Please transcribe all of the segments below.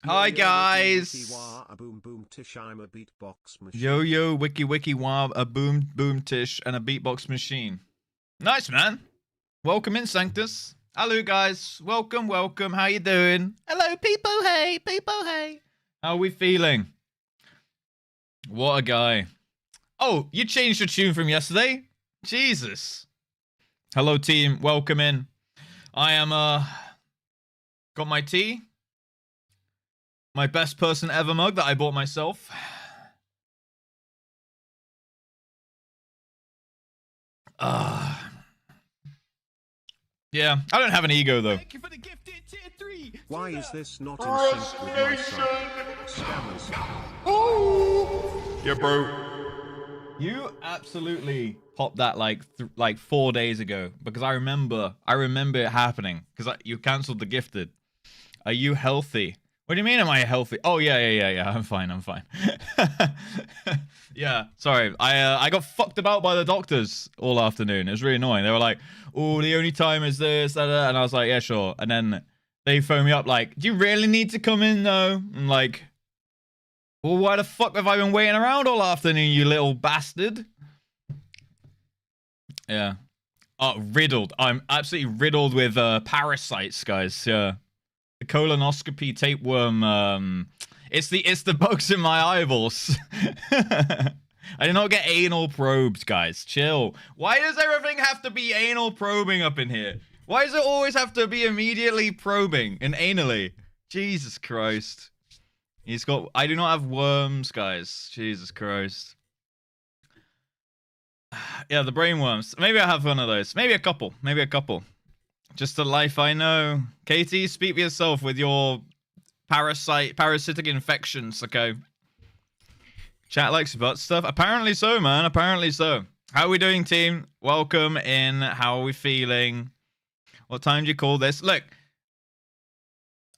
Hi guys. Yo yo wiki wiki wah, a boom boom tish and a beatbox machine. Nice man. Welcome in Sanctus. Hello guys. Welcome, welcome. How you doing? Hello people. Hey people. Hey. How are we feeling? What a guy. Oh, you changed your tune from yesterday? Jesus. Hello team. Welcome in. I am got my tea. My best person ever mug that I bought myself. Yeah, I don't have an ego though. Thank you for the gifted tier 3. Why is this not in sync with my son? Scammers. Yeah, bro. You absolutely popped that like 4 days ago because I remember it happening because you cancelled the gifted. Are you healthy? What do you mean am I healthy? Oh yeah. I'm fine. Yeah, sorry. I got fucked about by the doctors all afternoon. It was really annoying. They were like, "Oh, the only time is this," and I was like, "Yeah, sure." And then they phoned me up like, "Do you really need to come in though?" I'm like, "Well, why the fuck have I been waiting around all afternoon, you little bastard?" Yeah. Oh, riddled. I'm absolutely riddled with parasites, guys. Yeah. The colonoscopy tapeworm, it's the bugs in my eyeballs. I did not get anal probed, guys. Chill. Why does everything have to be anal probing up in here? Why does it always have to be immediately probing and anally? Jesus Christ. I do not have worms, guys. Jesus Christ. Yeah, the brain worms. Maybe I have one of those. Maybe a couple. Just the life I know. Katie, speak for yourself with your parasitic infections, okay? Chat likes butt stuff. Apparently so, man. Apparently so. How are we doing, team? Welcome in. How are we feeling? What time do you call this? Look,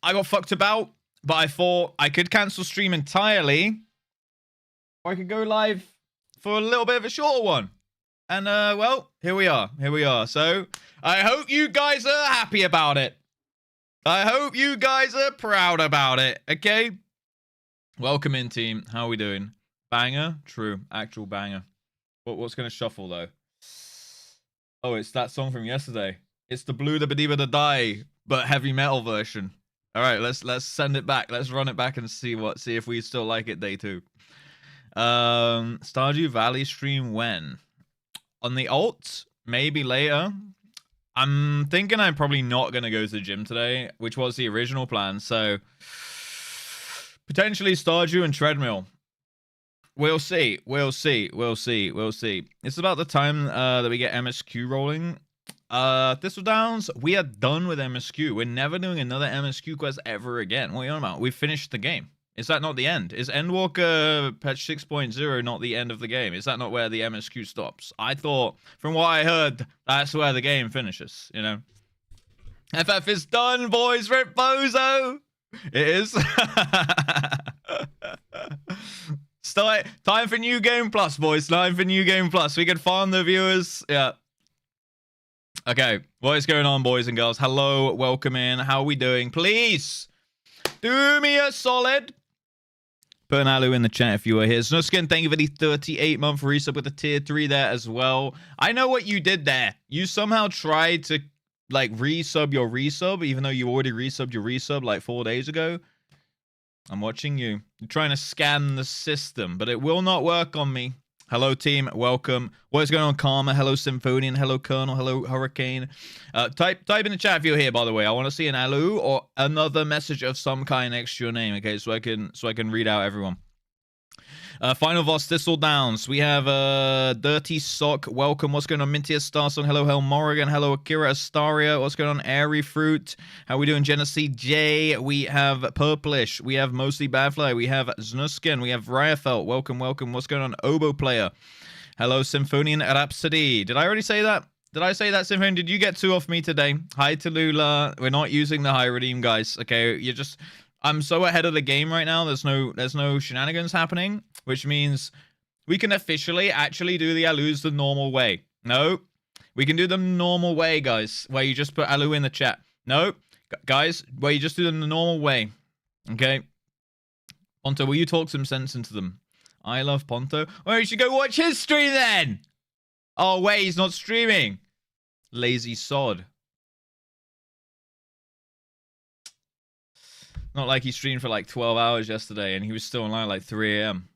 I got fucked about, but I thought I could cancel stream entirely, or I could go live for a little bit of a shorter one. And, well, here we are. So, I hope you guys are happy about it. I hope you guys are proud about it, okay? Welcome in, team. How are we doing? Banger? True. Actual banger. What's going to shuffle, though? Oh, it's that song from yesterday. It's the Blue the Badiba the Die, but heavy metal version. All right, let's send it back. Let's run it back and see if we still like it day 2. Stardew Valley stream when? On the alt? Maybe later. I'm thinking I'm probably not going to go to the gym today, which was the original plan. So, potentially Stardew and treadmill. We'll see. It's about the time that we get MSQ rolling. Thistle Downs, we are done with MSQ. We're never doing another MSQ quest ever again. What are you on about? We finished the game. Is that not the end? Is Endwalker patch 6.0 not the end of the game? Is that not where the MSQ stops? I thought, from what I heard, that's where the game finishes, you know? FF is done, boys. Rip Bozo! It is. Time for New Game Plus, boys. Time for New Game Plus. We can farm the viewers. Yeah. Okay. What is going on, boys and girls? Hello. Welcome in. How are we doing? Please do me a solid. Put an alu in the chat if you were here. Snuskin, thank you for the 38-month resub with the tier 3 there as well. I know what you did there. You somehow tried to, like, resub your resub, even though you already resubbed your resub, like, 4 days ago. I'm watching you. You're trying to scan the system, but it will not work on me. Hello, team. Welcome. What is going on, Karma? Hello, Symphonian. Hello, Colonel. Hello, Hurricane. Type in the chat if you're here, by the way. I want to see an alu or another message of some kind next to your name, okay? So I can read out everyone. Final Voss, Thistle Downs. We have Dirty Sock. Welcome. What's going on? Mintier Starsong. Hello, Hell Morrigan. Hello, Akira Astaria. What's going on? Airy Fruit. How we doing? Genesee J. We have Purplish. We have Mostly Badfly. We have Znuskin. We have Ryafelt. Welcome. What's going on? Oboe Player. Hello, Symphonian Rhapsody. Did I already say that? Did I say that, Symphonian? Did you get 2 off me today? Hi, Tallulah. We're not using the high redeem, guys. Okay, you're just... I'm so ahead of the game right now. There's no shenanigans happening, which means we can officially actually do the alus the normal way. No, we can do them normal way, guys, where you just put alu in the chat. No, guys, where you just do them the normal way. Okay, Ponto, will you talk some sense into them? I love Ponto. Well, you should go watch his stream then. Oh, wait, he's not streaming. Lazy sod. Not like he streamed for like 12 hours yesterday and he was still online like 3 a.m.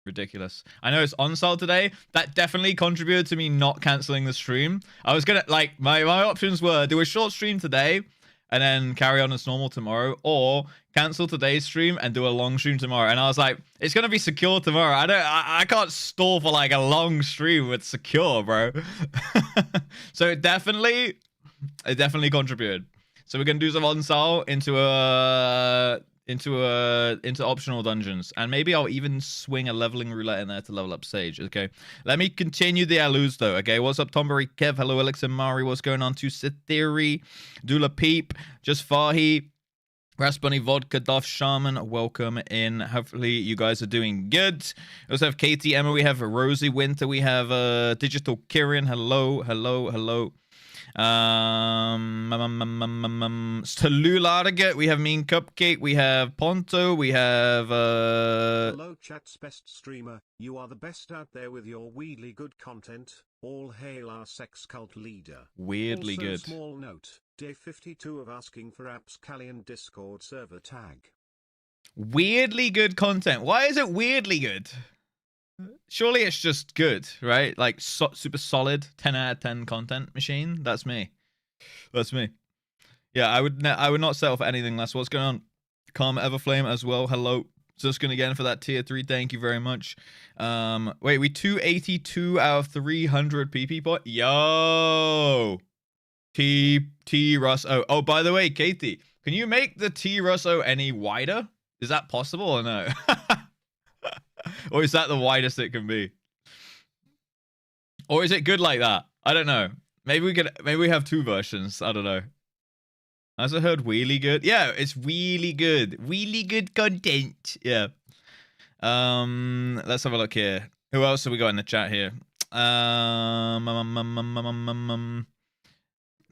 Ridiculous. I know it's on sale today. That definitely contributed to me not canceling the stream. I was gonna, like, my options were do a short stream today and then carry on as normal tomorrow, or cancel today's stream and do a long stream tomorrow. And I was like, it's gonna be secure tomorrow. I can't stall for like a long stream with secure, bro. So it definitely contributed. So we're gonna do some on sale into optional dungeons, and maybe I'll even swing a leveling roulette in there to level up Sage. Okay, let me continue the alus though. Okay, what's up, Tombury Kev? Hello, Elixir Mari. What's going on? To Sithiri, Dula Peep, Just Fahi, Raspberry Vodka, Duff Shaman. Welcome in. Hopefully you guys are doing good. We also have Katie, Emma. We have Rosie Winter. We have Digital Kirin. Hello, hello, hello. Stalularga, we have Mean Cupcake, we have Ponto, we have Hello chat's best streamer, you are the best out there with your weirdly good content. All hail our sex cult leader. Weirdly also, good. Small note, day 52 of asking for Appscallion Discord server tag. Weirdly good content. Why is it weirdly good? Surely it's just good, right? Like super solid 10 out of 10 content machine. That's me. That's me. Yeah, I would not settle for anything less. What's going on? Karma Everflame as well. Hello. Just gonna get in for that tier 3. Thank you very much. Wait, we 282 out of 300 PP bot. Yo. T Russ O. Oh, by the way, Katie, can you make the T Russ O any wider? Is that possible or no? Or is that the widest it can be? Or is it good like that? I don't know. Maybe we have 2 versions. I don't know. As I heard, really good. Yeah, it's really good. Really good content. Yeah. Let's have a look here. Who else have we got in the chat here? Let's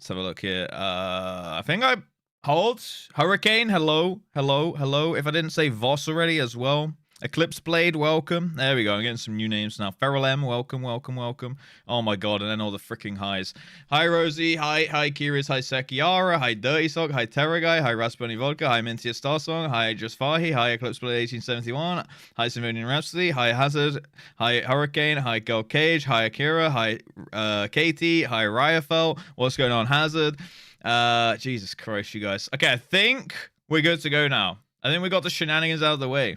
have a look here. I think I hold Hurricane. Hello, hello, hello. If I didn't say Voss already as well. Eclipse Blade, welcome. There we go. I'm getting some new names now. Feral M, welcome, welcome, welcome. Oh my god, and then all the freaking highs. Hi Rosie, hi Kiris, hi Sekiara, hi Dirty Sock, hi Terra Guy, hi Raspberry Vodka, hi Mintia Starsong, hi Just Fahi, hi Eclipse Blade 1871, hi Simonian Rhapsody, hi Hazard, hi Hurricane, hi Girl Cage, hi Akira, hi Katie, hi Ryafel. What's going on, Hazard? Jesus Christ, you guys. Okay, I think we're good to go now. I think we got the shenanigans out of the way.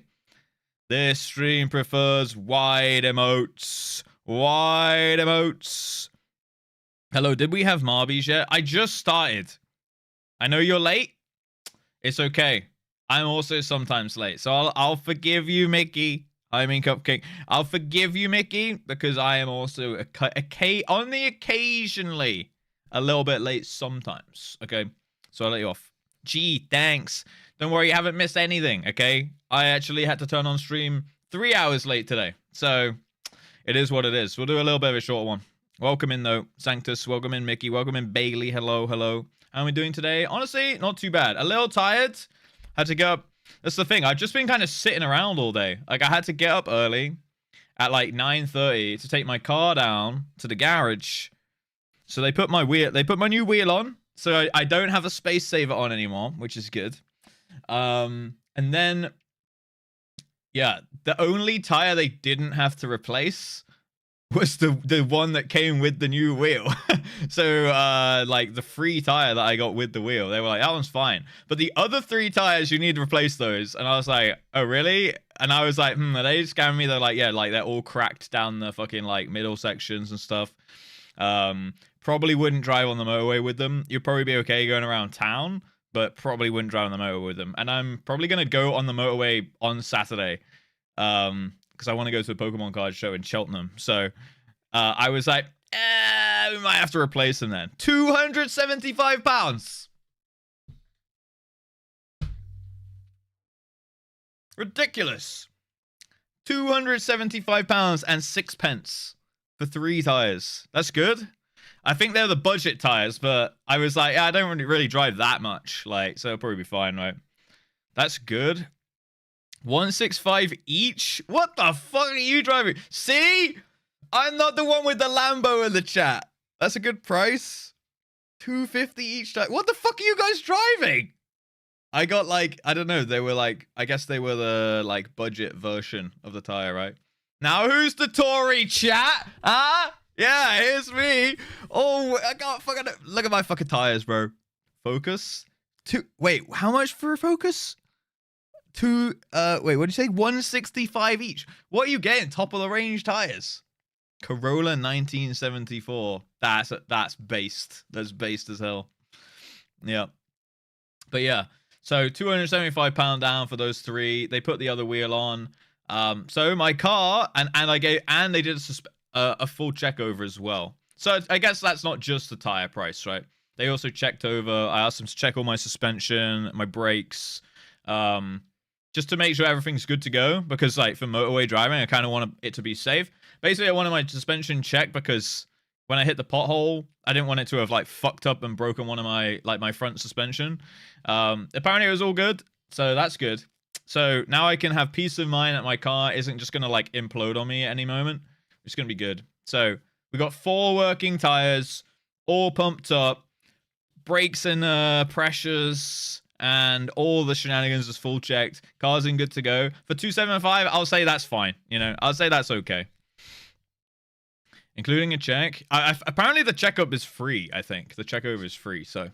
This stream prefers wide emotes. Wide emotes. Hello, did we have Marbies yet? I just started. I know you're late. It's okay. I'm also sometimes late. So I'll forgive you, Mickey. I mean Cupcake. I'll forgive you, Mickey, because I am also only occasionally a little bit late sometimes. Okay? So I'll let you off. Gee, thanks. Don't worry, you haven't missed anything, okay? I actually had to turn on stream 3 hours late today. So, it is what it is. We'll do a little bit of a short one. Welcome in, though. Sanctus, welcome in, Mickey. Welcome in, Bailey. Hello, hello. How are we doing today? Honestly, not too bad. A little tired. Had to get up. That's the thing. I've just been kind of sitting around all day. Like, I had to get up early at, like, 9:30 to take my car down to the garage. So, they put my new wheel on. So, I don't have a space saver on anymore, which is good. And then, yeah, the only tire they didn't have to replace was the one that came with the new wheel. So, like, the free tire that I got with the wheel, they were like, that one's fine. But the other 3 tires, you need to replace those. And I was like, oh, really? And I was like, are they scamming me? They're like, yeah, like, they're all cracked down the fucking, like, middle sections and stuff. Probably wouldn't drive on the motorway with them. You'd probably be okay going around town, but probably wouldn't drive on the motorway with them. And I'm probably going to go on the motorway on Saturday because I want to go to a Pokemon card show in Cheltenham. So I was like, we might have to replace them then. £275. Ridiculous. £275 and 6p for 3 tires. That's good. I think they're the budget tires, but I was like, yeah, I don't really drive that much. Like, so it'll probably be fine, right? That's good. 165 each? What the fuck are you driving? See? I'm not the one with the Lambo in the chat. That's a good price. 250 each time. What the fuck are you guys driving? I got like, I don't know. They were like, I guess they were the like budget version of the tire, right? Now who's the Tory, chat? Huh? Yeah, here's me. Oh, I got fucking, look at my fucking tires, bro. Focus. Wait, how much for a Focus? Wait, what did you say? 165 each. What are you getting? Top of the range tires. Corolla 1974. That's based. That's based as hell. Yeah. But yeah. So £275 down for those three. They put the other wheel on. So my car and they did a full check over as well. So I guess that's not just the tire price, right? They also checked over. I asked them to check all my suspension, my brakes, just to make sure everything's good to go. Because like for motorway driving, I kind of want it to be safe. Basically, I wanted my suspension checked because when I hit the pothole, I didn't want it to have like fucked up and broken one of my front suspension. Apparently it was all good, so that's good. So now I can have peace of mind that my car isn't just gonna like implode on me at any moment. It's gonna be good. So we got 4 working tires, all pumped up, brakes and pressures, and all the shenanigans is full checked. Car's in good to go. For 275, I'll say that's fine. You know, I'll say that's okay. Including a check. Apparently the checkup is free, I think. The checkover is free, so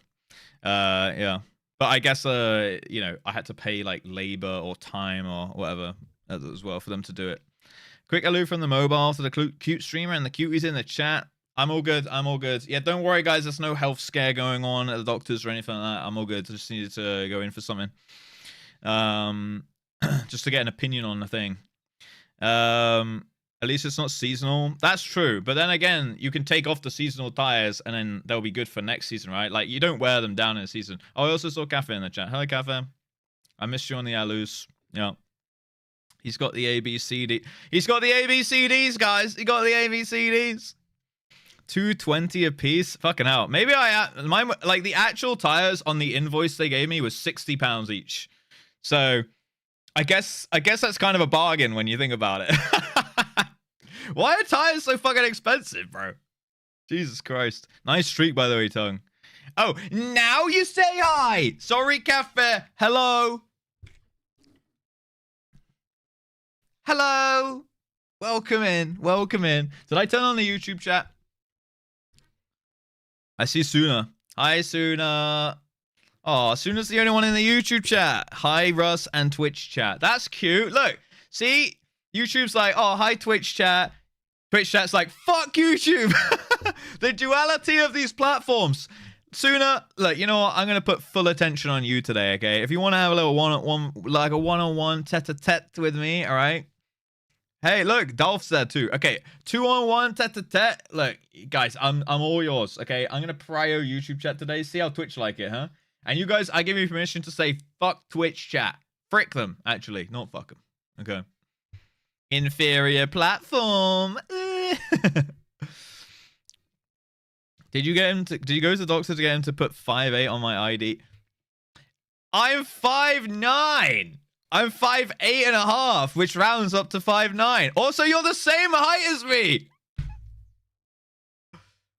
yeah. But I guess you know, I had to pay like labor or time or whatever as well for them to do it. Quick alert from the mobile to the cute streamer and the cuties in the chat. I'm all good. I'm all good. Yeah, don't worry, guys. There's no health scare going on at the doctors or anything like that. I'm all good. I just needed to go in for something. Just to get an opinion on the thing. At least it's not seasonal. That's true. But then again, you can take off the seasonal tires and then they'll be good for next season, right? Like, you don't wear them down in the season. Oh, I also saw Cafe in the chat. Hello, Cafe. I missed you on the Alus. Yeah. He's got the ABCD. He's got the ABCDs, guys. He got the ABCDs. 220 a piece. Fucking hell. Maybe like the actual tires on the invoice they gave me was £60 each. So I guess that's kind of a bargain when you think about it. Why are tires so fucking expensive, bro? Jesus Christ. Nice streak, by the way, Tongue. Oh, now you say hi. Sorry, Cafe. Hello. Hello. Welcome in. Welcome in. Did I turn on the YouTube chat? I see Suna. Hi, Suna. Oh, Suna's the only one in the YouTube chat. Hi, Russ and Twitch chat. That's cute. Look, see? YouTube's like, oh, hi, Twitch chat. Twitch chat's like, fuck YouTube. The duality of these platforms. Sooner, look, you know what? I'm going to put full attention on you today, okay? If you want to have a little one-on-one tete-a-tete with me, all right? Hey, look, Dolph's there too. Okay, 2-on-1 tete-a-tete. Look, guys, I'm all yours, okay? I'm going to prio YouTube chat today. See how Twitch like it, huh? And you guys, I give you permission to say fuck Twitch chat. Frick them, actually, not fuck them. Okay. Inferior platform. Did you go to the doctor to get him to put 5'8" on my ID? I'm 5'9". I'm 5'8.5", which rounds up to 5'9". Also, you're the same height as me.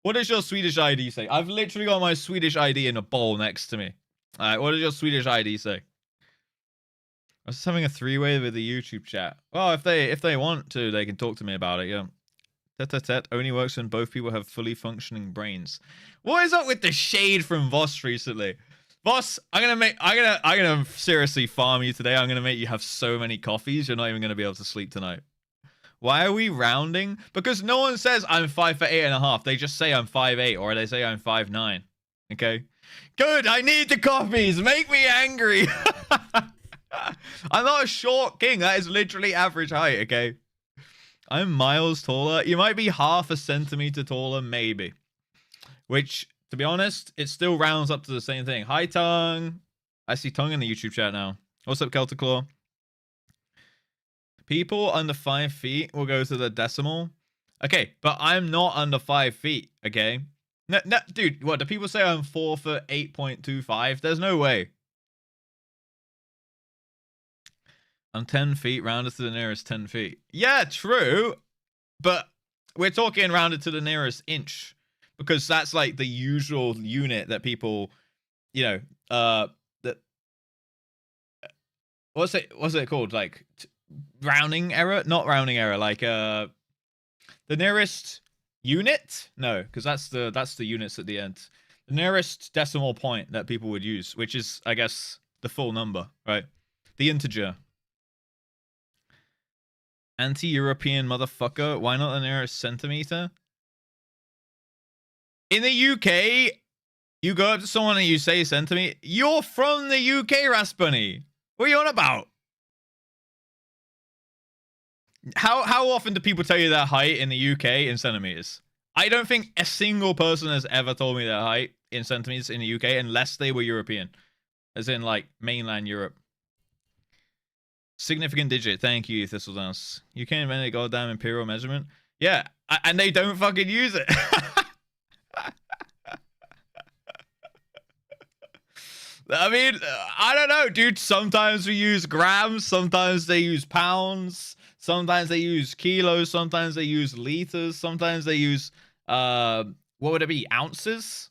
What does your Swedish ID say? I've literally got my Swedish ID in a bowl next to me. All right, what does your Swedish ID say? I was just having a 3-way with the YouTube chat. Well, if they want to, they can talk to me about it. Yeah. Tete-a-tete only works when both people have fully functioning brains. What is up with the shade from Voss recently? Voss, I'm gonna seriously farm you today. I'm gonna make you have so many coffees, you're not even gonna be able to sleep tonight. Why are we rounding? Because no one says I'm 5'8.5". They just say I'm 5'8", or they say I'm 5'9". Okay. Good. I need the coffees. Make me angry. I'm not a short king. That is literally average height, okay? I'm miles taller. You might be half a centimeter taller, maybe. Which, to be honest, it still rounds up to the same thing. Hi, Tongue. I see Tongue in the YouTube chat now. What's up, Celticlaw? People under 5 feet will go to the decimal. Okay, but I'm not under 5 feet, okay? No, dude, what, do people say I'm 4'8.25"? There's no way. I'm 10 feet, rounded to the nearest 10 feet. Yeah, true. But we're talking rounded to the nearest inch. Because that's like the usual unit that people, you know, that what's it called? Like rounding error? Not rounding error, like the nearest unit? No, because that's the units at the end. The nearest decimal point that people would use, which is, I guess, the full number, right? The integer. Anti-European motherfucker. Why not the nearest centimeter? In the UK, you go up to someone and you say centimeter. You're from the UK, Raspberry. What are you on about? How often do people tell you their height in the UK in centimeters? I don't think a single person has ever told me their height in centimeters in the UK unless they were European. As in, like, mainland Europe. Significant digit. Thank you, Thistledance. You can't invent a goddamn imperial measurement. Yeah, and they don't fucking use it. I mean, I don't know, dude. Sometimes we use grams. Sometimes they use pounds. Sometimes they use kilos. Sometimes they use liters. Sometimes they use, what would it be? Ounces?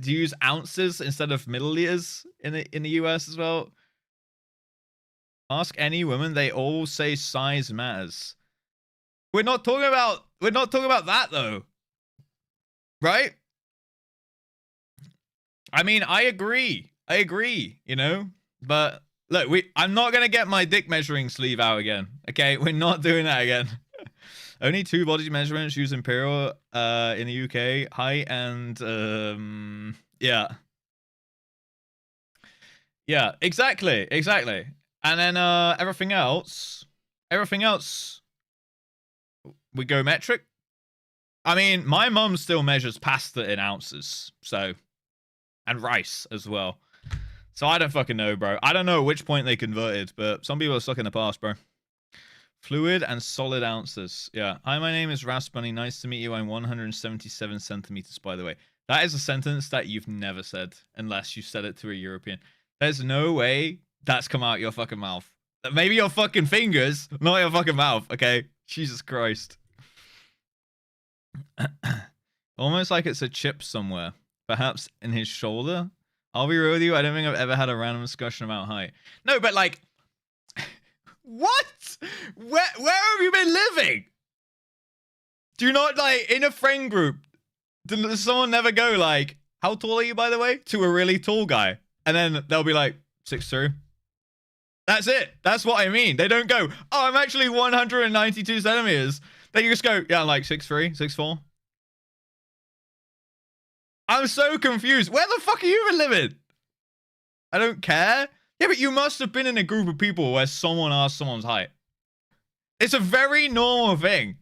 Do you use ounces instead of milliliters in the US as well? Ask any woman, they all say size matters. We're not talking about that though. Right? I mean, I agree, you know? But look, I'm not going to get my dick measuring sleeve out again. Okay? We're not doing that again. Only 2 body measurements use imperial in the UK, height and yeah. Yeah, exactly. And then everything else, we go metric. I mean, my mum still measures pasta in ounces, so, and rice as well. So I don't fucking know, bro. I don't know at which point they converted, but some people are stuck in the past, bro. Fluid and solid ounces. Yeah. Hi, my name is Raspberry. Nice to meet you. I'm 177 centimeters, by the way. That is a sentence that you've never said unless you said it to a European. There's no way that's come out your fucking mouth. Maybe your fucking fingers, not your fucking mouth, okay? Jesus Christ. Almost like it's a chip somewhere. Perhaps in his shoulder? I'll be real with you, I don't think I've ever had a random discussion about height. No, but like... What? Where have you been living? Do you not, like, in a friend group, does someone never go, like, how tall are you, by the way? To a really tall guy. And then they'll be like, 6'3". That's it. That's what I mean. They don't go, oh, I'm actually 192 centimeters. They just go, yeah, I'm like 6'3", 6'4". I'm so confused. Where the fuck are you even living? I don't care. Yeah, but you must have been in a group of people where someone asked someone's height. It's a very normal thing.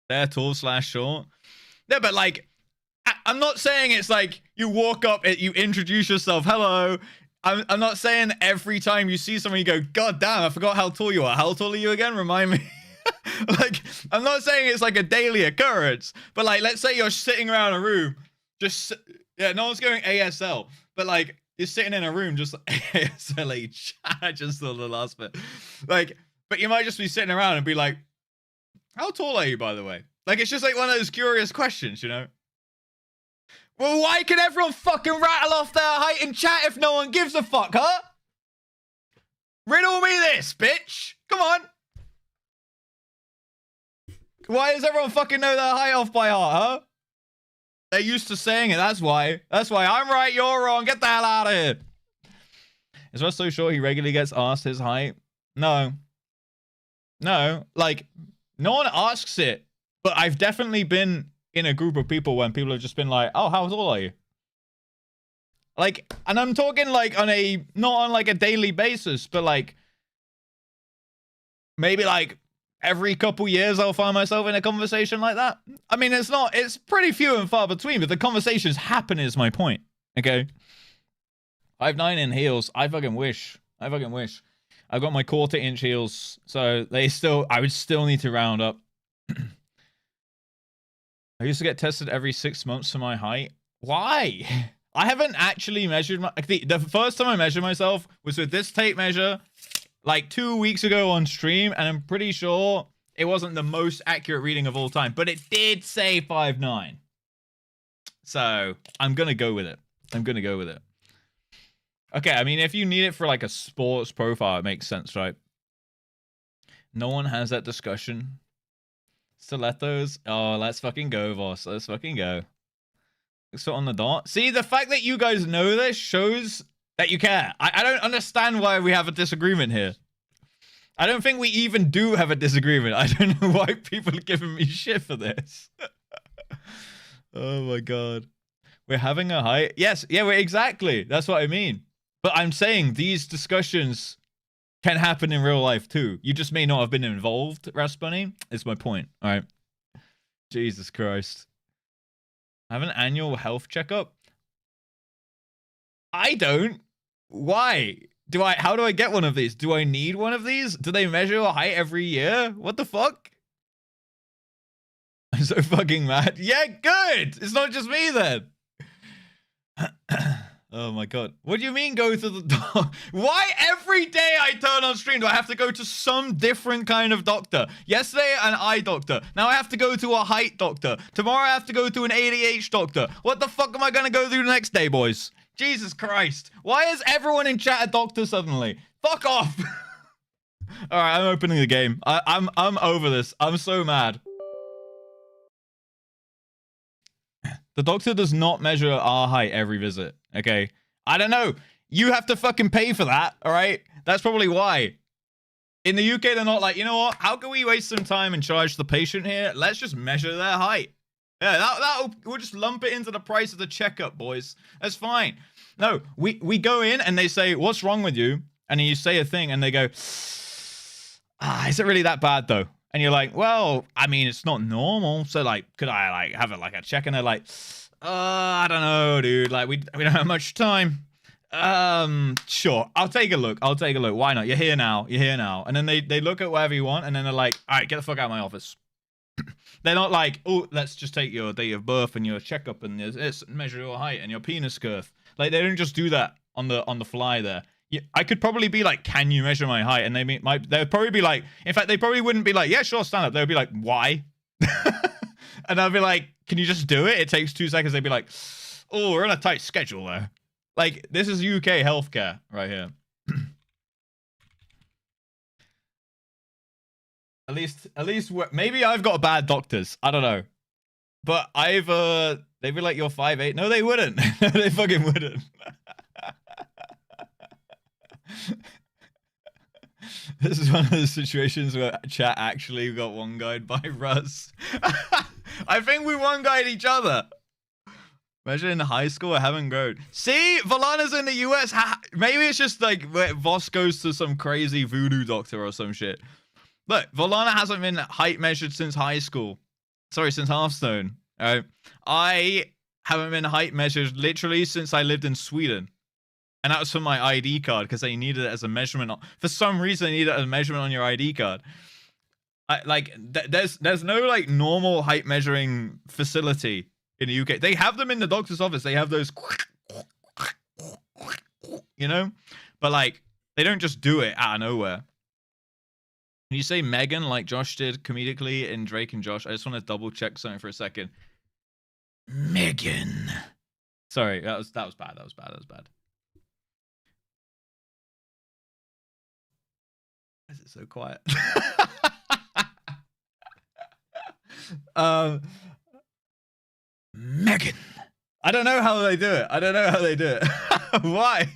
They're tall / short. Yeah, but like, I'm not saying it's like you walk up, you introduce yourself, hello. I'm not saying every time you see someone you go, God damn, I forgot how tall you are. How tall are you again? Remind me. Like, I'm not saying it's like a daily occurrence, but like, let's say you're sitting around a room, yeah, no one's going ASL, but like, you're sitting in a room just ASLH. I just saw the last bit. Like, but you might just be sitting around and be like, how tall are you, by the way? Like, it's just like one of those curious questions, you know? Well, why can everyone fucking rattle off their height in chat if no one gives a fuck, huh? Riddle me this, bitch. Come on. Why does everyone fucking know their height off by heart, huh? They're used to saying it, that's why. That's why I'm right, you're wrong. Get the hell out of here. Is Russ so short he regularly gets asked his height? No. No. Like, no one asks it. But I've definitely been in a group of people when people have just been like, oh, how tall are you? Like, and I'm talking like on a, not on like a daily basis, but like, maybe like every couple years I'll find myself in a conversation like that. I mean, it's pretty few and far between, but the conversations happen is my point. Okay. 5'9" in heels. I fucking wish. I've got my 1/4 inch heels. So I would still need to round up. I used to get tested every 6 months for my height. Why? I haven't actually measured my... The first time I measured myself was with this tape measure like 2 weeks ago on stream, and I'm pretty sure it wasn't the most accurate reading of all time, but it did say 5'9". So I'm going to go with it. I'm going to go with it. Okay, I mean, if you need it for like a sports profile, it makes sense, right? No one has that discussion. Stilettos. Oh, let's fucking go, boss. Let's fucking go. So on the dot. See, the fact that you guys know this shows that you care. I don't understand why we have a disagreement here. I don't think we even do have a disagreement. I don't know why people are giving me shit for this. Oh my god. We're having a height. Yes, yeah, exactly. That's what I mean. But I'm saying these discussions can happen in real life too. You just may not have been involved, Raspbunny. Is my point. All right. Jesus Christ. Have an annual health checkup? I don't. Why? How do I get one of these? Do I need one of these? Do they measure your height every year? What the fuck? I'm so fucking mad. Yeah, good. It's not just me then. Oh my god. What do you mean go to the doctor? Why every day I turn on stream do I have to go to some different kind of doctor? Yesterday, an eye doctor. Now I have to go to a height doctor. Tomorrow I have to go to an ADH doctor. What the fuck am I gonna go through the next day, boys? Jesus Christ. Why is everyone in chat a doctor suddenly? Fuck off. Alright, I'm opening the game. I'm over this. I'm so mad. The doctor does not measure our height every visit, okay? I don't know. You have to fucking pay for that, all right? That's probably why. In the UK, they're not like, you know what? How can we waste some time and charge the patient here? Let's just measure their height. Yeah, we'll just lump it into the price of the checkup, boys. That's fine. No, we go in and they say, what's wrong with you? And you say a thing and they go, is it really that bad though? And you're like, well, I mean, it's not normal. So, like, could I, like, have it, like, a check? And they're like, I don't know, dude. Like, we don't have much time. Sure. I'll take a look. Why not? You're here now. And then they look at whatever you want. And then they're like, all right, get the fuck out of my office. They're not like, oh, let's just take your date of birth and your checkup and let's measure your height and your penis girth. Like, they don't just do that on the fly there. I could probably be like, can you measure my height? And they'd probably be like, in fact, they probably wouldn't be like, yeah, sure, stand up. They would be like, why? And I'd be like, can you just do it? It takes 2 seconds. They'd be like, oh, we're on a tight schedule there. Like, this is UK healthcare right here. At least, maybe I've got bad doctors. I don't know. But they'd be like, you're 5'8". No, they wouldn't. They fucking wouldn't. This is one of those situations where chat actually got one-guyed by Russ. I think we one-guyed each other. Imagine in high school, I haven't grown. See, Volana's in the US. Maybe it's just like where Voss goes to some crazy voodoo doctor or some shit. Look, Volana hasn't been height measured since high school. Sorry, since Hearthstone. I haven't been height measured literally since I lived in Sweden. And that was for my ID card because they needed it as a measurement. For some reason, they needed it as a measurement on your ID card. There's no like normal height measuring facility in the UK. They have them in the doctor's office. They have those, you know, but like they don't just do it out of nowhere. Can you say Megan like Josh did comedically in Drake and Josh? I just want to double check something for a second. Megan. Sorry, that was bad. That was bad. Why is it so quiet? Megan. I don't know how they do it. Why?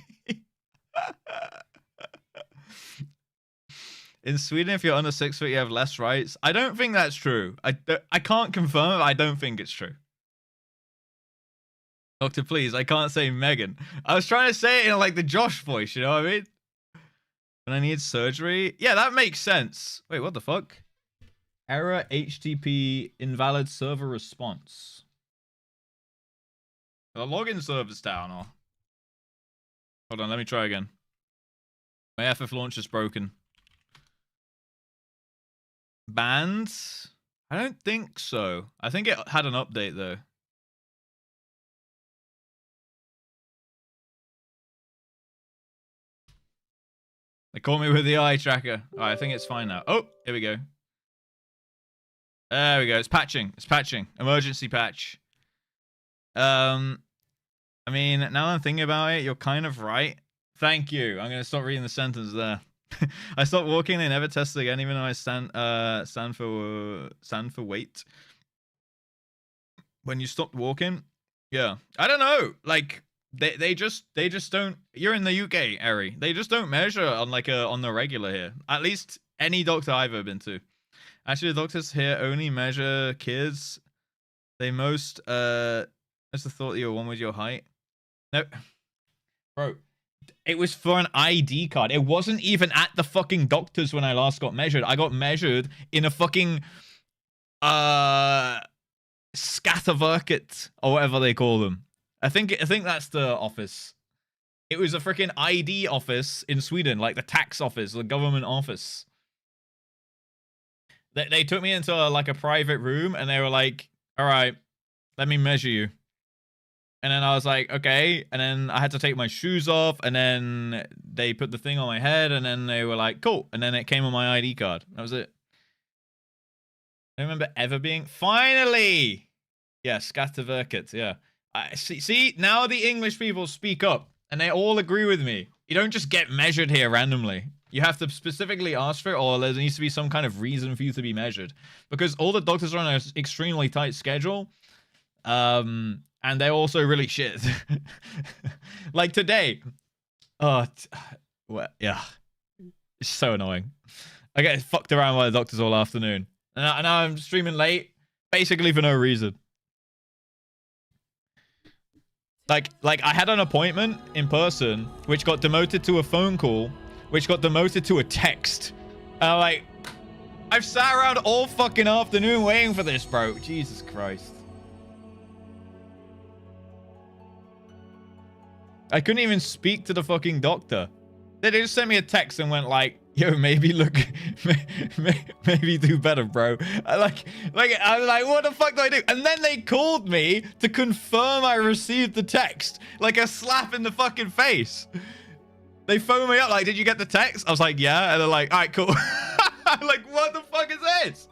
In Sweden, if you're under 6 foot, you have less rights. I don't think that's true. I can't confirm it. I don't think it's true. Doctor, please. I can't say Megan. I was trying to say it in like the Josh voice. You know what I mean? When I need surgery. Yeah, that makes sense. Wait, what the fuck? Error HTTP invalid server response. The login server's down, or hold on, let me try again. My FF launch is broken. Banned? I don't think so. I think it had an update though. They caught me with the eye tracker. All right, I think it's fine now. Oh, here we go. There we go. It's patching. It's patching. Emergency patch. I mean, now I'm thinking about it, you're kind of right. Thank you. I'm gonna stop reading the sentence there. I stopped walking. They never tested again, even though I stand for weight. When you stopped walking, yeah. I don't know. Like they just don't. You're in the UK, Eri. They just don't measure on on the regular here. At least any doctor I've ever been to. Actually, the doctors here only measure kids. They most That's the thought that you're one with your height. No, bro. It was for an ID card. It wasn't even at the fucking doctor's when I last got measured. I got measured in a fucking Skatteverket or whatever they call them. I think that's the office. It was a freaking ID office in Sweden, like the tax office, the government office. They took me into a private room and they were like, "All right, let me measure you." And then I was like, okay. And then I had to take my shoes off. And then they put the thing on my head. And then they were like, cool. And then it came on my ID card. That was it. I don't remember ever being... Finally! Yeah, Skatteverket. Yeah. See, now the English people speak up. And they all agree with me. You don't just get measured here randomly. You have to specifically ask for it. Or there needs to be some kind of reason for you to be measured. Because all the doctors are on an extremely tight schedule. And they're also really shit. Like today. Oh, well, yeah. It's so annoying. I get fucked around by the doctors all afternoon. And now I'm streaming late, basically for no reason. Like I had an appointment in person, which got demoted to a phone call, which got demoted to a text. And I'm like, I've sat around all fucking afternoon waiting for this, bro. Jesus Christ. I couldn't even speak to the fucking doctor. They just sent me a text and went like, yo, maybe look, maybe do better, bro. I was like, what the fuck do I do? And then they called me to confirm I received the text. Like a slap in the fucking face. They phoned me up like, did you get the text? I was like, yeah. And they're like, all right, cool. I'm like, what the fuck is this?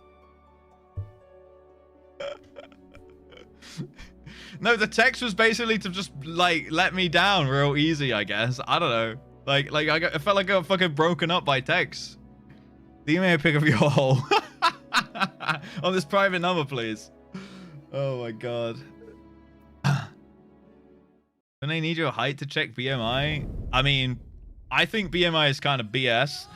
No, the text was basically to just, like, let me down real easy, I guess. I don't know. I felt like I got fucking broken up by text. Leave me a pic of your hole. On this private number, please. Oh, my God. When they need your height to check BMI? I mean, I think BMI is kind of BS.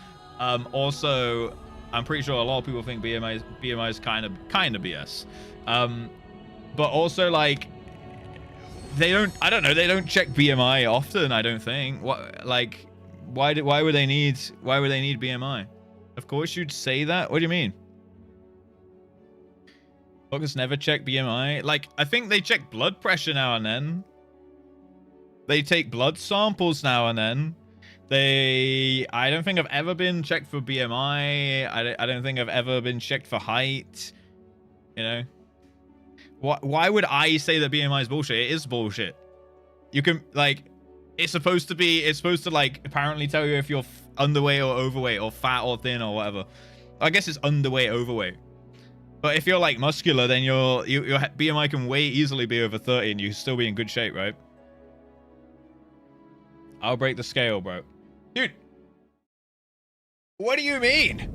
Also, I'm pretty sure a lot of people think BMI is kind of BS. But also, like... I don't know, they don't check BMI often, I don't think. What, like, why would they need BMI? Of course you'd say that. What do you mean? Doctors never check BMI. Like, I think they check blood pressure now and then. They take blood samples now and then. I don't think I've ever been checked for BMI. I don't think I've ever been checked for height. You know? Why would I say that BMI is bullshit? It is bullshit. You can, like, it's supposed to, like, apparently tell you if you're underweight or overweight or fat or thin or whatever. I guess it's underweight, overweight. But if you're, like, muscular, then your BMI can way easily be over 30 and you still be in good shape, right? I'll break the scale, bro. Dude. What do you mean?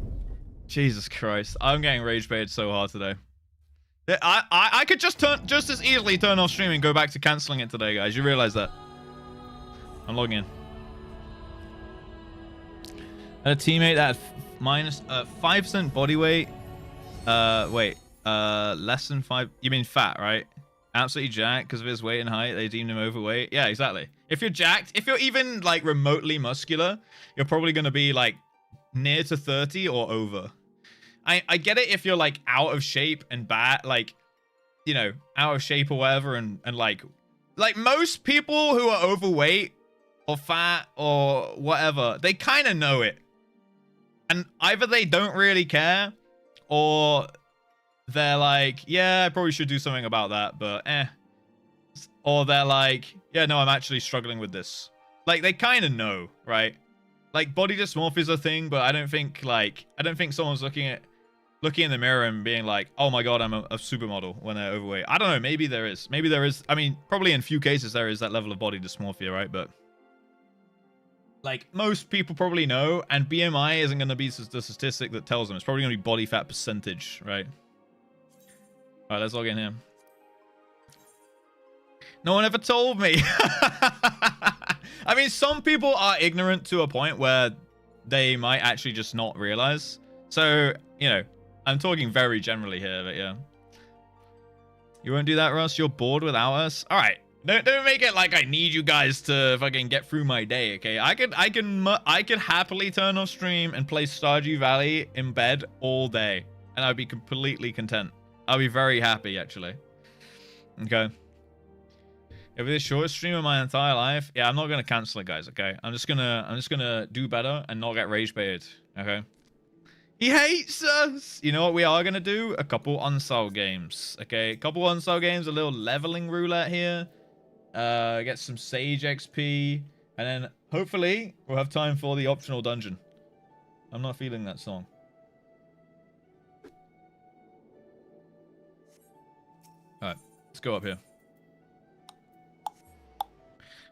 Jesus Christ. I'm getting rage baited so hard today. I could just as easily turn off streaming and go back to canceling it today, guys. You realize that? I'm logging in. I had a teammate that had minus 5% body weight. Less than 5. You mean fat, right? Absolutely jacked because of his weight and height. They deemed him overweight. Yeah, exactly. If you're jacked, if you're even like remotely muscular, you're probably going to be like near to 30 or over. I get it if you're like out of shape and bad, like, you know, out of shape or whatever, and like most people who are overweight or fat or whatever, they kind of know it. And either they don't really care, or they're like, yeah, I probably should do something about that, but eh. Or they're like, yeah, no, I'm actually struggling with this. Like, they kind of know, right? like body dysmorphia is a thing, but I don't think someone's looking in the mirror and being like, oh my god, I'm a supermodel when they're overweight. I don't know, maybe there is. I mean, probably in few cases there is that level of body dysmorphia, right? But like most people probably know, and BMI isn't going to be the statistic that tells them. It's probably going to be body fat percentage, right? All right, let's log in here. No one ever told me. I mean, some people are ignorant to a point where they might actually just not realize. So, you know, I'm talking very generally here, but yeah. You won't do that, Russ? You're bored without us? All right. Don't make it like I need you guys to fucking get through my day, okay? I could happily turn off stream and play Stardew Valley in bed all day, and I'd be completely content. I'll be very happy, actually. Okay. It'll be the shortest stream of my entire life. Yeah, I'm not gonna cancel it, guys. Okay. I'm just gonna do better and not get rage baited. Okay. He hates us. You know what we are gonna do? A couple unsell games. Okay, a couple unsell games. A little leveling roulette here. Get some Sage XP, and then hopefully we'll have time for the optional dungeon. I'm not feeling that song. All right, let's go up here.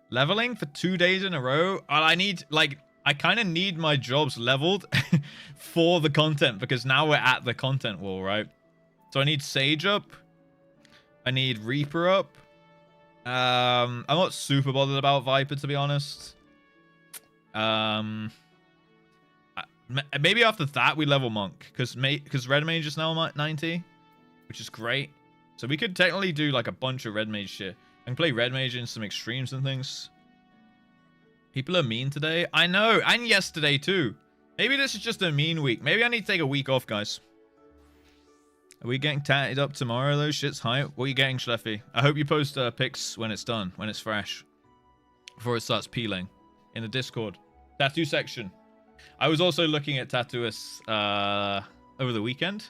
Leveling for 2 days in a row. I kind of need my jobs leveled for the content, because now we're at the content wall, right? So I need Sage up. I need Reaper up. I'm not super bothered about Viper, to be honest. Maybe after that we level Monk, because Red Mage is now 90, which is great. So we could technically do like a bunch of Red Mage shit. I can play Red Mage in some extremes and things. People are mean today. I know, and yesterday too. Maybe this is just a mean week. Maybe I need to take a week off, guys. Are we getting tatted up tomorrow, though? Shit's hype. What are you getting, Schleffy? I hope you post pics when it's done, when it's fresh. Before it starts peeling. In the Discord. Tattoo section. I was also looking at Tattooists over the weekend.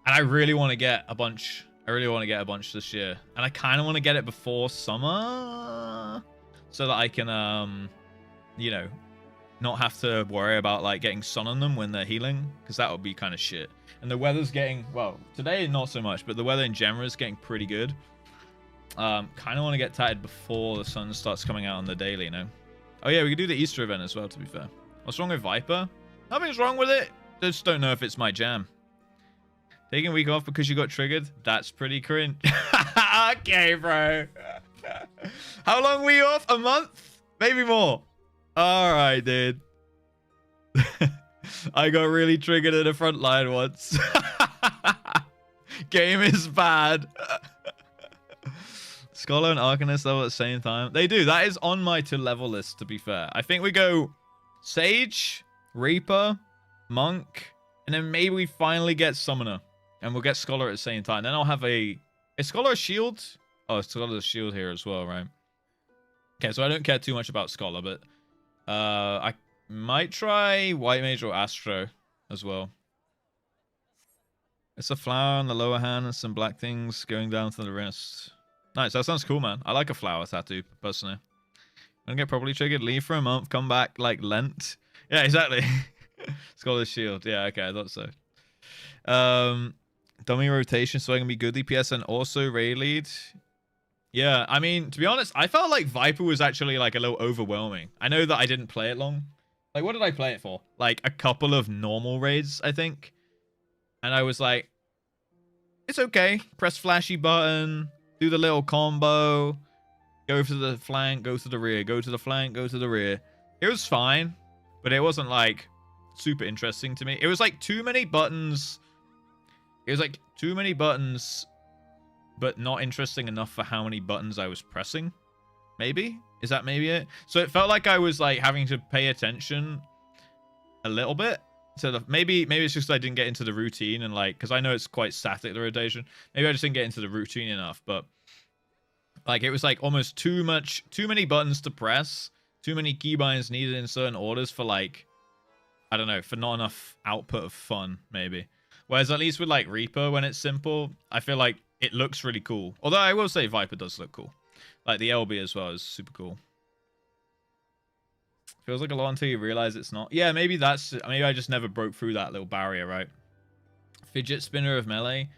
And I really want to get a bunch. I really want to get a bunch this year. And I kind of want to get it before summer. So that I can, you know, not have to worry about, like, getting sun on them when they're healing. Because that would be kind of shit. And the weather's getting, well, today not so much, but the weather in general is getting pretty good. Kind of want to get tatted before the sun starts coming out on the daily, you know? Oh yeah, we could do the Easter event as well, to be fair. What's wrong with Viper? Nothing's wrong with it. Just don't know if it's my jam. Taking a week off because you got triggered? That's pretty cringe. Okay, bro. How long were you off? A month? Maybe more. All right, dude. I got really triggered at the front line once. Game is bad. Scholar and Arcanist level at the same time. They do. That is on my to level list, to be fair. I think we go Sage, Reaper, Monk, and then maybe we finally get Summoner. And we'll get Scholar at the same time. Then I'll have a... Is Scholar a shield? Oh, Scholar's a shield here as well, right? Okay, so I don't care too much about Scholar, but... I might try White Mage or Astro as well. It's a flower on the lower hand and some black things going down to the wrist. Nice, that sounds cool, man. I like a flower tattoo, personally. I'm gonna get properly triggered, leave for a month, come back like Lent. Yeah, exactly. Scholar's shield. Yeah, okay, I thought so. Dummy rotation so I can be good DPS and also Ray lead. Yeah, I mean, to be honest, I felt like Viper was actually like a little overwhelming. I know that I didn't play it long. Like, what did I play it for? Like, a couple of normal raids, I think. And I was like, it's okay. Press flashy button, do the little combo, go to the flank, go to the rear, go to the flank, go to the rear. It was fine, but it wasn't, like, super interesting to me. It was, like, too many buttons. It was, like, too many buttons, but not interesting enough for how many buttons I was pressing. Maybe? Is that maybe it? So it felt like I was like having to pay attention a little bit to the... Maybe it's just I didn't get into the routine and like... Because I know it's quite static, the rotation. Maybe I just didn't get into the routine enough, but... Like, it was like almost too many buttons to press. Too many keybinds needed in certain orders for like... I don't know, for not enough output of fun, maybe. Whereas at least with like Reaper, when it's simple, I feel like it looks really cool. Although I will say Viper does look cool. Like the LB as well is super cool. Feels like a lot until you realize it's not. Yeah, maybe maybe I just never broke through that little barrier, right? Fidget spinner of melee.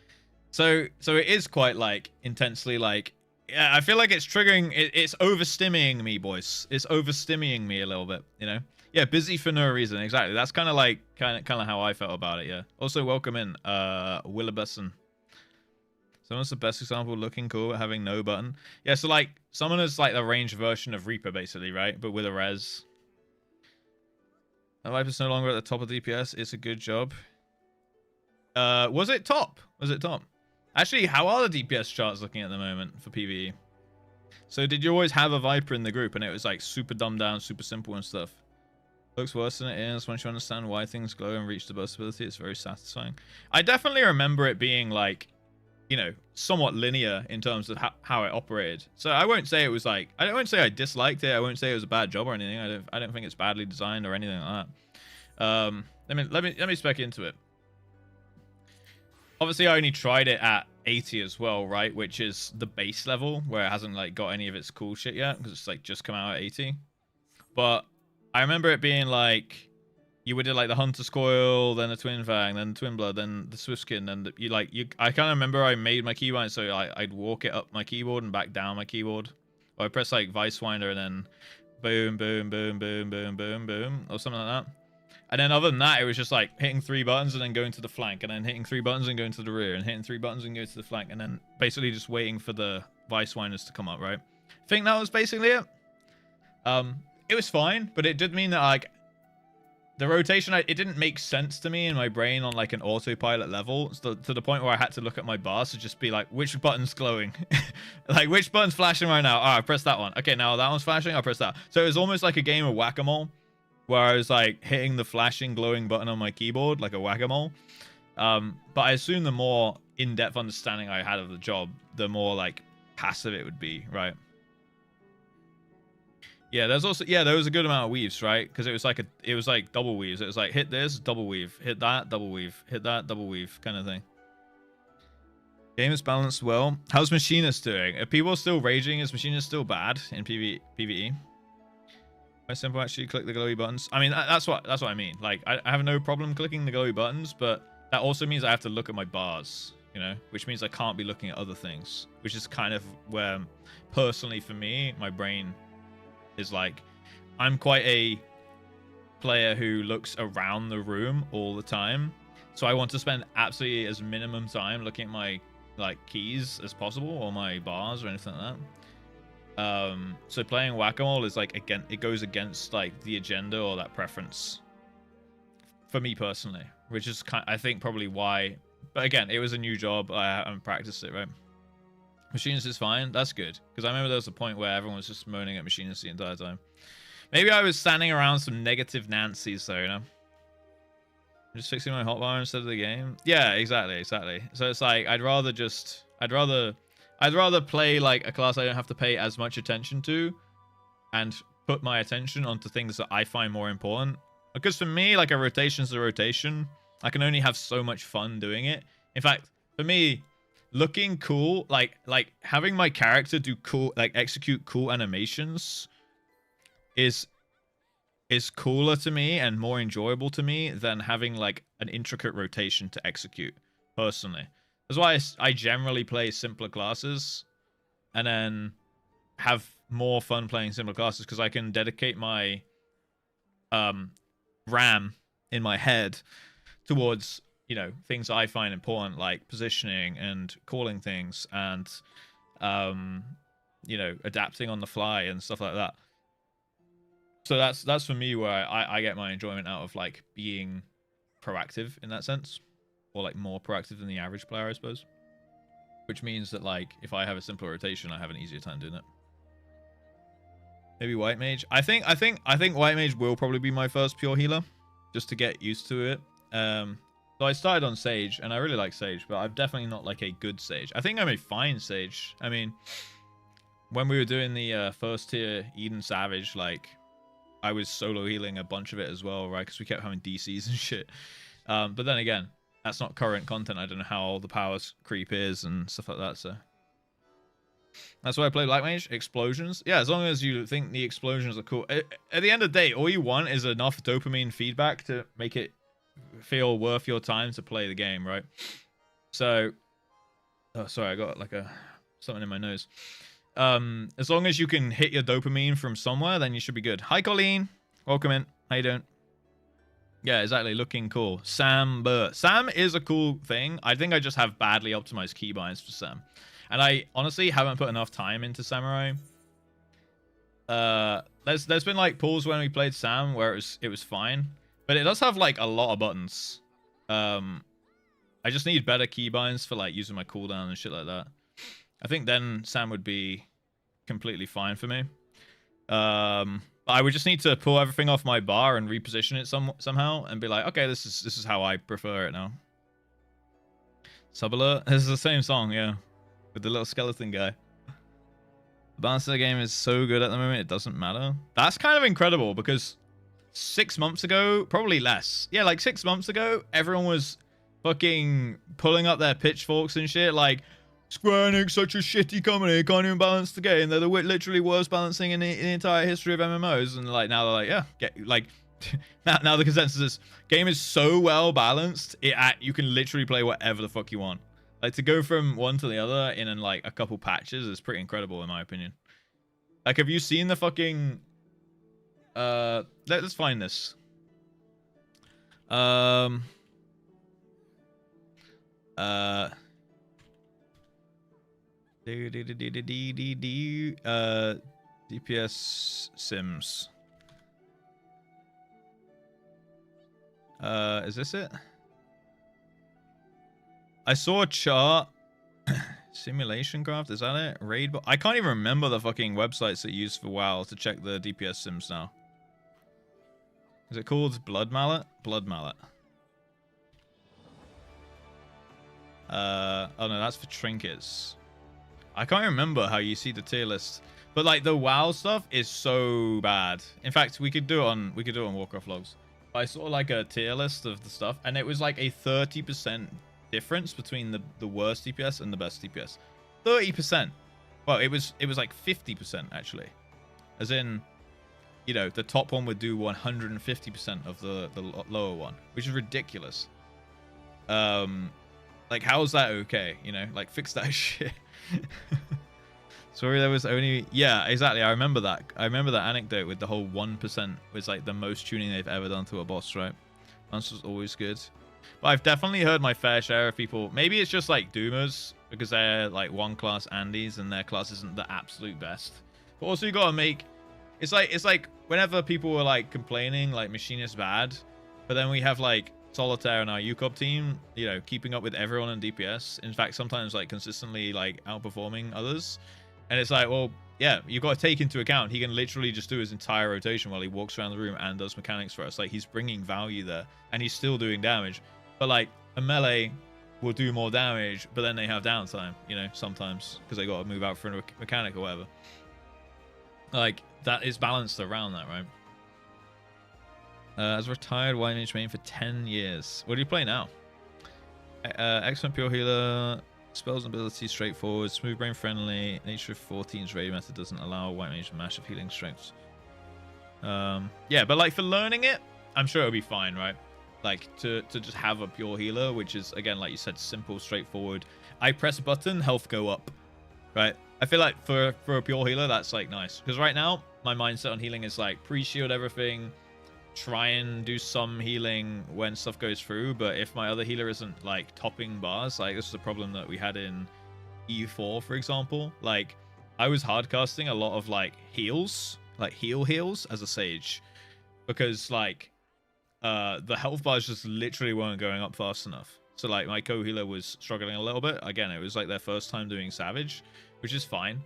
So it is quite like intensely like, yeah, I feel like it's triggering, it's overstimming me, boys. It's overstimming me a little bit, you know? Yeah, busy for no reason. Exactly. That's kind of how I felt about it, yeah. Also, welcome in, Willibusson. Someone's the best example, looking cool but having no button. Yeah, so like someone is like the ranged version of Reaper basically, right? But with a res. The Viper's no longer at the top of DPS. It's a good job. Was it top? Was it top? Actually, how are the DPS charts looking at the moment for PvE? So did you always have a Viper in the group and it was like super dumbed down, super simple and stuff? Looks worse than it is. Once you understand why things glow and reach the burst ability, it's very satisfying. I definitely remember it being like, you know, somewhat linear in terms of how it operated. So I won't say it was like, I won't say I disliked it. I won't say it was a bad job or anything. I don't think it's badly designed or anything like that. Let me spec into it. Obviously, I only tried it at 80 as well, right? Which is the base level where it hasn't like got any of its cool shit yet because it's like just come out at 80. But I remember it being like, you would do like the Hunter's Coil, then the Twin Fang, then the Twin Blood, then the Swift Skin, and I kind of remember I made my keybind so I'd walk it up my keyboard and back down my keyboard. Or I press like Vice Winder and then boom, boom, boom, boom, boom, boom, boom, or something like that. And then other than that, it was just like hitting 3 buttons and then going to the flank, and then hitting 3 buttons and going to the rear, and hitting 3 buttons and going to the flank, and then basically just waiting for the Vice Winders to come up, right? I think that was basically it. It was fine, but it did mean that like the rotation, it didn't make sense to me in my brain on like an autopilot level, to the point where I had to look at my bars to just be like, which button's glowing? Like, which button's flashing right now? I press that one. Okay, now that one's flashing, I'll press that. So it was almost like a game of whack-a-mole, where I was like hitting the flashing glowing button on my keyboard like a whack-a-mole. But I assume the more in-depth understanding I had of the job, the more like passive it would be, right? Yeah, there's also, yeah, there was a good amount of weaves, right? Because it was like double weaves. It was like hit this, double weave, hit that, double weave, hit that, double weave, kind of thing. Game is balanced well. How's Machinist doing? Are people still raging? Is Machinist still bad in PvE? Quite simple, actually. Click the glowy buttons. I mean, that's what I mean. Like, I have no problem clicking the glowy buttons, but that also means I have to look at my bars, you know, which means I can't be looking at other things, which is kind of where, personally for me, my brain is like, I'm quite a player who looks around the room all the time, so I want to spend absolutely as minimum time looking at my like keys as possible or my bars or anything like that. So playing whack-a-mole is like, again, it goes against like the agenda or that preference for me personally, which is I think probably why. But again, it was a new job. I haven't practiced it, right? Machinist is fine. That's good. Because I remember there was a point where everyone was just moaning at Machinist the entire time. Maybe I was standing around some negative Nancy's though, you know? I'm just fixing my hotbar instead of the game. Yeah, exactly. So it's like, I'd rather play like a class I don't have to pay as much attention to and put my attention onto things that I find more important. Because for me, like, a rotation's a rotation. I can only have so much fun doing it. In fact, for me, looking cool, like having my character do cool, like execute cool animations is cooler to me and more enjoyable to me than having like an intricate rotation to execute, personally. That's why I generally play simpler classes and then have more fun playing simpler classes, because I can dedicate my RAM in my head towards, you know, things I find important, like positioning and calling things and, you know, adapting on the fly and stuff like that. So that's for me where I get my enjoyment out of like being proactive in that sense, or like more proactive than the average player, I suppose. Which means that like if I have a simpler rotation, I have an easier time doing it. Maybe White Mage. I think White Mage will probably be my first pure healer, just to get used to it. So I started on Sage, and I really like Sage, but I'm definitely not like a good Sage. I think I'm a fine Sage. I mean, when we were doing the first tier Eden Savage, like, I was solo healing a bunch of it as well, right? Because we kept having DCs and shit. But then again, that's not current content. I don't know how the powers creep is and stuff like that, so. That's why I play Black Mage. Explosions. Yeah, as long as you think the explosions are cool. At the end of the day, all you want is enough dopamine feedback to make it feel worth your time to play the game, right? So, oh, sorry, I got like something in my nose. As long as you can hit your dopamine from somewhere, then you should be good. Hi, Colleen. Welcome in. How you doing? Yeah, exactly. Looking cool. Sam is a cool thing. I think I just have badly optimized keybinds for Sam. And I honestly haven't put enough time into Samurai. There's been like pulls when we played Sam where it was fine. But it does have like a lot of buttons. I just need better keybinds for like using my cooldown and shit like that. I think then Sam would be completely fine for me. I would just need to pull everything off my bar and reposition it somehow and be like, okay, this is how I prefer it now. Sub alert. This is the same song, yeah, with the little skeleton guy. The balance of the game is so good at the moment, it doesn't matter. That's kind of incredible because 6 months ago, probably less. Yeah, like 6 months ago, everyone was fucking pulling up their pitchforks and shit like, Square Enix, such a shitty company, can't even balance the game. They're the literally worst balancing in the entire history of MMOs. And like now they're like, yeah, now the consensus is game is so well balanced, you can literally play whatever the fuck you want. Like to go from one to the other in like a couple patches is pretty incredible in my opinion. Like, have you seen the fucking? Let's find this. DPS Sims. Is this it? I saw a chart. Simulation Craft, is that it? Raid, I can't even remember the fucking websites that you use for WoW to check the DPS Sims now. Is it called Blood Mallet? Blood Mallet. Oh no, that's for trinkets. I can't remember how you see the tier list, but like the WoW stuff is so bad. In fact, we could do it on Warcraft logs. I saw like a tier list of the stuff, and it was like a 30% difference between the worst DPS and the best DPS. 30%. Well, it was like 50% actually, as in, you know, the top one would do 150% of the lower one, which is ridiculous. Like, how is that okay? You know, like, fix that shit. Sorry, there was only... Yeah, exactly. I remember that. I remember that anecdote with the whole 1% was, like, the most tuning they've ever done to a boss, right? Once was always good. But I've definitely heard my fair share of people... Maybe it's just, like, Doomers, because they're, like, one-class Andes, and their class isn't the absolute best. But also, you gotta make... It's like whenever people were, like, complaining, like, Machine is bad, but then we have, like... Solitaire and our UCOP team, you know, keeping up with everyone in DPS. In fact, sometimes like consistently like outperforming others. And it's like, well, yeah, you've got to take into account he can literally just do his entire rotation while he walks around the room and does mechanics for us. Like, he's bringing value there and he's still doing damage. But like a melee will do more damage, but then they have downtime, you know, sometimes because they got to move out for a mechanic or whatever. Like, that is balanced around that, right? As a retired White Mage main for 10 years. What do you play now? Excellent pure healer. Spells and abilities straightforward. Smooth brain friendly. Nature of 14's raid method doesn't allow White Mage massive healing strengths. Yeah, but like for learning it, I'm sure it'll be fine, right? Like to just have a pure healer, which is, again, like you said, simple, straightforward. I press a button, health go up, right? I feel like for a pure healer, that's like nice. Because right now, my mindset on healing is like pre-shield everything. Try and do some healing when stuff goes through, but if my other healer isn't like topping bars, like this is a problem that we had in E4, for example. Like, I was hardcasting a lot of like heals, like heals as a sage, because like the health bars just literally weren't going up fast enough. So like my co-healer was struggling a little bit. Again, it was like their first time doing savage, which is fine,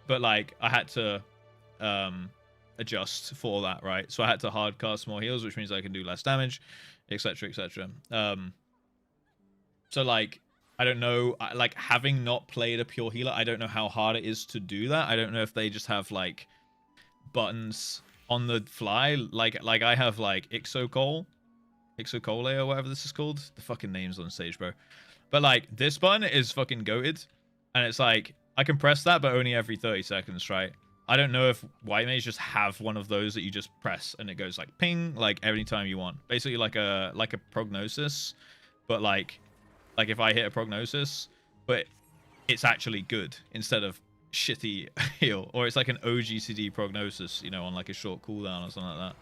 but like I had to adjust for that, right? So I had to hard cast more heals, which means I can do less damage, etc, etc. So like, I don't know, like having not played a pure healer, I don't know how hard it is to do that. I don't know if they just have like buttons on the fly, like I have like Ixocole or whatever this is called. The fucking names on stage, bro. But like this button is fucking goated, and it's like I can press that, but only every 30 seconds, right? I don't know if white mage just have one of those that you just press and it goes like ping, like every time you want. Basically like a prognosis, but like if I hit a prognosis, but it's actually good instead of shitty heal, or it's like an OGCD prognosis, you know, on like a short cooldown or something like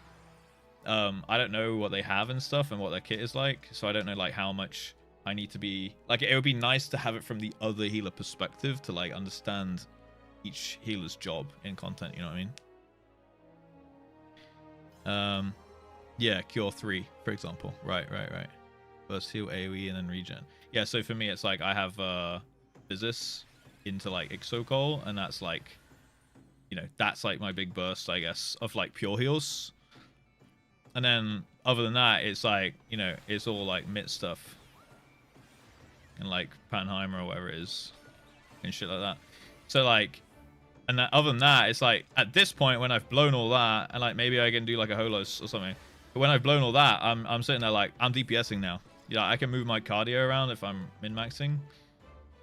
that. I don't know what they have and stuff and what their kit is like, so I don't know like how much I need to be like. It would be nice to have it from the other healer perspective to like understand each healer's job in content, you know what I mean? Yeah, cure 3 for example. Right. First heal, AoE, and then regen. Yeah, so for me it's like I have Physis into like Ixocol, and that's like, you know, that's like my big burst, I guess, of like pure heals. And then other than that, it's like, you know, it's all like mid stuff and like Panheimer or whatever it is and shit like that. So like, and that, other than that, it's like at this point when I've blown all that, and like maybe I can do like a Holos or something, but when I've blown all that, I'm sitting there like I'm DPSing now. Yeah, I can move my cardio around if I'm min-maxing.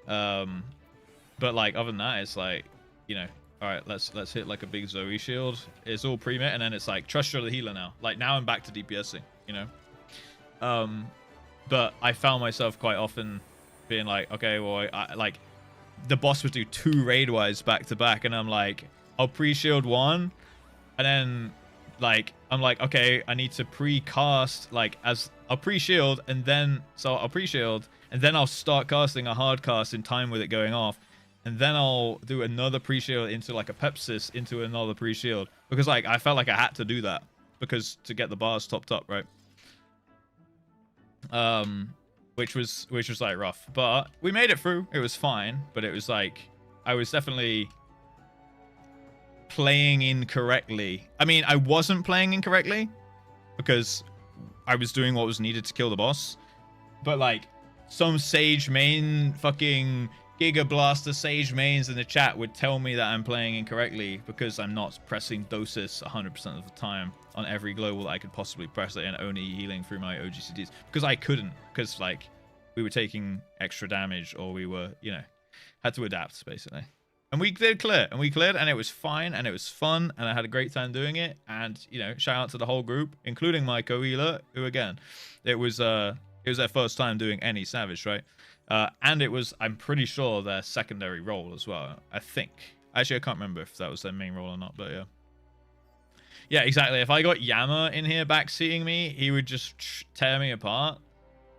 But like other than that, it's like, you know, all right, let's hit like a big Zoe shield. It's all pre-mit, and then it's like trust you're the healer now. Like now I'm back to DPSing, you know. But I found myself quite often being like, okay, well, I like the boss would do 2 raid wise back to back, and I'm like, I'll pre-shield 1, and then like I'm like, okay, I need to pre-cast, like as I'll pre-shield, and then so I'll pre-shield, and then I'll start casting a hard cast in time with it going off, and then I'll do another pre-shield into like a Pepsis into another pre-shield, because like I felt like I had to do that because to get the bars topped up, right? Which was like rough, but we made it through. It was fine, but it was like I was definitely playing incorrectly. I mean, I wasn't playing incorrectly because I was doing what was needed to kill the boss, but like some Sage main fucking Giga Blaster Sage mains in the chat would tell me that I'm playing incorrectly because I'm not pressing Dosis 100% of the time on every global that I could possibly press it and only healing through my OGCDs, because I couldn't, because like we were taking extra damage, or we were, you know, had to adapt basically. And we did clear, and we cleared, and it was fine, and it was fun, and I had a great time doing it. And, you know, shout out to the whole group, including my co-healer, who again, it was their first time doing any Savage, right? And it was, I'm pretty sure, their secondary role as well, I think. Actually, I can't remember if that was their main role or not, but yeah. Yeah, exactly. If I got Yama in here backseating me, he would just tear me apart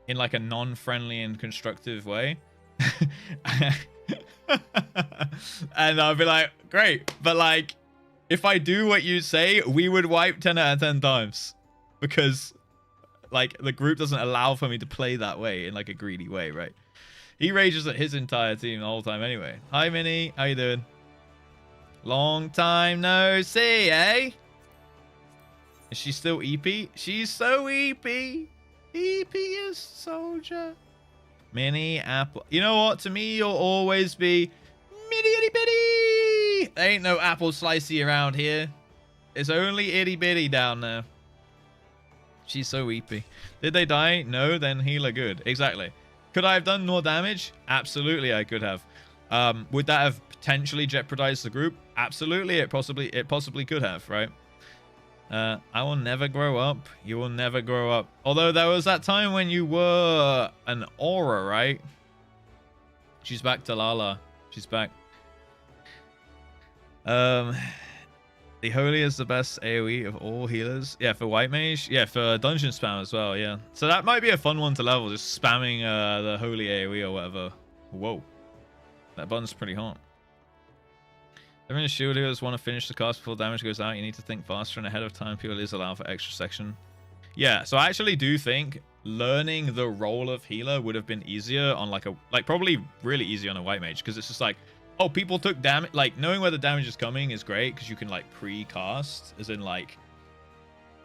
in like a non-friendly and constructive way. And I'll be like, great, but like if I do what you say, we would wipe 10 out of 10 times, because like the group doesn't allow for me to play that way in like a greedy way, right? He rages at his entire team the whole time anyway. Hi Minnie, how you doing? Long time no see, eh? Is she still EP? She's so EP. EP is soldier. Mini apple. You know what? To me, you'll always be mini itty bitty. There ain't no apple slicey around here. It's only itty bitty down there. She's so weepy. Did they die? No, then healer good. Exactly. Could I have done more damage? Absolutely, I could have. Would that have potentially jeopardized the group? Absolutely, it possibly could have, right? I will never grow up. You will never grow up. Although there was that time when you were an aura, right? She's back to Lala. She's back. The Holy is the best AoE of all healers. Yeah, for White Mage. Yeah, for dungeon spam as well, yeah. So that might be a fun one to level, just spamming the Holy AoE or whatever. Whoa. That button's pretty hot. Everyone shield healers want to finish the cast before damage goes out. You need to think faster and ahead of time. People is allowed for extra section. Yeah, so I actually do think learning the role of healer would have been easier on like probably really easy on a White Mage, because it's just like, oh, people took damage. Like knowing where the damage is coming is great because you can like pre-cast, as in like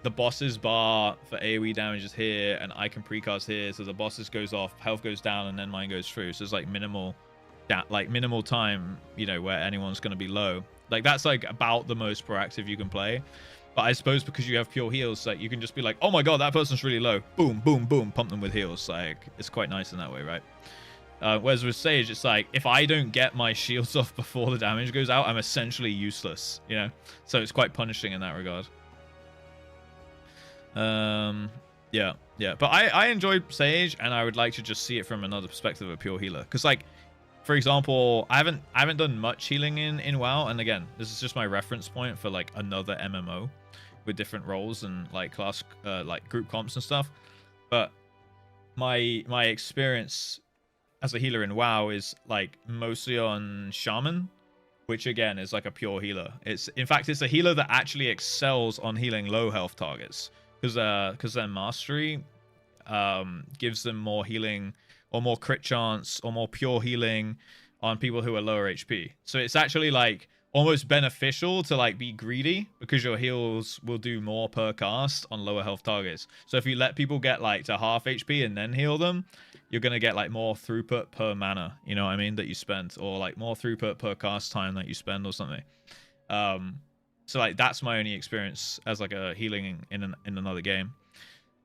the boss's bar for AoE damage is here, and I can pre-cast here, so the boss's goes off, health goes down, and then mine goes through. So it's like minimal time, you know, where anyone's going to be low. Like that's like about the most proactive you can play. But I suppose because you have pure heals, like you can just be like, oh my god, that person's really low, boom boom boom, pump them with heals. Like it's quite nice in that way, right? Whereas with Sage, it's like, if I don't get my shields off before the damage goes out, I'm essentially useless, you know? So it's quite punishing in that regard. Yeah. But I enjoy Sage, and I would like to just see it from another perspective of a pure healer. Because, like, for example, I haven't done much healing in WoW, and again, this is just my reference point for, like, another MMO with different roles and, like, class, like, group comps and stuff. But my experience as a healer in WoW is like mostly on Shaman, which again is like a pure healer. In fact it's a healer that actually excels on healing low health targets because their mastery gives them more healing or more crit chance or more pure healing on people who are lower HP. So it's actually like almost beneficial to like be greedy because your heals will do more per cast on lower health targets. So if you let people get like to half HP and then heal them, you're going to get like more throughput per mana, you know what I mean, that you spent, or like more throughput per cast time that you spend or something. So like that's my only experience as like a healing in another game.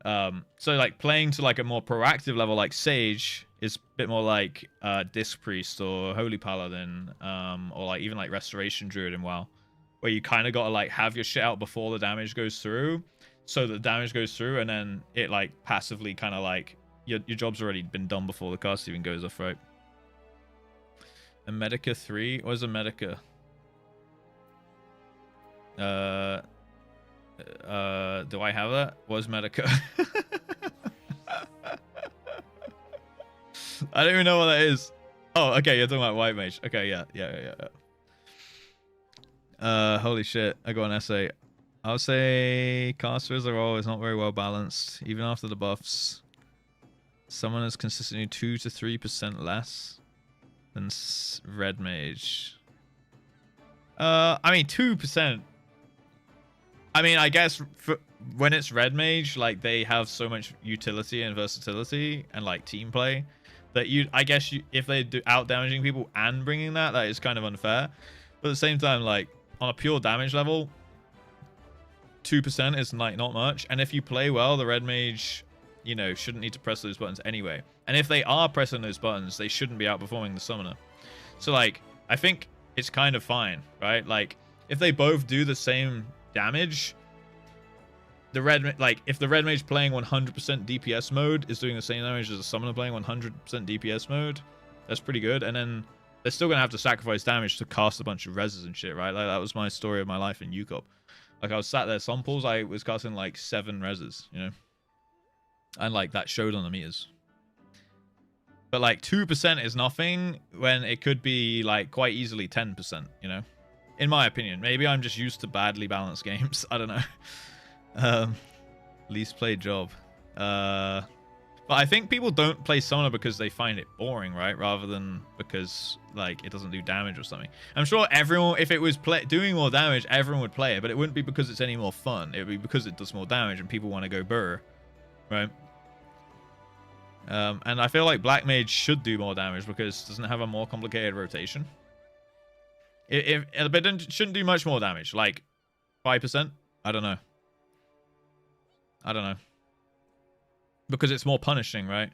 So like playing to like a more proactive level like Sage is a bit more like Disc Priest or Holy Paladin, or like even like Restoration Druid in WoW, where you kind of got to like have your shit out before the damage goes through, so the damage goes through and then it like passively kind of like your job's already been done before the cast even goes off, right? A Medica 3? What is a Medica? Do I have that? What is Medica? I don't even know what that is. Oh, okay, you're talking about White Mage. Okay, yeah. Holy shit, I got an essay. I'll say caster as a role is not very well balanced, even after the buffs. Someone is consistently 2 to 3% less than Red Mage. I mean 2%. I mean, I guess when it's Red Mage, like they have so much utility and versatility and like team play that if they do out damaging people and bringing that is kind of unfair. But at the same time, like on a pure damage level, 2% is like not much. And if you play well, the Red Mage, you know, shouldn't need to press those buttons anyway. And if they are pressing those buttons, they shouldn't be outperforming the summoner. So like, I think it's kind of fine, right? Like if they both do the same damage, if the Red Mage playing 100% DPS mode is doing the same damage as a summoner playing 100% DPS mode, that's pretty good. And then they're still gonna have to sacrifice damage to cast a bunch of reses and shit, right? Like that was my story of my life in UCOP. Like I was sat there, some pulls I was casting like 7 reses, you know, and like that showed on the meters. But like 2% is nothing when it could be like quite easily 10%, you know, in my opinion. Maybe I'm just used to badly balanced games. I don't know. Least played job. But I think people don't play Summoner because they find it boring, right? Rather than because like it doesn't do damage or something. I'm sure everyone, if it was doing more damage, everyone would play it, but it wouldn't be because it's any more fun. It would be because it does more damage and people want to go burr, right? And I feel like Black Mage should do more damage because it doesn't have a more complicated rotation. But it shouldn't do much more damage, like 5%. I don't know. Because it's more punishing, right?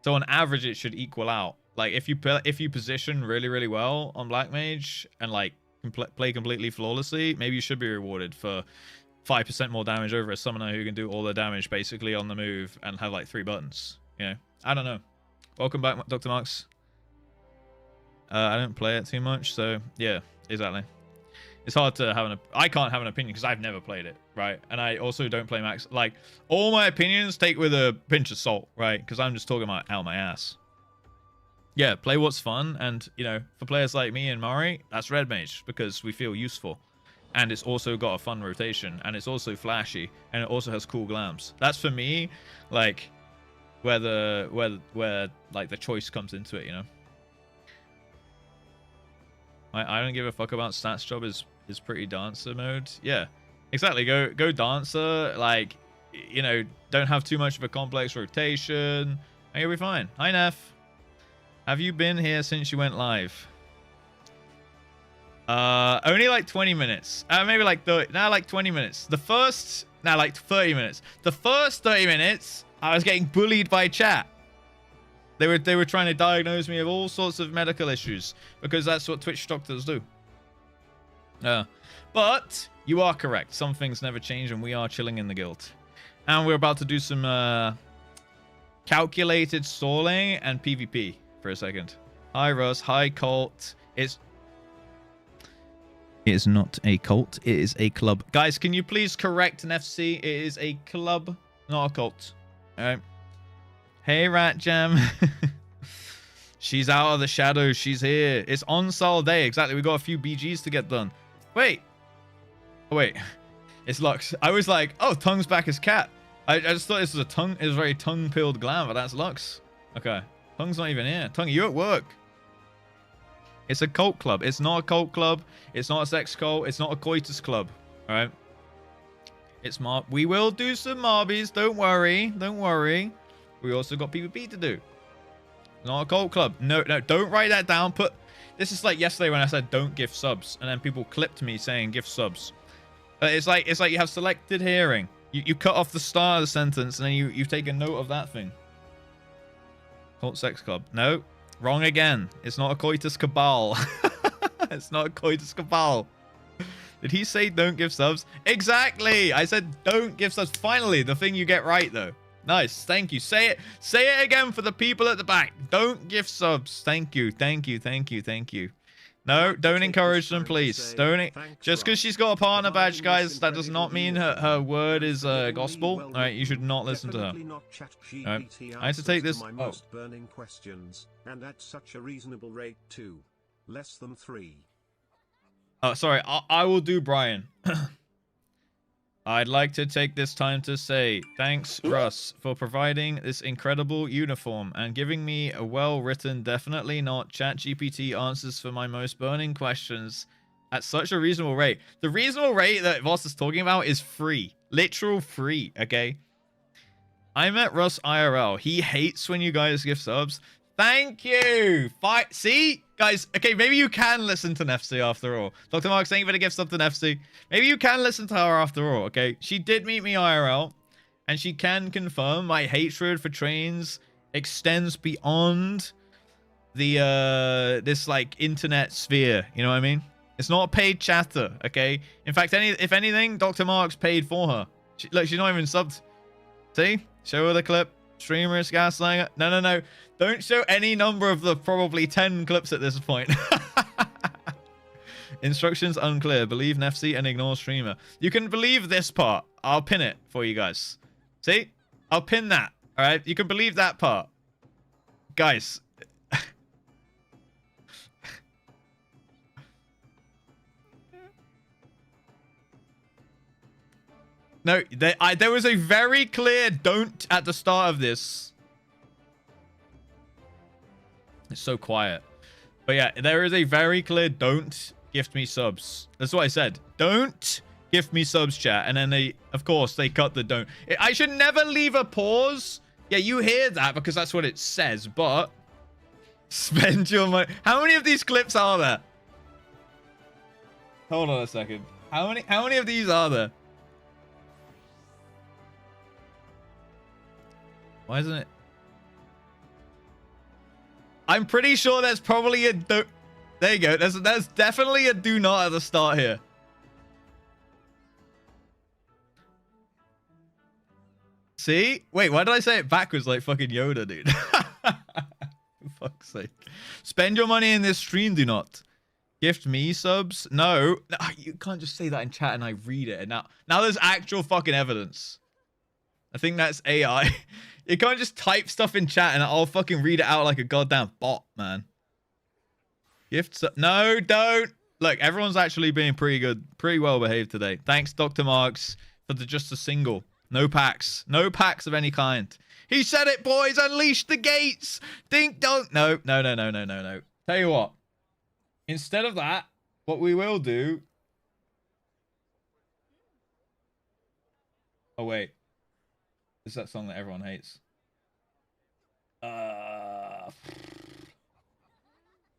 So on average, it should equal out. Like if you position really, really well on Black Mage and like play completely flawlessly, maybe you should be rewarded for 5% more damage over a summoner who can do all the damage basically on the move and have like 3 buttons. You know, I don't know. Welcome back, Dr. Marks. I don't play it too much, so yeah, exactly. It's hard to I can't have an opinion because I've never played it, right? And I also don't play max. Like, all my opinions take with a pinch of salt, right? Because I'm just talking about out my ass. Yeah, play what's fun. And, you know, for players like me and Mari, that's Red Mage because we feel useful. And it's also got a fun rotation. And it's also flashy. And it also has cool glams. That's for me, like, where like the choice comes into it, you know? I don't give a fuck about stats job is pretty dancer mode. Yeah, exactly. Go dancer. Like, you know, don't have too much of a complex rotation. And you'll be fine. Hi, Neff. Have you been here since you went live? Only like 20 minutes. Maybe like 30. Now like 20 minutes. Now like 30 minutes. The first 30 minutes, I was getting bullied by chat. They were trying to diagnose me with all sorts of medical issues because that's what Twitch doctors do. But you are correct. Some things never change, and we are chilling in the guild. And we're about to do some calculated stalling and PvP for a second. Hi, Russ. Hi, Colt. It is not a cult. It is a club. Guys, can you please correct an FC? It is a club, not a cult. All right. Hey, Rat Jam. She's out of the shadows. She's here. It's on Sol Day. Exactly. We got a few BGs to get done. Wait. Oh, wait. It's Lux. I was like, oh, Tongue's back as cat. I just thought this was a tongue. It was a very tongue-pilled glam, but that's Lux. Okay. Tongue's not even here. Tongue, you at work? It's a cult club. It's not a cult club. It's not a sex cult. It's not a coitus club. All right. It's we will do some mobbies. Don't worry. Don't worry. We also got PvP to do. Not a cult club. No, no. Don't write that down. This is like yesterday when I said don't gift subs, and then people clipped me saying gift subs. It's like you have selected hearing. You cut off the start of the sentence, and then you've taken note of that thing. Cult sex club. No. Wrong again. It's not a coitus cabal. It's not a coitus cabal. Did he say don't give subs? Exactly. I said don't give subs. Finally, the thing you get right, though. Nice. Thank you. Say it. Say it again for the people at the back. Don't give subs. Thank you. Thank you. Thank you. Thank you. No, don't encourage them, please. Don't. Just because she's got a partner badge, guys, that does not mean her word is gospel. All right, you should not listen to her. All right. I had to take this. Oh. Burning questions, and at such a reasonable rate too. Less than 3. Oh, sorry. I will do Brian. I'd like to take this time to say thanks, Russ, for providing this incredible uniform and giving me a well-written, definitely not ChatGPT answers for my most burning questions at such a reasonable rate. The reasonable rate that Voss is talking about is free. Literal free, okay? I met Russ IRL. He hates when you guys give subs. Thank you. See? Guys, okay, maybe you can listen to Nefcy after all. Dr. Mark, thank you for the gift sub to Nefcy. Maybe you can listen to her after all, okay? She did meet me IRL, and she can confirm my hatred for trains extends beyond the, this, like, internet sphere. You know what I mean? It's not a paid chatter, okay? In fact, if anything, Dr. Mark's paid for her. Look, she's not even subbed. See? Show her the clip. Streamer is gaslighting. No, no, no. Don't show any number of the probably 10 clips at this point. Instructions unclear. Believe Nefcy and ignore streamer. You can believe this part. I'll pin it for you guys. See? I'll pin that. All right? You can believe that part. Guys. No, there was a very clear don't at the start of this. It's so quiet. But yeah, there is a very clear don't gift me subs. That's what I said. Don't gift me subs, chat. And then they, of course, they cut the don't. I should never leave a pause. Yeah, you hear that because that's what it says. But spend your money. How many of these clips are there? Hold on a second. How many of these are there? Why isn't it? I'm pretty sure there's probably a do. There you go. There's definitely a do not at the start here. See? Wait, why did I say it backwards like fucking Yoda, dude? For fuck's sake. Spend your money in this stream, do not. Gift me subs? No. You can't just say that in chat and I read it. And now there's actual fucking evidence. I think that's AI. You can't just type stuff in chat and I'll fucking read it out like a goddamn bot, man. Gifts? No, don't. Look, everyone's actually being pretty good, pretty well behaved today. Thanks, Dr. Marks, for just a single. No packs. No packs of any kind. He said it, boys. Unleash the gates. Dink dunk. No. Tell you what. Instead of that, what we will do... Oh, wait. It's that song that everyone hates.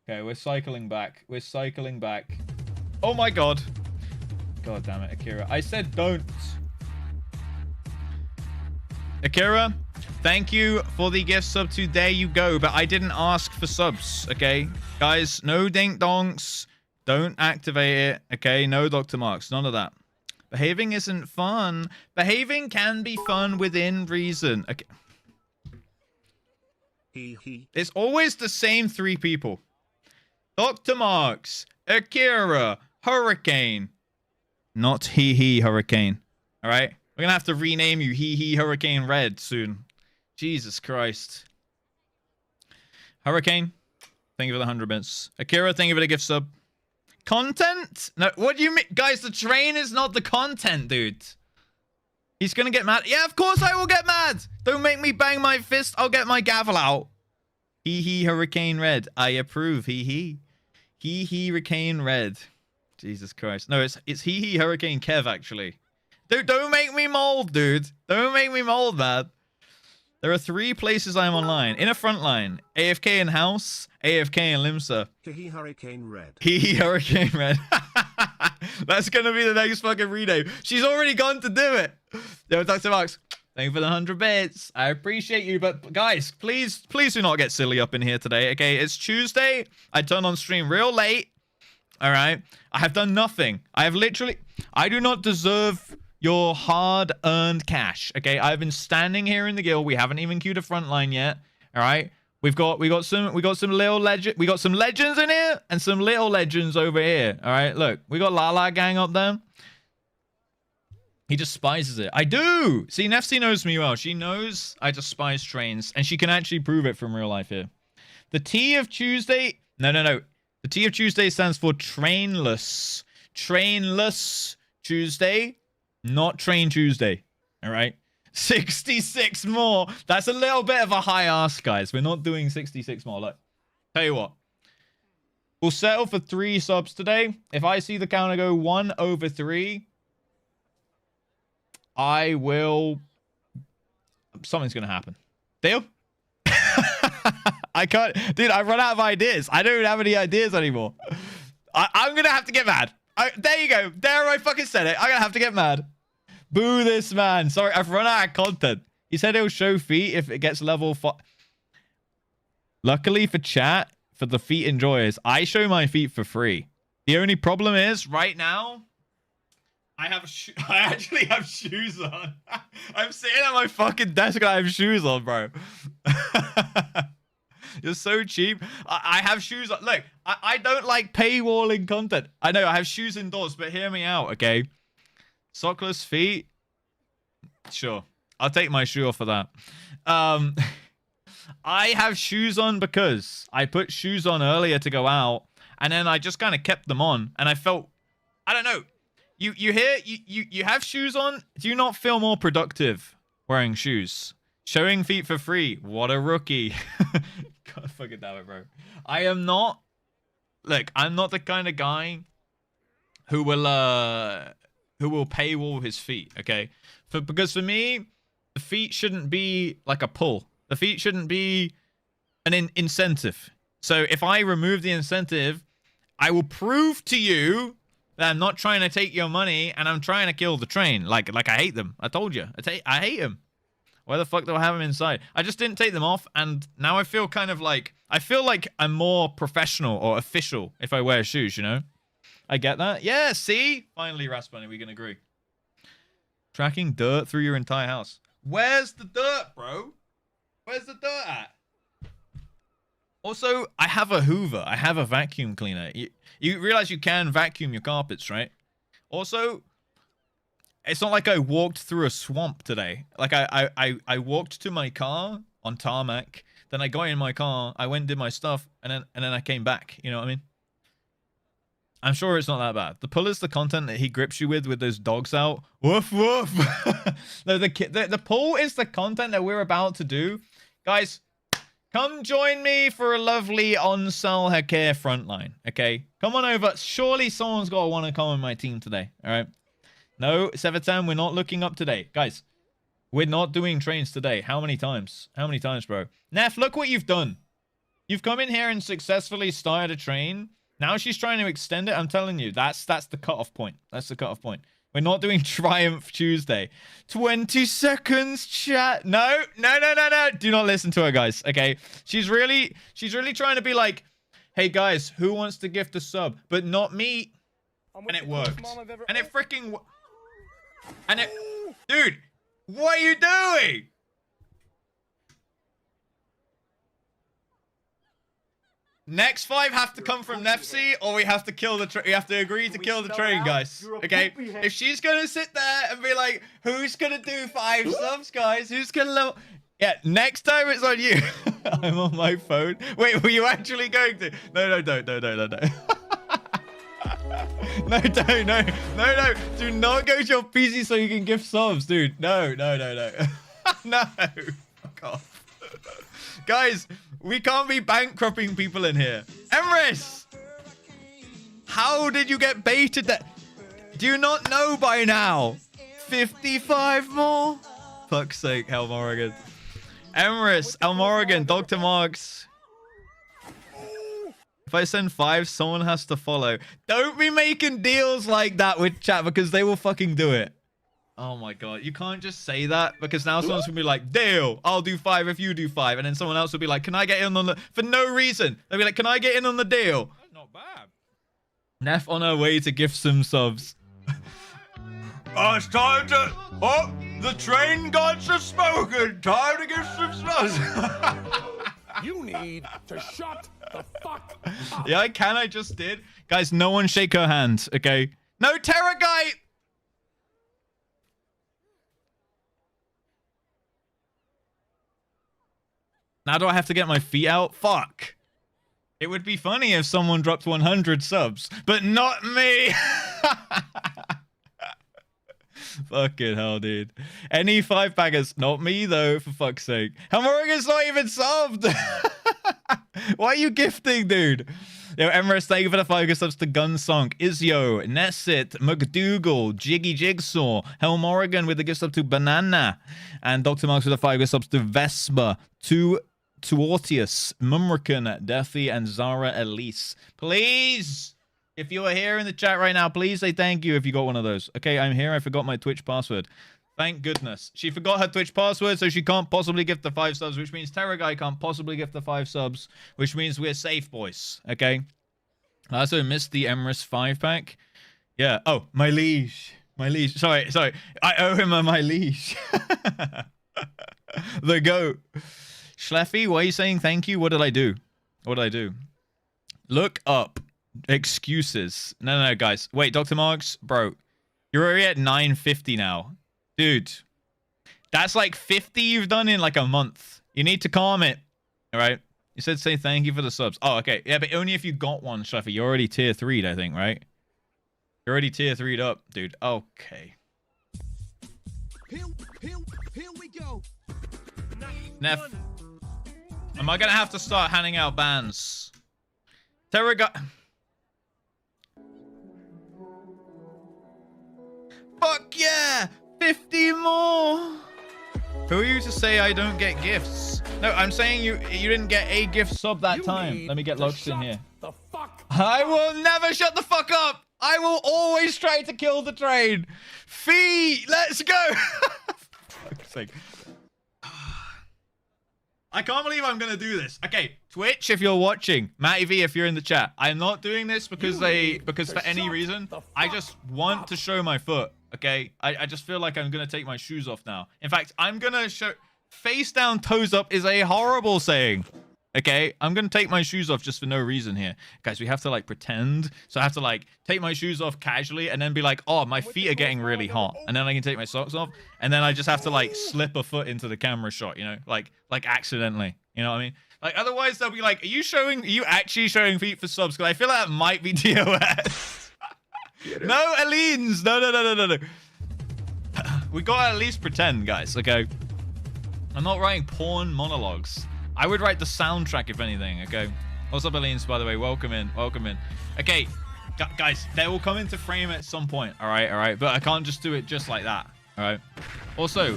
Okay, we're cycling back. We're cycling back. Oh my god. God damn it, Akira. I said don't. Akira, Thank you for the gift sub to There You Go, but I didn't ask for subs, okay? Guys, no dink donks. Don't activate it, okay? No Dr. Marks, none of that. Behaving isn't fun. Behaving can be fun within reason. Okay. It's always the same 3 people. Dr. Marks, Akira, Hurricane. Not Hee Hurricane, all right? We're going to have to rename you Hee Hurricane Red soon. Jesus Christ. Hurricane, thank you for the 100 bits. Akira, thank you for the gift sub. Content? No, what do you mean? Guys, the train is not the content, dude. He's gonna get mad. Yeah, of course I will get mad. Don't make me bang my fist. I'll get my gavel out. Hee Hurricane Red. I approve. Hee Hurricane Red. Jesus Christ. No, it's Hee Hurricane Kev, actually. Dude, don't make me mold, dude. Don't make me mold, man. There are 3 places I am online. In a front line. AFK in house. AFK in Limsa. Hee Hurricane Red. Hee Hurricane Red. That's going to be the next fucking rename. She's already gone to do it. Yo, Dr. Marks, thank you for the 100 bits. I appreciate you. But guys, please do not get silly up in here today. Okay, it's Tuesday. I turn on stream real late. All right. I have done nothing. I do not deserve your hard-earned cash. Okay, I've been standing here in the guild. We haven't even queued a front line yet. All right, we got some little legend. We got some legends in here and some little legends over here. All right, look, we got Lala Gang up there. He despises it. I do. See, Nefsy knows me well. She knows I despise trains, and she can actually prove it from real life here. The T of Tuesday. No. The T of Tuesday stands for trainless. Trainless Tuesday. Not Train Tuesday, all right? 66 more. That's a little bit of a high ask, guys. We're not doing 66 more. Look, tell you what. We'll settle for 3 subs today. If I see the counter go 1/3, I will... Something's going to happen. Deal? I can't... Dude, I've run out of ideas. I don't have any ideas anymore. I'm going to have to get mad. There you go. There I fucking said it. I'm going to have to get mad. Boo this man. Sorry, I've run out of content. He said he'll show feet if it gets level 5. Luckily for chat, for the feet enjoyers, I show my feet for free. The only problem is, right now, I actually have shoes on. I'm sitting at my fucking desk and I have shoes on, bro. You're so cheap. I have shoes on. Look, I don't like paywalling content. I know I have shoes indoors, but hear me out, okay? Sockless feet? Sure. I'll take my shoe off for that. I have shoes on because I put shoes on earlier to go out, and then I just kind of kept them on, and I felt... I don't know. You have shoes on? Do you not feel more productive wearing shoes? Showing feet for free. What a rookie. God fucking damn it, bro. I am not... Look, I'm not the kind of guy who will paywall his feet, okay? Because for me, the feet shouldn't be like a pull. The feet shouldn't be an incentive. So if I remove the incentive, I will prove to you that I'm not trying to take your money and I'm trying to kill the train. Like I hate them. I told you. I hate them. Why the fuck do I have them inside? I just didn't take them off, and now I feel kind of like... I feel like I'm more professional or official if I wear shoes, you know? I get that. Yeah, see? Finally, Raspberry, we can agree. Tracking dirt through your entire house. Where's the dirt, bro? Where's the dirt at? Also, I have a Hoover. I have a vacuum cleaner. You realize you can vacuum your carpets, right? Also, it's not like I walked through a swamp today. Like, I walked to my car on tarmac. Then I got in my car. I went and did my stuff. And then I came back. You know what I mean? I'm sure it's not that bad. The pull is the content that he grips you with those dogs out. Woof, woof. No, the pull is the content that we're about to do. Guys, come join me for a lovely on-sell Hakir frontline, okay? Come on over. Surely someone's got to want to come on my team today, all right? No, Sevatam, we're not looking up today. Guys, we're not doing trains today. How many times? How many times, bro? Neff, look what you've done. You've come in here and successfully started a train. Now she's trying to extend it. I'm telling you, that's the cutoff point. That's the cutoff point. We're not doing Triumph Tuesday. 20 seconds, chat. No. Do not listen to her, guys. Okay. She's really trying to be like, hey guys, who wants to gift a sub? But not me. And it worked. And it freaking and it dude, what are you doing? Next 5 have to come from Nefsi, or we have to kill the we have to agree to kill the train, guys. Okay? If she's gonna sit there and be like, who's gonna do 5 subs, guys? Who's gonna level? Yeah, next time it's on you. I'm on my phone. Wait, were you actually going to? No, don't. No, don't. Do not go to your PC so you can gift subs, dude. No. No. Fuck off. Guys, we can't be bankrupting people in here. Emrys! How did you get baited that? Do you not know by now? 55 more? Fuck's sake, Hell Morrigan. Emrys, El Morrigan, Dr. Marks. If I send 5, someone has to follow. Don't be making deals like that with chat because they will fucking do it. Oh my god, you can't just say that because now someone's gonna be like, deal, I'll do 5 if you do 5. And then someone else will be like, can I get in on the... For no reason. They'll be like, can I get in on the deal? That's not bad. Neff on her way to gift some subs. Oh, it's time to... Oh, the train gods have spoken. Time to give some subs. You need to shut the fuck up. Yeah, I just did. Guys, no one shake her hand, okay? No Terragite! Now do I have to get my feet out? Fuck. It would be funny if someone dropped 100 subs, but not me. Fucking hell, dude. Any 5-baggers? Not me, though, for fuck's sake. Hamburger's not even subbed. Why are you gifting, dude? Yo, Emrys, thank you for the 5 subs to Gunsunk, Izio, Nessit, McDougal, Jiggy Jigsaw, Hell Morrigan with the gift sub to Banana, and Dr. Marks with the 5 subs to Vespa, to Tuortius, Mumrican, Deathy, and Zara Elise. Please, if you are here in the chat right now, please say thank you if you got one of those. Okay, I'm here. I forgot my Twitch password. Thank goodness. She forgot her Twitch password, so she can't possibly gift the 5 subs, which means Terraguy can't possibly gift the 5 subs, which means we're safe, boys. Okay? I also missed the Emrys 5-pack. Yeah. Oh, my liege. My liege. Sorry. I owe him my liege. The goat. Schleffy, why are you saying thank you? What did I do? What did I do? Look up excuses. No, guys. Wait, Dr. Marks? Bro, you're already at 950 now. Dude, that's like 50 you've done in like a month. You need to calm it. All right? You said say thank you for the subs. Oh, okay. Yeah, but only if you got one, Schleffy. You're already tier 3'd, I think, right? You're already tier 3'd up, dude. Okay. Here we go. Neff, am I going to have to start handing out bans? Terraguy... Fuck yeah! 50 more! Who are you to say I don't get gifts? No, I'm saying you didn't get a gift sub that time. Let me get Lux in here. The fuck I will never shut the fuck up! I will always try to kill the train! Fee! Let's go! For fuck's sake. I can't believe I'm gonna do this. Okay, Twitch, if you're watching, Matty V, if you're in the chat, I'm not doing this because for any reason. I just want to show my foot. Okay, I just feel like I'm gonna take my shoes off now. In fact, I'm gonna show face down, toes up is a horrible saying. Okay, I'm gonna take my shoes off just for no reason here, guys. We have to like pretend. So I have to like take my shoes off casually and then be like, oh, my feet are getting really hot, and then I can take my socks off, and then I just have to like slip a foot into the camera shot, you know, like accidentally. You know what I mean? Like otherwise they'll be like, are you actually showing feet for subs? Because I feel like that might be DOS. No, Alines. No. We gotta at least pretend, guys. Okay. I'm not writing porn monologues. I would write the soundtrack, if anything, okay? What's up, Alines, by the way? Welcome in. Okay, guys, they will come into frame at some point, all right? But I can't just do it just like that, all right? Also,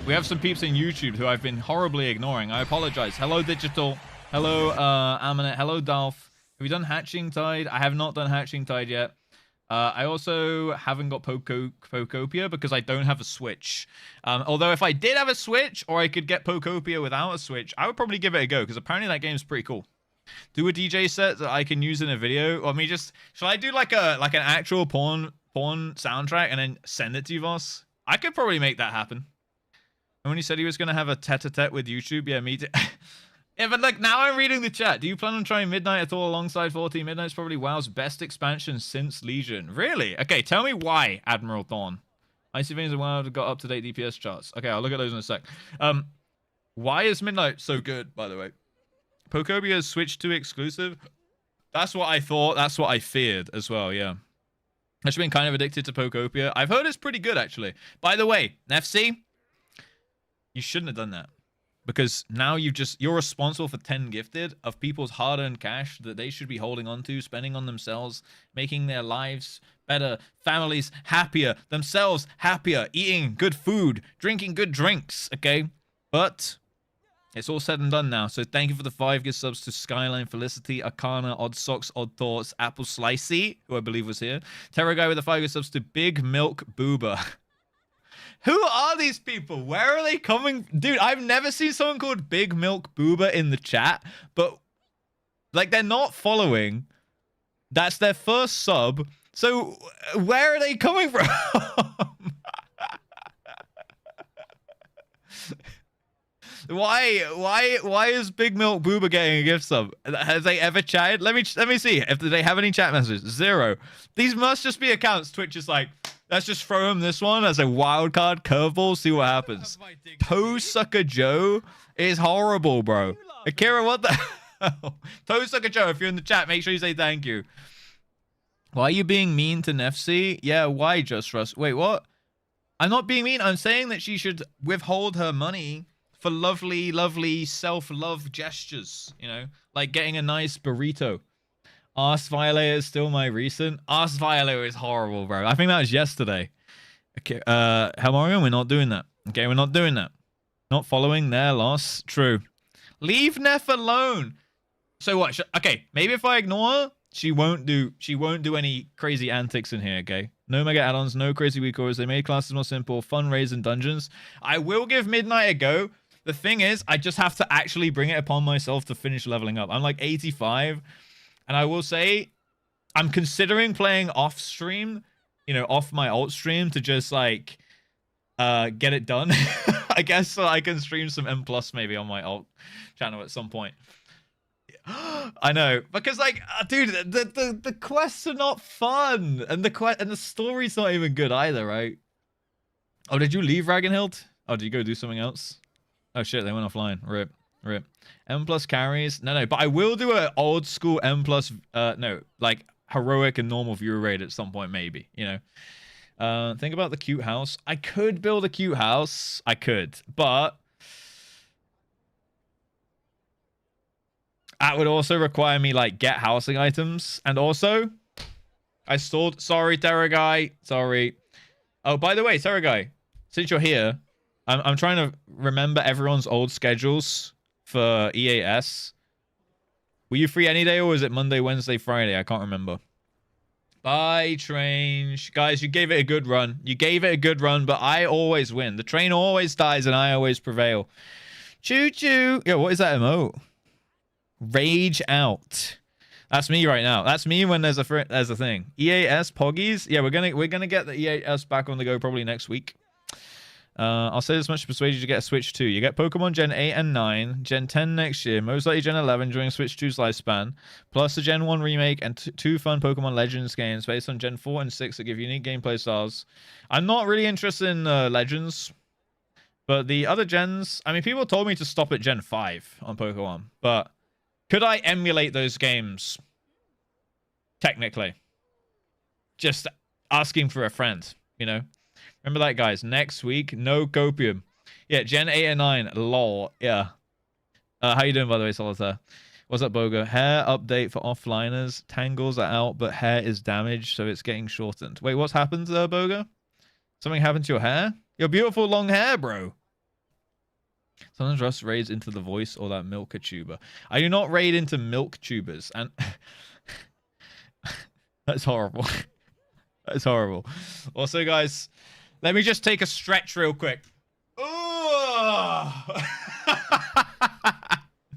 we have some peeps in YouTube who I've been horribly ignoring. I apologize. Hello, Digital. Hello, Aminet. Hello, Dolph. Have you done Hatching Tide? I have not done Hatching Tide yet. I also haven't got Pokopia because I don't have a Switch. Although if I did have a Switch, or I could get Pokopia without a Switch, I would probably give it a go because apparently that game's pretty cool. Do a DJ set that I can use in a video. I mean, shall I do like an actual porn soundtrack and then send it to you, Voss? I could probably make that happen. And when he said he was gonna have a tete-a-tete with YouTube, yeah, me too. Yeah, but look, now I'm reading the chat. Do you plan on trying Midnight at all alongside 14? Midnight's probably WoW's best expansion since Legion. Really? Okay, tell me why, Admiral Thorn. Icy Veins and WoW have got up-to-date DPS charts. Okay, I'll look at those in a sec. Why is Midnight so good, by the way? Pokopia is Switch 2 exclusive? That's what I thought. That's what I feared as well, yeah. I've been kind of addicted to Pokopia. I've heard it's pretty good, actually. By the way, FC, you shouldn't have done that. Because now you're responsible for 10 gifted of people's hard-earned cash that they should be holding on to, spending on themselves, making their lives better, families happier, themselves happier, eating good food, drinking good drinks, okay? But it's all said and done now. So thank you for the 5 gift subs to Skyline, Felicity, Arcana, Odd Socks, Odd Thoughts, Apple Slicey, who I believe was here. Terror Guy with the 5 gift subs to Big Milk Boober. Who are these people? Where are they coming? Dude, I've never seen someone called Big Milk Boober in the chat, but like they're not following. That's their first sub. So where are they coming from? Why is Big Milk Boober getting a gift sub? Has they ever chatted? Let me see if they have any chat messages. 0. These must just be accounts. Twitch is like, let's just throw him this one as a wild card curveball, see what happens. Toe Sucker Joe is horrible, bro. Akira, what the hell? Toe Sucker Joe, if you're in the chat, make sure you say thank you. Why are you being mean to Nefsi? Yeah, why, JustRuss? Wait, what? I'm not being mean. I'm saying that she should withhold her money for lovely, lovely self-love gestures, you know? Like getting a nice burrito. Arse Violator is still my recent. Arse Violator is horrible, bro. I think that was yesterday. Okay, Helmorian, we're not doing that. Okay, we're not doing that. Not following their loss. True. Leave Neff alone. So what? Okay, maybe if I ignore her, she won't do any crazy antics in here, okay? No mega add-ons, no crazy weak orders. They made classes more simple, fun raids and dungeons. I will give Midnight a go. The thing is, I just have to actually bring it upon myself to finish leveling up. I'm like 85. And I will say, I'm considering playing off stream, you know, off my alt stream to just like get it done. I guess so I can stream some M+ maybe on my alt channel at some point. I know, because like, dude, the quests are not fun, and the story's not even good either, right? Oh, did you leave Ragenhild? Oh, did you go do something else? Oh shit, they went offline. Rip. M+ carries. No, but I will do an old school M+, no, like heroic and normal viewer raid at some point, maybe, you know. Think about the cute house. I could build a cute house. I could, but that would also require me like get housing items. And also, I stalled. Sorry, Terror Guy. Sorry. Oh, by the way, Terror Guy, since you're here, I'm trying to remember everyone's old schedules for EAS. Were you free any day, or was it Monday, Wednesday, Friday? I can't remember. Bye, train. Guys, you gave it a good run. You gave it a good run, but I always win. The train always dies, and I always prevail. Choo-choo. Yo, what is that emote? Rage out. That's me right now. That's me when there's a thing. EAS Poggies. Yeah, we're gonna get the EAS back on the go probably next week. I'll say this much to persuade you to get a Switch 2. You get Pokemon Gen 8 and 9, Gen 10 next year, most likely Gen 11 during Switch 2's lifespan, plus a Gen 1 remake and 2 fun Pokemon Legends games based on Gen 4 and 6 that give unique gameplay styles. I'm not really interested in Legends, but the other gens, I mean, people told me to stop at Gen 5 on Pokemon, but could I emulate those games? Technically. Just asking for a friend, you know? Remember that, guys. Next week, no copium. Yeah, Gen 8 and 9. Lol. Yeah. How you doing, by the way, Solitaire? What's up, Boga? Hair update for offliners. Tangles are out, but hair is damaged, so it's getting shortened. Wait, what's happened, Boga? Something happened to your hair? Your beautiful long hair, bro. Sometimes Russ raids into the voice or that milker tuber. I do not raid into milk tubers, and that's horrible. That's horrible. Also, guys, let me just take a stretch real quick. Ooh.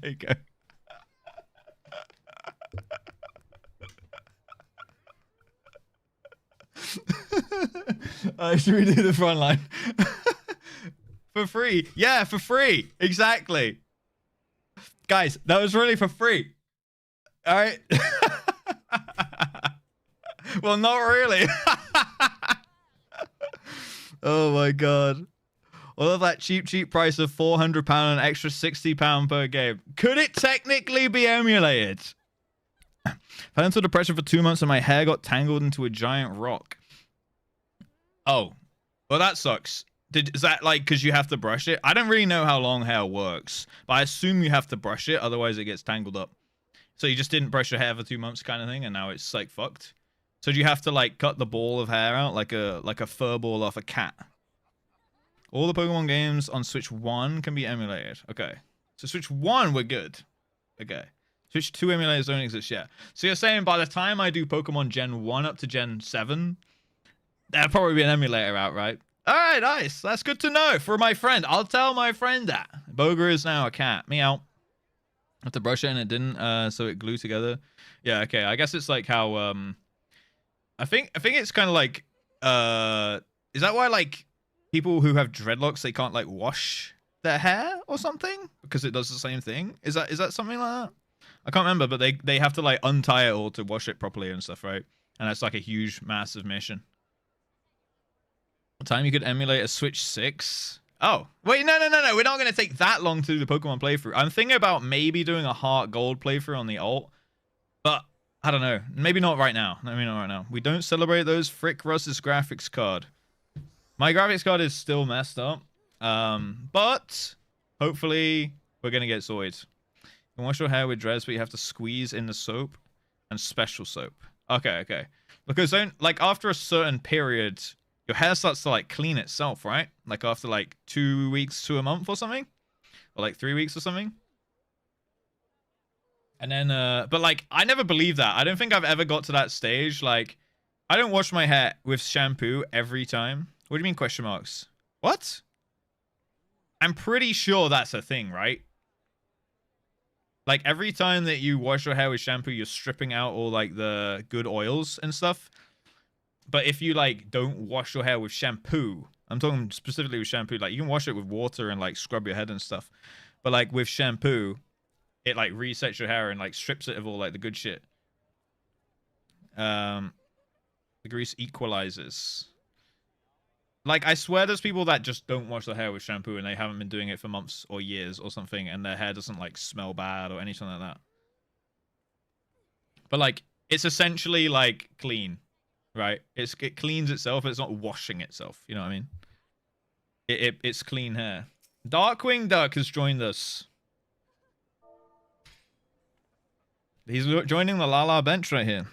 There you go. Should we do the front line? For free. Yeah, for free. Exactly. Guys, that was really for free. All right. Well, not really. Oh my god. All of that cheap price of £400 and extra £60 per game. Could it technically be emulated? I fell into depression for 2 months and my hair got tangled into a giant rock. Oh. Well, that sucks. Is that like because you have to brush it? I don't really know how long hair works, but I assume you have to brush it, otherwise it gets tangled up. So you just didn't brush your hair for 2 months kind of thing, and now it's like fucked. So do you have to like cut the ball of hair out like a fur ball off a cat? All the Pokemon games on Switch 1 can be emulated. Okay. So Switch 1, we're good. Okay. Switch 2 emulators don't exist yet. So you're saying by the time I do Pokemon Gen 1 up to Gen 7, there'll probably be an emulator out, right? Alright, nice. That's good to know for my friend. I'll tell my friend that. Boger is now a cat. Meow. I have to brush it and it didn't, so it glued together. Yeah, okay. I guess it's like how, I think it's kind of like, is that why, like, people who have dreadlocks, they can't, like, wash their hair or something? Because it does the same thing? Is that something like that? I can't remember, but they have to, like, untie it all to wash it properly and stuff, right? And that's, like, a huge, massive mission. What time you could emulate a Switch 6? Oh, wait, no. We're not going to take that long to do the Pokemon playthrough. I'm thinking about maybe doing a Heart Gold playthrough on the alt. But, I don't know. Maybe not right now. Maybe not right now. We don't celebrate those. Frick Russ's graphics card. My graphics card is still messed up. But, hopefully, we're going to get sorted. You can wash your hair with dreads, but you have to squeeze in the soap and special soap. Okay. Because, like, after a certain period, your hair starts to, like, clean itself, right? Like, after, like, 2 weeks to a month or something? Or, like, 3 weeks or something? And then, but, like, I never believed that. I don't think I've ever got to that stage. Like, I don't wash my hair with shampoo every time. What do you mean, question marks? What? I'm pretty sure that's a thing, right? Like, every time that you wash your hair with shampoo, you're stripping out all, like, the good oils and stuff. But if you, like, don't wash your hair with shampoo, I'm talking specifically with shampoo, like, you can wash it with water and, like, scrub your head and stuff. But, like, with shampoo, it, like, resets your hair and, like, strips it of all, like, the good shit. The grease equalizes. Like, I swear there's people that just don't wash their hair with shampoo and they haven't been doing it for months or years or something, and their hair doesn't, like, smell bad or anything like that. But, like, it's essentially, like, clean. Right? It cleans itself. It's not washing itself. You know what I mean? It's clean hair. Darkwing Duck has joined us. He's joining the Lala bench right here.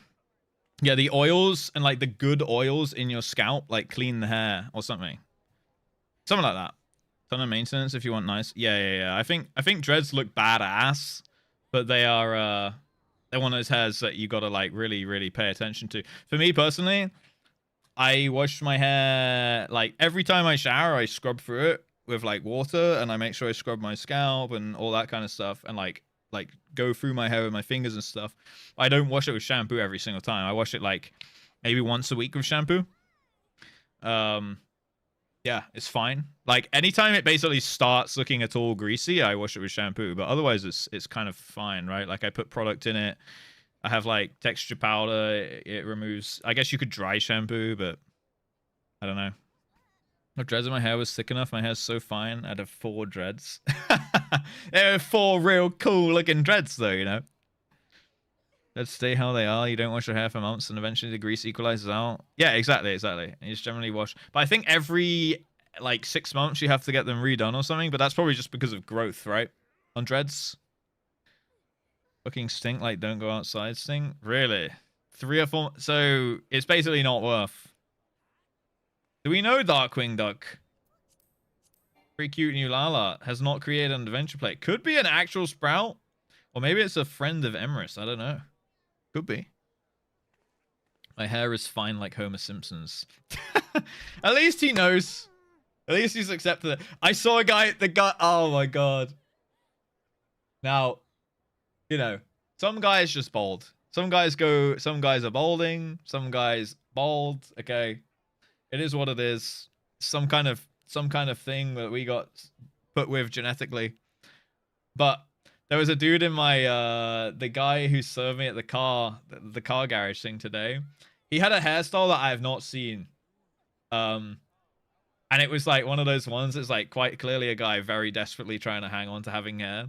Yeah, the oils and, like, the good oils in your scalp, like, clean the hair or something. Something like that. Ton of maintenance if you want nice. Yeah. I think dreads look badass, but they are they're one of those hairs that you gotta, like, really pay attention to. For me personally, I wash my hair, like, every time I shower, I scrub through it with, like, water, and I make sure I scrub my scalp and all that kind of stuff, and like go through my hair with my fingers and stuff. I don't wash it with shampoo every single time. I wash it, like, maybe once a week with shampoo. Yeah, it's fine. Like, anytime it basically starts looking at all greasy, I wash it with shampoo. But otherwise, it's kind of fine, right? Like, I put product in it. I have, like, texture powder. It removes... I guess you could dry shampoo, but... I don't know. If dreads in my hair was thick enough, my hair's so fine, I'd have 4 dreads. There are 4 real cool-looking dreads, though, you know? Let's stay how they are. You don't wash your hair for months, and eventually the grease equalizes out. Yeah, exactly. And you just generally wash. But I think every, like, 6 months you have to get them redone or something. But that's probably just because of growth, right? On dreads. Fucking stink like don't go outside stink. Really? 3 or 4. So it's basically not worth. Do we know Darkwing Duck? Pretty cute new Lala has not created an adventure plate. Could be an actual Sprout. Or maybe it's a friend of Emrys. I don't know. Could be. My hair is fine like Homer Simpson's. At least he knows. At least he's accepted it. I saw a guy, oh my god. Now, you know, some guys just bald. Some guys are balding, some guys bald. Okay. It is what it is. Some kind of thing that we got put with genetically. But there was a dude in my the guy who served me at the car garage thing today. He had a hairstyle that I have not seen. And it was like one of those ones that's like quite clearly a guy very desperately trying to hang on to having hair.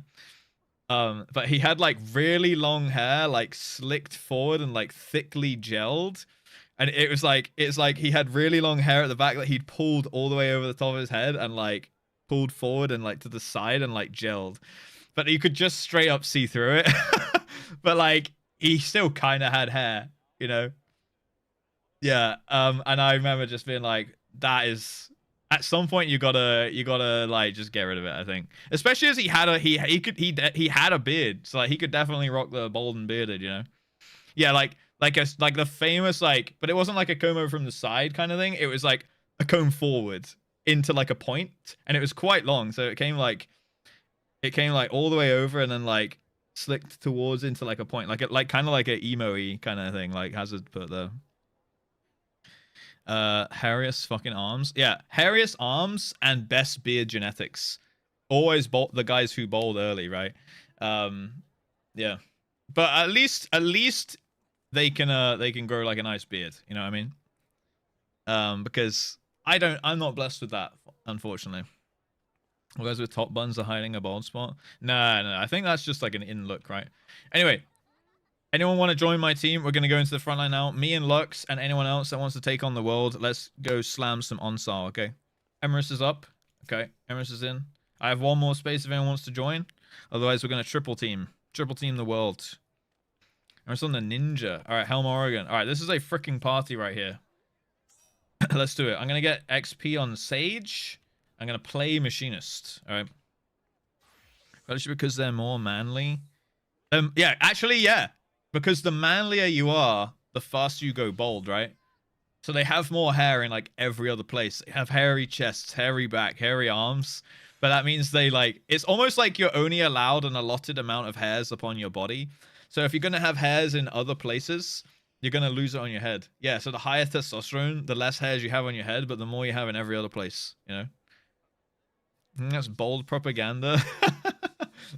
But he had like really long hair, like slicked forward and like thickly gelled. And it's like he had really long hair at the back that he'd pulled all the way over the top of his head and like pulled forward and like to the side and like gelled. But you could just straight up see through it. But like he still kind of had hair, you know? Yeah. And I remember just being like, that is, at some point you gotta like just get rid of it, I think. Especially as he had a beard, so like he could definitely rock the bald and bearded, you know? Yeah, like the famous like, but it wasn't like a comb over from the side kind of thing. It was like a comb forward into like a point, and it was quite long, so it came like all the way over and then like slicked towards into like a point, like kind of like a emo-y kind of thing, like Hazard put there. Hairiest fucking arms. Yeah, hairiest arms and best beard genetics. Always the guys who bald early, right? Yeah. But at least they can grow like a nice beard, you know what I mean? Because I'm not blessed with that, unfortunately. Guys with top buns are hiding a bald spot. No, I think that's just like an in look, right? Anyway, anyone want to join my team? We're going to go into the front line now. Me and Lux and anyone else that wants to take on the world. Let's go slam some Onsal, okay? Emerus is up. Okay, Emerus is in. I have one more space if anyone wants to join. Otherwise, we're going to triple team the world. Emerus on the ninja. All right, Helm Oregon. All right, this is a freaking party right here. Let's do it. I'm going to get XP on Sage. I'm going to play Machinist. All right. Especially because they're more manly. Yeah, actually, yeah. Because the manlier you are, the faster you go bald, right? So they have more hair in like every other place. They have hairy chests, hairy back, hairy arms. But that means they like, it's almost like you're only allowed an allotted amount of hairs upon your body. So if you're going to have hairs in other places, you're going to lose it on your head. Yeah, so the higher testosterone, the less hairs you have on your head, but the more you have in every other place, you know? That's bold propaganda.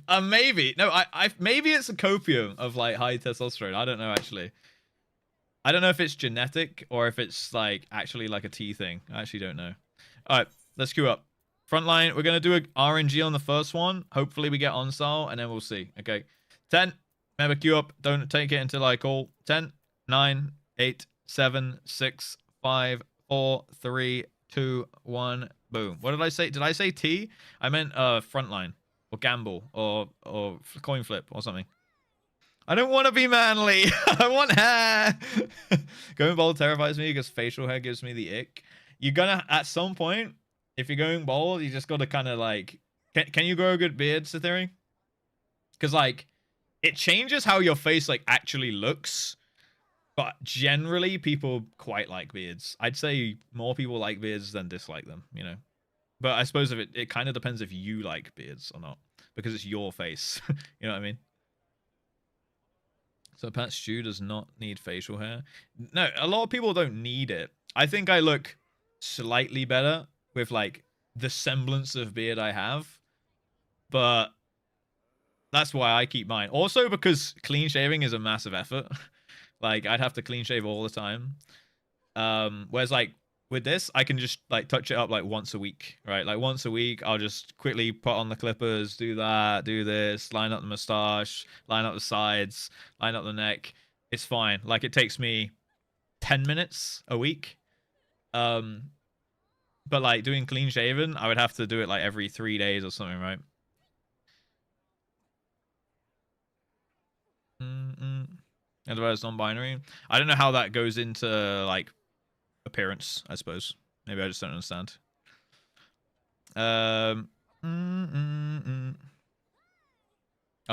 Maybe. No, maybe it's a copium of like high testosterone. I don't know, actually. I don't know if it's genetic or if it's like actually like a T thing. I actually don't know. All right, let's queue up. Frontline, we're going to do a RNG on the first one. Hopefully we get Onsal and then we'll see. Okay. 10. Remember, queue up. Don't take it until I call. 10, 9, 8, 7, 6, 5, 4, 3, 2, 1. Boom. What did I say? Did I say T? I meant frontline or gamble or coin flip or something. I don't want to be manly. I want hair. Going bald terrifies me because facial hair gives me the ick. You're gonna, at some point, if you're going bald, you just got to kind of like, can you grow a good beard, Cytheri? Because like, it changes how your face like actually looks. But generally, people quite like beards. I'd say more people like beards than dislike them, you know. But I suppose if it kind of depends if you like beards or not. Because it's your face. You know what I mean? So Pat Stew does not need facial hair. No, a lot of people don't need it. I think I look slightly better with like the semblance of beard I have. But that's why I keep mine. Also because clean shaving is a massive effort. Like, I'd have to clean shave all the time. Whereas, like, with this, I can just, like, touch it up, like, once a week, right? Like, once a week, I'll just quickly put on the clippers, do that, do this, line up the mustache, line up the sides, line up the neck. It's fine. Like, it takes me 10 minutes a week. But, like, doing clean shaven, I would have to do it, like, every 3 days or something, right? Otherwise, non-binary. I don't know how that goes into like appearance. I suppose maybe I just don't understand. I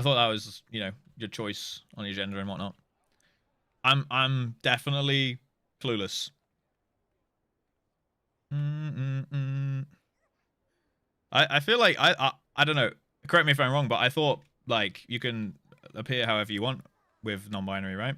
thought that was, you know, your choice on your gender and whatnot. I'm definitely Clueless. I feel like I don't know. Correct me if I'm wrong, but I thought like you can appear however you want with non-binary, right?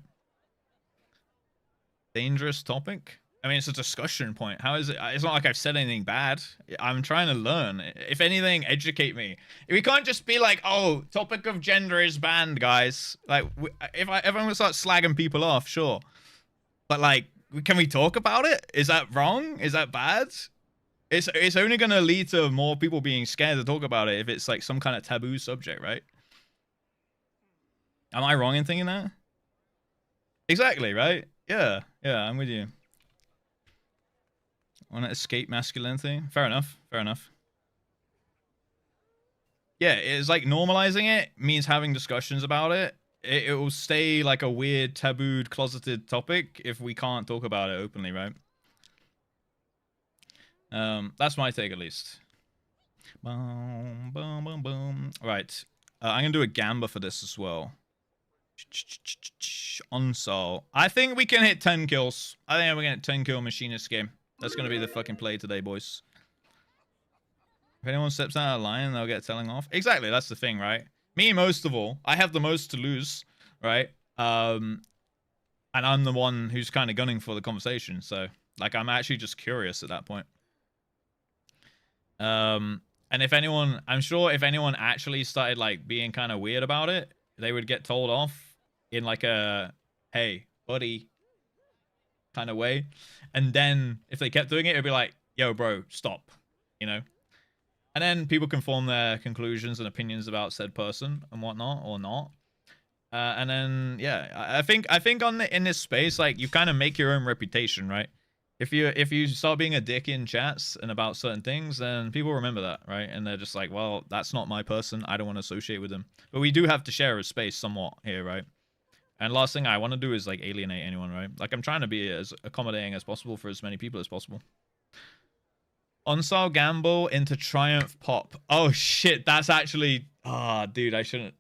Dangerous topic. I mean, it's a discussion point. How is it? It's not like I've said anything bad. I'm trying to learn. If anything, educate me. We can't just be like, oh, topic of gender is banned, guys. Like, if I'm gonna start slagging people off, sure. But like, can we talk about it? Is that wrong? Is that bad? It's only gonna lead to more people being scared to talk about it if it's like some kind of taboo subject, right? Am I wrong in thinking that? Exactly, right? Yeah, I'm with you. Want to escape masculinity? Fair enough. Fair enough. Yeah, it's like normalizing it means having discussions about it. It will stay like a weird, tabooed, closeted topic if we can't talk about it openly, right? That's my take, at least. Boom, boom, boom, boom. Right. I'm gonna do a gamba for this as well. Onsol. I think we can hit 10 kills. I think we're gonna hit 10 kill machinist game. That's gonna be the fucking play today, boys. If anyone steps out of line, they'll get telling off. Exactly, that's the thing, right? Me, most of all. I have the most to lose, right? And I'm the one who's kind of gunning for the conversation. So, like, I'm actually just curious at that point. And if anyone, I'm sure if anyone actually started, like, being kind of weird about it, they would get told off in, like, a, hey, buddy, kind of way. And then if they kept doing it, it'd be like, yo, bro, stop, you know? And then people can form their conclusions and opinions about said person and whatnot, or not. And then, yeah, I think in this space, like, you kind of make your own reputation, right? If you start being a dick in chats and about certain things, then people remember that, right? And they're just like, well, that's not my person. I don't want to associate with them. But we do have to share a space somewhat here, right? And last thing I want to do is, like, alienate anyone, right? Like, I'm trying to be as accommodating as possible for as many people as possible. Onsal gamble into Triumph Pop. Oh, shit. That's actually... Ah, dude, I shouldn't...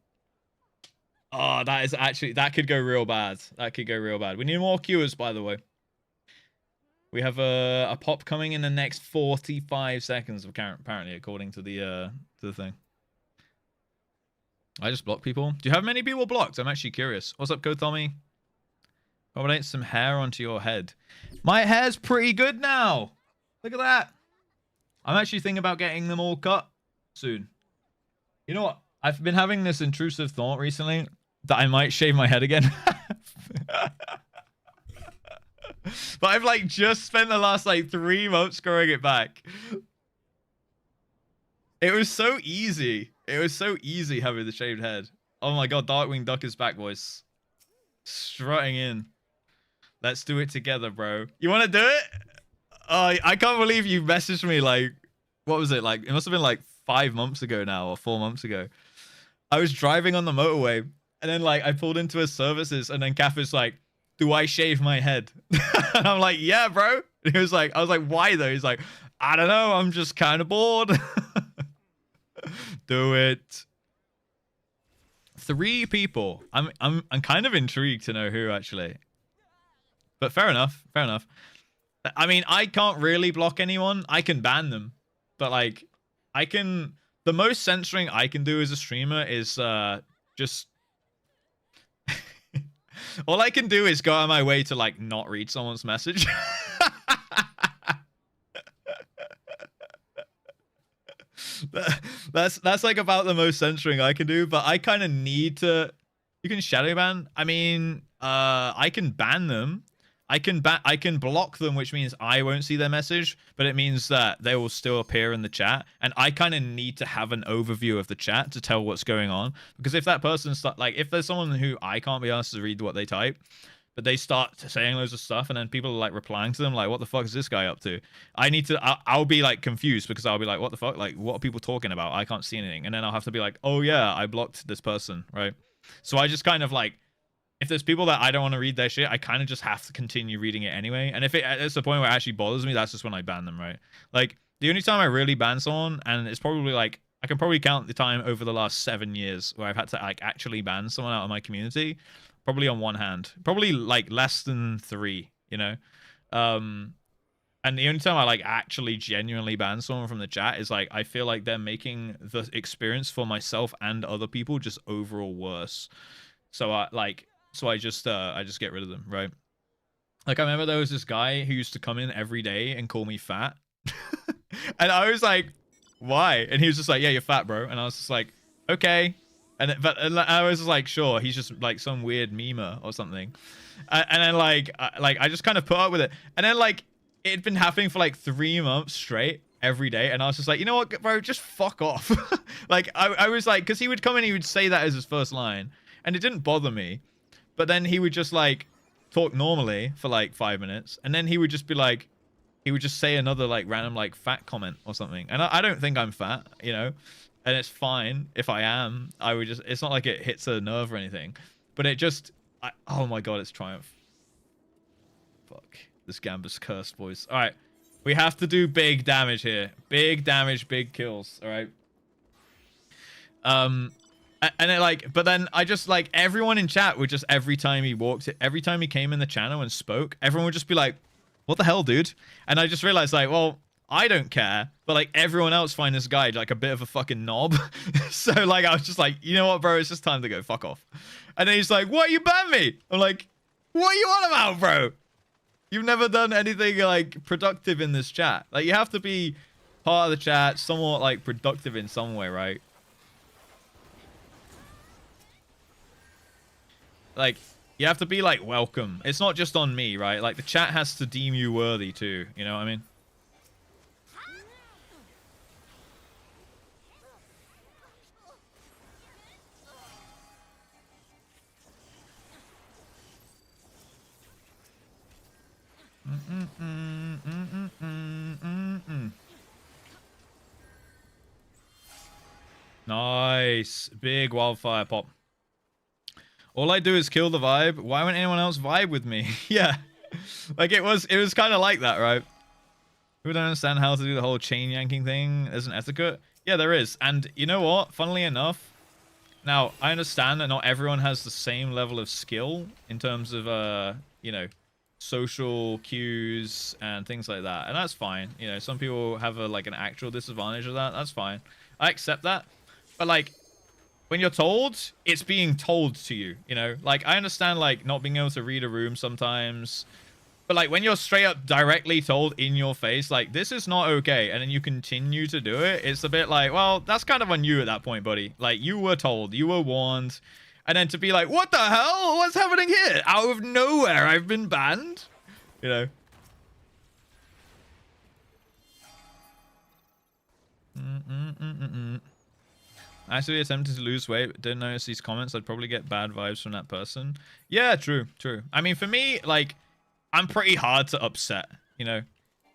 Oh, that is actually... That could go real bad. That could go real bad. We need more queuers, by the way. We have a pop coming in the next 45 seconds, apparently, according to the thing. I just block people. Do you have many people blocked? I'm actually curious. What's up, Code Tommy? Accommodate some hair onto your head. My hair's pretty good now. Look at that. I'm actually thinking about getting them all cut soon. You know what? I've been having this intrusive thought recently that I might shave my head again. But I've, like, just spent the last, like, 3 months growing it back. It was so easy. It was so easy having the shaved head. Oh my god, Darkwing Duck is back, boys. Strutting in. Let's do it together, bro. You want to do it? I can't believe you messaged me, like, what was it? Like, it must have been like 5 months ago now, or 4 months ago. I was driving on the motorway, and then, like, I pulled into a services, and then Kath was like, do I shave my head? And I'm like, yeah, bro. And he was like, I was like, why though? He's like, I don't know. I'm just kind of bored. Do it. 3 people. I'm kind of intrigued to know who, actually. But fair enough. Fair enough. I mean, I can't really block anyone. I can ban them. But, like, I can... The most censoring I can do as a streamer is just... All I can do is go out of my way to, like, not read someone's message. That's like about the most censoring I can do, but I kind of need to... You can shadow ban. I mean, I can ban them. I can block them, which means I won't see their message, but it means that they will still appear in the chat. And I kind of need to have an overview of the chat to tell what's going on. Because if that person if there's someone who I can't be asked to read what they type, but they start saying loads of stuff, and then people are, like, replying to them, like, what the fuck is this guy up to? I'll be, like, confused, because I'll be like, what the fuck? Like, what are people talking about? I can't see anything. And then I'll have to be like, oh yeah, I blocked this person, right? So I just kind of, like, if there's people that I don't want to read their shit, I kind of just have to continue reading it anyway. And if it's the point where it actually bothers me, that's just when I ban them, right? Like, the only time I really ban someone, and it's probably, like, I can probably count the time over the last 7 years where I've had to, like, actually ban someone out of my community, probably on one hand. Probably, like, less than 3, you know? And the only time I like actually genuinely ban someone from the chat is like I feel like they're making the experience for myself and other people just overall worse. So I just get rid of them, right? Like I remember there was this guy who used to come in every day and call me fat. And I was like, why? And he was just like, yeah, you're fat, bro. And I was just like, okay. But I was just like, sure, he's just like some weird memer or something. And then I just kind of put up with it. And then like it'd been happening for like 3 months straight every day. And I was just like, you know what, bro, just fuck off. Like I was like, because he would come in, he would say that as his first line. And it didn't bother me. But then he would just like talk normally for like 5 minutes. And then he would just be like, he would just say another like random like fat comment or something. And I don't think I'm fat, you know, and it's fine if I am. I would just, it's not like it hits a nerve or anything, but it just, oh my God, it's Triumph. Fuck, this Gambler's cursed, boys. All right, we have to do big damage here. Big damage, big kills. All right. And it like, but then I just like everyone in chat would just, every time he came in the channel and spoke, everyone would just be like, what the hell, dude? And I just realized, like, well, I don't care, but like everyone else find this guy like a bit of a fucking knob. So like I was just like, you know what, bro? It's just time to go. Fuck off. And then he's like, what? You banned me? I'm like, what are you on about, bro? You've never done anything like productive in this chat. Like you have to be part of the chat, somewhat like productive in some way, right? Like you have to be like welcome. It's not just on me, right? Like the chat has to deem you worthy too. You know what I mean? Nice. Big wildfire pop. All I do is kill the vibe. Why won't anyone else vibe with me? Yeah. Like it was kind of like that, right? People don't understand how to do the whole chain yanking thing. There's an etiquette. Yeah, there is. And you know what? Funnily enough, now I understand that not everyone has the same level of skill in terms of, you know, social cues and things like that. And that's fine. You know, some people have like an actual disadvantage of that. That's fine. I accept that. But like, when you're told, it's being told to you, you know? Like, I understand, like, not being able to read a room sometimes. But, like, when you're straight up directly told in your face, like, this is not okay, and then you continue to do it, it's a bit like, well, that's kind of on you at that point, buddy. Like, you were told, you were warned. And then to be like, what the hell? What's happening here? Out of nowhere, I've been banned? You know? I actually attempted to lose weight, but didn't notice these comments. I'd probably get bad vibes from that person. Yeah, true, true. I mean, for me, like, I'm pretty hard to upset, you know?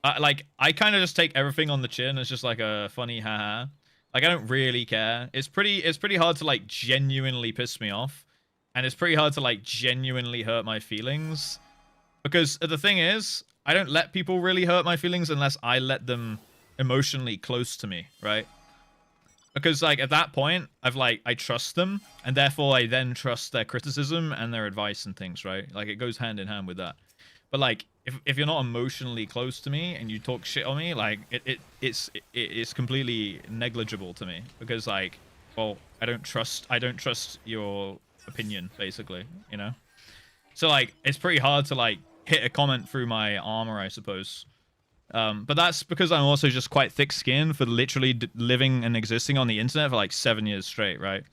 I kind of just take everything on the chin. It's just like a funny haha. Like, I don't really care. It's pretty hard to, like, genuinely piss me off. And it's pretty hard to, like, genuinely hurt my feelings. Because the thing is, I don't let people really hurt my feelings unless I let them emotionally close to me, right? Because, like, at that point, I trust them, and therefore I then trust their criticism and their advice and things, right? Like, it goes hand in hand with that. But, like, if you're not emotionally close to me and you talk shit on me, like, it's completely negligible to me. Because, like, well, I don't trust your opinion, basically, you know? So, like, it's pretty hard to, like, hit a comment through my armor, I suppose. But that's because I'm also just quite thick-skinned for literally living and existing on the internet for like 7 years straight, right?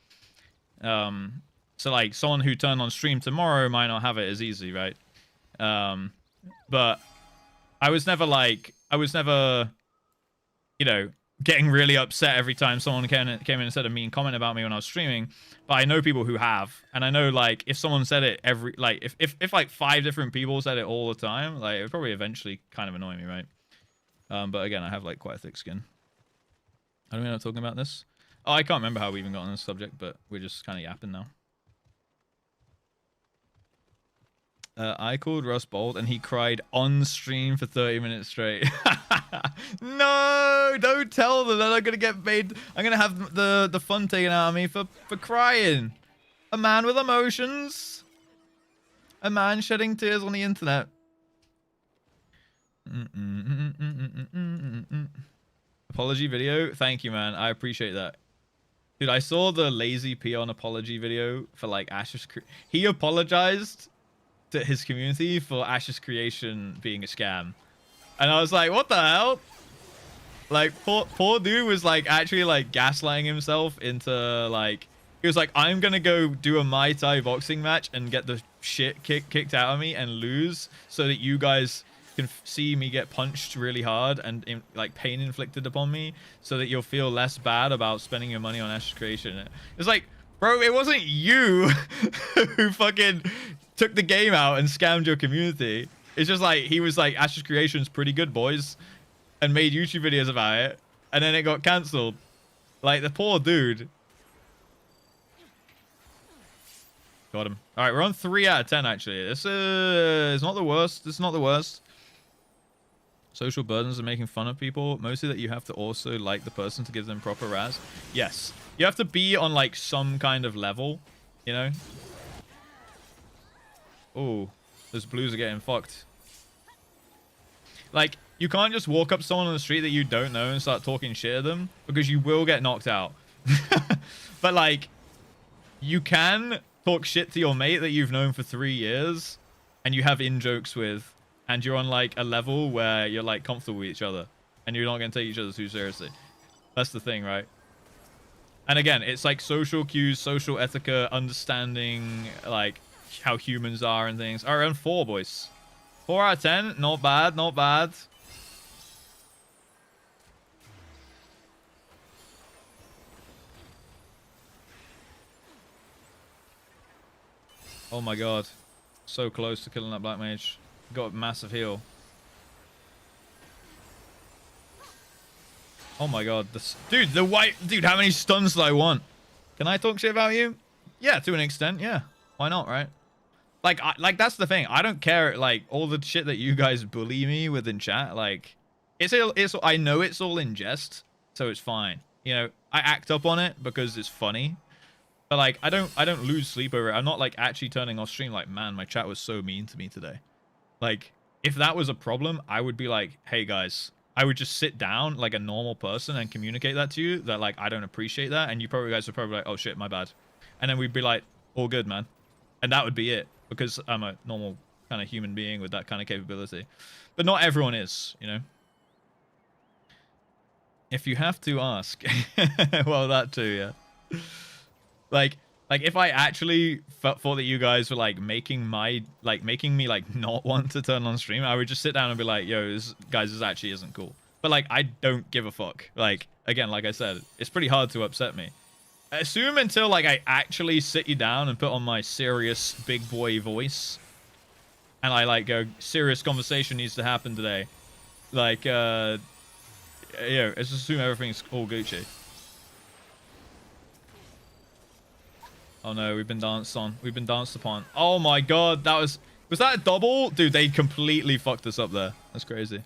So like someone who turned on stream tomorrow might not have it as easy, right? But I was never, you know, getting really upset every time someone came in and said a mean comment about me when I was streaming. But I know people who have, and I know, like, if someone said it if like 5 different people said it all the time, like, it would probably eventually kind of annoy me, right? But again, I have like quite a thick skin. How do we not talking about this? Oh, I can't remember how we even got on this subject, but we're just kind of yapping now. I called Russ bold and he cried on stream for 30 minutes straight. No, don't tell them that I'm gonna get paid. I'm gonna have the fun taken out of me for crying. A man with emotions. A man shedding tears on the internet. Apology video. Thank you, man. I appreciate that. Dude, I saw the lazy peon apology video for like Ash's. He apologized to his community for Ash's creation being a scam, and I was like, what the hell? Like, poor dude was like actually like gaslighting himself into like, he was like, I'm gonna go do a Muay Thai boxing match and get the shit kicked out of me and lose so that you guys can see me get punched really hard and like pain inflicted upon me so that you'll feel less bad about spending your money on Ash's creation. It's like, bro, it wasn't you who fucking took the game out and scammed your community. It's just like, he was like, Ash's creation's pretty good, boys, and made YouTube videos about it, and then it got cancelled. Like, the poor dude. Got him. All right, we're on 3 out of 10, actually. This is not the worst. This is not the worst. Social burdens of making fun of people. Mostly that you have to also like the person to give them proper razz. Yes. You have to be on, like, some kind of level, you know? Oh, those blues are getting fucked. Like, you can't just walk up to someone on the street that you don't know and start talking shit at them, because you will get knocked out. But, like, you can talk shit to your mate that you've known for 3 years and you have in-jokes with, and you're on, like, a level where you're, like, comfortable with each other and you're not going to take each other too seriously. That's the thing, right? And again, it's, like, social cues, social etiquette, understanding, like, how humans are and things. All right, on 4, boys. 4 out of 10. Not bad, not bad. Oh my god. So close to killing that black mage. Got a massive heal. Oh my god. This dude, the white dude, how many stuns do I want? Can I talk shit about you? Yeah, to an extent, yeah. Why not, right? Like that's the thing. I don't care, like, all the shit that you guys bully me with in chat. Like, it's I know it's all in jest, so it's fine. You know, I act up on it because it's funny. But, like, I don't lose sleep over it. I'm not, like, actually turning off stream like, man, my chat was so mean to me today. Like, if that was a problem, I would be like, hey, guys, I would just sit down like a normal person and communicate that to you, that, like, I don't appreciate that. And you guys would probably be like, oh, shit, my bad. And then we'd be like, all good, man. And that would be it, because I'm a normal kind of human being with that kind of capability. But not everyone is, you know? If you have to ask. Well, that too, yeah. Like if I actually thought that you guys were like making me like not want to turn on stream, I would just sit down and be like, yo, this actually isn't cool. But, like, I don't give a fuck. Like, again, like I said, it's pretty hard to upset me. Assume until, like, I actually sit you down and put on my serious big boy voice, and I, like, go, serious conversation needs to happen today. Like, yeah, let's assume everything's all Gucci. Oh no, we've been danced on. We've been danced upon. Oh my god, was that a double? Dude, they completely fucked us up there. That's crazy.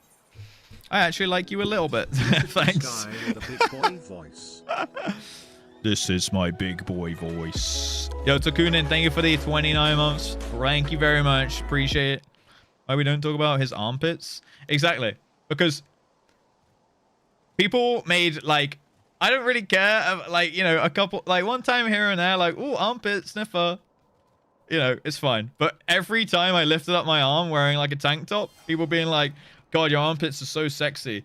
I actually like you a little bit. Thanks. This is my big boy voice. Yo, Takunin, thank you for the 29 months. Thank you very much. Appreciate it. Why we don't talk about his armpits? Exactly. Because people made, like, I don't really care, like, you know, a couple, like, one time here and there, like, ooh, armpit sniffer. You know, it's fine. But every time I lifted up my arm wearing, like, a tank top, people being like, God, your armpits are so sexy.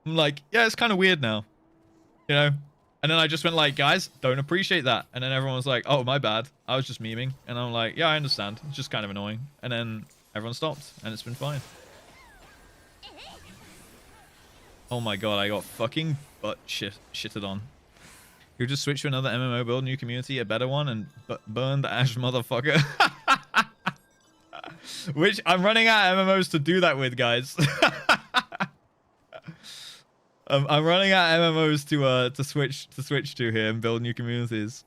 I'm like, yeah, it's kind of weird now. You know? And then I just went like, guys, don't appreciate that. And then everyone was like, oh, my bad. I was just memeing. And I'm like, yeah, I understand. It's just kind of annoying. And then everyone stopped, and it's been fine. Oh my god, I got fucking butt shitted on. You just switch to another MMO, build a new community, a better one, and burn the Ash motherfucker. Which I'm running out of MMOs to do that with, guys. I'm running out of MMOs to switch to here and build new communities.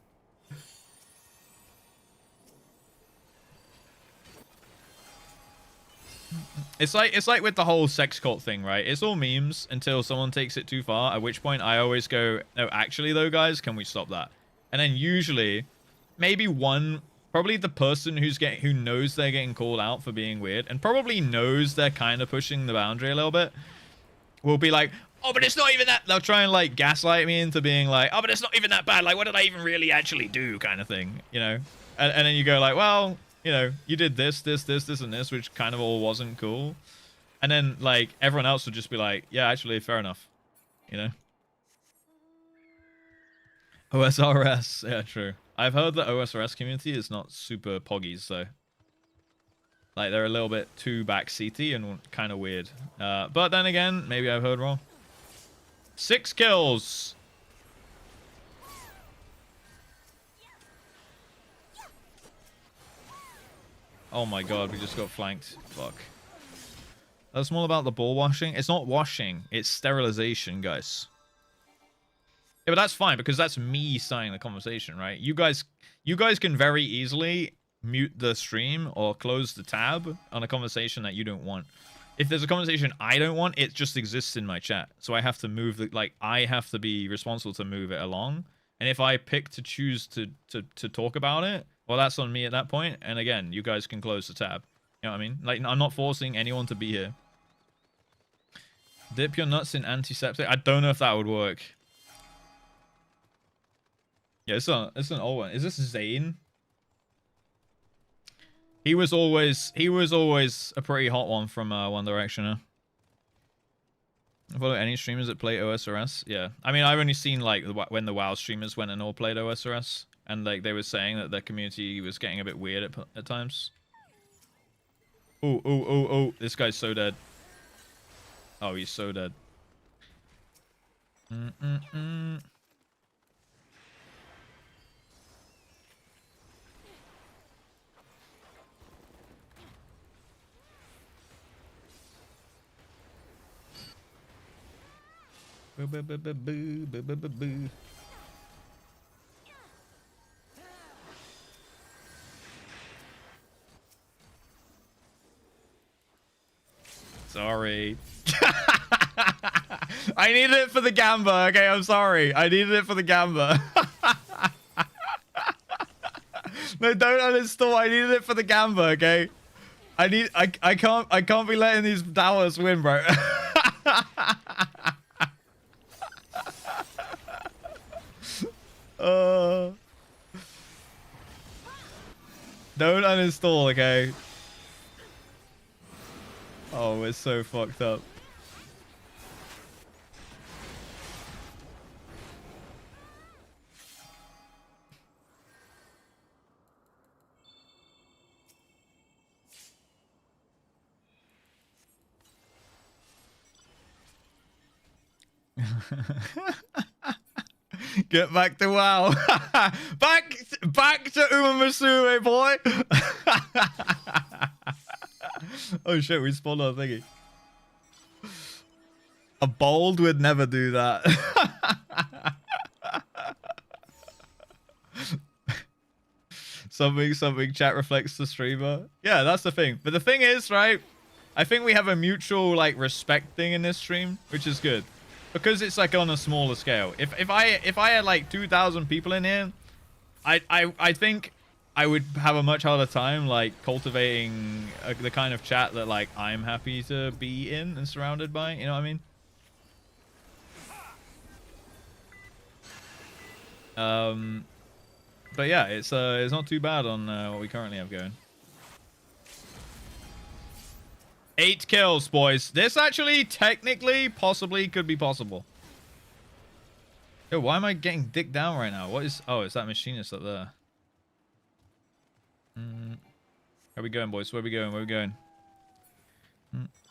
It's like with the whole sex cult thing, right? It's all memes until someone takes it too far, at which point I always go, no, actually though, guys, can we stop that? And then usually, maybe one probably the person who knows they're getting called out for being weird and probably knows they're kind of pushing the boundary a little bit will be like, oh, but it's not even that. They'll try and like gaslight me into being like, oh, but it's not even that bad. Like, what did I even really actually do, kind of thing, you know? And then you go like, well, you know, you did this, and this, which kind of all wasn't cool. And then like everyone else would just be like, yeah, actually, fair enough, you know? OSRS, yeah, true. I've heard the OSRS community is not super poggies, though. Like, they're a little bit too backseaty and kind of weird. But then again, maybe I've heard wrong. 6 kills! Oh my god, we just got flanked. Fuck. That's more about the ball washing. It's not washing, it's sterilization, guys. Yeah, but that's fine because that's me starting the conversation, right? You guys can very easily mute the stream or close the tab on a conversation that you don't want. If there's a conversation I don't want, it just exists in my chat. So I have to move the, like, I have to be responsible to move it along. And if I pick to choose to talk about it, well, that's on me at that point. And again, you guys can close the tab. You know what I mean? Like, I'm not forcing anyone to be here. Dip your nuts in antiseptic. I don't know if that would work. Yeah, it's an old one. Is this Zane? He was always a pretty hot one from One Direction. Huh? Follow any streamers that play OSRS? Yeah, I mean, I've only seen like when the WoW streamers went and all played OSRS, and like they were saying that their community was getting a bit weird at times. Oh! This guy's so dead. Oh, he's so dead. Sorry. I needed it for the gamba, okay? I'm sorry. I needed it for the gamba. No, don't uninstall. I needed it for the gamba, okay? I can't be letting these towers win, bro. Don't uninstall, okay? Oh, we're so fucked up. Get back to WoW. back to Uma Musume, boy. Oh shit, we spawned our thingy. A bold would never do that. something chat reflects the streamer. Yeah, that's the thing. But the thing is, right, I think we have a mutual like respect thing in this stream, which is good. Because it's like on a smaller scale. If I had like 2,000 people in here, I think I would have a much harder time like cultivating the kind of chat that like I'm happy to be in and surrounded by. You know what I mean? But yeah, it's not too bad on what we currently have going. 8 kills, boys. This actually, technically, possibly could be possible. Yo, why am I getting dicked down right now? What is... Oh, it's that machinist up there. Where we going, boys? Where we going? Where we going?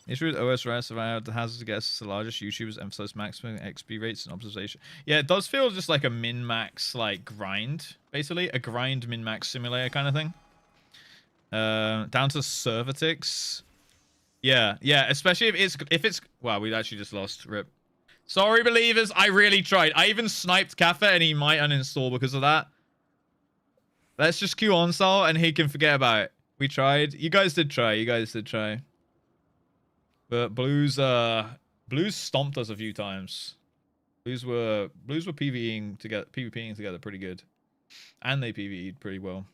Issue with OSRS about the hazards against the largest YouTubers emphasize maximum XP rates and observation. Yeah, it does feel just like a min-max, like, grind, basically. A grind min-max simulator kind of thing. Down to servatics. Yeah, especially if it's wow, we actually just lost. Rip. Sorry, believers, I really tried. I even sniped Kaffa and he might uninstall because of that. Let's just queue onsal and he can forget about it. We tried. You guys did try. But Blues stomped us a few times. Blues were PvPing together pretty good. And they PvE'd pretty well.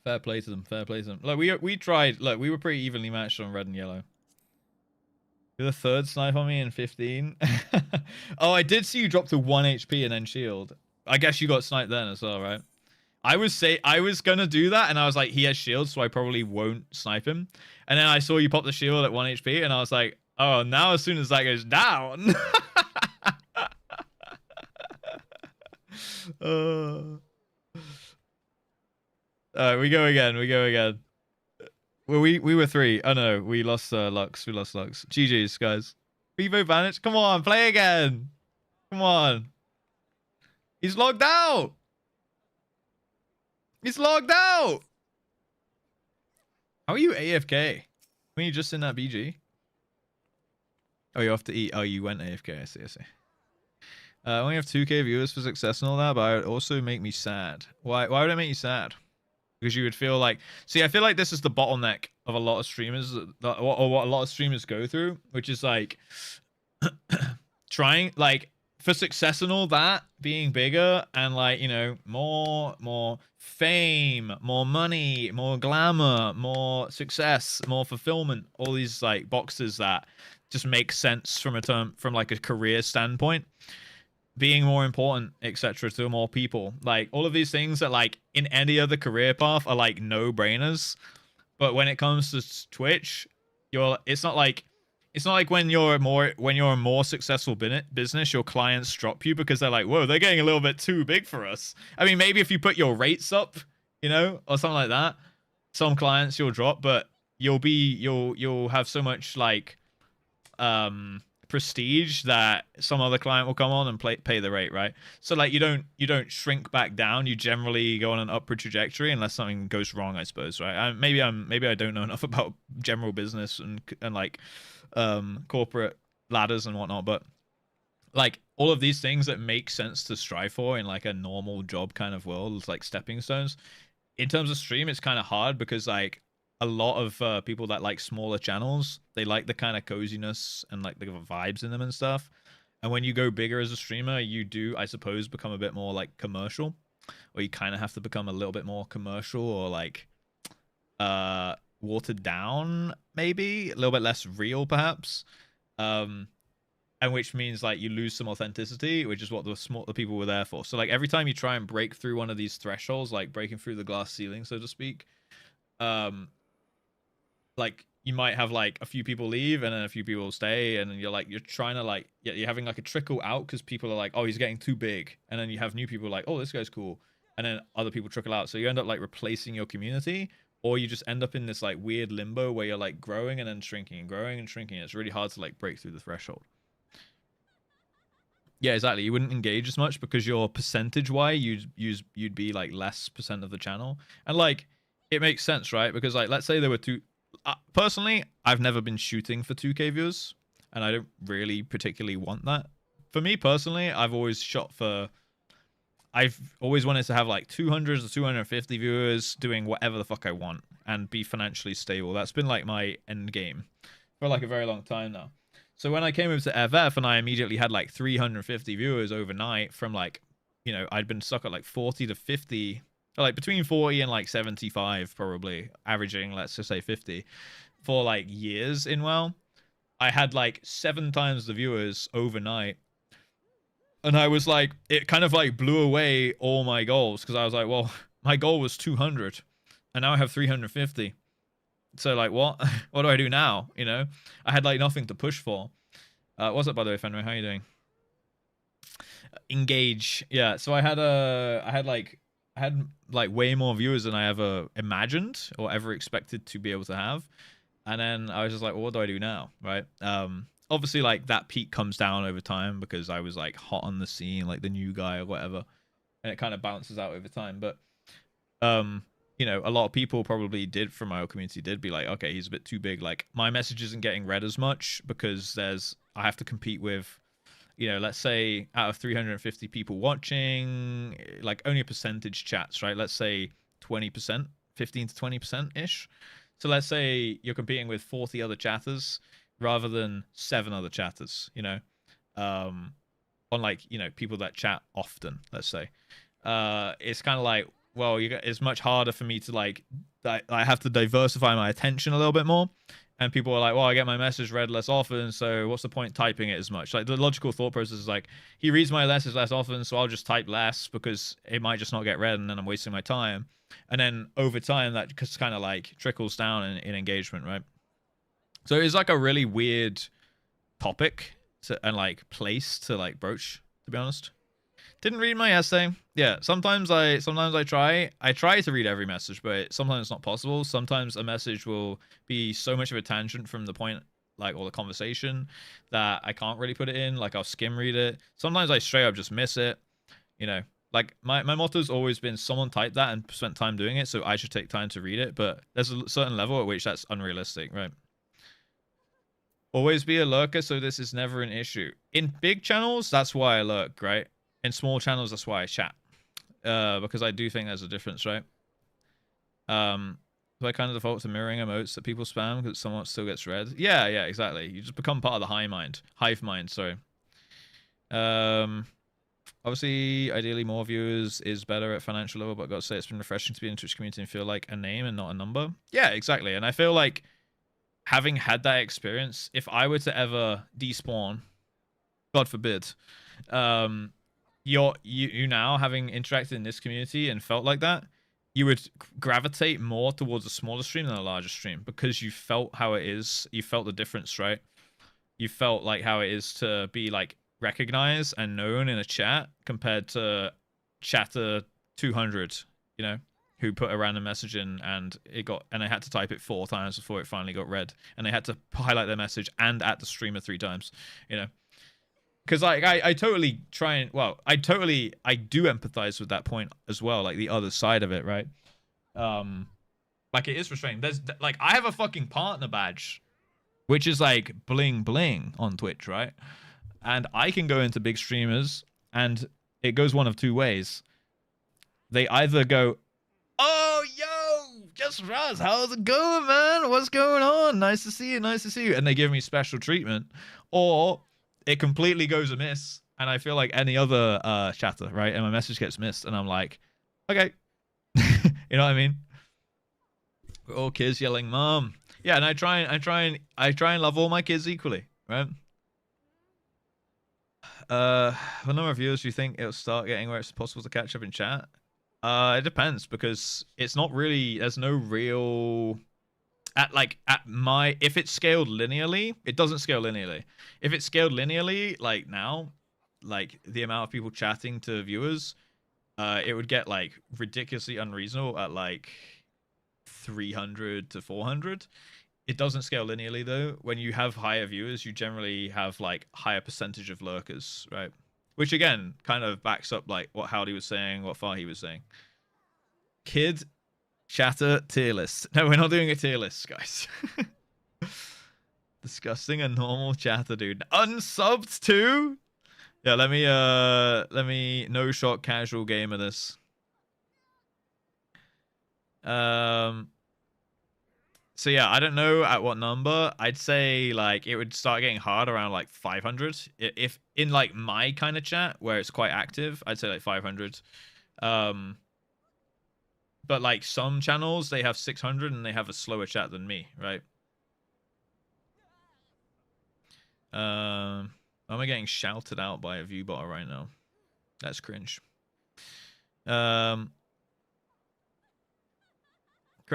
Fair play to them. Fair play to them. Look, we tried. Look, we were pretty evenly matched on red and yellow. You're the third snipe on me in 15. Oh, I did see you drop to 1 HP and then shield. I guess you got sniped then as well, right? I was gonna do that, and I was like, he has shield, so I probably won't snipe him. And then I saw you pop the shield at 1 HP, and I was like, oh, now as soon as that goes down. We go again. We go again. Well, we were 3. Oh no, we lost Lux. We lost Lux. GG's, guys. Revo vanished. Come on, play again. Come on. He's logged out. He's logged out. How are you AFK? When you just in that BG? Oh, you have to eat. Oh, you went AFK. I see. I see. I only have 2K viewers for success and all that, but it would also make me sad. Why would it make you sad? Because you would feel like... See, I feel like this is the bottleneck of a lot of streamers, or what a lot of streamers go through, which is like... trying, like, for success and all that, being bigger, and like, you know, more fame, more money, more glamour, more success, more fulfillment, all these, like, boxes that just make sense from like a career standpoint. Being more important, etc., to more people. Like, all of these things that, like, in any other career path are like no-brainers, but when it comes to Twitch, it's not like when you're a more successful business, your clients drop you because they're like, whoa, they're getting a little bit too big for us. I mean, maybe if you put your rates up, you know, or something like that, some clients you'll drop, but you'll have so much, like, prestige that some other client will come on and pay the rate, right? So, like, you don't shrink back down. You generally go on an upward trajectory unless something goes wrong, I suppose, right? Maybe I don't know enough about general business and like corporate ladders and whatnot, but like all of these things that make sense to strive for in like a normal job kind of world, like stepping stones. In terms of stream, it's kind of hard because like a lot of people that like smaller channels, they like the kind of coziness and like the vibes in them and stuff. And when you go bigger as a streamer, you do, I suppose, become a bit more like commercial, or you kind of have to become a little bit more commercial, or like watered down, maybe a little bit less real, perhaps. And which means like you lose some authenticity, which is what the people were there for. So like every time you try and break through one of these thresholds, like breaking through the glass ceiling, so to speak, like you might have like a few people leave and then a few people stay, and you're trying to like, yeah, you're having like a trickle out because people are like, oh, he's getting too big, and then you have new people like, oh, this guy's cool, and then other people trickle out, so you end up like replacing your community, or you just end up in this like weird limbo where you're like growing and then shrinking and growing and shrinking. It's really hard to like break through the threshold. Yeah, exactly. You wouldn't engage as much because your percentage wise you'd be like less percent of the channel, and like it makes sense, right? Because like let's say there were two. Personally, I've never been shooting for 2K views, and I don't really particularly want that. For me personally, I've always wanted to have like 200 to 250 viewers doing whatever the fuck I want and be financially stable. That's been like my end game for like a very long time now. So when I came over to FF and I immediately had like 350 viewers overnight from like, you know, I'd been stuck at like 40 to 50, or like between 40 and like 75 probably, averaging, let's just say 50 for like years in WoW. I had like 7 times the viewers overnight. And I was like, it kind of like blew away all my goals, because I was like, well, my goal was 200 and now I have 350. So like, what do I do now? You know, I had like nothing to push for. What's up, by the way, Fenrir? How you doing? Engage. Yeah. So I had like way more viewers than I ever imagined or ever expected to be able to have. And then I was just like, well, what do I do now? Right. Obviously like that peak comes down over time because I was like hot on the scene, like the new guy or whatever. And it kind of bounces out over time. But, you know, a lot of people probably did from my own community did be like, okay, he's a bit too big. Like my message isn't getting read as much because I have to compete with, you know, let's say out of 350 people watching, like only a percentage chats, right? Let's say 20%, 15 to 20% ish. So let's say you're competing with 40 other chatters rather than 7 other chatters, you know, on like, you know, people that chat often, let's say. It's kind of like, well, it's much harder for me to like, I have to diversify my attention a little bit more. And people are like, well, I get my message read less often, so what's the point typing it as much? Like, the logical thought process is like, he reads my message less often, so I'll just type less because it might just not get read, and then I'm wasting my time. And then over time, that just kind of like trickles down in engagement, right? So it's like a really weird topic and like place to like broach, to be honest. Didn't read my essay. Yeah, sometimes I try to read every message, but sometimes it's not possible. Sometimes a message will be so much of a tangent from the point, like, or the conversation, that I can't really put it in. Like, I'll skim read it. Sometimes I straight up just miss it. You know, like my motto's always been someone typed that and spent time doing it, so I should take time to read it. But there's a certain level at which that's unrealistic, right? Always be a lurker, so this is never an issue. In big channels, that's why I lurk, right? In small channels, that's why I chat. Because I do think there's a difference, right? So I kind of default to mirroring emotes that people spam because someone still gets read. Yeah, exactly. You just become part of the hive mind, sorry. Obviously, ideally more viewers is better at financial level, but I've got to say it's been refreshing to be in the Twitch community and feel like a name and not a number. Yeah, exactly. And I feel like having had that experience, if I were to ever despawn, God forbid, you now having interacted in this community and felt like that, you would gravitate more towards a smaller stream than a larger stream because you felt how it is. You felt the difference, right? You felt like how it is to be like recognized and known in a chat compared to chatter 200, you know, who put a random message in and I had to type it 4 times before it finally got read, and they had to highlight their message and at the streamer 3 times, you know. Because like I totally try and, well, I do empathize with that point as well, like the other side of it, right? Like, it is frustrating. There's like, I have a fucking partner badge, which is like bling bling on Twitch, right? And I can go into big streamers and it goes one of 2 ways. They either go, oh, yo, JustRuss, how's it going, man? What's going on? Nice to see you. And they give me special treatment. Or it completely goes amiss, and I feel like any other chatter, right? And my message gets missed, and I'm like, okay. You know what I mean? We're all kids yelling, "Mom." Yeah, and I try and love all my kids equally, right? The number of viewers, do you think it'll start getting where it's possible to catch up in chat? It depends, because it's not really, there's no real if it's scaled linearly, it doesn't scale linearly. If it's scaled linearly, like now, like the amount of people chatting to viewers, it would get like ridiculously unreasonable at like 300 to 400. It doesn't scale linearly though. When you have higher viewers, you generally have like higher percentage of lurkers, right? Which again kind of backs up like what Howdy was saying, what Fahi was saying. Kid chatter tier list. No, we're not doing a tier list, guys. Disgusting a normal chatter, dude. Unsubbed too? Yeah, let me no shot casual gamer this. So yeah, I don't know at what number. I'd say like it would start getting hard around like 500. If in like my kind of chat where it's quite active, I'd say like 500. But like some channels, they have 600 and they have a slower chat than me, right? Am I getting shouted out by a view bot right now? That's cringe. Correct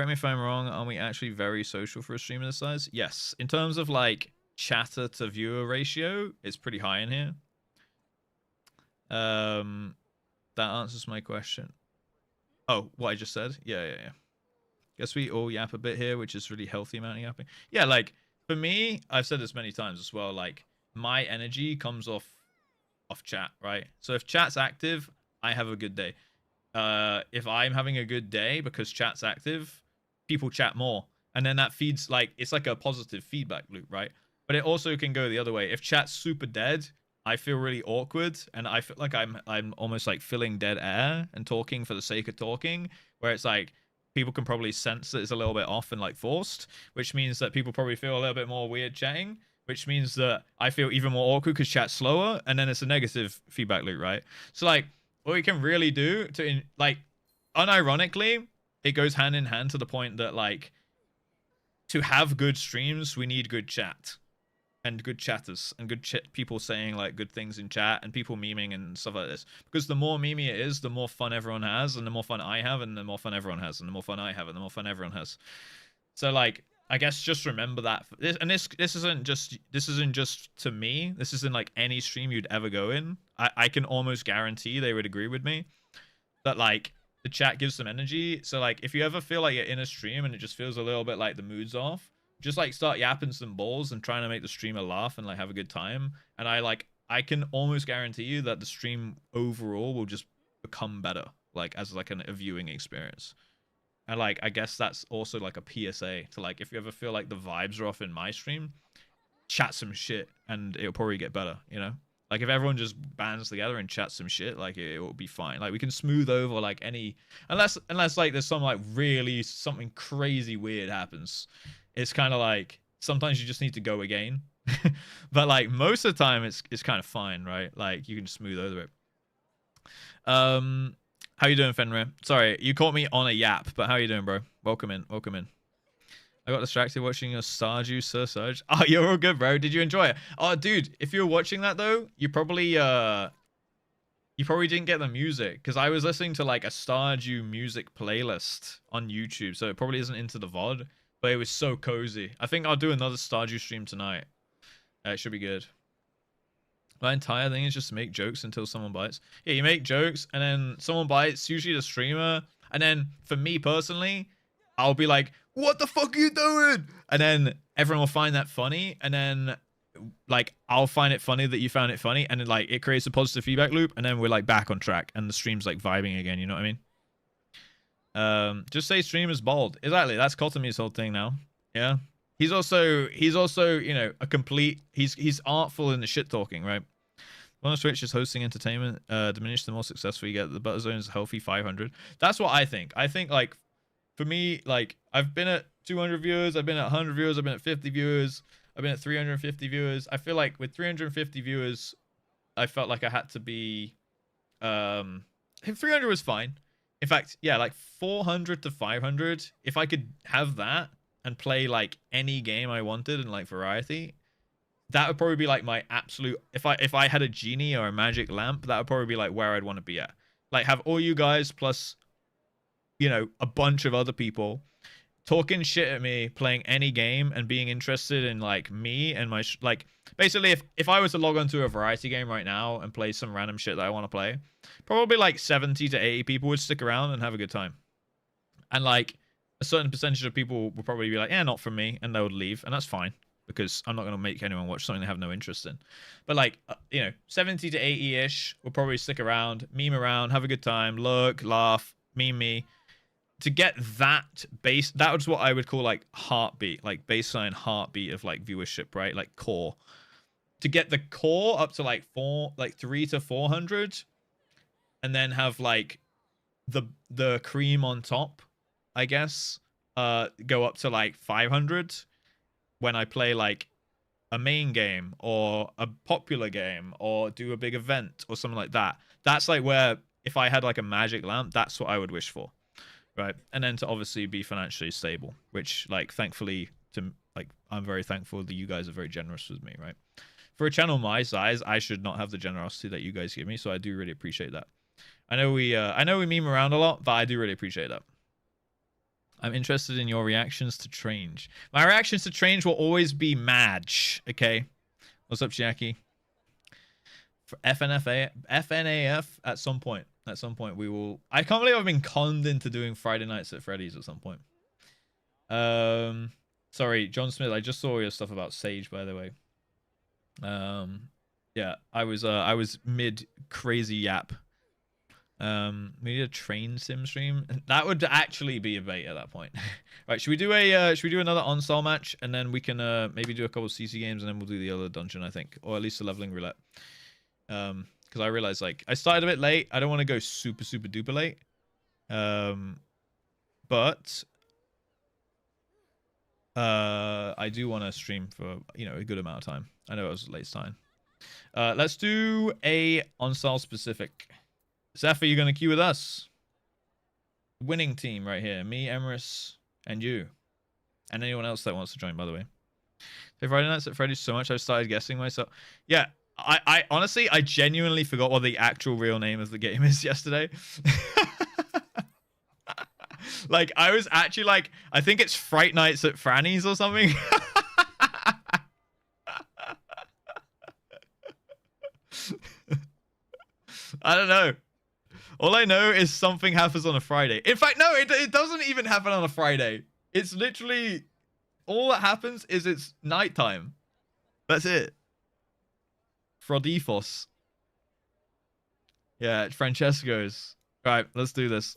me if I'm wrong, are we actually very social for a streamer this size? Yes. In terms of like chatter to viewer ratio, it's pretty high in here. That answers my question. Oh, what I just said? Yeah. Guess we all yap a bit here, which is really healthy amount of yapping. Yeah, like for me, I've said this many times as well, like my energy comes off chat, right? So if chat's active, I have a good day. If I'm having a good day because chat's active, people chat more, and then that feeds like, it's like a positive feedback loop, right? But it also can go the other way. If chat's super dead, I feel really awkward, and I feel like I'm almost like filling dead air and talking for the sake of talking, where it's like people can probably sense that it's a little bit off and like forced, which means that people probably feel a little bit more weird chatting, which means that I feel even more awkward because chat's slower, and then it's a negative feedback loop, right? So like what we can really do to like unironically, it goes hand in hand to the point that like to have good streams, we need good chat and good chatters and good people saying like good things in chat and people memeing and stuff like this. Because the more memey it is, the more fun everyone has, and the more fun I have, and the more fun everyone has, and the more fun I have, and the more fun everyone has. So like, I guess just remember that. This isn't just to me. This is in like any stream you'd ever go in. I can almost guarantee they would agree with me that like the chat gives some energy. So like if you ever feel like you're in a stream and it just feels a little bit like the mood's off, just like start yapping some balls and trying to make the streamer laugh and like have a good time. And I can almost guarantee you that the stream overall will just become better, like as like a viewing experience. And like I guess that's also like a PSA to like if you ever feel like the vibes are off in my stream, chat some shit and it'll probably get better, you know? Like if everyone just bands together and chats some shit, like it will be fine. Like we can smooth over like any unless like there's some like really something crazy weird happens. It's kind of like sometimes you just need to go again. But like most of the time it's kind of fine, right? Like you can smooth over it. How you doing, Fenrir? Sorry, you caught me on a yap, but how you doing, bro? Welcome in. Welcome in. I got distracted watching your Stardew Sir Surge. Oh, you're all good, bro. Did you enjoy it? Oh, dude, if you were watching that though, you probably didn't get the music because I was listening to like a Stardew music playlist on YouTube, so it probably isn't into the VOD, but it was so cozy. I think I'll do another Stardew stream tonight. It should be good. My entire thing is just to make jokes until someone bites. Yeah, you make jokes and then someone bites, usually the streamer, and then for me personally, I'll be like, what the fuck are you doing? And then everyone will find that funny. And then like, I'll find it funny that you found it funny. And then like, it creates a positive feedback loop. And then we're like back on track and the stream's like vibing again. You know what I mean? Just say stream is bold. Exactly. That's Kotomi's whole thing now. Yeah. He's also, you know, a complete, he's artful in the shit talking, right? One of Switch is hosting entertainment, diminish the more successful you get. The butter zone is healthy 500. That's what I think. I think like, for me, like, I've been at 200 viewers, I've been at 100 viewers, I've been at 50 viewers, I've been at 350 viewers. I feel like with 350 viewers, I felt like I had to be, 300 was fine. In fact, yeah, like 400 to 500, if I could have that and play like any game I wanted and like variety, that would probably be like my absolute, if I had a genie or a magic lamp, that would probably be like where I'd want to be at. Like have all you guys plus, you know, a bunch of other people talking shit at me, playing any game and being interested in like me and my like basically if I was to log onto a variety game right now and play some random shit that I want to play, probably like 70 to 80 people would stick around and have a good time. And like a certain percentage of people would probably be like, yeah, not for me, and they would leave, and that's fine because I'm not going to make anyone watch something they have no interest in. But like, you know, 70 to 80-ish will probably stick around, meme around, have a good time, look, laugh, meme me. To get that base, that was what I would call like heartbeat, like baseline heartbeat of like viewership, right? Like core. To get the core up to like 3 to 400, and then have like the cream on top, I guess, go up to like 500 when I play like a main game or a popular game or do a big event or something like that. That's like where if I had like a magic lamp, that's what I would wish for. Right, and then to obviously be financially stable, which like thankfully to like I'm very thankful that you guys are very generous with me, right? For a channel my size, I should not have the generosity that you guys give me, so I do really appreciate that. I know we meme around a lot, but I do really appreciate that. I'm interested in your reactions to Trange. My reactions to Trange will always be Madge, okay? What's up, Jackie? For FNAF at some point. At some point we will. I can't believe I've been conned into doing Friday Nights at Freddy's at some point. Sorry, John Smith. I just saw your stuff about Sage, by the way. Yeah, I was mid crazy yap. We need a train sim stream. That would actually be a bait at that point. Right, should we do another on-stall match and then we can maybe do a couple of CC games and then we'll do the other dungeon, I think, or at least the leveling roulette. Because I realized like I started a bit late. I don't want to go super duper late. But I do want to stream for, you know, a good amount of time. I know it was late time. Let's do a on-stall specific. Zephyr, you gonna queue with us? winning team right here. Me, Emrys, and you. And anyone else that wants to join, by the way. Hey, Friday Nights at Freddy's so much I've started guessing myself. Yeah, I honestly, I genuinely forgot what the actual real name of the game is yesterday. Like, I was actually like, I think it's Fright Nights at Franny's or something. I don't know. All I know is something happens on a Friday. In fact, no, it doesn't even happen on a Friday. It's literally, all that happens is it's nighttime. That's it. Frodifos. Yeah, Francesco's. Right, let's do this.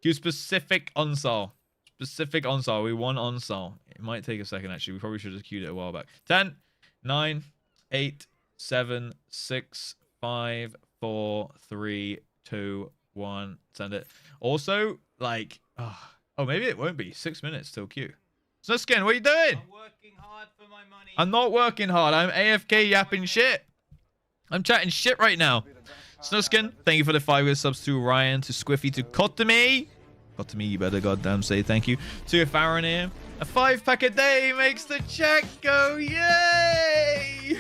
Q specific onsal. Specific onsal. We want onsal. It might take a second, actually. We probably should have queued it a while back. 10, 9, 8, 7, 6, 5, 4, 3, 2, 1. Send it. Also, like, oh, maybe it won't be 6 minutes till Q. Snuskin, what are you doing? I'm working hard for my money. I'm not working hard. I'm AFK yapping shit. I'm chatting shit right now. Snuskin, thank you for the 5 subs to Ryan, to Squiffy, to Kotami. Kotami, you better goddamn say thank you. To Faranir. A 5-pack a day makes the check go. Yay!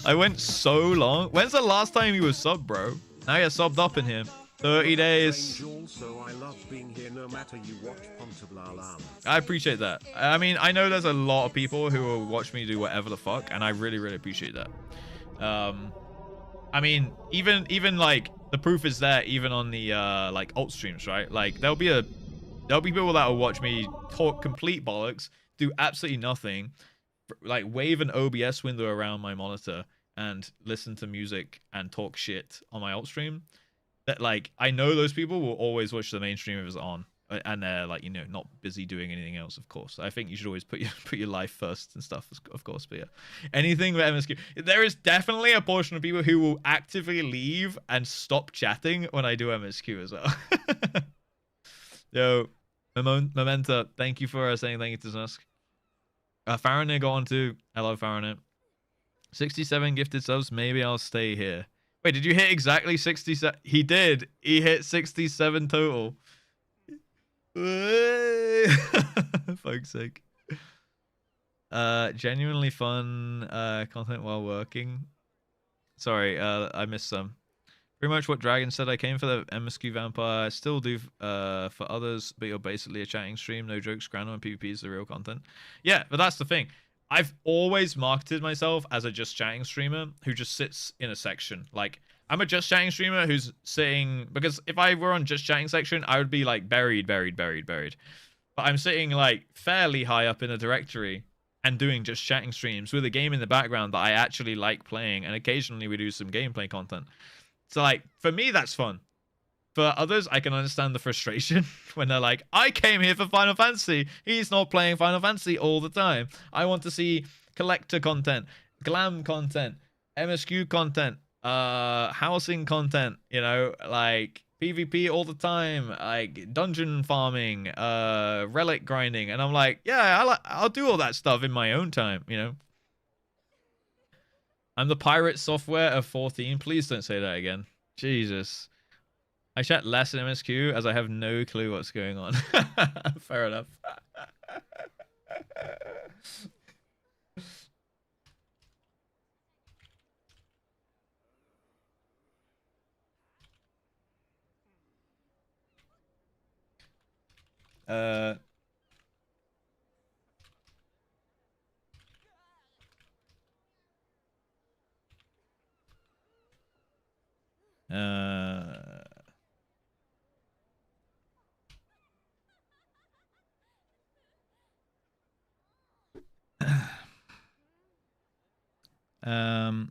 I went so long. When's the last time you were subbed, bro? Now you're subbed up in here. 30 days. Also, I love being here no matter you watch Pontablalam. I appreciate that. I mean, I know there's a lot of people who will watch me do whatever the fuck, and I really, really appreciate that. I mean, even like the proof is there, even on the like alt streams, right? Like there'll be people that will watch me talk complete bollocks, do absolutely nothing, like wave an OBS window around my monitor and listen to music and talk shit on my alt stream. That, like, I know those people will always watch the main stream if it's on, and they're like, you know, not busy doing anything else. Of course, I think you should always put your life first and stuff, of course. But yeah, anything with MSQ, there is definitely a portion of people who will actively leave and stop chatting when I do MSQ as well. Yo, Memento, thank you for saying thank you to Zusk. Faranir got on too. Hello, Faranir. 67 gifted subs. Maybe I'll stay here. Wait, did you hit exactly 67? He did. He hit 67 total. Fuck's sake. Genuinely fun content while working. Sorry, I missed some. Pretty much what Dragon said. I came for the MSQ Vampire. I still do for others, but you're basically a chatting stream. No jokes. Grano and PvP is the real content. Yeah, but that's the thing. I've always marketed myself as a just chatting streamer who just sits in a section. Like, I'm a just chatting streamer who's sitting, because if I were on just chatting section, I would be like buried. But I'm sitting like fairly high up in a directory and doing just chatting streams with a game in the background that I actually like playing, and occasionally we do some gameplay content. So like, for me, that's fun. For others, I can understand the frustration when they're like, I came here for Final Fantasy. He's not playing Final Fantasy all the time. I want to see collector content, glam content, MSQ content, housing content, you know, like PvP all the time, like dungeon farming, relic grinding. And I'm like, yeah, I'll do all that stuff in my own time, you know. I'm the pirate software of 14. Please don't say that again. Jesus. I chat less in MSQ as I have no clue what's going on. Fair enough.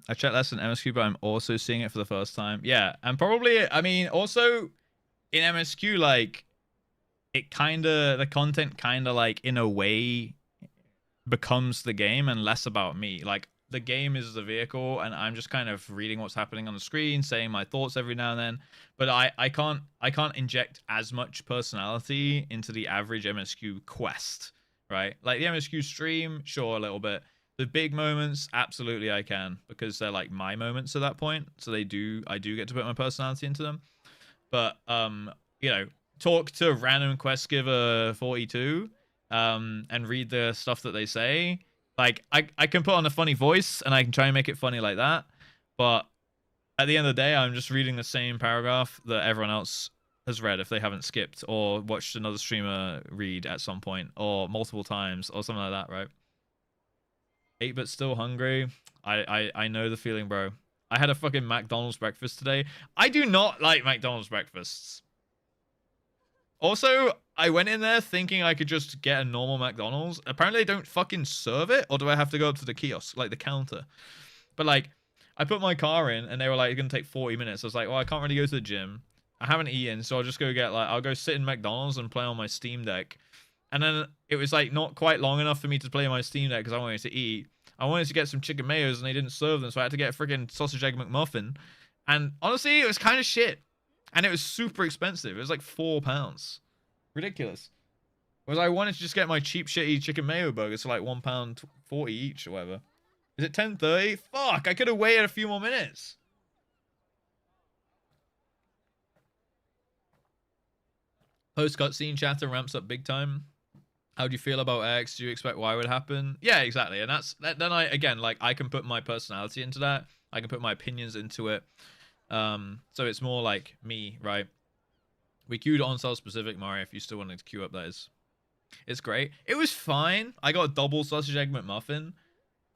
I chat less in MSQ, but I'm also seeing it for the first time. Yeah, and probably, I mean, also in MSQ, like, it kind of, the content kind of, like, in a way becomes the game and less about me. Like, the game is the vehicle, and I'm just kind of reading what's happening on the screen, saying my thoughts every now and then. But I can't inject as much personality into the average MSQ quest, right? Like the MSQ stream, sure, a little bit. The big moments, absolutely I can, because they're like my moments at that point. So I do get to put my personality into them. But you know, talk to random quest giver 42 and read the stuff that they say. Like, I can put on a funny voice and I can try and make it funny like that. But at the end of the day, I'm just reading the same paragraph that everyone else has read if they haven't skipped or watched another streamer read at some point or multiple times or something like that, right? 8-bit still hungry. I know the feeling, bro. I had a fucking McDonald's breakfast today. I do not like McDonald's breakfasts. Also, I went in there thinking I could just get a normal McDonald's. Apparently they don't fucking serve it, or do I have to go up to the kiosk, like the counter? But like, I put my car in and they were like, it's gonna take 40 minutes. I was like, well, I can't really go to the gym. I haven't eaten, so I'll just go get like, I'll go sit in McDonald's and play on my Steam Deck. And then it was like not quite long enough for me to play on my Steam Deck because I wanted to eat. I wanted to get some chicken mayos and they didn't serve them, so I had to get a freaking sausage egg McMuffin. And honestly, it was kind of shit. And it was super expensive. It was like £4. Ridiculous. Whereas I wanted to just get my cheap shitty chicken mayo burgers for like £1.40 each or whatever. Is it 10:30? Fuck, I could have waited a few more minutes. Post cutscene chatter ramps up big time. How do you feel about X? Do you expect Y would happen? Yeah, exactly. And then I, again, like, I can put my personality into that. I can put my opinions into it. So it's more like me, right? We queued on cell specific, Mario, if you still wanted to queue up, that is. It's great. It was fine. I got a double sausage egg McMuffin.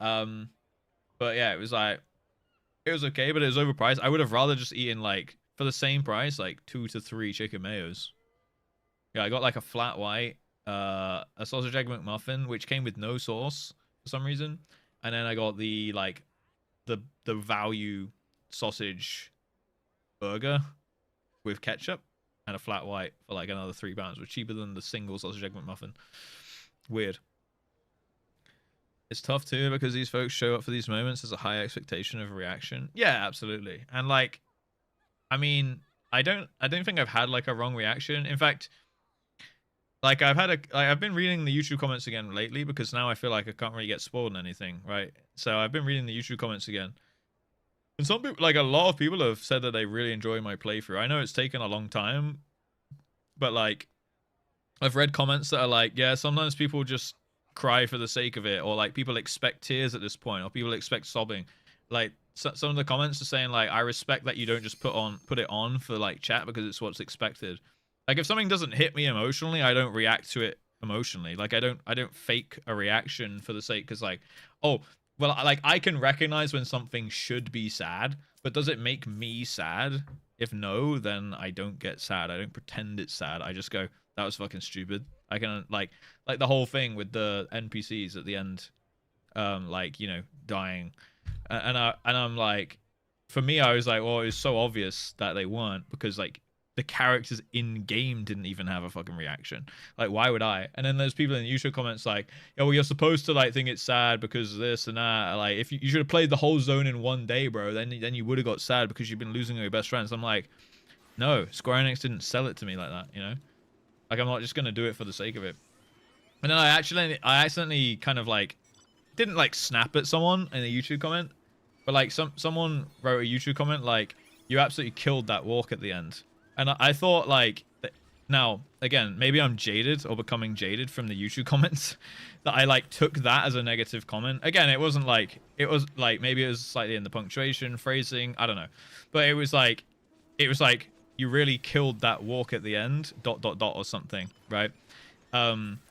But yeah, it was like, it was okay, but it was overpriced. I would have rather just eaten, like, for the same price, like 2 to 3 chicken mayos. Yeah, I got like a flat white, a sausage egg McMuffin, which came with no sauce for some reason. And then I got the, like, the value sausage burger with ketchup and a flat white for like another £3, which was cheaper than the single sausage egg McMuffin. Weird. It's tough too because these folks show up for these moments. There's a high expectation of reaction. Yeah, absolutely. And like, I mean, I don't think I've had like a wrong reaction. In fact, like I've been reading the YouTube comments again lately because now I feel like I can't really get spoiled on anything, right? So I've been reading the YouTube comments again. And some people, like a lot of people have said that they really enjoy my playthrough. I know it's taken a long time, but like I've read comments that are like, yeah, sometimes people just cry for the sake of it, or like people expect tears at this point, or people expect sobbing. Like some of the comments are saying like, I respect that you don't just put it on for like chat because it's what's expected. Like if something doesn't hit me emotionally, I don't react to it emotionally. Like I don't fake a reaction for the sake, because like, oh, well, like I can recognize when something should be sad, but does it make me sad? If no, then I don't get sad. I don't pretend it's sad. I just go, that was fucking stupid. I can like the whole thing with the NPCs at the end, like, you know, dying, and I'm like, for me, I was like, well, it was so obvious that they weren't, because like the characters in game didn't even have a fucking reaction. Like, why would I? And then there's people in the usual comments like, oh, well, you're supposed to like think it's sad because of this and that. Like, if you should have played the whole zone in one day, bro, then you would have got sad because you've been losing all your best friends. I'm like, no, Square Enix didn't sell it to me like that, you know? Like, I'm not just gonna do it for the sake of it. And then I accidentally kind of like didn't like snap at someone in a YouTube comment, but like someone wrote a YouTube comment like, you absolutely killed that walk at the end. And I thought like, now again, maybe I'm jaded or becoming jaded from the YouTube comments, that I like took that as a negative comment. Again, it wasn't like, it was like, maybe it was slightly in the punctuation, phrasing, I don't know, but it was like you really killed that walk at the end, ... or something, right?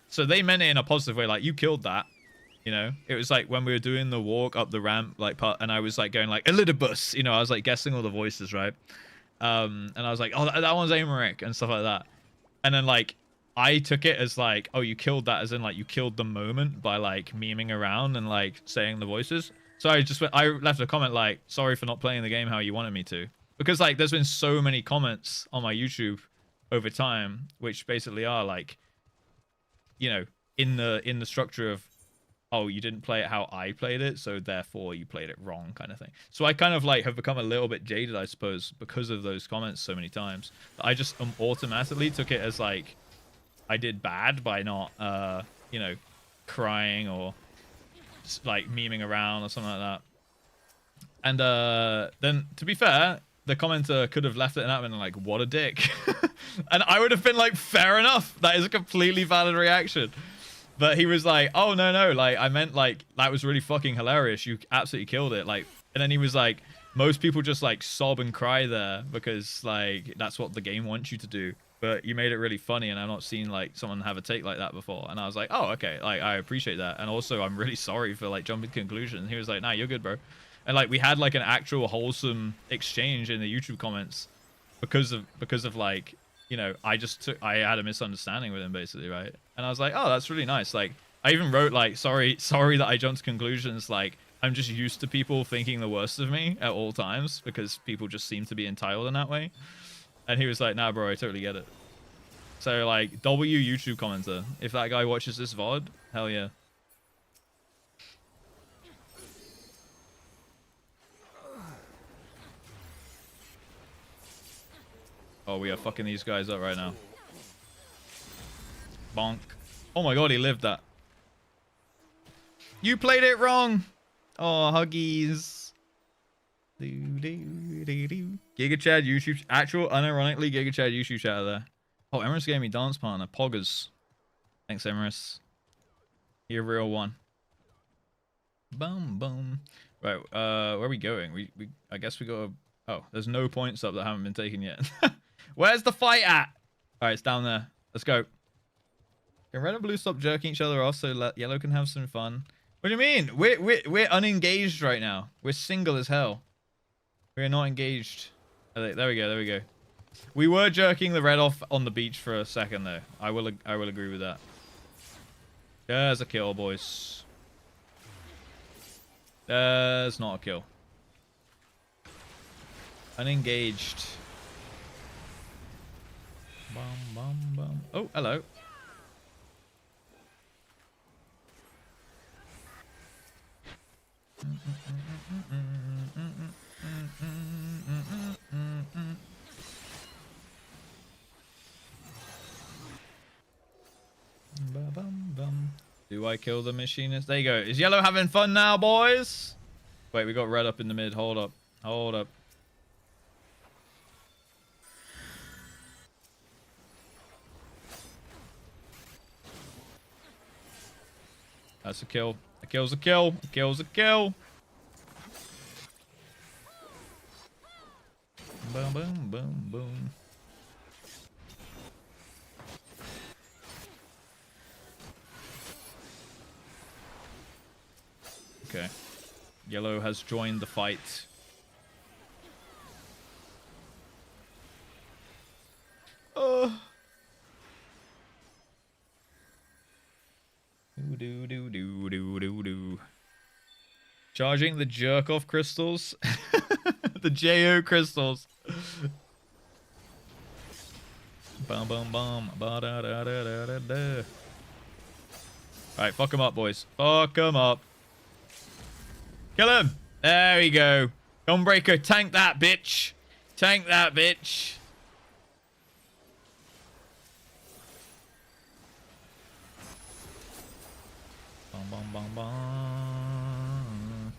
So they meant it in a positive way, like, you killed that, you know? It was like when we were doing the walk up the ramp, like, part, and I was like going like, Elidibus, you know, I was like guessing all the voices, right? And I was like, oh, that one's Amaric and stuff like that. And then like, I took it as like, oh, you killed that, as in like, you killed the moment by like memeing around and like saying the voices. So I left a comment like, sorry for not playing the game how you wanted me to. Because like, there's been so many comments on my YouTube over time, which basically are like, you know, in the structure of, oh, you didn't play it how I played it, so therefore you played it wrong, kind of thing. So I kind of like have become a little bit jaded, I suppose, because of those comments so many times. I just automatically took it as like, I did bad by not, you know, crying or just, like memeing around or something like that. And then, to be fair, the commenter could have left it in that and like, what a dick. And I would have been like, fair enough. That is a completely valid reaction. But he was like, oh, no. Like, I meant like, that was really fucking hilarious. You absolutely killed it. Like, and then he was like, most people just like sob and cry there because like, that's what the game wants you to do. But you made it really funny, and I've not seen like someone have a take like that before. And I was like, oh, okay, like I appreciate that. And also, I'm really sorry for like jumping to conclusions. He was like, nah, you're good, bro. And like we had like an actual wholesome exchange in the YouTube comments because of like, you know, I had a misunderstanding with him basically, right? And I was like, oh, that's really nice. Like I even wrote like, sorry that I jumped to conclusions. Like I'm just used to people thinking the worst of me at all times because people just seem to be entitled in that way. And he was like, nah, bro, I totally get it. So, like, W YouTube commenter. If that guy watches this VOD, hell yeah. Oh, we are fucking these guys up right now. Bonk. Oh my god, he lived that. You played it wrong! Oh, huggies. Giga Chad YouTube, actual unironically Giga Chad YouTube chat there. Oh, Emrys gave me dance partner, Poggers. Thanks, Emrys. You're a real one. Boom, boom. Right, where are we going? We I guess we got. Oh, there's no points up that haven't been taken yet. Where's the fight at? All right, it's down there. Let's go. Can red and blue stop jerking each other off so yellow can have some fun? What do you mean? We're unengaged right now. We're single as hell. We're not engaged. There we go. We were jerking the red off on the beach for a second though. I will agree with that. There's a kill, boys. There's not a kill. Unengaged. Bum, bum, bum. Oh, hello. Do I kill the machinist? There you go. Is yellow having fun now, boys? Wait, we got red up in the mid. Hold up. Hold up. That's a kill. A kill's a kill. A kill's a kill. Boom, boom, boom, boom. Okay. Yellow has joined the fight. Oh. Do. Charging the jerk-off crystals. The JO crystals. Bum bum bum. Ba da da da da da da. Alright, fuck him up, boys. Fuck him up. Kill him. There we go. Gunbreaker, tank that bitch. Tank that bitch. Bum bum bum bum.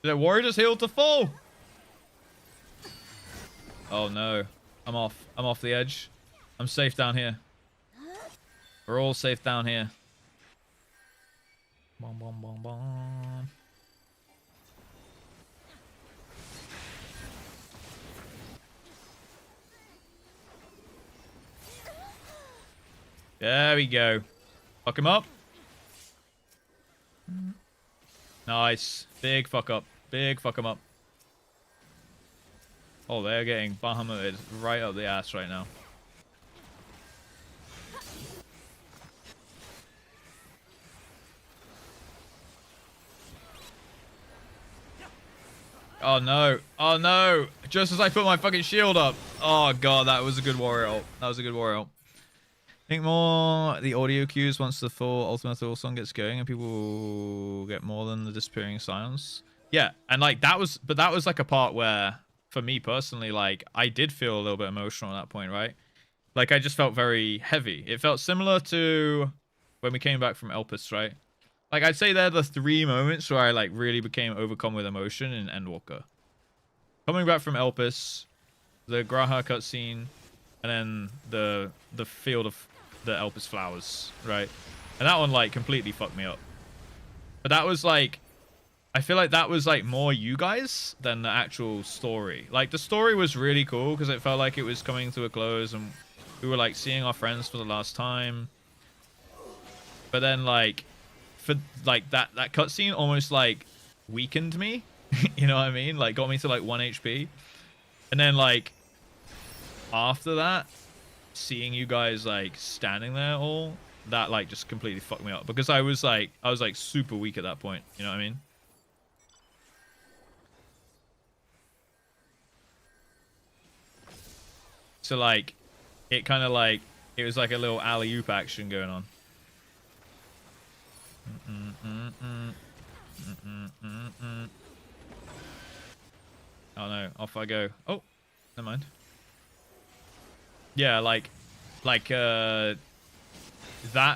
Did the warrior just heal to full? Oh no. I'm off. I'm off the edge. I'm safe down here. We're all safe down here. Bum, bum, bum, bum. There we go. Fuck him up. Nice. Big fuck up. Big fuck him up. Oh, they're getting Bahamutted right up the ass right now. Oh no. Oh no. Just as I put my fucking shield up. Oh god, that was a good warrior ult. That was a good warrior ult. Think more the audio cues once the full Ultimate Thrill song gets going and people will get more than the disappearing silence. Yeah, and like that was like a part where, for me personally, like I did feel a little bit emotional at that point, right? Like I just felt very heavy. It felt similar to when we came back from Elpis, right? Like, I'd say they're the 3 moments where I, like, really became overcome with emotion in Endwalker. Coming back from Elpis, the Graha cutscene, and then the field of the Elpis flowers, right? And that one, like, completely fucked me up. But that was, like... I feel like that was, like, more you guys than the actual story. Like, the story was really cool because it felt like it was coming to a close and we were, like, seeing our friends for the last time. But then, like, for, like, that cutscene almost, like, weakened me. You know what I mean? Like, got me to, like, 1 HP. And then, like, after that, seeing you guys, like, standing there all, that, like, just completely fucked me up. Because I was, like, super weak at that point. You know what I mean? So, like, it kind of, like, it was like a little alley-oop action going on. Oh, no. Off I go. Oh, never mind. Yeah, like, that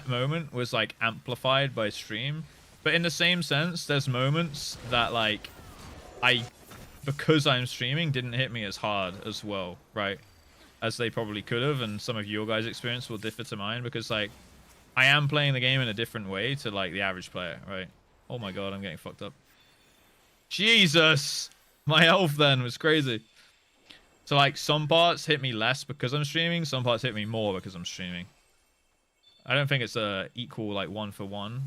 moment was, like, amplified by stream. But in the same sense, there's moments that, like, because I'm streaming, didn't hit me as hard as well, right? As they probably could have, and some of your guys' experience will differ to mine, because, like, I am playing the game in a different way to, like, the average player, right? Oh my god, I'm getting fucked up. Jesus! My health then was crazy. So, like, some parts hit me less because I'm streaming, some parts hit me more because I'm streaming. I don't think it's a equal, like, 1-for-1.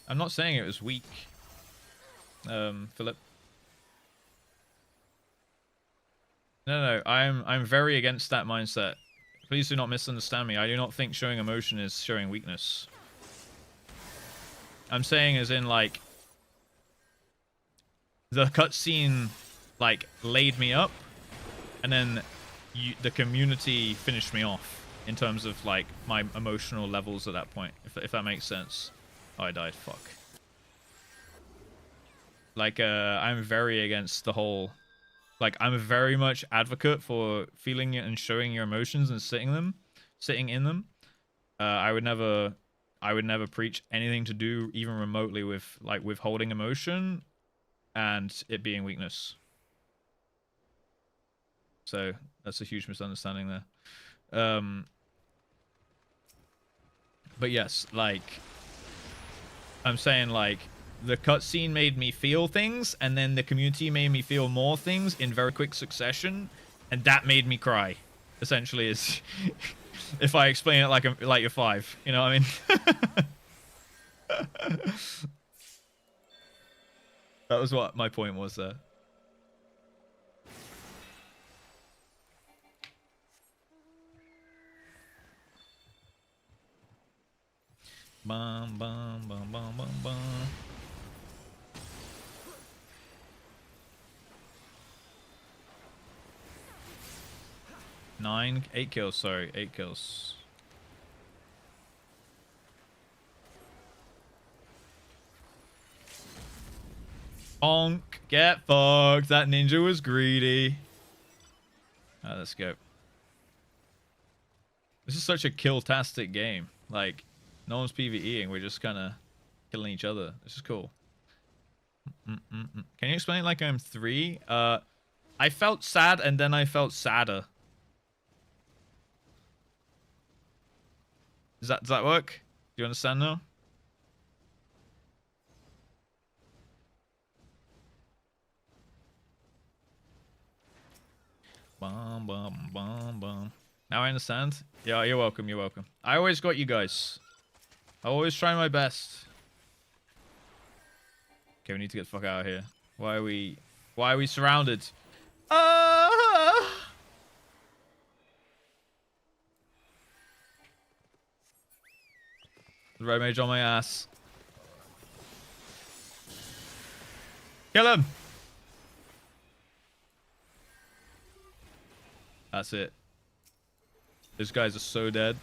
I'm not saying it was weak, Philip. No, I'm very against that mindset. Please do not misunderstand me. I do not think showing emotion is showing weakness. I'm saying as in, like, the cutscene, like, laid me up, and then the community finished me off in terms of, like, my emotional levels at that point, if that makes sense. Oh, I died. Fuck. Like, I'm very against the whole... Like, I'm a very much advocate for feeling and showing your emotions and sitting in them. I would never preach anything to do even remotely with, like, withholding emotion and it being weakness. So that's a huge misunderstanding there. But yes, like, I'm saying, like, the cutscene made me feel things, and then the community made me feel more things in very quick succession, and that made me cry. Essentially, is if I explain it like you're 5, you know what I mean? That was what my point was there. Bum bum bum bum bum bum. 8 kills, sorry, 8 kills. Bonk, get fucked. That ninja was greedy. Alright, let's go. This is such a kill-tastic game. Like, no one's PvEing, we're just kind of killing each other. This is cool. Can you explain it like I'm 3? I felt sad and then I felt sadder. Does that work? Do you understand now? Bum bum bum bum. Now I understand. Yeah, you're welcome. You're welcome. I always got you guys. I always try my best. Okay, we need to get the fuck out of here. Why are we surrounded? The red mage on my ass. Kill him! That's it. Those guys are so dead.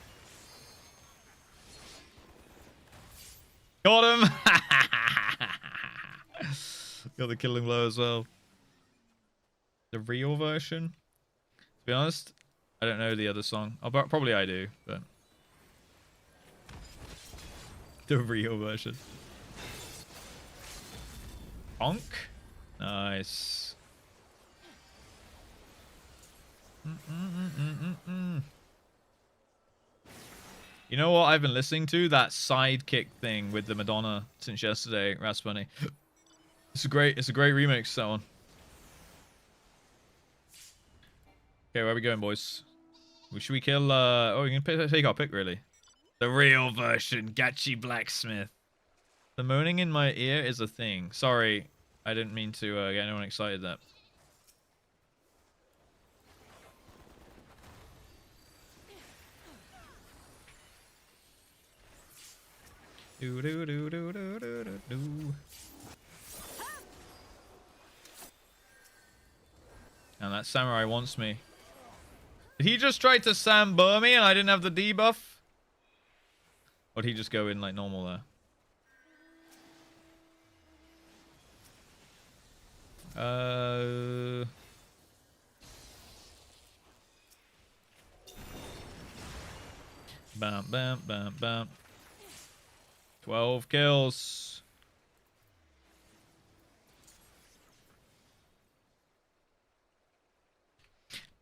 Got him! Got the killing blow as well. The real version? be honest, I don't know the other song. Probably I do, but the real version. Honk. Nice. You know what I've been listening to? That sidekick thing with the Madonna since yesterday. Raspunny. It's a great remix, that one. Okay, where are we going, boys? Should we kill oh, we can take our pick, really. The real version, Gachi Blacksmith. The moaning in my ear is a thing. Sorry, I didn't mean to get anyone excited there. Do do do do do do do do. And that samurai wants me. Did he just try to Sam-bur me and I didn't have the debuff? Or did he just go in like normal there? Bam, bam, bam, bam. 12 kills.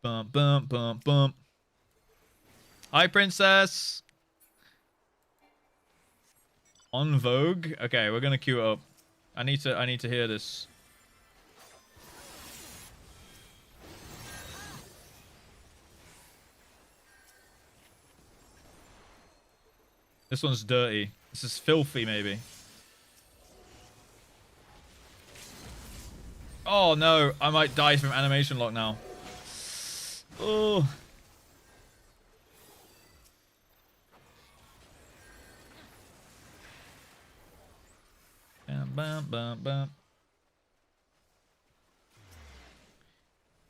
Bump, bump, bump, bump. Hi, princess. On Vogue. Okay, we're gonna queue it up. I need to hear this. This one's dirty. This is filthy, maybe. Oh no, I might die from animation lock now. Oh. Bam, bam, bam, bam.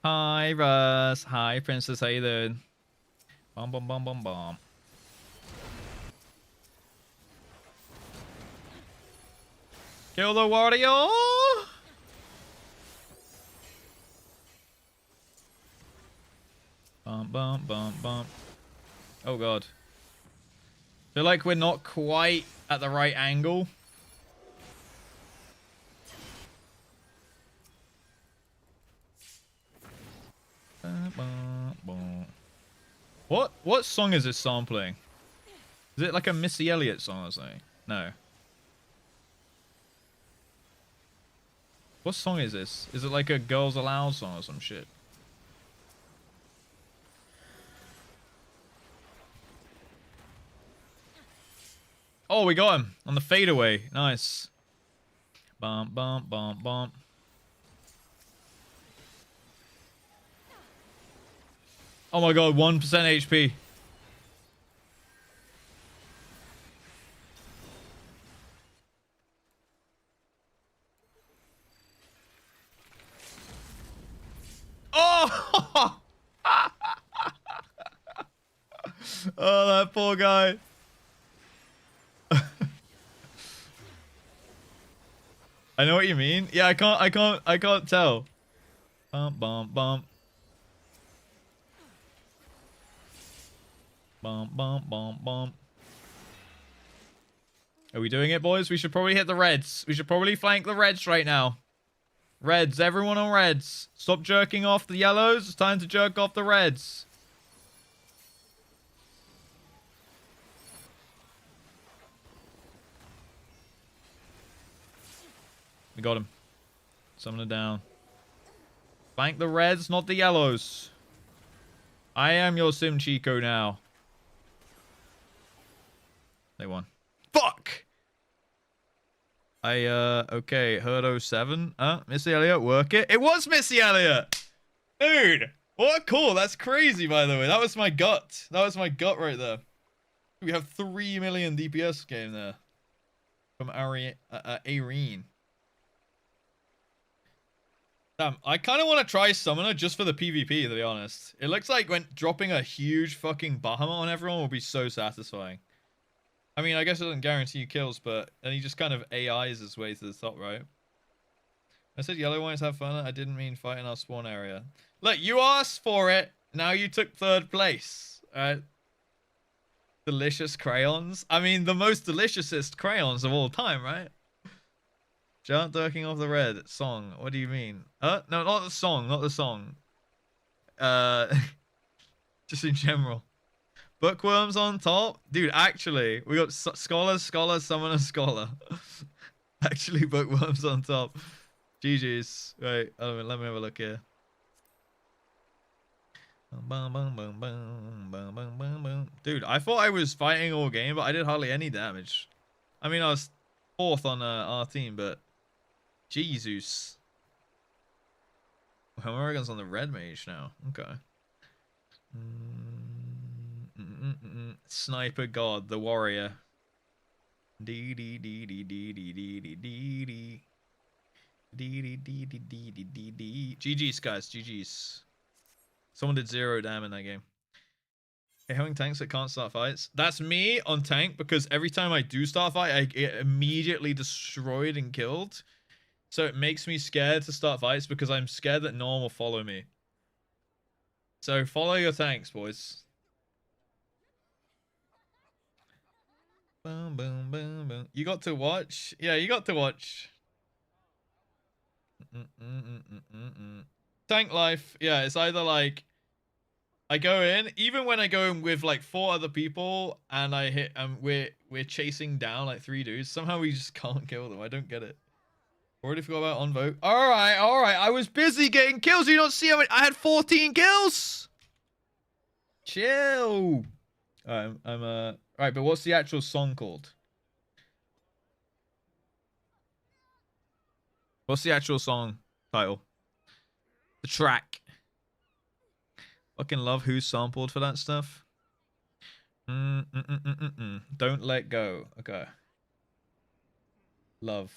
Hi, Russ. Hi, Princess. How you doing? Bum, bum, bum, bum, bum. Kill the warrior! Bump, bump, bump, bump. Oh god. Feel like we're not quite at the right angle. What song is this sampling? Is it like a Missy Elliott song or something? No. What song is this? Is it like a Girls Aloud song or some shit? Oh, we got him on the fadeaway. Nice. Bump, bump, bump, bump. Oh my god, 1% HP. Oh! Oh, that poor guy. I know what you mean. Yeah, I can't tell. Bump, bump, bump. Bump, bump, bump, bump. Are we doing it, boys? We should probably hit the reds. We should probably flank the reds right now. Reds, everyone on reds. Stop jerking off the yellows. It's time to jerk off the reds. We got him. Summon it down. Flank the reds, not the yellows. I am your Sim Chico now. They won. Fuck! Okay, Herd 07. Missy Elliott, work it. It was Missy Elliott! Dude! What a call. That's crazy, by the way. That was my gut. That was my gut right there. We have 3 million DPS game there. From Irene. Damn, I kind of want to try Summoner just for the PvP, to be honest. It looks like when dropping a huge fucking Bahamut on everyone will be so satisfying. I mean, I guess it doesn't guarantee you kills, but then he just kind of AIs his way to the top, right? I said yellow ones have fun. I didn't mean fight in our spawn area. Look, you asked for it. Now you took third place. Alright. Delicious crayons. I mean, the most deliciousest crayons of all time, right? Giant Dirking off the Red song. What do you mean? No, not the song. Not the song. Just in general. Bookworms on top, dude. Actually, we got scholar, summoner, scholar. Actually, bookworms on top. GG's. Wait, let me have a look here. Dude, I thought I was fighting all game, but I did hardly any damage. I mean, I was fourth on our team, but Jesus. Americans on the red mage now. Okay. Sniper God, the warrior. GG's, guys. GG's. Someone did 0 damage in that game. Hey, having tanks that can't start fights. That's me on tank because every time I do start a fight, I get immediately destroyed and killed. So it makes me scared to start fights because I'm scared that no one will follow me. So follow your tanks, boys. Boom, boom, boom, boom. You got to watch? Yeah, you got to watch. Tank life. Yeah, it's either like I go in, even when I go in with like 4 other people and I hit we're chasing down like 3 dudes, somehow we just can't kill them. I don't get it. Already forgot about on vote. Alright. I was busy getting kills. You don't see how many I had 14 kills. Chill. Alright, but what's the actual song called? What's the actual song title? The track. Fucking love who's sampled for that stuff. Don't let go. Okay. Love.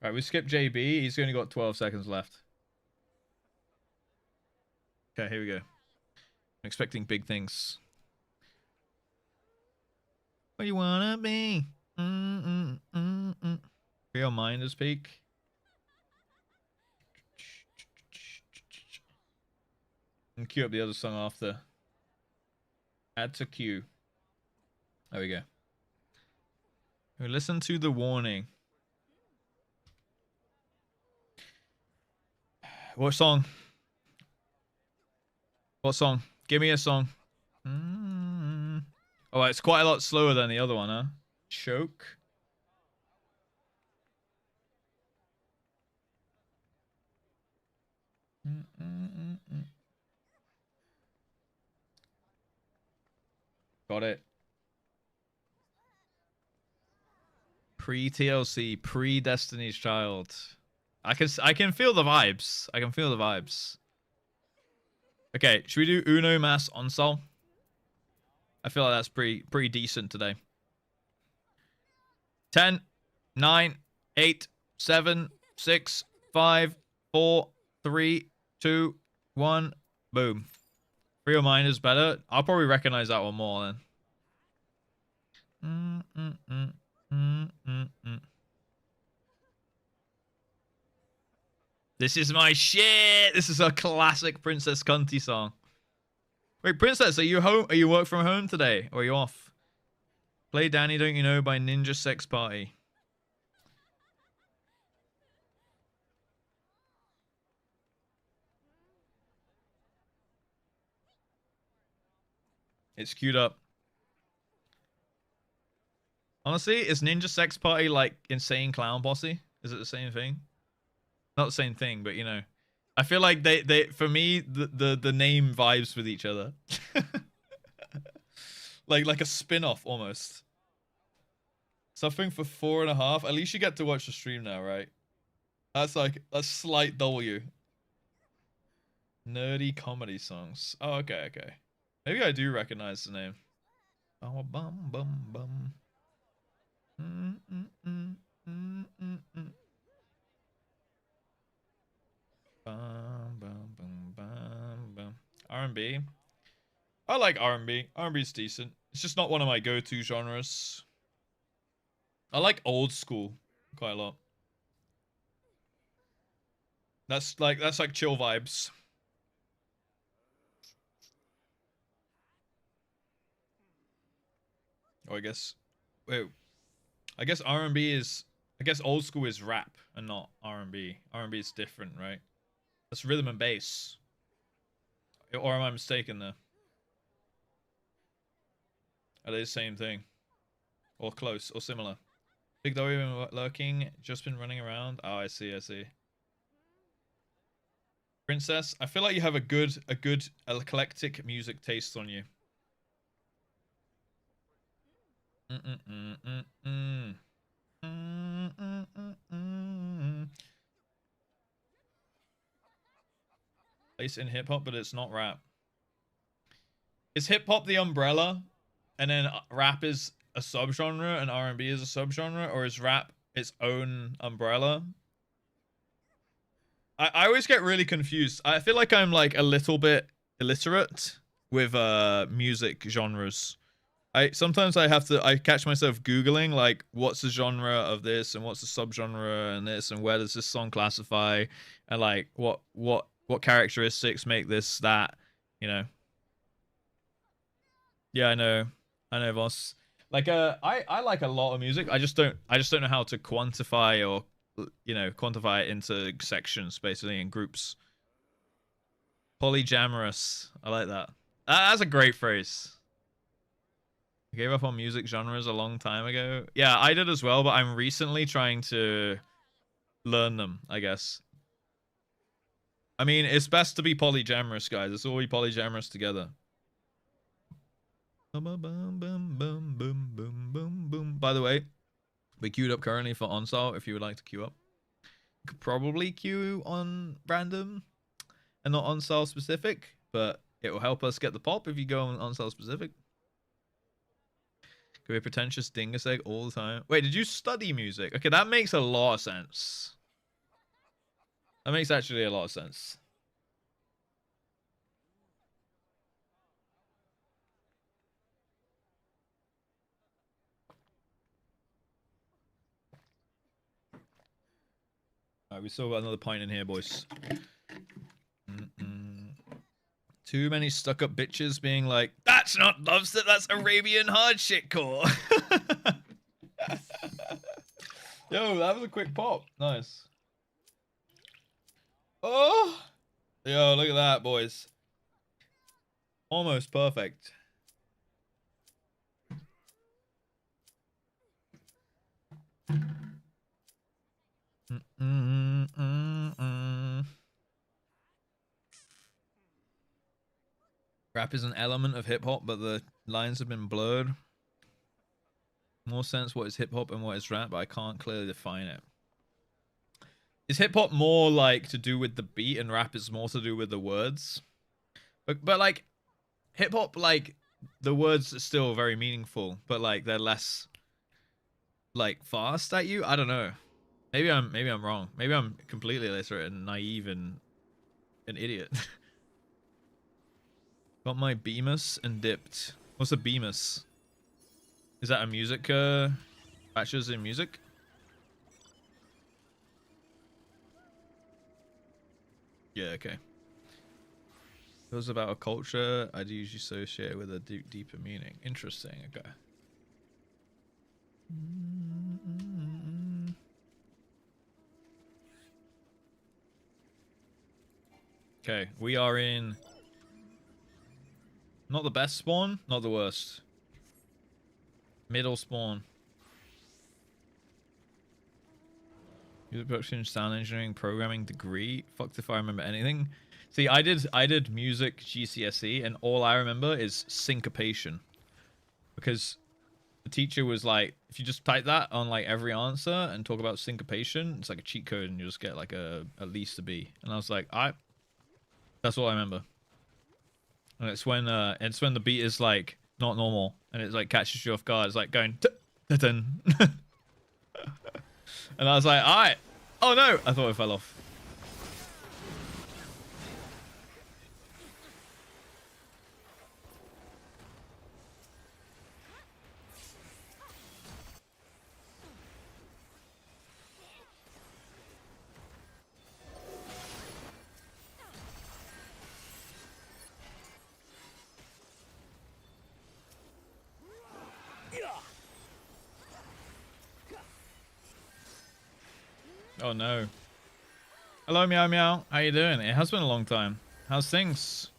Alright, we skipped JB. He's only got 12 seconds left. Okay, here we go. I'm expecting big things. Where you wanna be? Real Minders Peak. And queue up the other song after. Add to queue. There we go. We listen to the warning. What song? What song? Give me a song. Oh, it's quite a lot slower than the other one, huh? Choke. Got it. Pre-TLC, pre-Destiny's Child. I can feel the vibes. I can feel the vibes. Okay, should we do Uno Mas Onsol? I feel like that's pretty decent today. 10, 9, 8, 7, 6, 5, 4, 3, 2, 1. Boom. Real Mind is better. I'll probably recognize that one more then. This is my shit. This is a classic Princess Cunty song. Wait, Princess, are you home? Are you work from home today? Or are you off? Play Danny Don't You Know by Ninja Sex Party. It's queued up. Honestly, is Ninja Sex Party like Insane Clown Posse? Is it the same thing? Not the same thing, but you know. I feel like they for me the name vibes with each other. like a spin-off almost. Suffering for 4.5. At least you get to watch the stream now, right? That's like a slight W. Nerdy comedy songs. Oh, okay. Maybe I do recognize the name. Oh, bum bum bum. Bum bum bum bum bum. R&B. I like R&B. R&B's decent. It's just not one of my go-to genres. I like old school quite a lot. That's like chill vibes. Or I guess, wait, I guess R&B is, I guess old school is rap and not R&B. R&B is different, right? That's rhythm and bass. Or am I mistaken there? Are they the same thing? Or close, or similar? Big Dory been lurking, just been running around. Oh, I see, I see. Princess, I feel like you have a good eclectic music taste on you. Place in hip hop, but it's not rap. Is hip hop the umbrella, and then rap is a subgenre, and R&B is a subgenre, or is rap its own umbrella? I always get really confused. I feel like I'm like a little bit illiterate with music genres. Sometimes I catch myself googling like what's the genre of this and what's the subgenre and this and where does this song classify and like what characteristics make this that, you know. Yeah, I know, boss. Like I like a lot of music. I just don't know how to quantify or, you know, quantify it into sections, basically, in groups. Polyamorous. I like that. That's a great phrase. I gave up on music genres a long time ago. Yeah, I did as well, but I'm recently trying to learn them, I guess. I mean, it's best to be polyamorous, guys. Let's all be polyamorous together. By the way, we queued up currently for Onsal if you would like to queue up. You could probably queue on random and not Onsal specific, but it will help us get the pop if you go on Onsal specific. Could be a pretentious dingus egg all the time. Wait, did you study music? Okay, that makes a lot of sense. That makes actually a lot of sense. Alright, we still got another pint in here, boys. Too many stuck-up bitches being like, that's not dubstep, that's Arabian hard shitcore. Yo, that was a quick pop. Nice. Oh! Yo, look at that, boys. Almost perfect. Rap is an element of hip-hop, but the lines have been blurred. More sense what is hip-hop and what is rap, but I can't clearly define it. Is hip-hop more like to do with the beat and rap is more to do with the words? But like, hip-hop, like, the words are still very meaningful, but like they're less like fast at you. I don't know. Maybe I'm wrong. Maybe I'm completely illiterate and naive and an idiot. Got my Bemis and dipped. What's a Bemis? Is that a music bachelor's in music? Yeah, okay. It was about a culture I'd usually associate with a deeper meaning. Interesting, okay. Okay, we are in... Not the best spawn, not the worst. Middle spawn. Music production, sound engineering, programming degree. Fucked if I remember anything. See, I did music GCSE, and all I remember is syncopation. Because the teacher was like, if you just type that on like every answer and talk about syncopation, it's like a cheat code and you just get like at least a B. And I was like, that's all I remember. And it's when the beat is like not normal and it like catches you off guard. It's like going and I was like, alright. Oh no, I thought it fell off. Oh no. Hello, Meow Meow. How you doing? It has been a long time. How's things?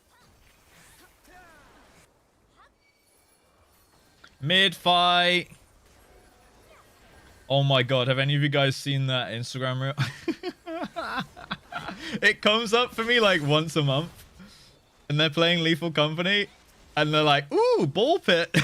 Mid-fight. Oh my god, have any of you guys seen that Instagram reel? It comes up for me like once a month. And they're playing Lethal Company. And they're like, ooh, ball pit.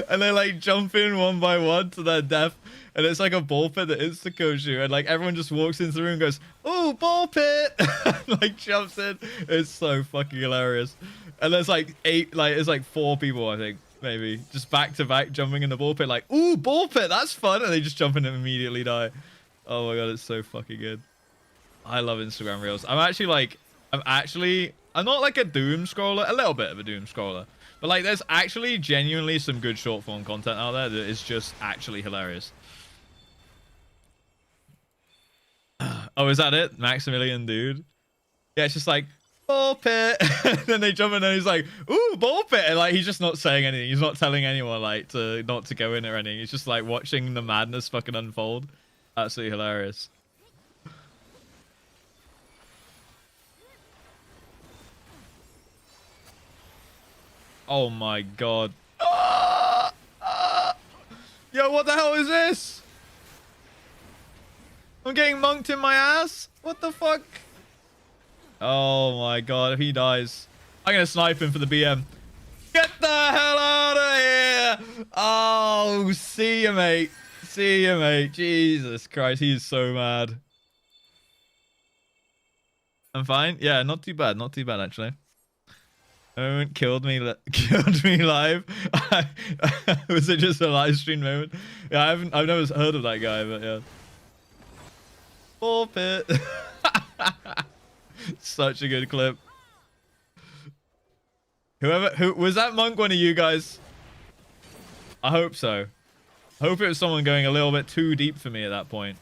And they like jump in one by one to their death. And it's like a ball pit that insta-kills you. And like everyone just walks into the room and goes, ooh, ball pit. And like jumps in. It's so fucking hilarious. And there's like it's like 4 people, I think, maybe. Just back to back jumping in the ball pit like, ooh, ball pit, that's fun. And they just jump in and immediately die. Oh my god, it's so fucking good. I love Instagram Reels. I'm not like a doom scroller, a little bit of a doom scroller. But like there's actually genuinely some good short form content out there that is just actually hilarious. Oh, is that it? Maximilian dude? Yeah, it's just like, ball pit. And then they jump in and he's like, ooh, ball pit. And like he's just not saying anything. He's not telling anyone like not to go in or anything. He's just like watching the madness fucking unfold. Absolutely hilarious. Oh my god. Yo, what the hell is this? I'm getting monked in my ass? What the fuck? Oh my god, if he dies, I'm gonna snipe him for the BM. Get the hell out of here! Oh, see you, mate. See you, mate. Jesus Christ, he is so mad. I'm fine. Yeah, not too bad. Not too bad, actually. Moment killed me live. Was it just a live stream moment? Yeah, I've never heard of that guy, but yeah. Ball pit. Such a good clip. Who was that monk? One of you guys? I hope so. I hope it was someone going a little bit too deep for me at that point.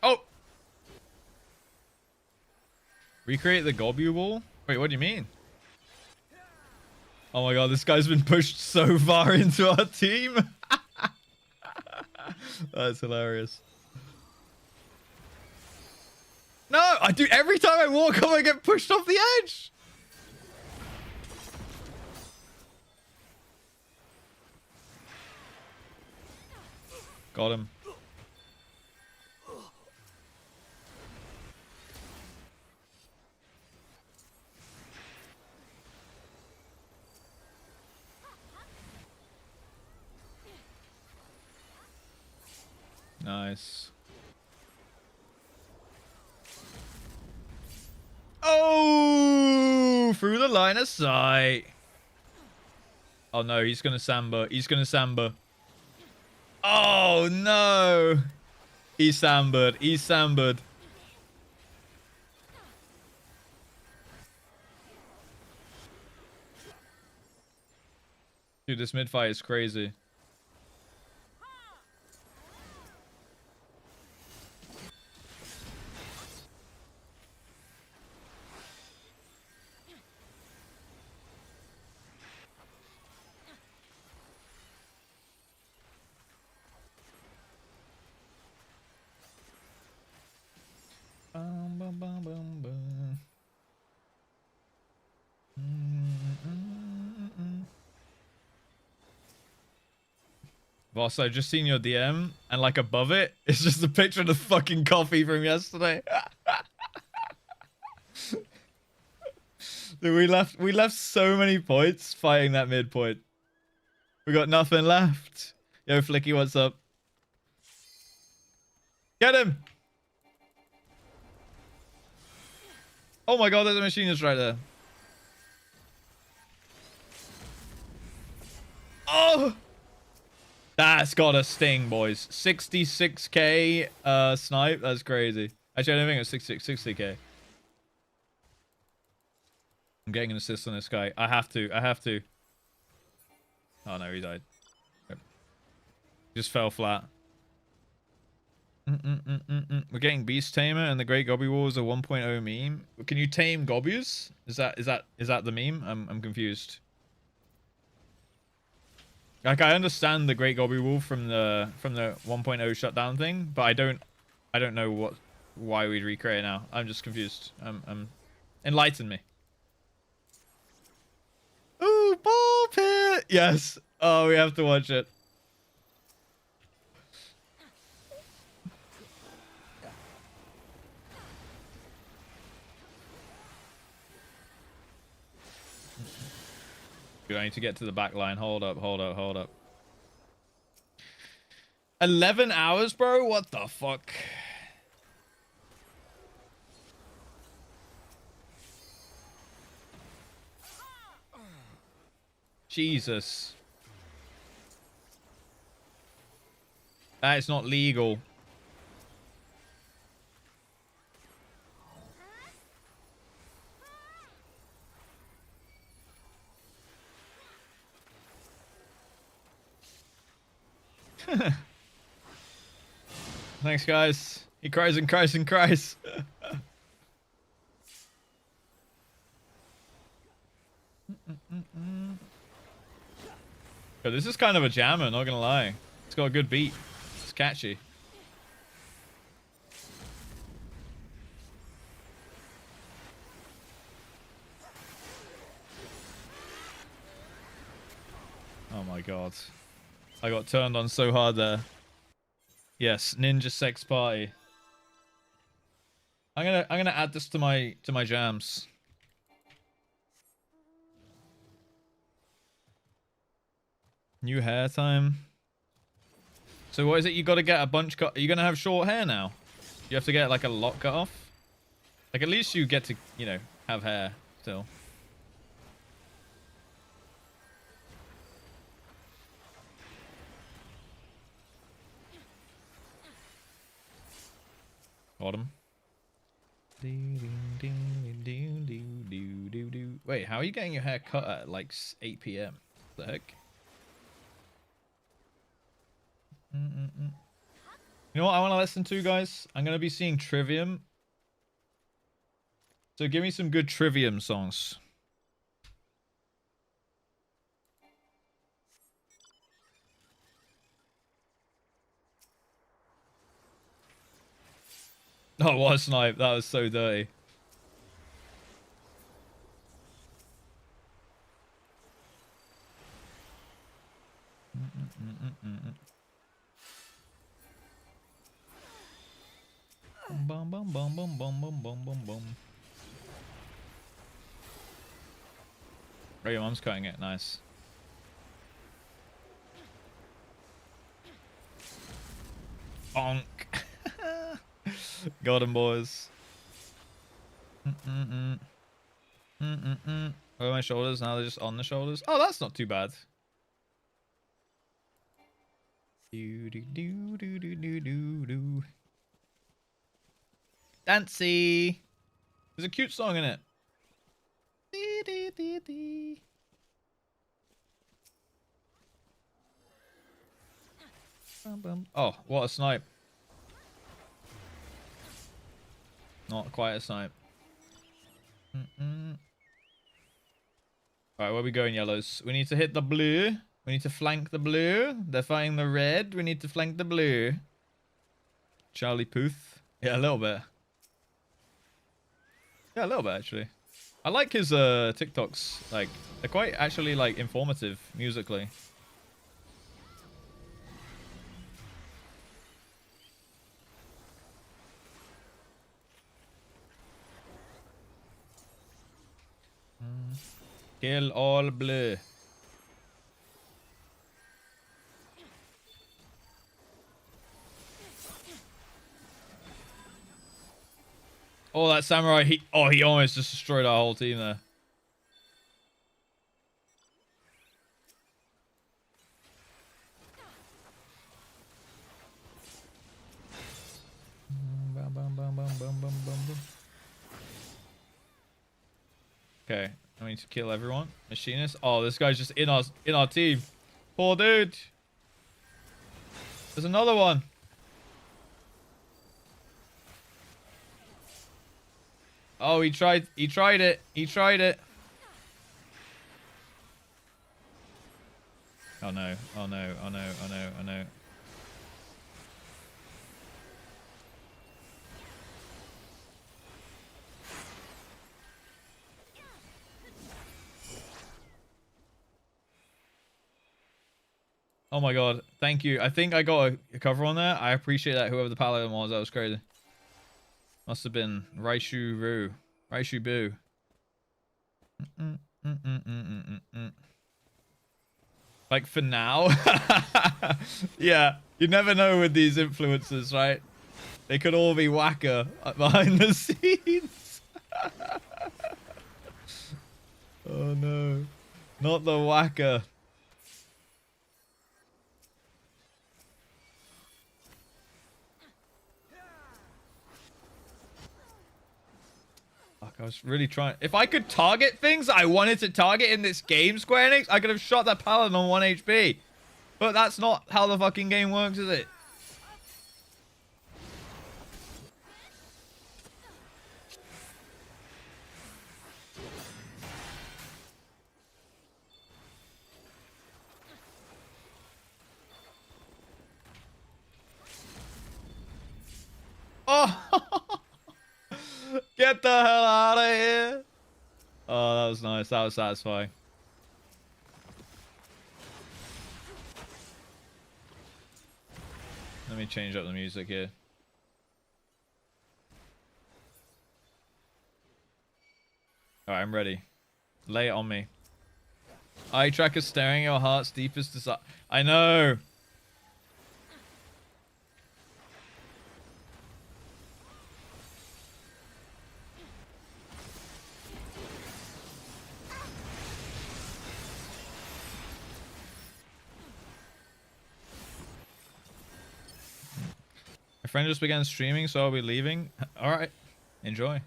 Oh! Recreate the globule? Wait, what do you mean? Oh my god, this guy's been pushed so far into our team. That's hilarious. No, I do every time I walk up, I get pushed off the edge. Got him. Nice. Oh, through the line of sight. Oh no, he's gonna samba. He's gonna samba. Oh no. He sambered. He sambered. Dude, this mid fight is crazy. Boss, I just seen your DM, and like above it, it's just a picture of the fucking coffee from yesterday. Dude, we left so many points fighting that midpoint. We got nothing left. Yo, Flicky, what's up? Get him! Oh my god, there's a machinist right there. Oh! That's got a sting, boys. 66k snipe. That's crazy. Actually, I don't think it was 60k. I'm getting an assist on this guy. I have to. I have to. Oh no, he died. Yep. Just fell flat. We're getting Beast Tamer and the Great Gobby Wars a 1.0 meme. Can you tame Gobbies? Is that the meme? I'm confused. Like I understand the Great Gobby Wolf from the 1.0 shutdown thing, but I don't know why we'd recreate it now. I'm just confused. Enlighten me. Ooh, ball pit. Yes. Oh, we have to watch it. I need to get to the back line. Hold up. 11 hours, bro? What the fuck? Jesus. That is not legal. Thanks, guys. He cries and cries and cries. Yo, this is kind of a jammer, not gonna lie. It's got a good beat. It's catchy. Oh my god. I got turned on so hard there. Yes, Ninja Sex Party. I'm gonna add this to my jams. New hair time. So what is it? You got to get a bunch cut. Are you gonna have short hair now? You have to get like a lot cut off. Like at least you get to, you know, have hair still. Autumn. Wait, how are you getting your hair cut at like 8 p.m.? What the heck? You know what I want to listen to, guys? I'm going to be seeing Trivium. So give me some good Trivium songs. Oh, what a snipe. That was so dirty. Bum bum bum bum bum bum bum bum bum. Oh, your mom's cutting it. Nice. Bonk. Got him, boys. Where are my shoulders? Now they're just on the shoulders. Oh, that's not too bad. Do do do do do do do do. Dancy. There's a cute song in it. Dee, dee, dee, dee. Bum, bum. Oh, what a snipe. Not quite a snipe. Alright, where are we going, yellows? We need to hit the blue. We need to flank the blue. They're fighting the red. We need to flank the blue. Charlie Puth. Yeah, a little bit. Yeah, a little bit, actually. I like his TikToks. Like, they're quite actually, like, informative musically. Kill all blue. Oh, that samurai, he almost just destroyed our whole team there. Okay, let me to kill everyone. Machinist. Oh, this guy's just in our team. Poor dude. There's another one. Oh, he tried it. He tried it. Oh no. Oh no. Oh no. Oh no. Oh no. Oh my god. Thank you. I think I got a cover on there. I appreciate that. Whoever the paladin was, that was crazy. Must have been Raishu Ru. Raishu Boo. Like for now? Yeah. You never know with these influencers, right? They could all be whacker behind the scenes. Oh no. Not the whacker. Fuck, I was really trying. If I could target things I wanted to target in this game, Square Enix, I could have shot that paladin on 1 HP. But that's not how the fucking game works, is it? Oh! Get the hell out of here! Oh, that was nice. That was satisfying. Let me change up the music here. Alright, I'm ready. Lay it on me. Eye tracker staring your heart's deepest desire. I know! My friend just began streaming, so I'll be leaving. Alright. Enjoy.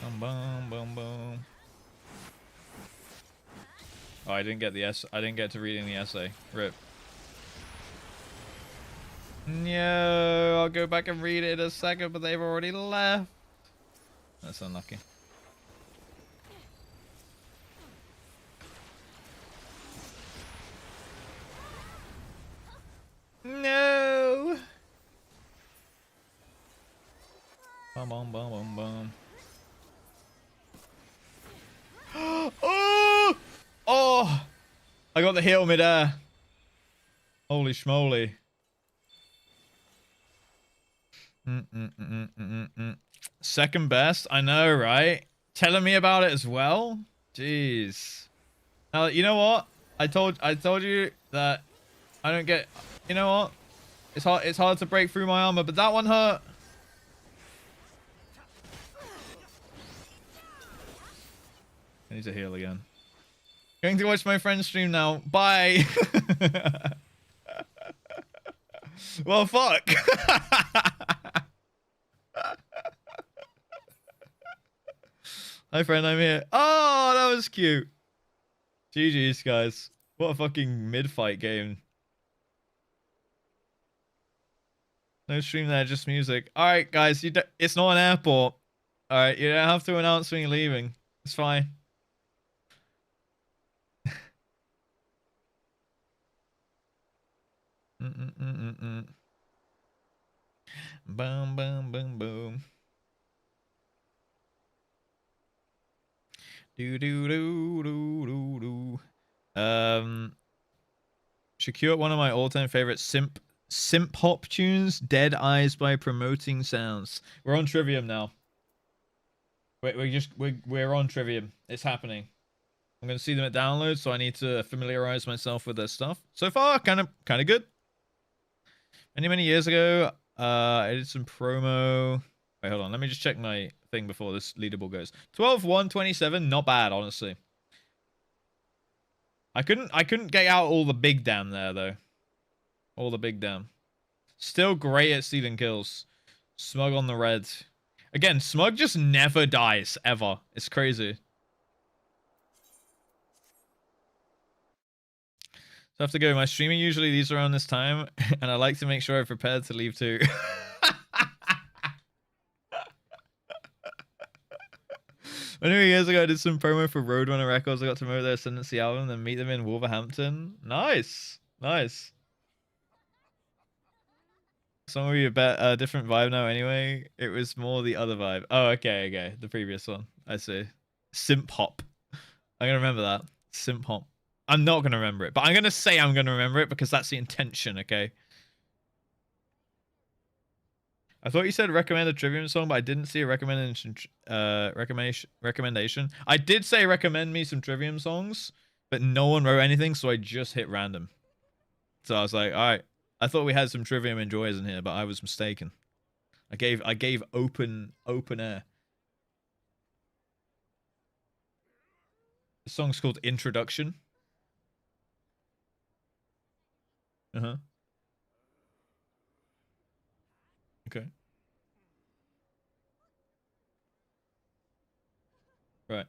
Boom, boom, boom, boom. Oh, I didn't get to reading the essay. Rip. No, I'll go back and read it in a second, but they've already left. That's unlucky. No. Boom, boom, boom, boom, boom. Oh! Oh! I got the heal mid-air. Holy schmoly. Second best? I know, right? Telling me about it as well? Jeez. Now, you know what? I told you that I don't get... You know what? It's hard to break through my armor, but that one hurt. I need to heal again. Going to watch my friend's stream now. Bye. Well, fuck. Hi, friend. I'm here. Oh, that was cute. GG's, guys. What a fucking mid-fight game. No stream there, just music. All right, guys. It's not an airport. All right, you don't have to announce when you're leaving. It's fine. Boom, boom, boom, boom. Do do do do do do. Secure one of my all-time favorite simp hop tunes, Dead Eyes by Promoting Sounds. We're on Trivium now. We're on Trivium. It's happening. I'm gonna see them at download, so I need to familiarize myself with their stuff. So far, kind of good. Many years ago, I did some promo. Wait, hold on. Let me just check my thing before this leaderboard goes. 12-1-27, not bad, honestly. I couldn't get out all the big damn there though. All the big damn. Still great at stealing kills. Smug on the red. Again, Smug just never dies, ever. It's crazy. So I have to go. My streaming usually leaves around this time, and I like to make sure I'm prepared to leave too. Anyway, years ago, I did some promo for Roadrunner Records. I got to promote their Ascendancy album, then meet them in Wolverhampton. Nice. Nice. Song will be a different vibe now anyway. It was more the other vibe. Oh, okay, okay. The previous one. I see. Simp Hop. I'm going to remember that. Simp Hop. I'm not going to remember it, but I'm going to say I'm going to remember it because that's the intention, okay? I thought you said recommend a Trivium song, but I didn't see a recommendation. I did say recommend me some Trivium songs, but no one wrote anything, so I just hit random. So I was like, all right. I thought we had some Trivium enjoyers in here, but I was mistaken. I gave open air. The song's called Introduction. Uh-huh. Okay. Right.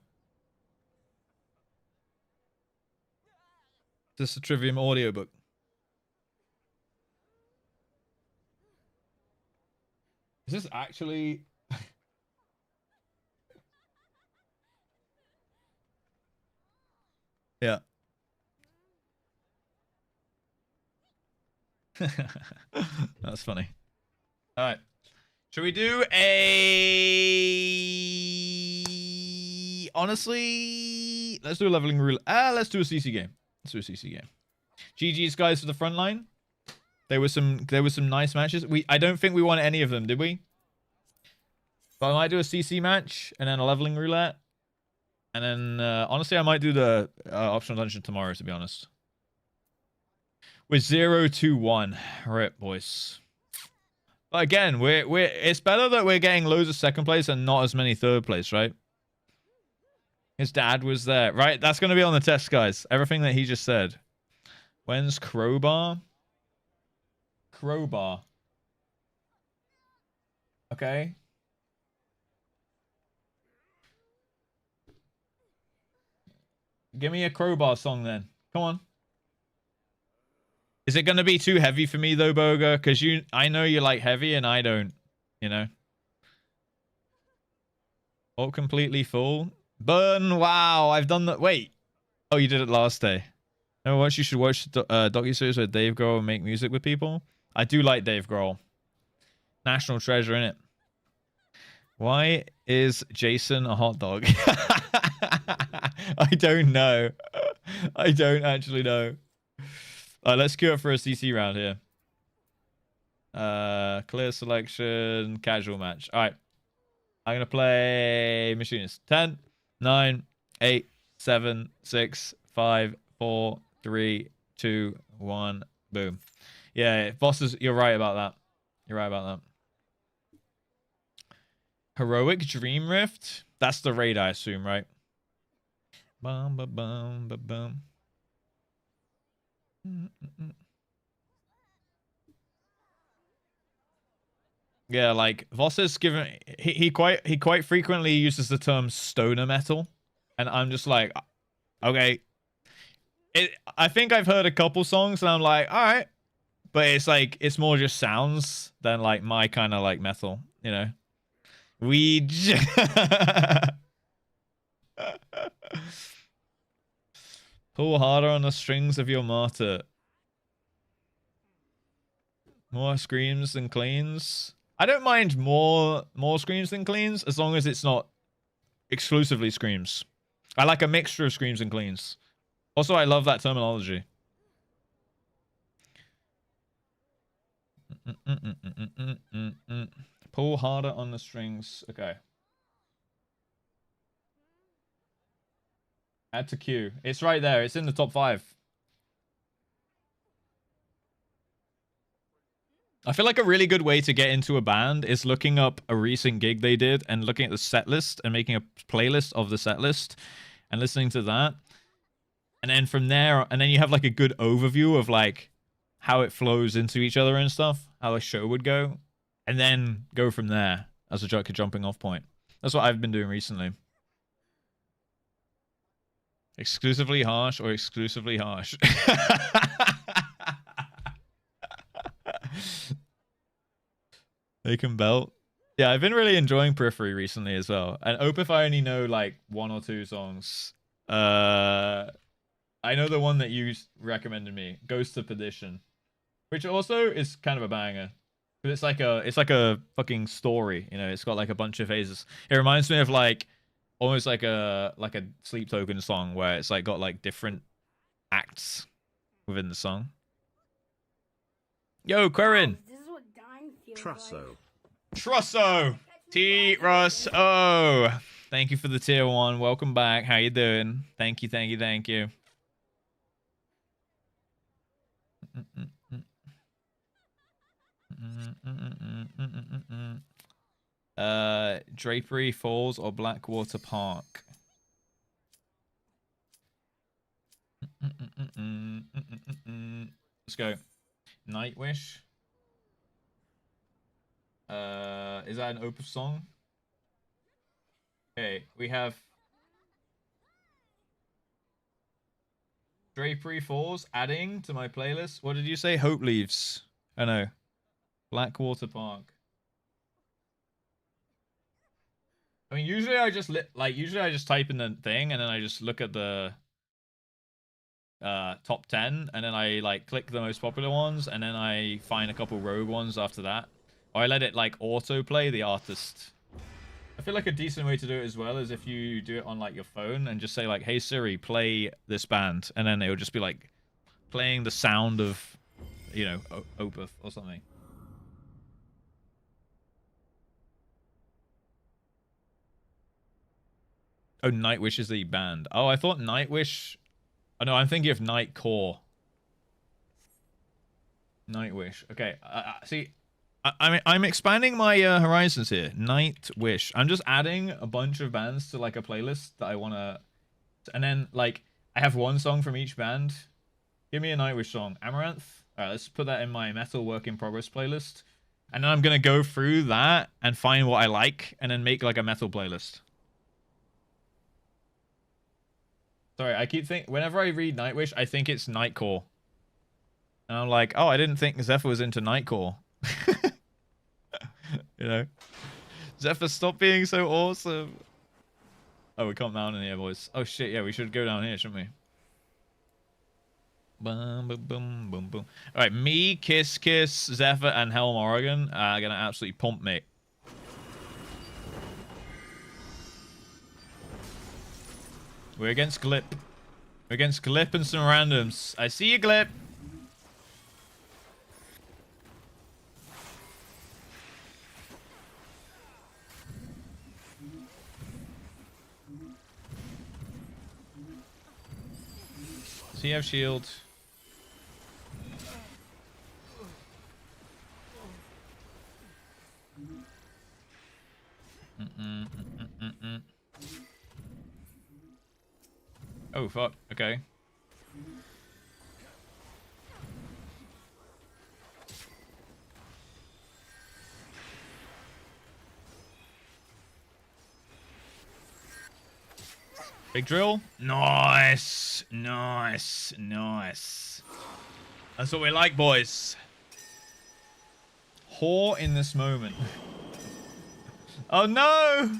This is a Trivium audiobook. Is this actually... Yeah. That's funny. All right. Should we do a... Honestly, let's do a leveling rule. Let's do a CC game. Let's do a CC game. GG's guys for the front line. There were some nice matches. I don't think we won any of them, did we? But I might do a CC match and then a leveling roulette. And then honestly, I might do the optional dungeon tomorrow, to be honest. We're 0-2-1. Rip, boys. But again, it's better that we're getting loads of second place and not as many third place, right? His dad was there, right? That's going to be on the test, guys. Everything that he just said. When's Crowbar? Crowbar. Okay. Give me a Crowbar song then. Come on. Is it going to be too heavy for me though, Boga? Because I know you like heavy and I don't, you know. All completely full. Burn, wow, I've done that. Wait. Oh, you did it last day. No, once you should watch docuseries where Dave Grohl make music with people. I do like Dave Grohl. National treasure, innit? Why is Jason a hot dog? I don't know. I don't actually know. Let's queue up for a CC round here. Clear selection, casual match. All right. I'm going to play Machinist. 10, 9, 8, 7, 6, 5, 4, 3, 2, 1. Boom. Yeah, bosses, you're right about that. You're right about that. Heroic Dream Rift? That's the raid, I assume, right? Bum, ba, bum, ba, bum. Yeah, like Voss is given he quite frequently uses the term stoner metal, and I'm just like, okay. I think I've heard a couple songs and I'm like, all right, but it's like it's more just sounds than like my kind of like metal, you know. Pull harder on the strings of your martyr. More screams than cleans. I don't mind more screams than cleans as long as it's not exclusively screams. I like a mixture of screams and cleans. Also, I love that terminology. Pull harder on the strings. Okay. Add to queue. It's right there. It's in the top 5. I feel like a really good way to get into a band is looking up a recent gig they did and looking at the set list and making a playlist of the set list and listening to that. And then from there, and then you have like a good overview of like how it flows into each other and stuff, how a show would go, and then go from there. as a jumping off point. That's what I've been doing recently. Exclusively harsh or exclusively harsh? They can belt. Yeah, I've been really enjoying Periphery recently as well. And Opeth, I only know like 1 or 2 songs. I know the one that you recommended me, Ghost of Perdition, which also is kind of a banger. But it's like a fucking story, you know. It's got like a bunch of phases. It reminds me of like almost like a Sleep Token song where it's like got like different acts within the song. Yo, Querin. This is what dying feels Trusso. like. Trusso. T-Russ. Oh, thank you for the tier 1. Welcome back. How you doing? Thank you, thank you, thank you. Drapery Falls or Blackwater Park? Let's go. Nightwish. Is that an Opeth song? Okay, we have Drapery Falls adding to my playlist. What did you say? Hope Leaves. Oh no. Blackwater Park. I mean, usually I just type in the thing and then I just look at the top 10 and then I like click the most popular ones and then I find a couple rogue ones after that. Or I let it like autoplay the artist. I feel like a decent way to do it as well is if you do it on like your phone and just say like, "Hey Siri, play this band," and then it'll just be like playing the sound of, you know, Opeth or something. Oh, Nightwish is the band. Oh, I thought Nightwish. Oh no, I'm thinking of Nightcore. Nightwish. Okay. See, I'm expanding my horizons here. Nightwish. I'm just adding a bunch of bands to like a playlist that I wanna, and then like I have one song from each band. Give me a Nightwish song. Amaranth. All right, let's put that in my metal work in progress playlist, and then I'm gonna go through that and find what I like, and then make like a metal playlist. Sorry, I keep thinking whenever I read Nightwish, I think it's Nightcore. And I'm like, oh, I didn't think Zephyr was into Nightcore. You know? Zephyr, stop being so awesome. Oh, we can't mount in here, boys. Oh shit, yeah, we should go down here, shouldn't we? Boom, boom, boom, boom, boom. Alright, me, Kiss, Zephyr, and Helm Oregon are gonna absolutely pump me. We're against Glip. We're against Glip and some randoms. I see you, Glip. Does he have shield? Oh, fuck. Okay. Big drill. Nice. Nice. Nice. That's what we like, boys. Whore in this moment. Oh, no.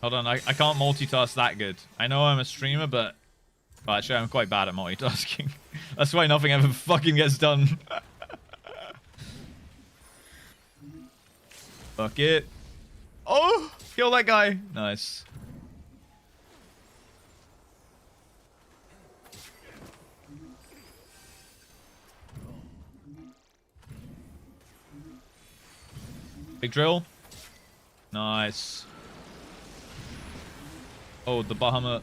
Hold on, I can't multitask that good. I know I'm a streamer, but well, actually I'm quite bad at multitasking. That's why nothing ever fucking gets done. Fuck it. Oh, kill that guy. Nice. Big drill. Nice. Oh, the Bahama.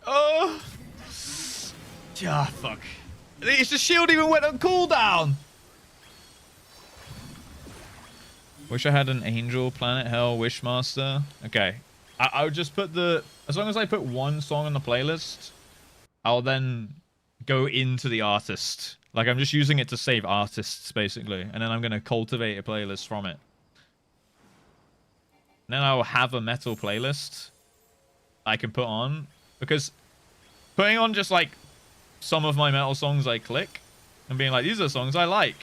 Oh! Yeah, fuck. It's the shield even went on cooldown! Wish I had an Angel, Planet Hell, Wishmaster. Okay. I would just put the... As long as I put one song on the playlist, I'll then go into the artist. Like, I'm just using it to save artists, basically. And then I'm going to cultivate a playlist from it. And then I'll have a metal playlist I can put on. Because putting on just, like, some of my metal songs I click and being like, these are songs I like.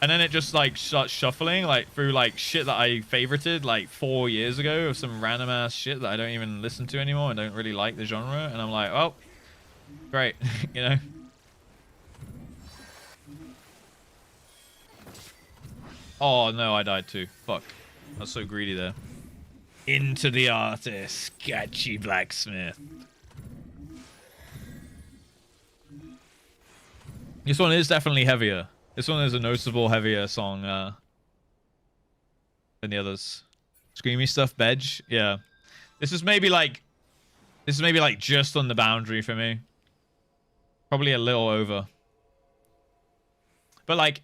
And then it just, like, starts shuffling, like, through, like, shit that I favorited, like, 4 years ago of some random-ass shit that I don't even listen to anymore and don't really like the genre. And I'm like, oh, great, you know? Oh, no, I died too. Fuck. I was so greedy there. Into the artist. Got you, blacksmith. This one is definitely heavier. This one is a noticeable heavier song than the others. Screamy stuff, Bedge. Yeah. This is maybe like just on the boundary for me. Probably a little over. But like,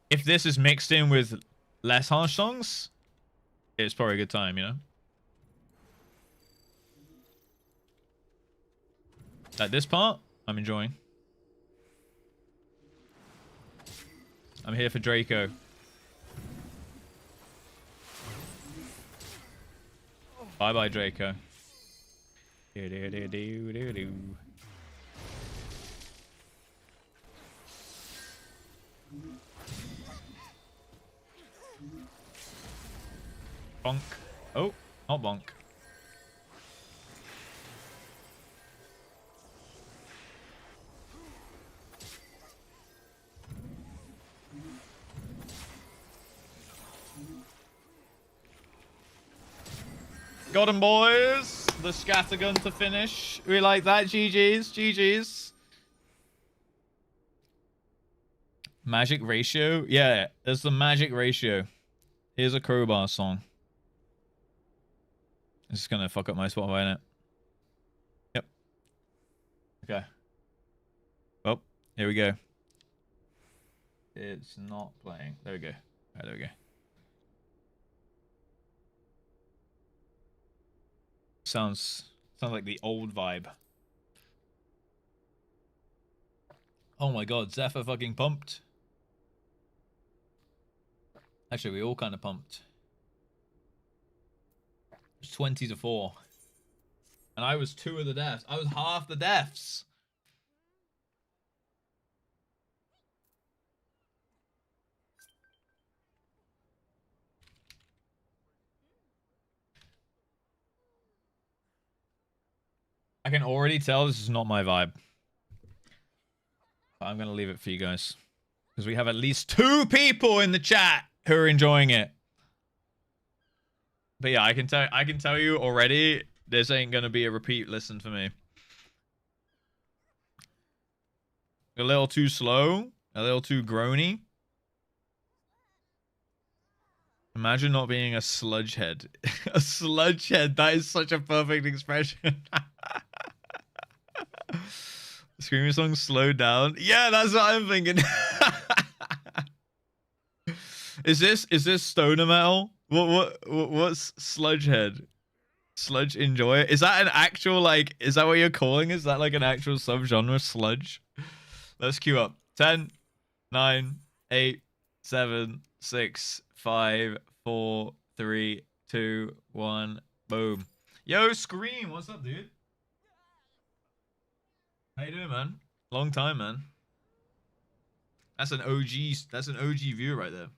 if this is mixed in with less harsh songs, it's probably a good time, you know? Like this part, I'm enjoying. I'm here for Draco. Bye-bye, Draco. Bonk. Oh, not bonk. Got him, boys. The scattergun to finish. We like that. GG's. GG's. Magic ratio? Yeah, there's the magic ratio. Here's a crowbar song. This is gonna fuck up my Spotify, innit? Yep. Okay. Well, here we go. It's not playing. There we go. Alright, there we go. Sounds like the old vibe. Oh my god, Zephyr fucking pumped. Actually, we all kind of pumped. It's 20-4. And I was 2 of the deaths. I was half the deaths. I can already tell this is not my vibe. But I'm going to leave it for you guys. Because we have at least 2 people in the chat who are enjoying it. But yeah, I can tell you already, this ain't going to be a repeat listen for me. A little too slow. A little too groany. Imagine not being a sludge head. A sludge head. That is such a perfect expression. Screaming song slowed down. Yeah, that's what I'm thinking. Is this stoner metal? What's sludge head? Sludge enjoy? Is that an actual, like, is that what you're calling? Is that like an actual subgenre, sludge? Let's queue up. 10, 9, 8, 7, 6, 5, 4, 3, 2, 1. Boom. Yo, Scream, what's up, dude? How you doing, man? Long time, man. That's an OG view right there.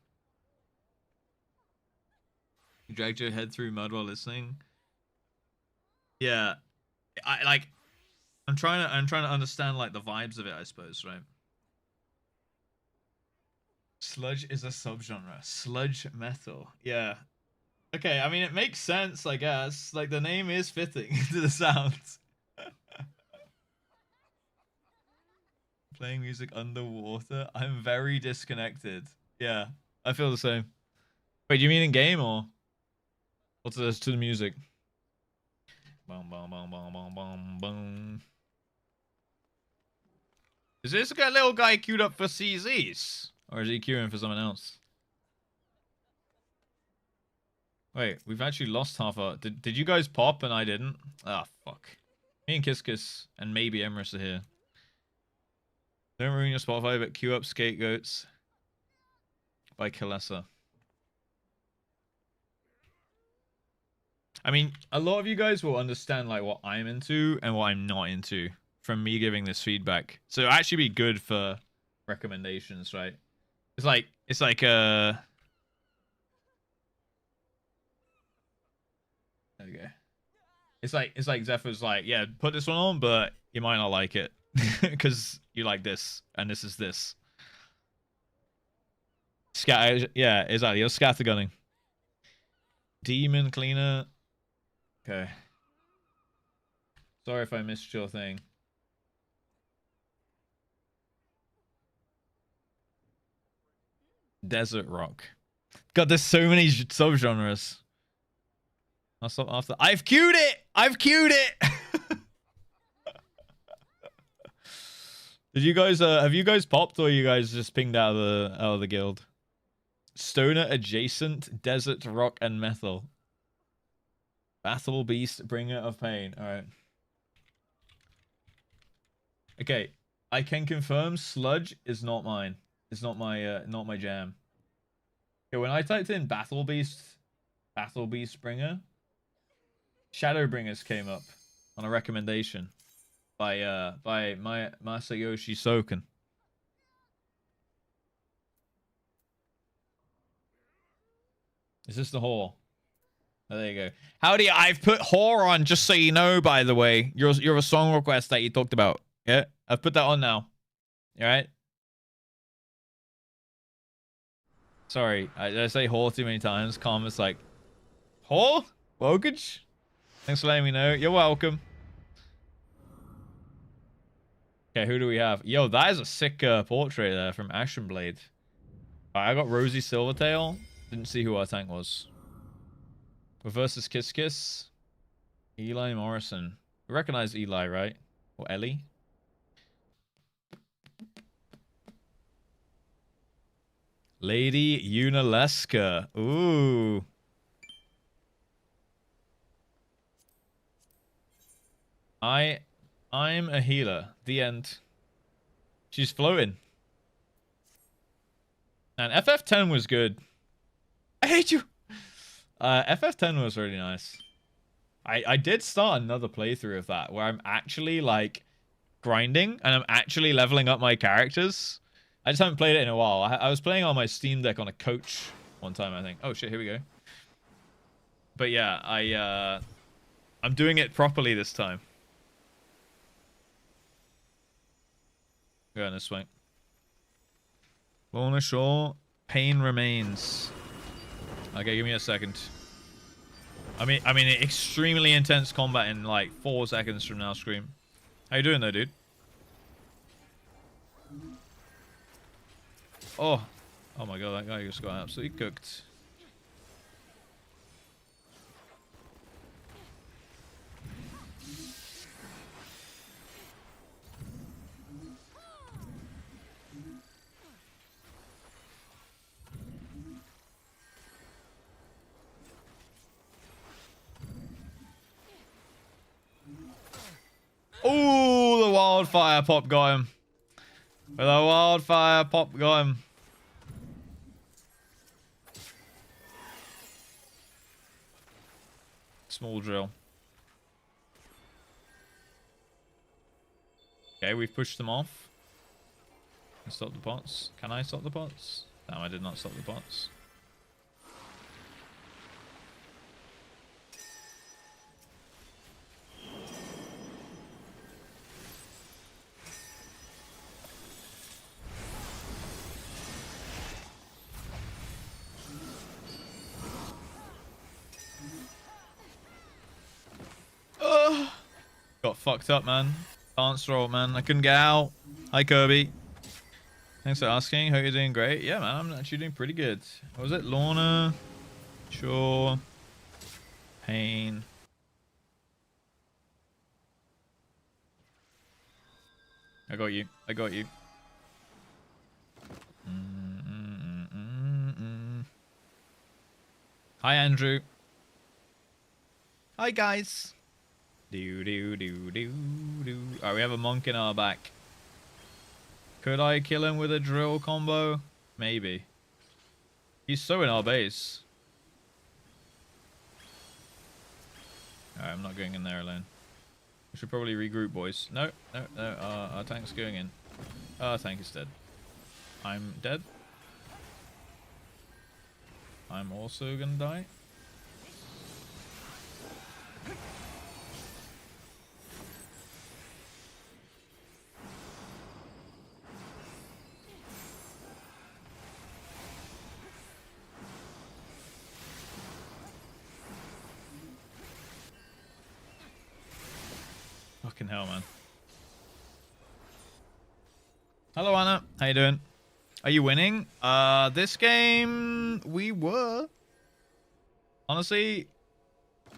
You dragged your head through mud while listening. Yeah. I'm trying to understand like the vibes of it, I suppose, right? Sludge is a subgenre. Sludge metal. Yeah. Okay, I mean it makes sense, I guess. Like the name is fitting to the sounds. Playing music underwater. I'm very disconnected. Yeah, I feel the same. Wait, do you mean in game or what's this to the music? Boom, boom, boom, boom, boom, boom, boom. Is this little guy queued up for CZs? Or is he queuing for someone else? Wait, we've actually lost half our... Did you guys pop and I didn't? Ah, fuck. Me and Kiss Kiss and maybe Emrys are here. Don't ruin your Spotify, but queue up Scapegoats by Kalesa. I mean, a lot of you guys will understand like what I'm into and what I'm not into from me giving this feedback. So it'll actually be good for recommendations, right? It's like there we go. It's like Zephyr's like, yeah, put this one on, but you might not like it because you like this and this is this. Yeah, exactly. You're scattergunning. Demon cleaner. Okay. Sorry if I missed your thing. Desert rock. God, there's so many subgenres. I'll stop after. I've queued it. I've queued it. Did you guys? Have you guys popped or you guys just pinged out of the guild? Stoner adjacent, desert rock and metal. Battle beast, bringer of pain. All right. Okay, I can confirm sludge is not mine. It's not my jam. Okay, when I typed in battle beast bringer, Shadowbringers came up on a recommendation by my Masayoshi Soken. Is this the whore? Oh, there you go. Howdy, I've put whore on just so you know, by the way. You're a song request that you talked about. Yeah, I've put that on now. All right. Sorry, I say whore too many times. Karma's like, whore? Wokage? Thanks for letting me know. You're welcome. Okay, who do we have? Yo, that is a sick portrait there from Ashen Blade. Alright, I got Rosie Silvertail. Didn't see who our tank was. Versus Kiss Kiss. Eli Morrison. We recognize Eli, right? Or Ellie? Lady Unaleska. Ooh. I'm a healer. The end. She's floating. And FF10 was good. I hate you. FF10 was really nice. I did start another playthrough of that where I'm actually like grinding and I'm actually leveling up my characters. I just haven't played it in a while. I was playing on my Steam Deck on a coach one time, I think. Oh shit, here we go. But yeah, I'm doing it properly this time. Go on this way. Lorna Shore, pain remains. Okay, give me a second. I mean, extremely intense combat in like 4 seconds from now. Scream. How you doing though, dude? Oh my god, that guy just got absolutely cooked. Oh, the wildfire pop got him. With a wildfire pop got him. Small drill. Okay, we've pushed them off. Can stop the pots. Can I stop the pots? No, I did not stop the pots. Got fucked up, man. Dance roll, man. I couldn't get out. Hi, Kirby. Thanks for asking. Hope you're doing great. Yeah, man. I'm actually doing pretty good. What was it? Lorna. Sure. Pain. I got you. I got you. Hi, Andrew. Hi, guys. Do, do, do, do, do. Alright, we have a monk in our back. Could I kill him with a drill combo? Maybe. He's so in our base. Alright, I'm not going in there alone. We should probably regroup, boys. No, no, no. Our tank's going in. Our tank is dead. I'm dead. I'm also gonna die. Fucking hell, man. Hello, Anna. How you doing? Are you winning? This game, we were. Honestly,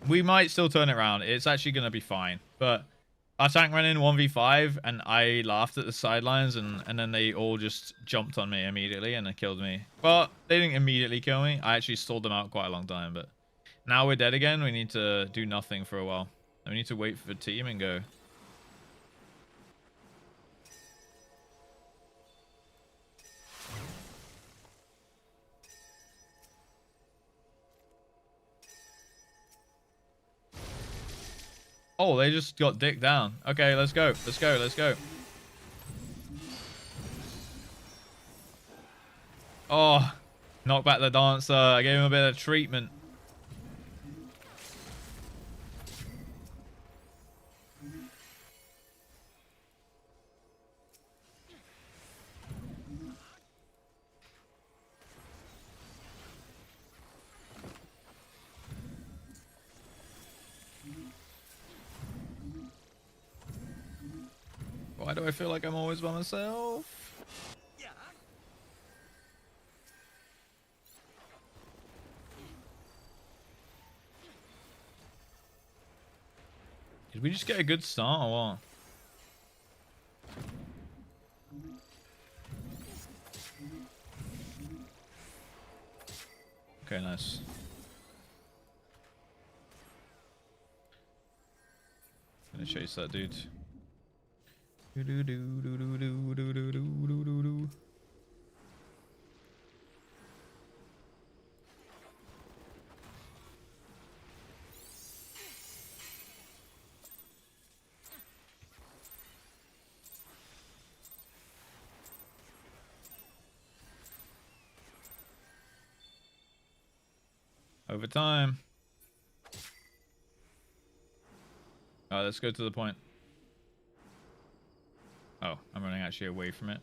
we might still turn it around. It's actually going to be fine. But our tank ran in 1v5, and I laughed at the sidelines, and then they all just jumped on me immediately, and they killed me. But they didn't immediately kill me. I actually stalled them out quite a long time, but now we're dead again. We need to do nothing for a while. And we need to wait for the team and go. Oh, they just got dick down. Okay, let's go. Let's go. Let's go. Oh, knock back the dancer. I gave him a bit of treatment. Why do I feel like I'm always by myself? Did we just get a good start or what? Okay, nice. Gonna chase that dude. Do do do do do do do do do do do. Over time. Alright, let's go to the point. Oh, I'm running actually away from it.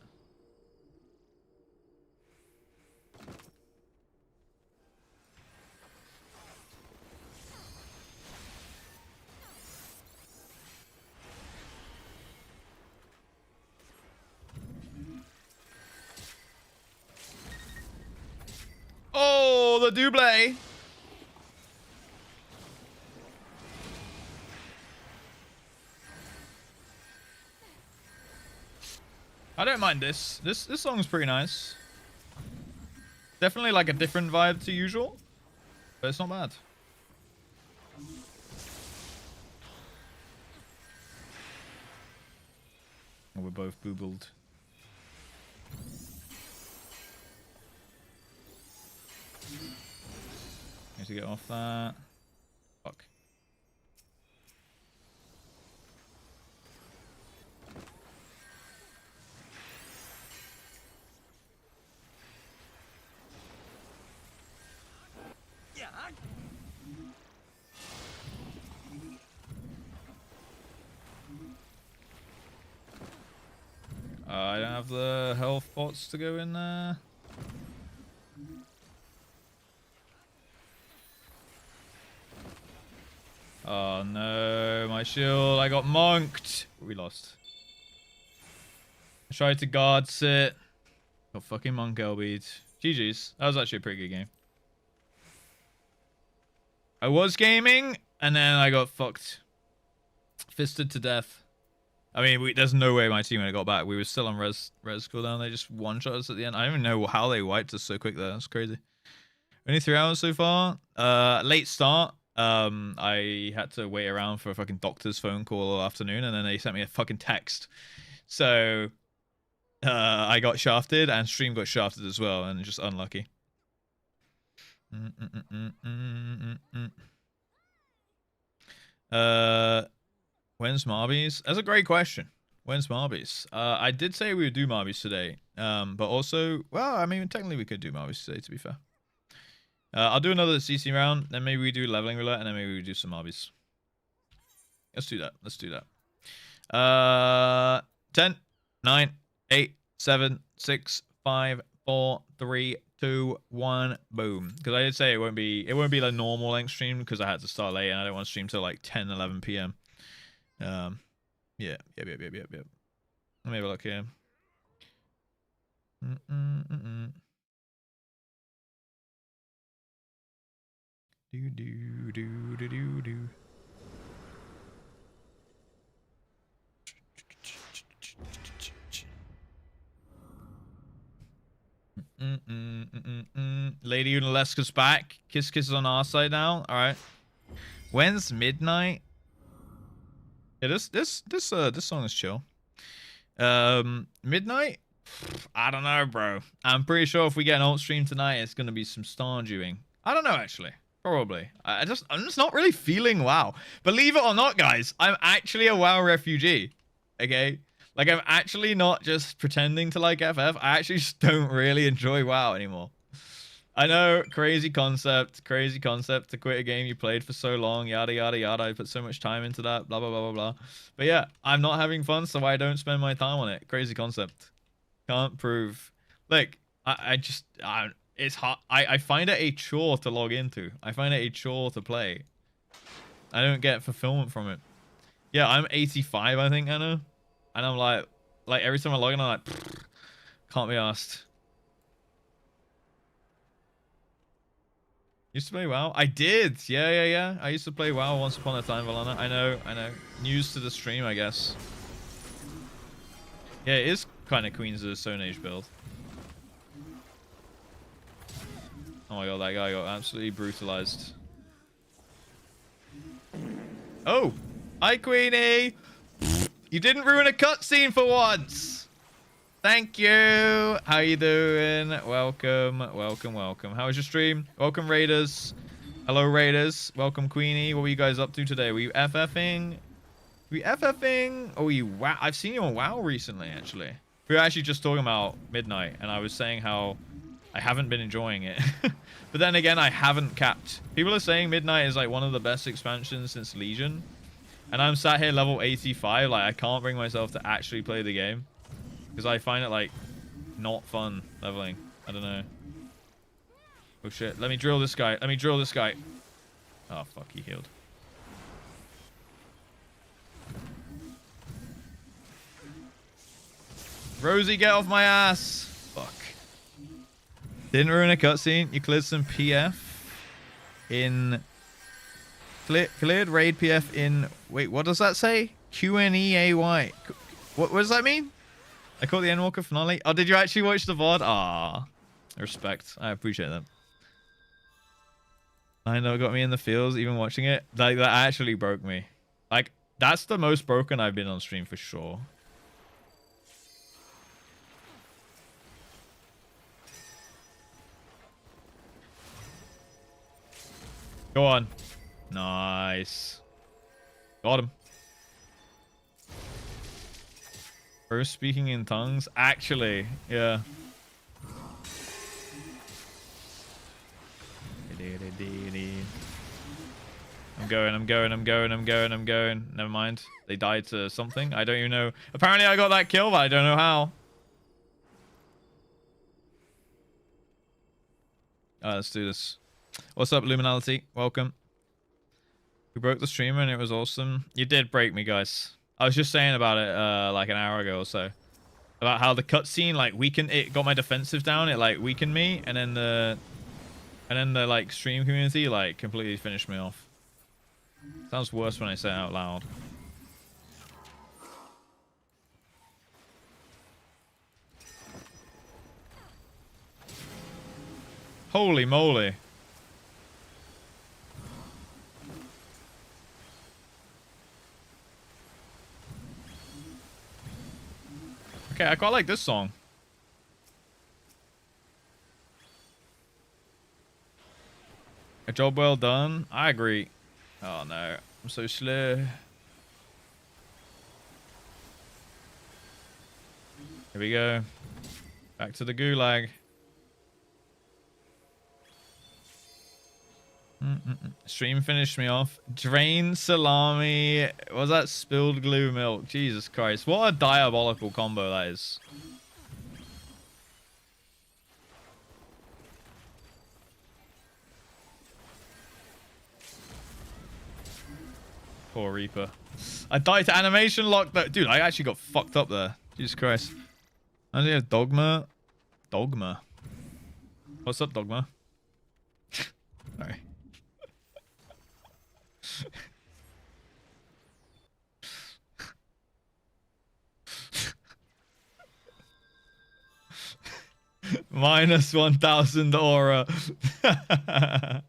Oh, the double. I don't mind this. This song's pretty nice. Definitely like a different vibe to usual, but it's not bad. Oh, we're both boobled. Need to get off that. Fuck. I don't have the health pots to go in there. Oh no, my shield. I got monked. We lost. I tried to guard sit. Got fucking monk LB'd. GG's. That was actually a pretty good game. I was gaming, and then I got fucked. Fisted to death. I mean, there's no way my team would have got back. We were still on res cooldown. They just one-shot us at the end. I don't even know how they wiped us so quick there. That's crazy. Only 3 hours so far. Late start. I had to wait around for a fucking doctor's phone call all afternoon, and then they sent me a fucking text. So I got shafted, and stream got shafted as well, and just unlucky. When's Marbies? That's a great question. When's Marbies? I did say we would do Marbies today. But also, well, I mean, technically we could do Marbies today, to be fair. I'll do another CC round, then maybe we do leveling roulette, and then maybe we do some Marbies. Let's do that. Let's do that. 10, 9, 8, 7, 6, 5, 4, 3, 2, 1, boom. Because I did say it won't be the normal length stream because I had to start late and I don't want to stream till like 10, 11 p.m. Yeah. Let me have a look here. Do. Lady Unalesca's back. Kiss is on our side now. All right. When's midnight? Yeah, this song is chill. Midnight? I don't know, bro. I'm pretty sure if we get an alt stream tonight, it's gonna be some Stardewing. I don't know, actually. Probably. I'm just not really feeling WoW. Believe it or not, guys, I'm actually a WoW refugee. Okay? Like, I'm actually not just pretending to like FF. I actually just don't really enjoy WoW anymore. I know, crazy concept to quit a game you played for so long, yada, yada, yada. I put so much time into that, blah, blah, blah, blah, blah. But yeah, I'm not having fun, so I don't spend my time on it. Crazy concept. Can't prove. Like, it's hard. I find it a chore to log into. I find it a chore to play. I don't get fulfillment from it. Yeah, I'm 85, I think, Anna. And I'm like every time I log in, I'm like, can't be asked. Used to play WoW? I did. Yeah. I used to play WoW once upon a time, Valana. I know. News to the stream, I guess. Yeah, it is kind of Queens of the Stone Age build. Oh my god, that guy got absolutely brutalized. Oh! Hi, Queenie! You didn't ruin a cutscene for once! Thank you! How you doing? Welcome. How was your stream? Welcome, Raiders. Hello, Raiders. Welcome, Queenie. What were you guys up to today? Were you FFing? Oh, you WoW? I've seen you on WoW recently, actually. We were actually just talking about Midnight, and I was saying how I haven't been enjoying it. But then again, I haven't capped. People are saying Midnight is like one of the best expansions since Legion. And I'm sat here level 85, like I can't bring myself to actually play the game. Because I find it like not fun leveling. I don't know. Oh shit, let me drill this guy. Oh fuck, he healed. Rosie, get off my ass. Fuck. Didn't ruin a cutscene. You cleared some PF in... Cleared raid PF in... Wait, what does that say? QNEAY. What does that mean? I caught the Endwalker finale. Oh, did you actually watch the VOD? Ah, respect. I appreciate that. I know it got me in the feels, even watching it. Like, that actually broke me. Like, that's the most broken I've been on stream for sure. Go on. Nice. Got him. First speaking in tongues? Actually, yeah. I'm going. Never mind. They died to something. I don't even know. Apparently I got that kill, but I don't know how. Alright, let's do this. What's up, Luminality? Welcome. We broke the streamer and it was awesome. You did break me, guys. I was just saying about it like an hour ago or so. About how the cutscene like weakened, it got my defensive down, it like weakened me, and then the like stream community like completely finished me off. Sounds worse when I say it out loud. Holy moly. Okay, I quite like this song. A job well done. I agree. Oh no, I'm so slow. Here we go. Back to the gulag. Stream finished me off. Drain salami. What was that? Spilled glue milk. Jesus Christ. What a diabolical combo that is. Poor Reaper. I died to animation lock though. Dude, I actually got fucked up there. Jesus Christ. I only have Dogma. Dogma. What's up, Dogma? Sorry. Minus 1,000 aura. I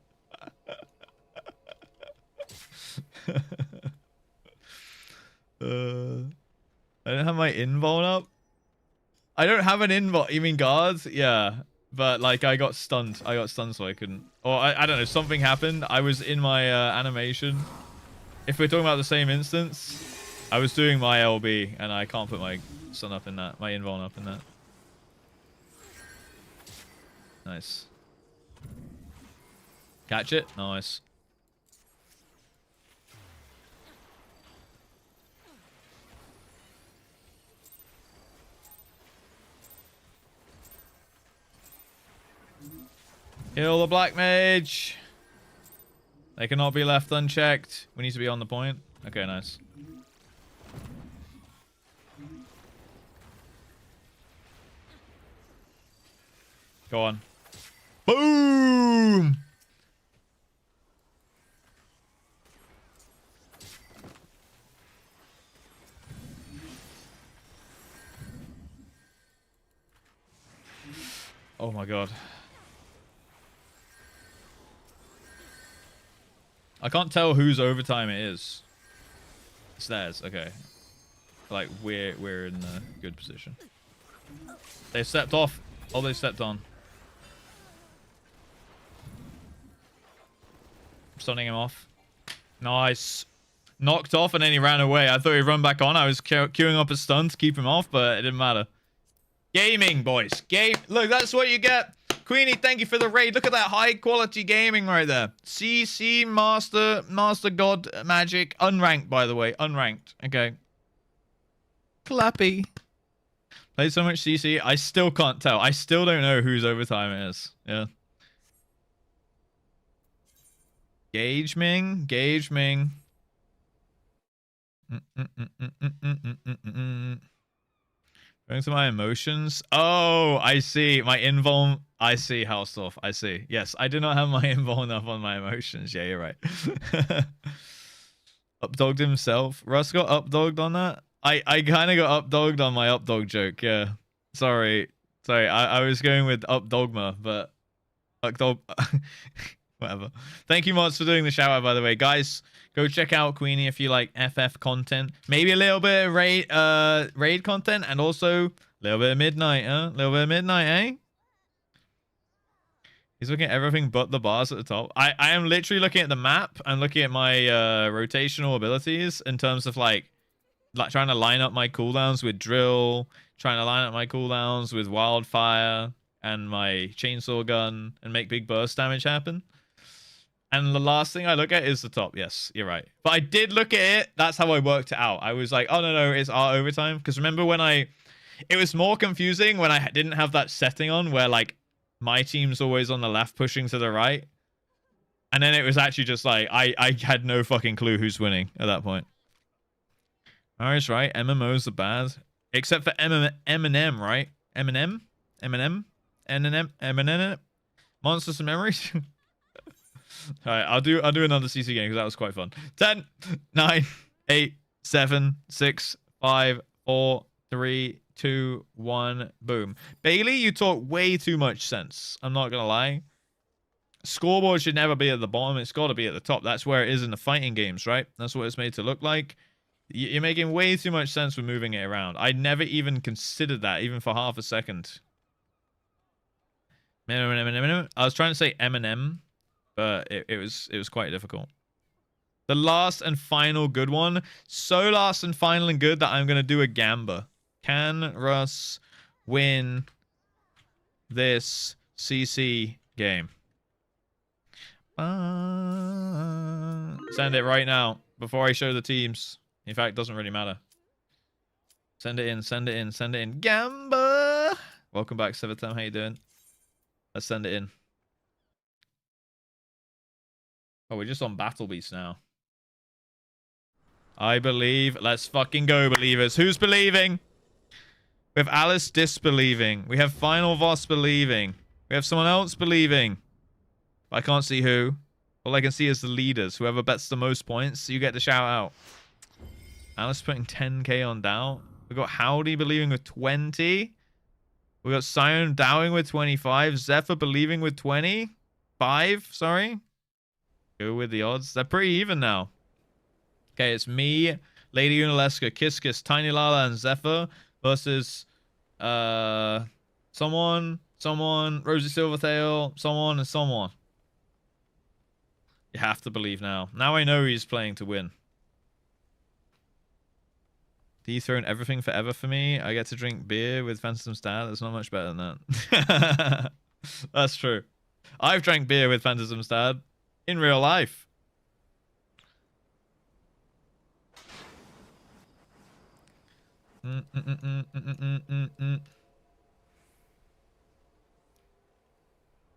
don't have my invuln up. I don't have an invuln. You mean guards? Yeah. But like I got stunned. I got stunned so I couldn't. Or I don't know. Something happened. I was in my animation. If we're talking about the same instance, I was doing my LB and I can't put my stun up in that. My invuln up in that. Nice. Catch it? Nice. Kill the black mage. They cannot be left unchecked. We need to be on the point. Okay, nice. Go on. Boom! Oh my god. I can't tell whose overtime it is. It's theirs. Okay. Like we're in a good position. They stepped off. Oh, they stepped on. Stunning him off. Nice. Knocked off and then he ran away. I thought he'd run back on. I was queuing up a stun to keep him off, but it didn't matter. Gaming, boys. Game. Look, that's what you get. Queenie, thank you for the raid. Look at that high quality gaming right there. CC Master God Magic. Unranked, by the way. Unranked. Okay. Clappy. Played so much CC. I still can't tell. I still don't know whose overtime it is. Yeah. Gage Ming. Gage Ming. Going to my emotions. Oh, I see. My invuln. I see, Houseoff. I see. Yes, I do not have my invuln up on my emotions. Yeah, you're right. Updogged himself. Russ got updogged on that. I kind of got updogged on my updog joke. Yeah. Sorry. I was going with updogma, but updog. Whatever. Thank you, Mods, for doing the shout out, by the way. Guys, go check out Queenie if you like FF content. Maybe a little bit of raid content and also a little bit of midnight, huh? A little bit of midnight, eh? He's looking at everything but the bars at the top. I am literally looking at the map and looking at my rotational abilities in terms of like trying to line up my cooldowns with drill, trying to line up my cooldowns with wildfire and my chainsaw gun and make big burst damage happen. And the last thing I look at is the top. Yes, you're right. But I did look at it. That's how I worked it out. I was like, oh, no, it's our overtime. Because remember when it was more confusing when I didn't have that setting on where like my team's always on the left pushing to the right. And then it was actually just like, I had no fucking clue who's winning at that point. Mario's right. MMOs are bad. Except for Eminem, right? Eminem? Monsters and Memories? Alright, I'll do another CC game because that was quite fun. 10, 9, 8, 7, 6, 5, 4, 3, 2, 1, boom. Bailey, you talk way too much sense. I'm not gonna lie. Scoreboard should never be at the bottom. It's got to be at the top. That's where it is in the fighting games, right? That's what it's made to look like. You're making way too much sense with moving it around. I never even considered that, even for half a second. I was trying to say Eminem, but it was quite difficult. The last and final good one. So last and final and good that I'm going to do a gamba. Can Russ win this CC game? Send it right now before I show the teams. In fact, it doesn't really matter. Send it in, send it in, send it in. Gamba! Welcome back, Sevatam. How you doing? Let's send it in. Oh, we're just on Battle Beast now. I believe. Let's fucking go, believers. Who's believing? We have Alice disbelieving. We have Final Voss believing. We have someone else believing. I can't see who. All I can see is the leaders. Whoever bets the most points, you get to shout out. Alice putting 10k on Dow. We got Howdy believing with 20. We got Sion Dowing with 25. Zephyr believing with 25. Sorry. Go with the odds. They're pretty even now. Okay, it's me, Lady Unaleska, Kiss Kiss, Tiny Lala, and Zephyr versus someone, Rosie Silvertail, someone, and someone. You have to believe now. Now I know he's playing to win. Dethrone everything forever for me. I get to drink beer with Phantom's dad. That's not much better than that. That's true. I've drank beer with Phantom's dad in real life.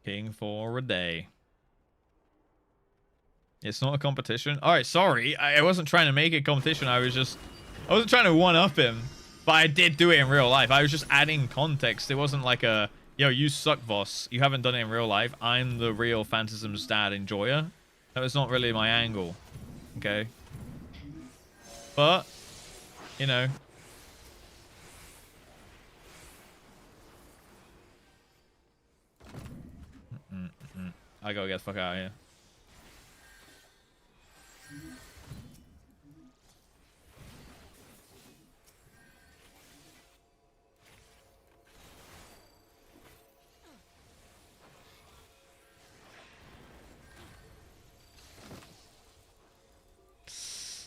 King for a day. It's not a competition. All right, sorry. I wasn't trying to make it a competition. I wasn't trying to one-up him, but I did do it in real life. I was just adding context. It wasn't like a, yo, you suck, Voss. You haven't done it in real life. I'm the real Phantasm's dad enjoyer. That was not really my angle. Okay. But, you know. I gotta get the fuck out of here.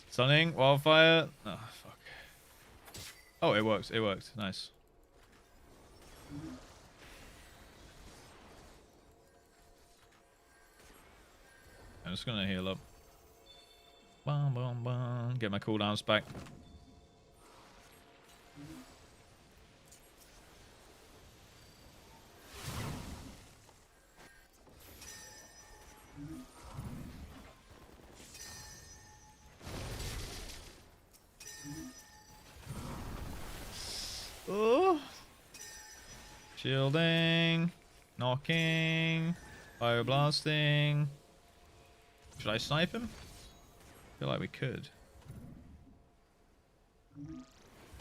Stunning, wildfire. Oh, fuck. Oh, it works. It worked. Nice. I'm just gonna heal up. Bum, bum, bum. Get my cooldowns back. Oh. Shielding. Knocking. Fire blasting. Should I snipe him? I feel like we could.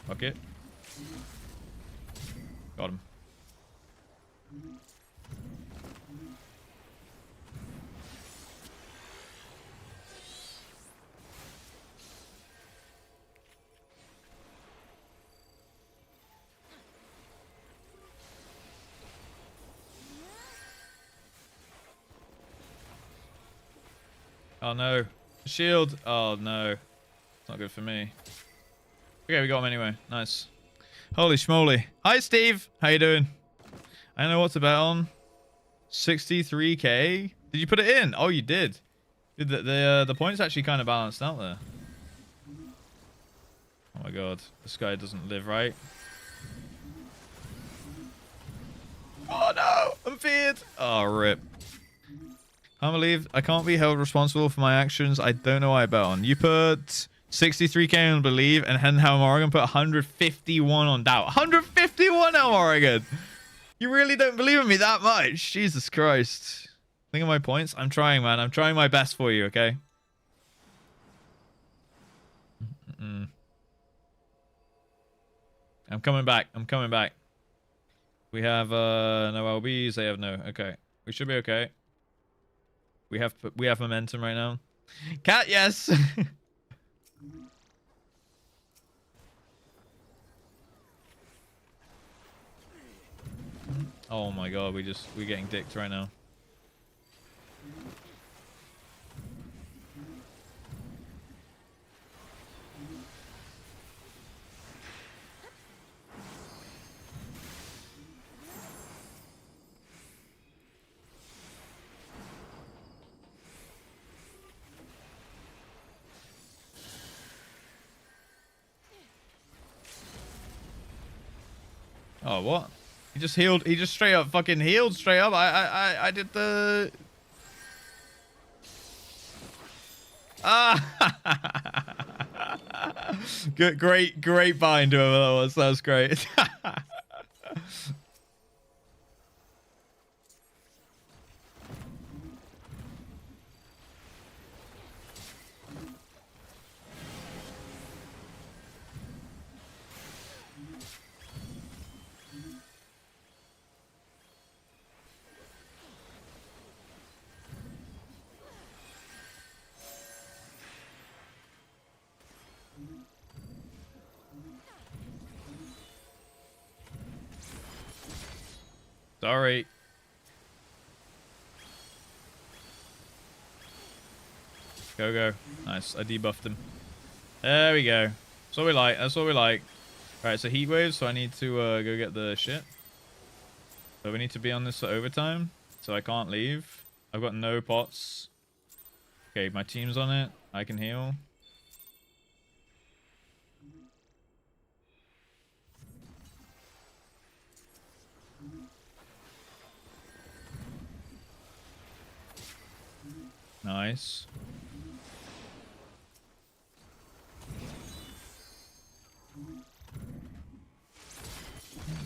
Fuck it. Got him. Oh no. Shield. Oh no. It's not good for me. Okay, we got him anyway. Nice. Holy schmoly. Hi Steve. How you doing? I don't know what to bet on. 63k? Did you put it in? Oh, you did. Did the points actually kind of balanced out there. Oh my god. This guy doesn't live right. Oh no! I'm feared! Oh, rip. Can't believe I can't be held responsible for my actions. I don't know why I bet on. You put 63k on believe, and Henham Morrigan put 151 on doubt. 151 El Morrigan! You really don't believe in me that much? Jesus Christ. Think of my points. I'm trying, man. I'm trying my best for you, okay? I'm coming back. I'm coming back. We have no LBs. They have no. Okay. We should be okay. We have momentum right now. Cat, yes. Oh my god, we're getting dicked right now. Oh, what? He just healed. He just straight up fucking healed straight up. I did the... Ah! Good, great bind whoever that was. That was great. Sorry. Go. Nice. I debuffed him. There we go. That's what we like. That's what we like. Alright, so heat waves, so I need to go get the shit. So we need to be on this for overtime. So I can't leave. I've got no pots. Okay, my team's on it. I can heal. Nice.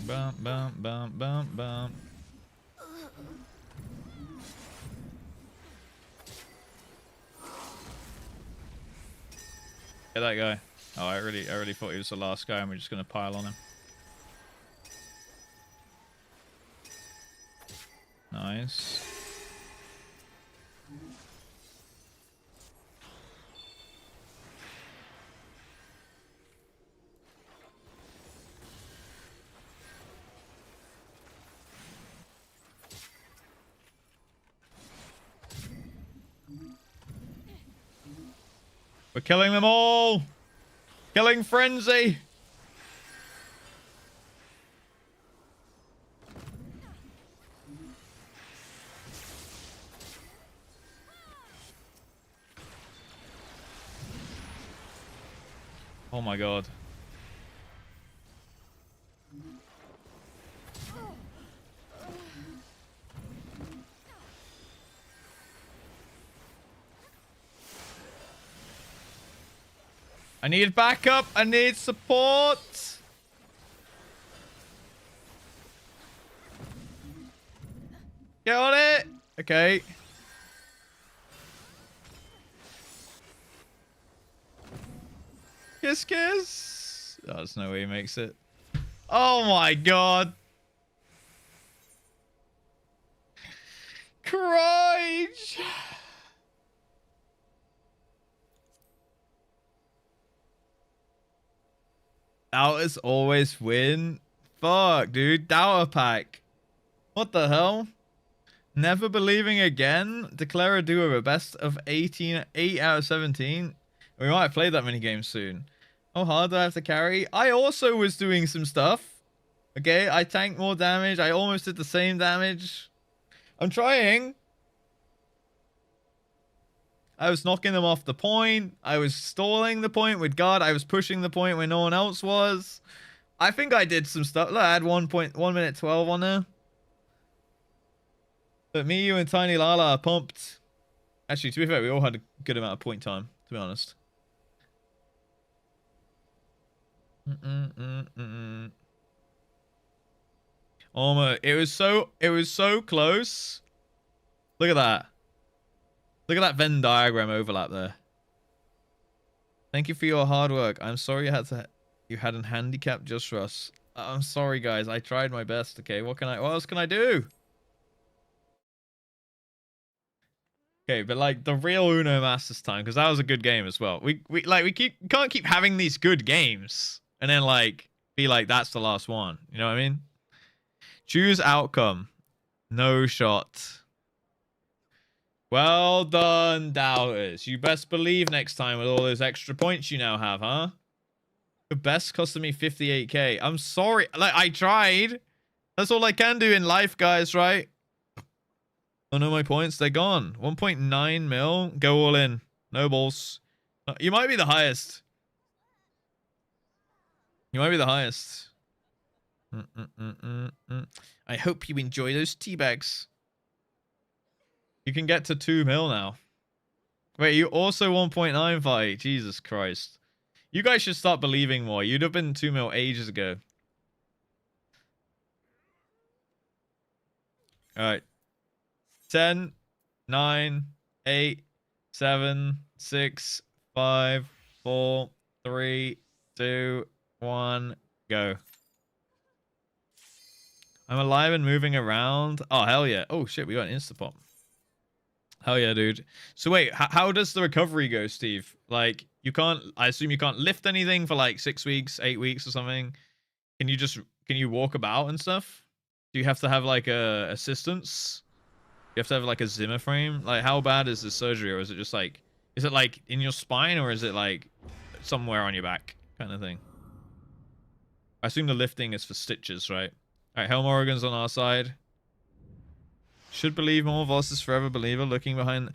Bump, bump, bump, bump, bump. Get that guy. Oh, I really thought he was the last guy and we're just gonna pile on him. Nice. We're killing them all! Killing frenzy! Oh my god. I need backup. I need support. Get on it. Okay. Kiss. Oh, there's no way he makes it. Oh my god. Courage. Doubters always win. Fuck, dude. Doubter pack. What the hell? Never believing again. Declare a duo. Best of 18. 8 out of 17. We might play that many games soon. How hard do I have to carry? I also was doing some stuff. Okay, I tanked more damage. I almost did the same damage. I'm trying. I was knocking them off the point. I was stalling the point with God. I was pushing the point when no one else was. I think I did some stuff. Look, I had 1 minute 12 on there. But me, you, and Tiny Lala are pumped. Actually, to be fair, we all had a good amount of point time, to be honest. Almost. It was so close. Look at that. Look at that Venn diagram overlap there. Thank you for your hard work. I'm sorry you had an handicap JustRuss. I'm sorry, guys. I tried my best. Okay, what else can I do? Okay, but like the real Uno Masters time, because that was a good game as well. We can't keep having these good games and then like be like that's the last one. You know what I mean? Choose outcome. No shot. Well done, doubters. You best believe next time with all those extra points you now have, huh? The best costed me 58k. I'm sorry. Like, I tried. That's all I can do in life, guys, right? Oh no, my points, they're gone. 1.9 mil. Go all in. No balls. You might be the highest. You might be the highest. I hope you enjoy those tea bags. You can get to 2 mil now. Wait, you also 1.9 fight. Jesus Christ. You guys should start believing more. You'd have been 2 mil ages ago. Alright. 10, 9, 8, 7, 6, 5, 4, 3, 2, 1, go. I'm alive and moving around. Oh, hell yeah. Oh, shit, we got an Instapop. Hell yeah, dude. So wait, how does the recovery go, Steve? Like, you can't, I assume you can't lift anything for like 6 weeks, 8 weeks or something. Can you walk about and stuff? Do you have to have like a assistance? You have to have like a Zimmer frame? Like, how bad is this surgery? Or is it just like, is it like in your spine or is it like somewhere on your back kind of thing? I assume the lifting is for stitches, right? All right, Helm Oregon's on our side. Should believe more. Voss is forever believer. Looking behind.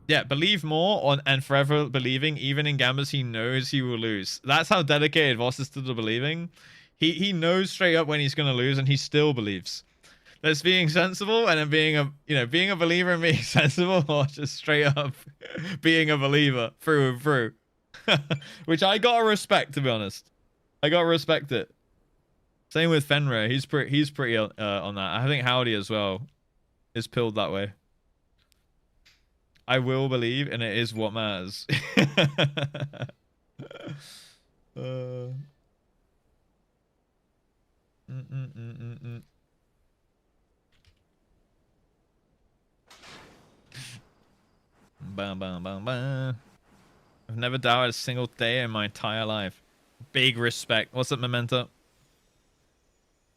Yeah, believe more on and forever believing. Even in gambas, he knows he will lose. That's how dedicated Voss is to the believing. He knows straight up when he's gonna lose, and he still believes. That's being sensible and then being a believer and being sensible, or just straight up being a believer through and through. Which I gotta respect, to be honest. I gotta respect it. Same with Fenrir. He's pretty on that. I think Howdy as well is pilled that way. I will believe, and it is what matters. Bam, bam, bam, bam. I've never doubted a single day in my entire life. Big respect. What's up, Memento?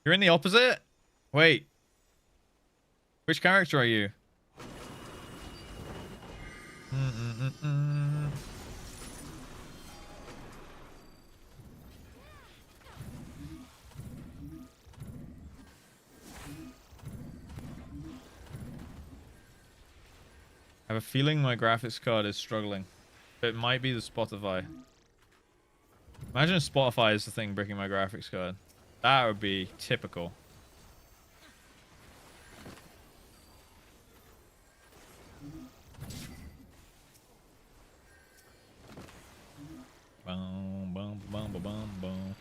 You're in the opposite? Wait. Which character are you? I have a feeling my graphics card is struggling. But it might be the Spotify. Imagine Spotify is the thing breaking my graphics card. That would be typical. Boom, boom, boom, boom, boom, boom.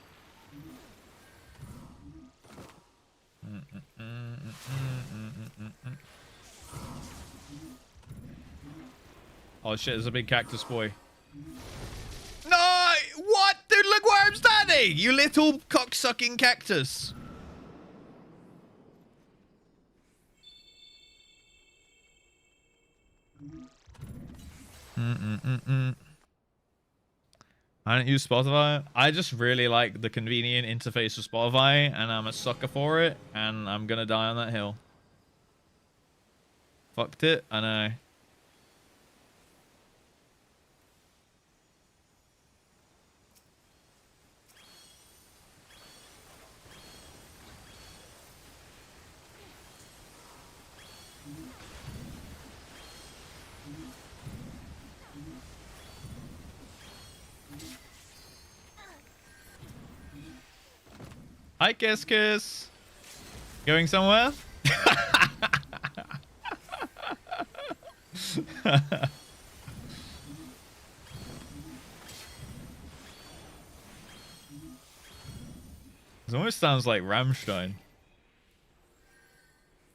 Oh shit, there's a big cactus boy. No! What? Dude, look where I'm standing! You little cocksucking cactus. I don't use Spotify. I just really like the convenient interface of Spotify, and I'm a sucker for it, and I'm gonna die on that hill. Fucked it, I know. Hi, Kiss Kiss. Going somewhere? It almost sounds like Rammstein.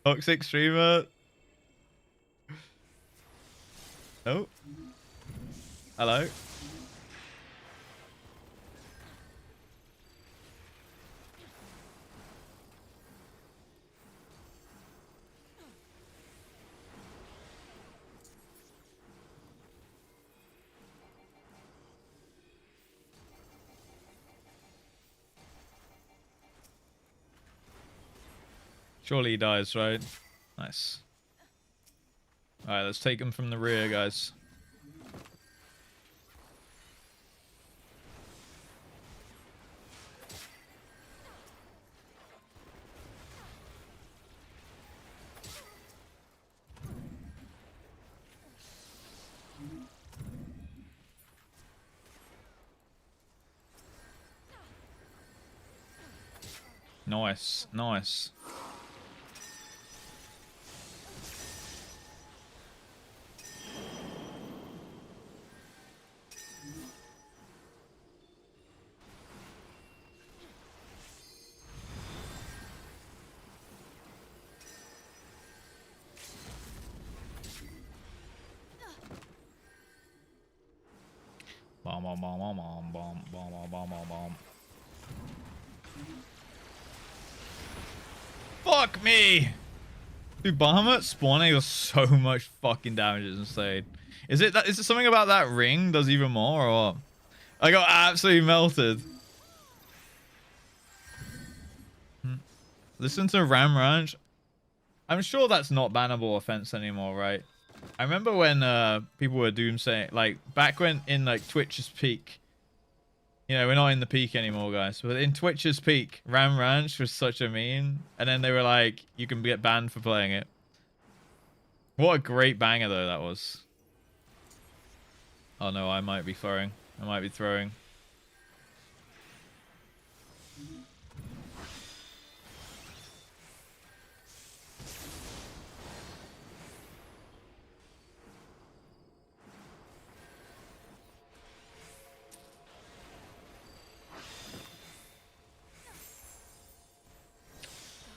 Toxic streamer. Oh. Hello. Surely he dies, right? Nice. Alright, let's take him from the rear, guys. Nice, nice. Bomb, bomb, bomb, bomb, bomb, bomb, bomb, bomb, bomb, bomb. Fuck me! Dude, Bahamut spawning does so much fucking damage, it's insane. Is it something about that ring does even more, or what? I got absolutely melted. Listen to Ram Ranch. I'm sure that's not bannable offense anymore, right? I remember when people were doomsaying, like back when in like Twitch's peak. You know, we're not in the peak anymore, guys. But in Twitch's peak, Ram Ranch was such a meme. And then they were like, you can get banned for playing it. What a great banger, though, that was. Oh, no, I might be throwing. I might be throwing.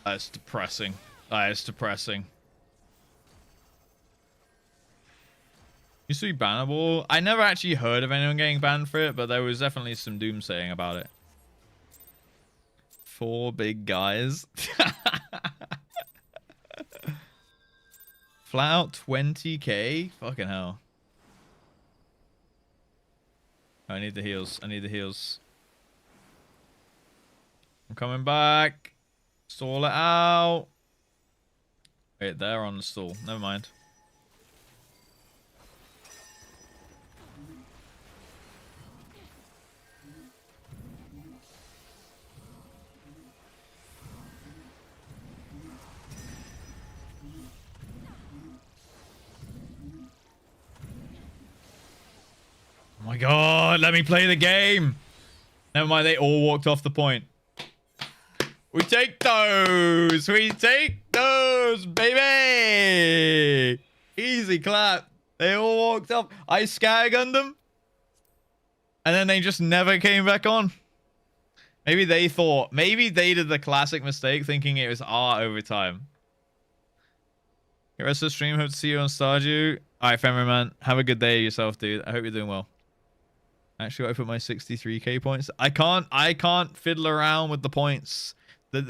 That's depressing. That is depressing. Used to be bannable. I never actually heard of anyone getting banned for it, but there was definitely some doomsaying about it. 4 big guys. Flat out 20k? Fucking hell. I need the heals. I need the heals. I'm coming back. Stall it out. Wait, they're on the stall. Never mind. Oh my god, let me play the game. Never mind, they all walked off the point. We take those! We take those, baby! Easy clap. They all walked up. I scattergunned them. And then they just never came back on. Maybe they thought... Maybe they did the classic mistake thinking it was our overtime. The rest of the stream, hope to see you on Stardew. Alright, Femery Man. Have a good day yourself, dude. I hope you're doing well. Actually, I put my 63k points. I can't fiddle around with the points.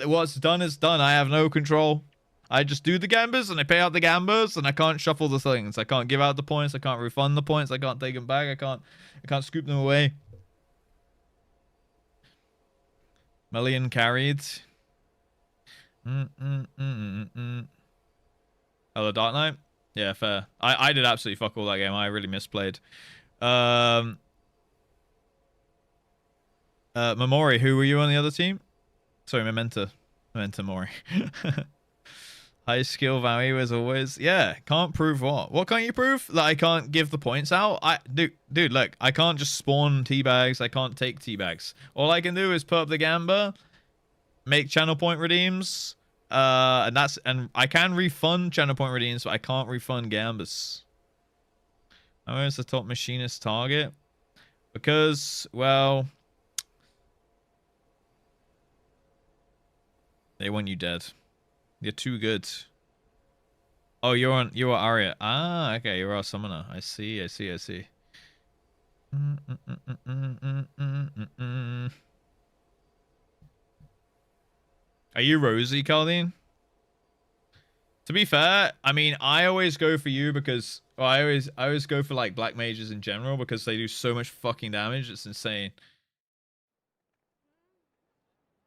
What's done is done. I have no control. I just do the gambas and I pay out the gambas and I can't shuffle the things. I can't give out the points. I can't refund the points. I can't take them back. I can't scoop them away. Melian carried. Oh, the Dark Knight? Yeah, fair. I did absolutely fuck all that game. I really misplayed. Momori, who were you on the other team? Sorry, Memento Mori. High skill value as always. Yeah, can't prove what? What can't you prove? That I can't give the points out? Dude, look, I can't just spawn teabags. I can't take teabags. All I can do is put up the gamba, make channel point redeems, and I can refund channel point redeems, but I can't refund gambas. Where's the top machinist target? Because, well, they want you dead. You're too good. Oh, you are Arya. Ah, okay, you're our summoner. I see. Are you Rosie, Carlene? To be fair, I mean, I always go for you because I always go for like black mages in general because they do so much fucking damage. It's insane.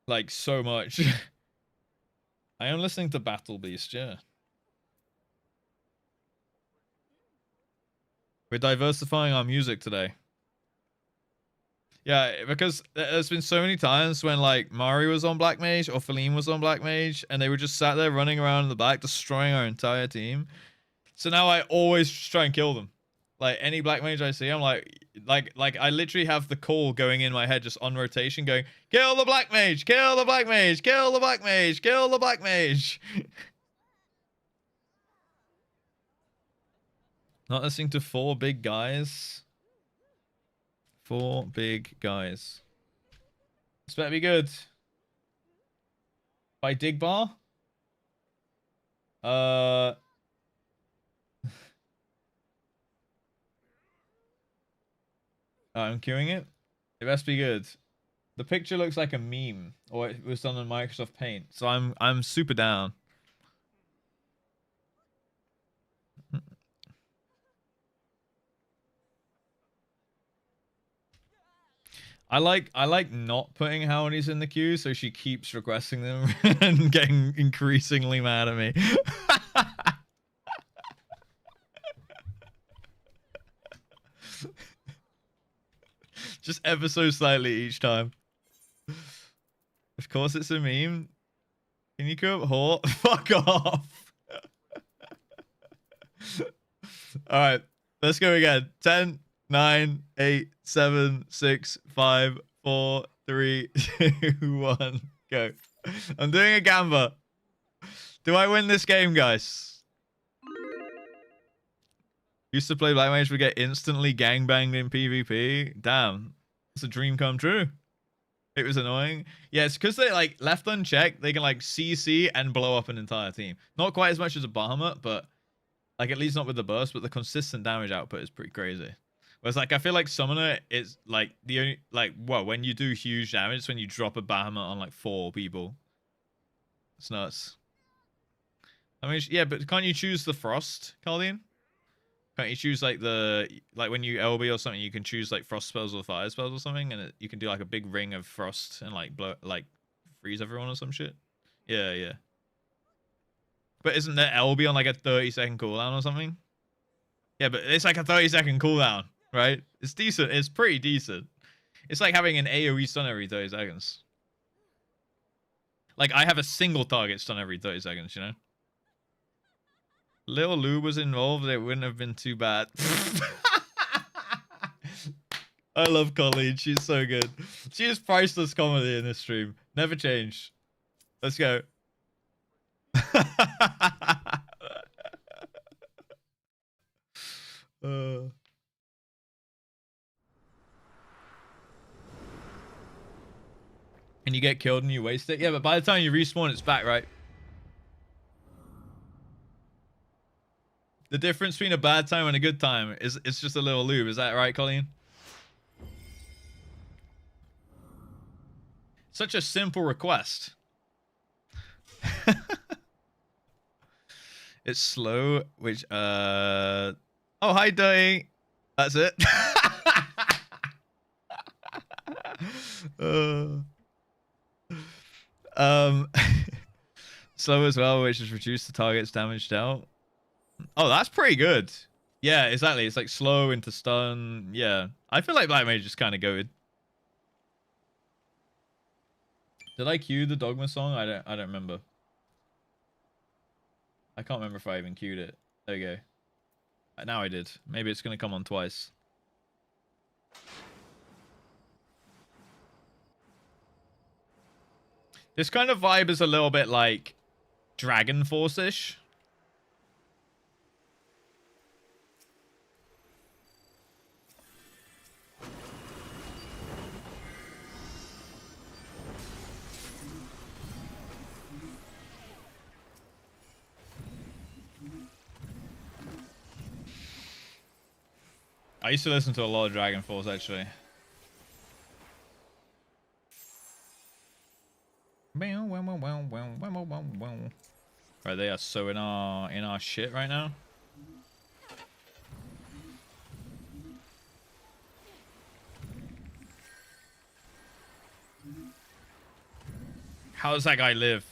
Like so much. I am listening to Battle Beast, yeah. We're diversifying our music today. Yeah, because there's been so many times when like Mari was on Black Mage or Feline was on Black Mage and they were just sat there running around in the back destroying our entire team. So now I always try and kill them. Like any Black Mage I see, I'm like I literally have the call going in my head just on rotation going, kill the Black Mage, kill the Black Mage, kill the Black Mage, kill the Black Mage. Not listening to 4 big guys. 4 big guys. This better be good. By Digbar? I'm queuing it. It best be good. The picture looks like a meme, or it was done on Microsoft Paint, so I'm super down. I like not putting Hownies in the queue, so she keeps requesting them and getting increasingly mad at me. Just ever so slightly each time. Of course it's a meme. Can you go up Hort? Fuck off. Alright, let's go again. 10, 9, 8, 7, 6, 5, 4, 3, 2, 1, go. I'm doing a gamba. Do I win this game, guys? Used to play Black Mage, we get instantly gangbanged in PvP. Damn, it's a dream come true. It was annoying. Yeah, it's because they like left unchecked, they can like CC and blow up an entire team. Not quite as much as a Bahamut, but like at least not with the burst, but the consistent damage output is pretty crazy. Whereas like I feel like Summoner is like the only like when you do huge damage, it's when you drop a Bahamut on like 4 people. It's nuts. I mean, yeah, but can't you choose the Frost, Cardian? Can't you choose like when you LB or something, you can choose like frost spells or fire spells or something, and you can do like a big ring of frost and like blow, like freeze everyone or some shit. Yeah, yeah. But isn't there LB on like a 30-second cooldown or something? Yeah, but it's like a 30-second cooldown, right? It's decent. It's pretty decent. It's like having an AoE stun every 30 seconds. Like I have a single target stun every 30 seconds, you know? Little Lou was involved, it wouldn't have been too bad. I love Colleen, she's so good. She is priceless comedy in this stream. Never change. Let's go. And you get killed and you waste it? Yeah, but by the time you respawn, it's back, right? The difference between a bad time and a good time is it's just a little lube. Is that right, Colleen? Such a simple request. It's slow, which oh, hi Dirty. That's it. Slow as well, which is reduce the target's damage dealt. Oh, that's pretty good. Yeah, exactly. It's like slow into stun. Yeah. I feel like Black Mage is kind of goated. Did I cue the Dogma song? I don't remember. I can't remember if I even queued it. There you go. Now I did. Maybe it's going to come on twice. This kind of vibe is a little bit like Dragon Force-ish. I used to listen to a lot of Dragon Force, actually. Right, they are so in our shit right now. How does that guy live?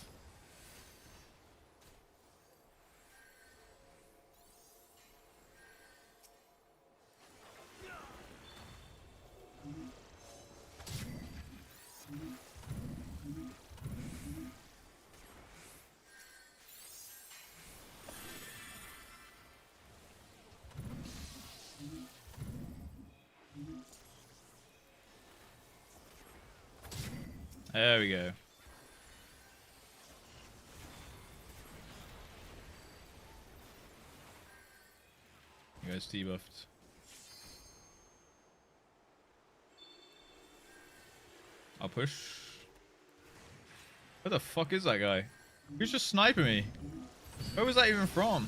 There we go. You guys debuffed. I'll push. Where the fuck is that guy? Who's just sniping me? Where was that even from?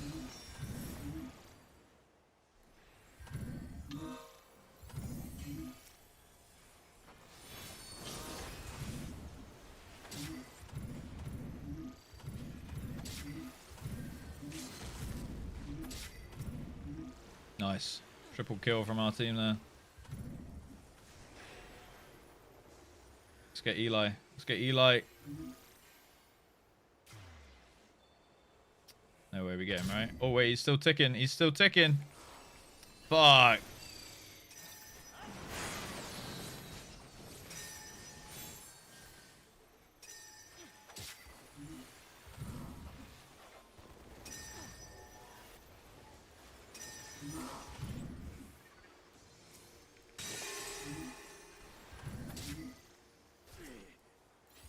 Nice. Triple kill from our team there. Let's get Eli. Let's get Eli. No way we get him, right? Oh, wait. He's still ticking. He's still ticking. Fuck.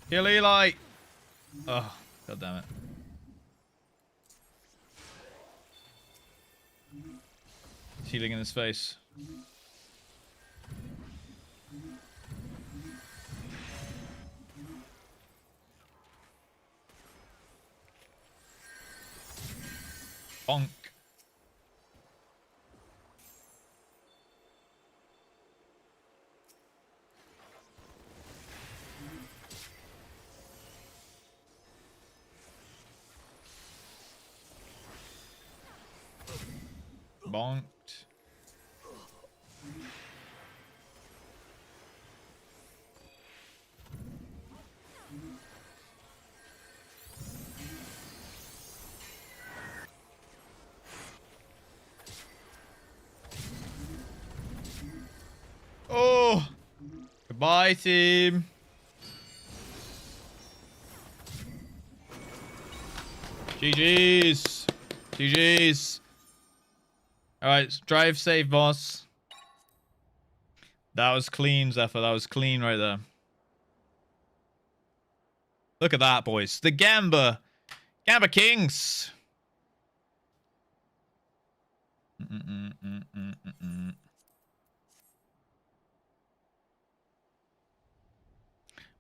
Kill Eli. Oh, god damn it. He's healing in his face. Bonk. Bonked. Oh! Goodbye, team. GG's. GG's. Alright, drive safe, boss. That was clean, Zephyr. That was clean right there. Look at that, boys. The Gamba. Gamba Kings.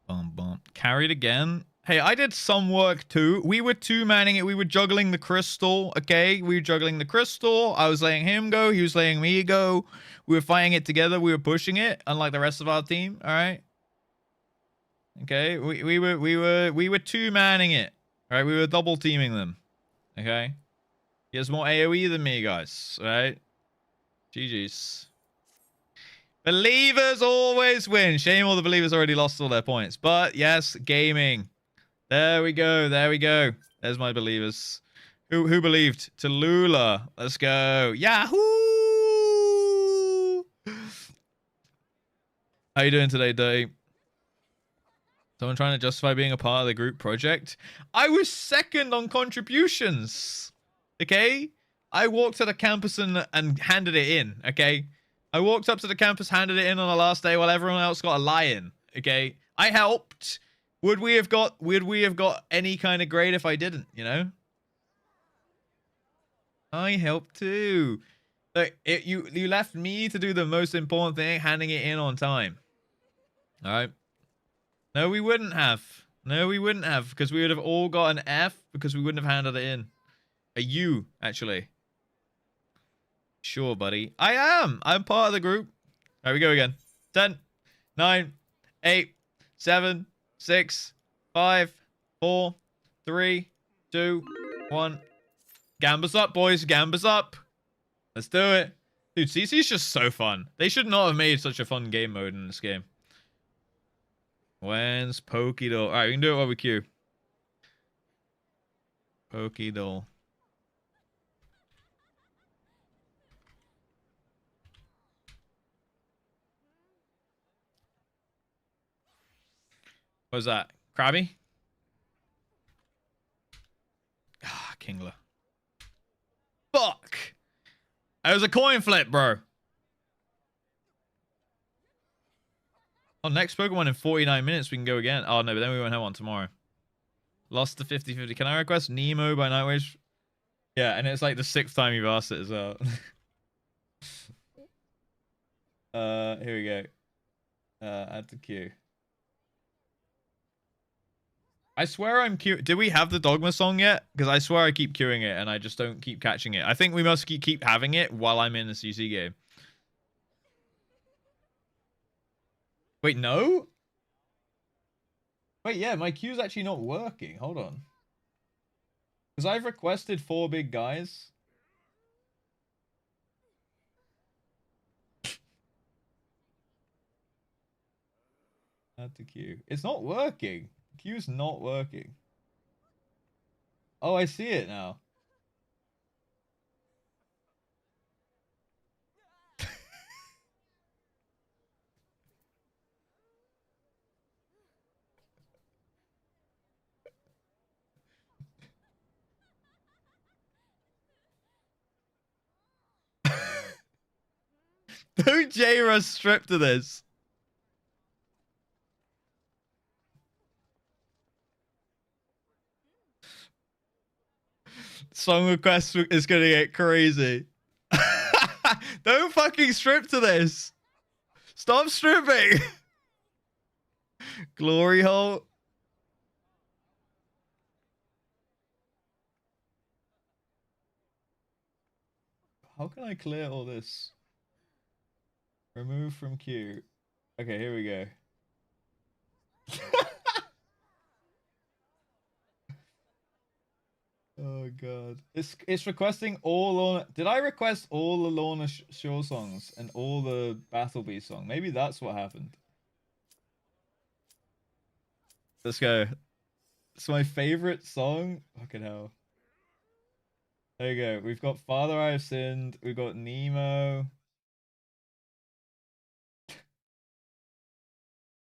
Bum, bum. Carried again. Hey, I did some work too. We were two-manning it. We were juggling the crystal, okay? We were juggling the crystal. I was letting him go. He was letting me go. We were fighting it together. We were pushing it, unlike the rest of our team, all right? Okay, we were two-manning it, all right? We were double-teaming them, okay? He has more AoE than me, guys, all right? GG's. Believers always win. Shame all the believers already lost all their points. But yes, gaming. There we go. There we go. There's my believers. Who believed? Tallulah. Let's go. Yahoo! How you doing today, Dirty? Someone trying to justify being a part of the group project? I was second on contributions. Okay? I walked to the campus and handed it in. Okay? I walked up to the campus, handed it in on the last day while everyone else got a lie-in. Okay? I helped. Would we have got any kind of grade if I didn't, you know? I helped too. Look, you left me to do the most important thing, handing it in on time. All right? No, we wouldn't have. No, we wouldn't have, because we would have all got an F because we wouldn't have handed it in. A U, actually. Sure, buddy. I am. I'm part of the group. All right, we go again. 10, 9, 8, 7, 6, 5, 4, 3, 2, 1. Gambas up, boys. Gambas up. Let's do it. Dude, CC's just so fun. They should not have made such a fun game mode in this game. When's Pokédoll? All right, we can do it while we queue. Pokédoll. What was that? Krabby? Ah, Kingler. Fuck! It was a coin flip, bro. Oh, next Pokemon in 49 minutes. We can go again. Oh, no, but then we won't have one tomorrow. Lost the 50-50. Can I request Nemo by Nightwish? Yeah, and it's like the 6th time you've asked it as well. Here we go. Add to queue. I swear I'm queuing. Did we have the Dogma song yet? Because I swear I keep queuing it and I just don't keep catching it. I think we must keep having it while I'm in the CC game. Wait, no? Wait, yeah, my queue's actually not working. Hold on. Because I've requested 4 big guys. Add to queue. It's not working. Queue's not working. Oh, I see it now. Don't JustRuss strip to this. Song request is gonna get crazy. Don't fucking strip to this. Stop stripping. Glory hole. How can I clear all this? Remove from queue. Okay, here we go. Oh god. It's requesting all Lorna. Did I request all the Lorna Shore songs and all the Battle Beast song? Maybe that's what happened. Let's go. It's my favorite song. Fucking hell. There you go. We've got Father I Have Sinned. We've got Nemo.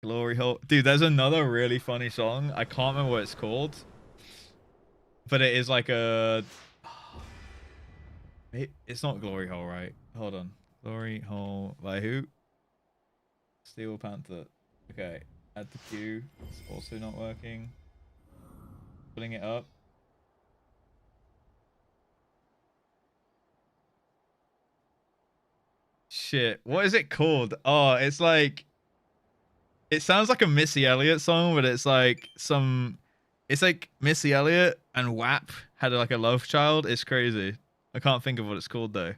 Glory Hole. Dude, there's another really funny song. I can't remember what it's called. But it is like a... It's not Glory Hole, right? Hold on. Glory Hole by who? Steel Panther. Okay. Add to queue. It's also not working. Pulling it up. Shit. What is it called? Oh, it's like... It sounds like a Missy Elliott song, but it's like some... It's like Missy Elliott and WAP had like a love child. It's crazy. I can't think of what it's called though.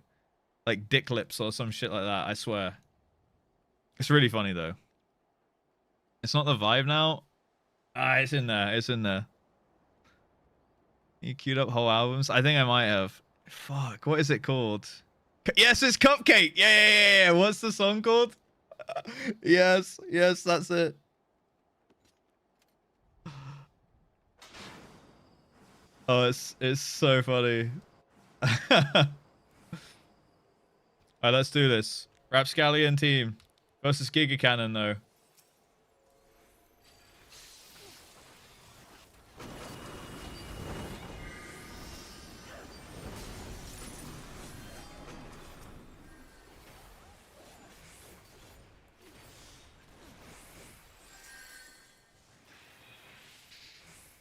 Like Dick Lips or some shit like that, I swear. It's really funny though. It's not the vibe now. Ah, it's in there. It's in there. You queued up whole albums? I think I might have. Fuck, what is it called? Yes, it's Cupcake. Yeah. What's the song called? Yes, that's it. Oh, it's so funny. Alright, let's do this. Rapscallion team versus Giga Cannon, though.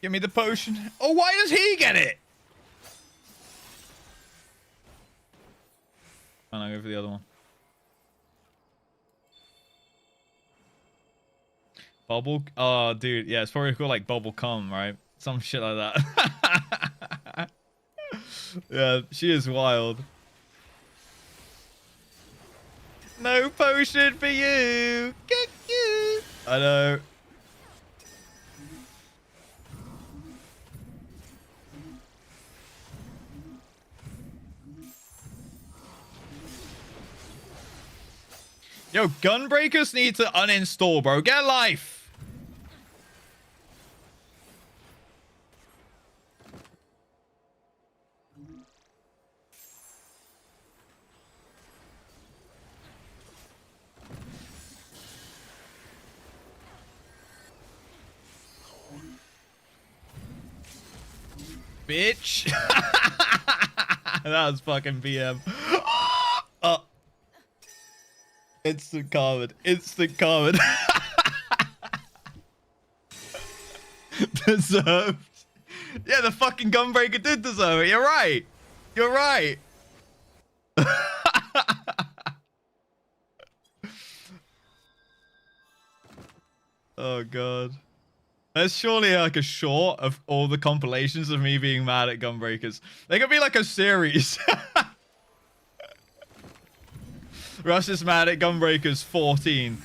Give me the potion. Oh, why does he get it? And I go for the other one. Bubble. Oh, dude. Yeah, it's probably called like Bubble Cum, right? Some shit like that. Yeah, she is wild. No potion for you. Get you. I know. Yo, Gunbreakers need to uninstall, bro. Get a life. Bitch. That was fucking BM. Instant carbon. Instant carbon. Deserved. Yeah, the fucking Gunbreaker did deserve it. You're right. You're right. Oh, God. There's surely like a short of all the compilations of me being mad at Gunbreakers. They could be like a series. Russ is mad at Gunbreakers 14.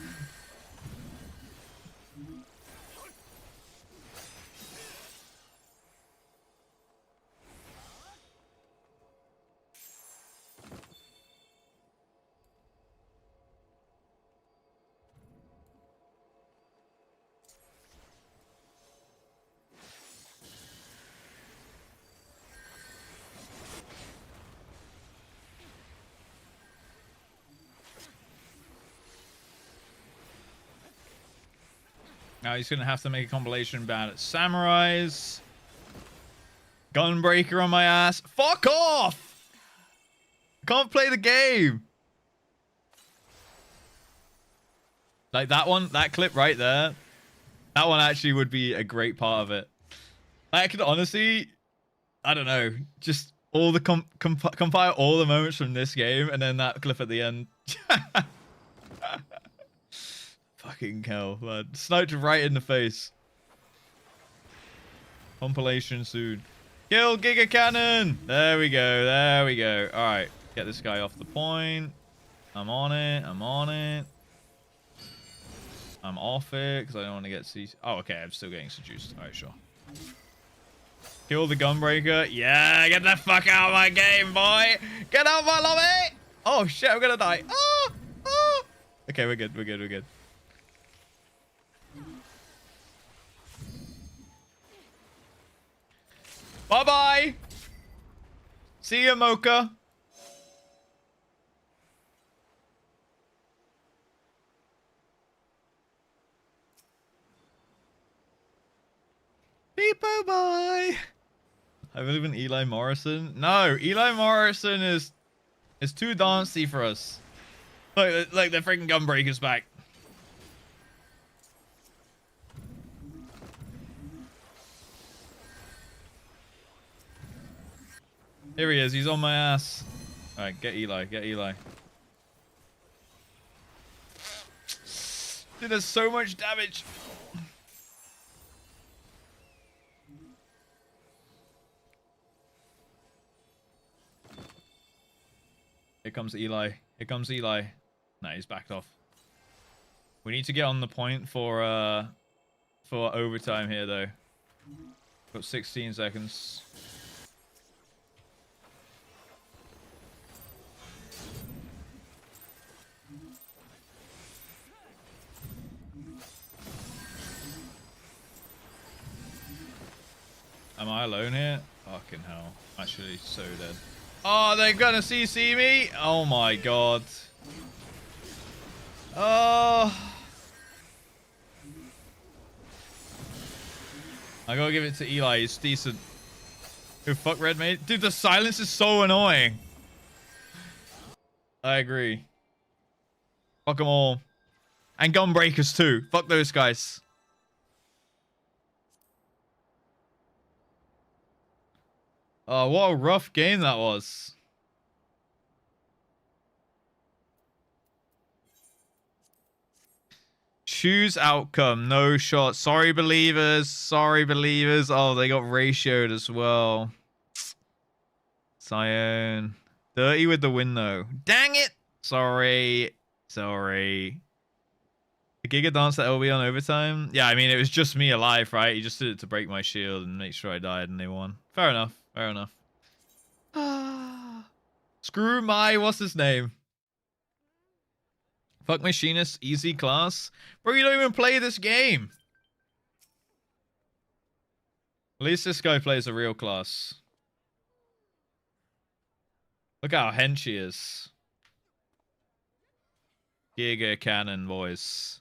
Now he's going to have to make a compilation bad at Samurais. Gunbreaker on my ass. Fuck off! I can't play the game. Like that one, that clip right there. That one actually would be a great part of it. I could honestly, I don't know, just all the compile all the moments from this game and then that clip at the end. Fucking hell, man. Sniped right in the face. Compilation soon. Kill Giga Cannon! There we go, there we go. Alright, get this guy off the point. I'm on it, I'm on it. I'm off it, because I don't want to get CC. Oh, okay, I'm still getting seduced. Alright, sure. Kill the Gunbreaker. Yeah, get the fuck out of my game, boy! Get out of my lobby! Oh, shit, I'm gonna die. Oh! Oh! Okay, we're good, we're good, we're good. Bye-bye. See ya, Mocha. People, bye. I believe in Eli Morrison. No, Eli Morrison is too dancey for us. Look, like the freaking Gunbreaker's back. Here he is. He's on my ass. All right, get Eli. Get Eli. Dude, there's so much damage. Here comes Eli. Here comes Eli. Nah, he's backed off. We need to get on the point for overtime here, though. Got 16 seconds. Am I alone here? Fucking hell. I'm actually so dead. Oh, they're gonna CC me? Oh my god. Oh. I gotta give it to Eli. He's decent. Who fuck red mate? Dude, the silence is so annoying. I agree. Fuck them all. And Gunbreakers too. Fuck those guys. Oh, what a rough game that was. Choose outcome. No shot. Sorry, believers. Sorry, believers. Oh, they got ratioed as well. Sion. 30 with the win, though. Dang it. Sorry. Sorry. The Giga dance that LB on overtime? Yeah, I mean, it was just me alive, right? He just did it to break my shield and make sure I died and they won. Fair enough. Fair enough. Screw my, what's his name? Fuck Machinist, easy class. Bro, you don't even play this game. At least this guy plays a real class. Look how hench he is. Giga Cannon voice.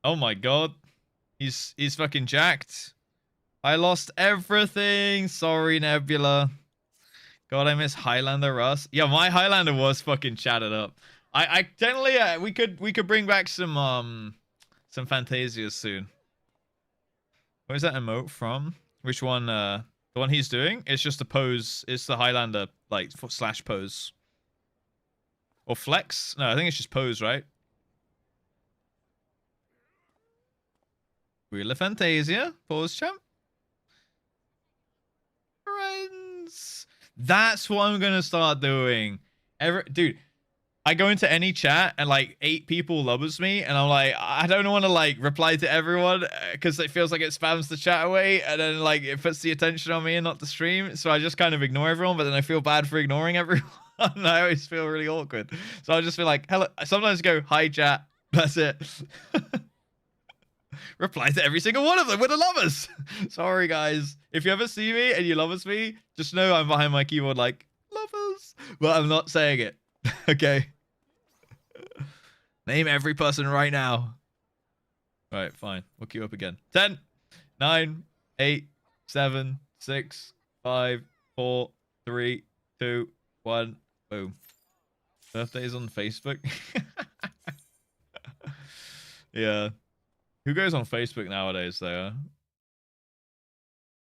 Oh my god. He's fucking jacked. I lost everything. Sorry, Nebula. God, I miss Highlander Russ. Yeah, my Highlander was fucking chatted up. I generally we could bring back some Fantasias soon. Where's that emote from? Which one? The one he's doing? It's just a pose. It's the Highlander like slash pose. Or flex? No, I think it's just pose, right? Wheel of Fantasia. Pause champ. Friends. That's what I'm gonna start doing. Dude, I go into any chat and like 8 people loves me, and I'm like, I don't want to like reply to everyone because it feels like it spams the chat away, and then like it puts the attention on me and not the stream. So I just kind of ignore everyone, but then I feel bad for ignoring everyone. And I always feel really awkward. So I just feel like, hello. Sometimes I go, hi chat. That's it. Reply to every single one of them with a lovers. Sorry guys. If you ever see me and you lovers me, just know I'm behind my keyboard like lovers, but I'm not saying it. Okay. Name every person right now. All right, fine. We'll queue up again. 10, 9, 8, 7, 6, 5, 4, 3, 2, 1. Boom. Birthdays on Facebook. Yeah. Who goes on Facebook nowadays, though?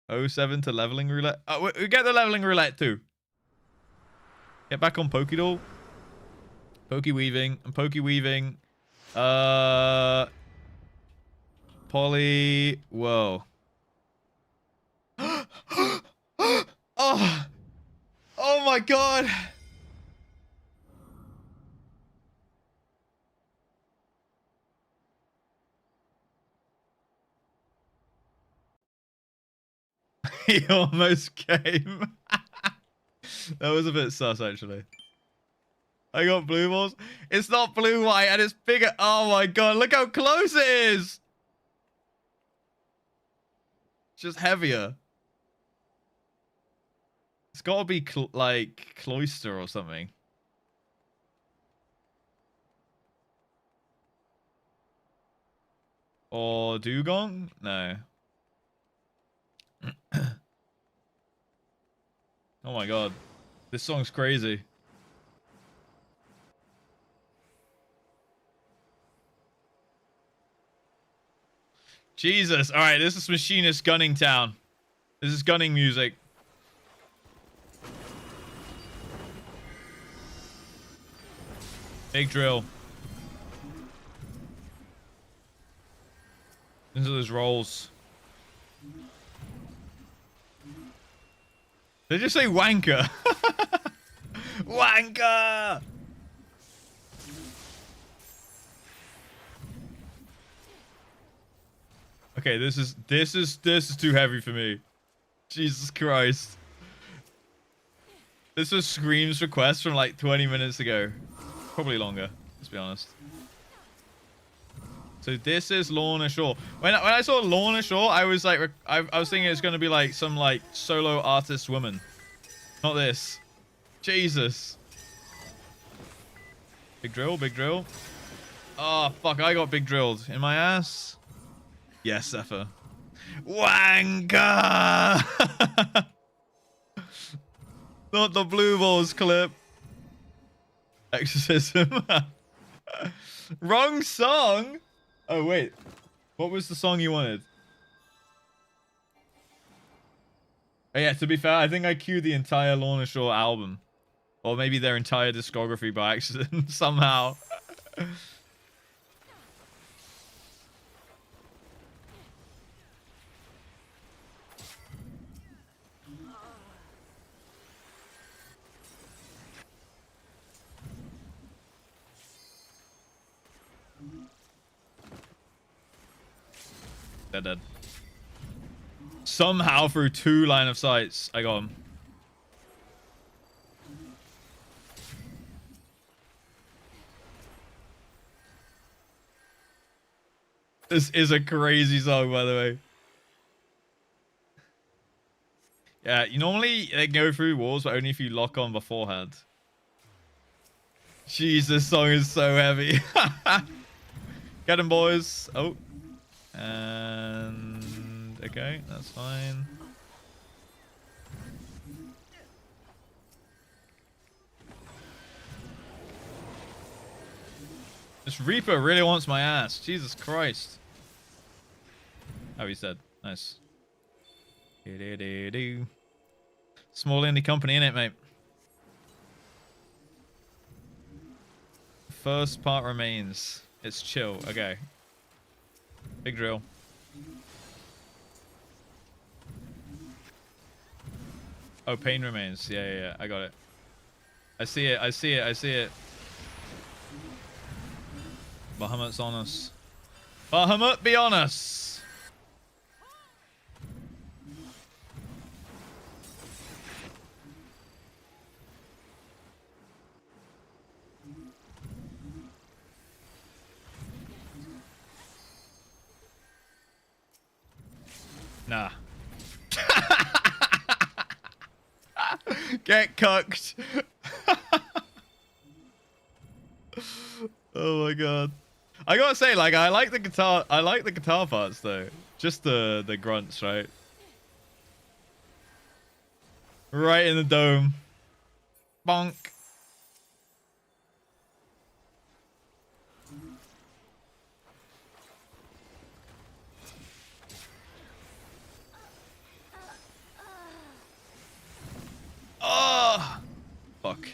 07 to leveling roulette. Oh, we get the leveling roulette too. Get back on Pokédoll. Pokey weaving. I'm Pokey weaving. Polly. Whoa. Oh. Oh my god. He almost came. That was a bit sus, actually. I got blue balls. It's not blue white and it's bigger. Oh my god, look how close it is. It's just heavier. It's got to be like cloister or something. Or dugong? No. Oh my god. This song's crazy. Jesus. Alright, this is Machinist Gunning Town. This is gunning music. Big drill. Into those rolls. Did they just say wanker? Wanker! Okay, this is too heavy for me. Jesus Christ. This was Scream's request from like 20 minutes ago. Probably longer, let's be honest. So this is Lorna Shore. When I saw Lorna Shore, I was like, I was thinking it's going to be like some like solo artist woman. Not this. Jesus. Big drill, big drill. Oh, fuck, I got big drilled. In my ass? Yes, Zephyr. Wanker! Not the blue balls clip. Exorcism. Wrong song? Oh, wait. What was the song you wanted? Oh, yeah, to be fair, I think I queued the entire Lorna Shore album. Or maybe their entire discography by accident, somehow. They're dead. Somehow through 2 line of sights, I got him. This is a crazy song, by the way. Yeah, you normally they go through walls, but only if you lock on beforehand. Jeez, this song is so heavy. Get him, boys. Oh. And okay, that's fine. This Reaper really wants my ass. Jesus Christ. Oh, he's dead. Nice. Small indie company, innit, mate? First part remains. It's chill. Okay. Big drill. Oh, pain remains. Yeah. I got it. I see it. Bahamut's on us. Bahamut be on us! Nah. Get cucked. Oh my god. I gotta say, like, I like the guitar parts though. Just the grunts, right? Right in the dome. Bonk. Oh, fuck.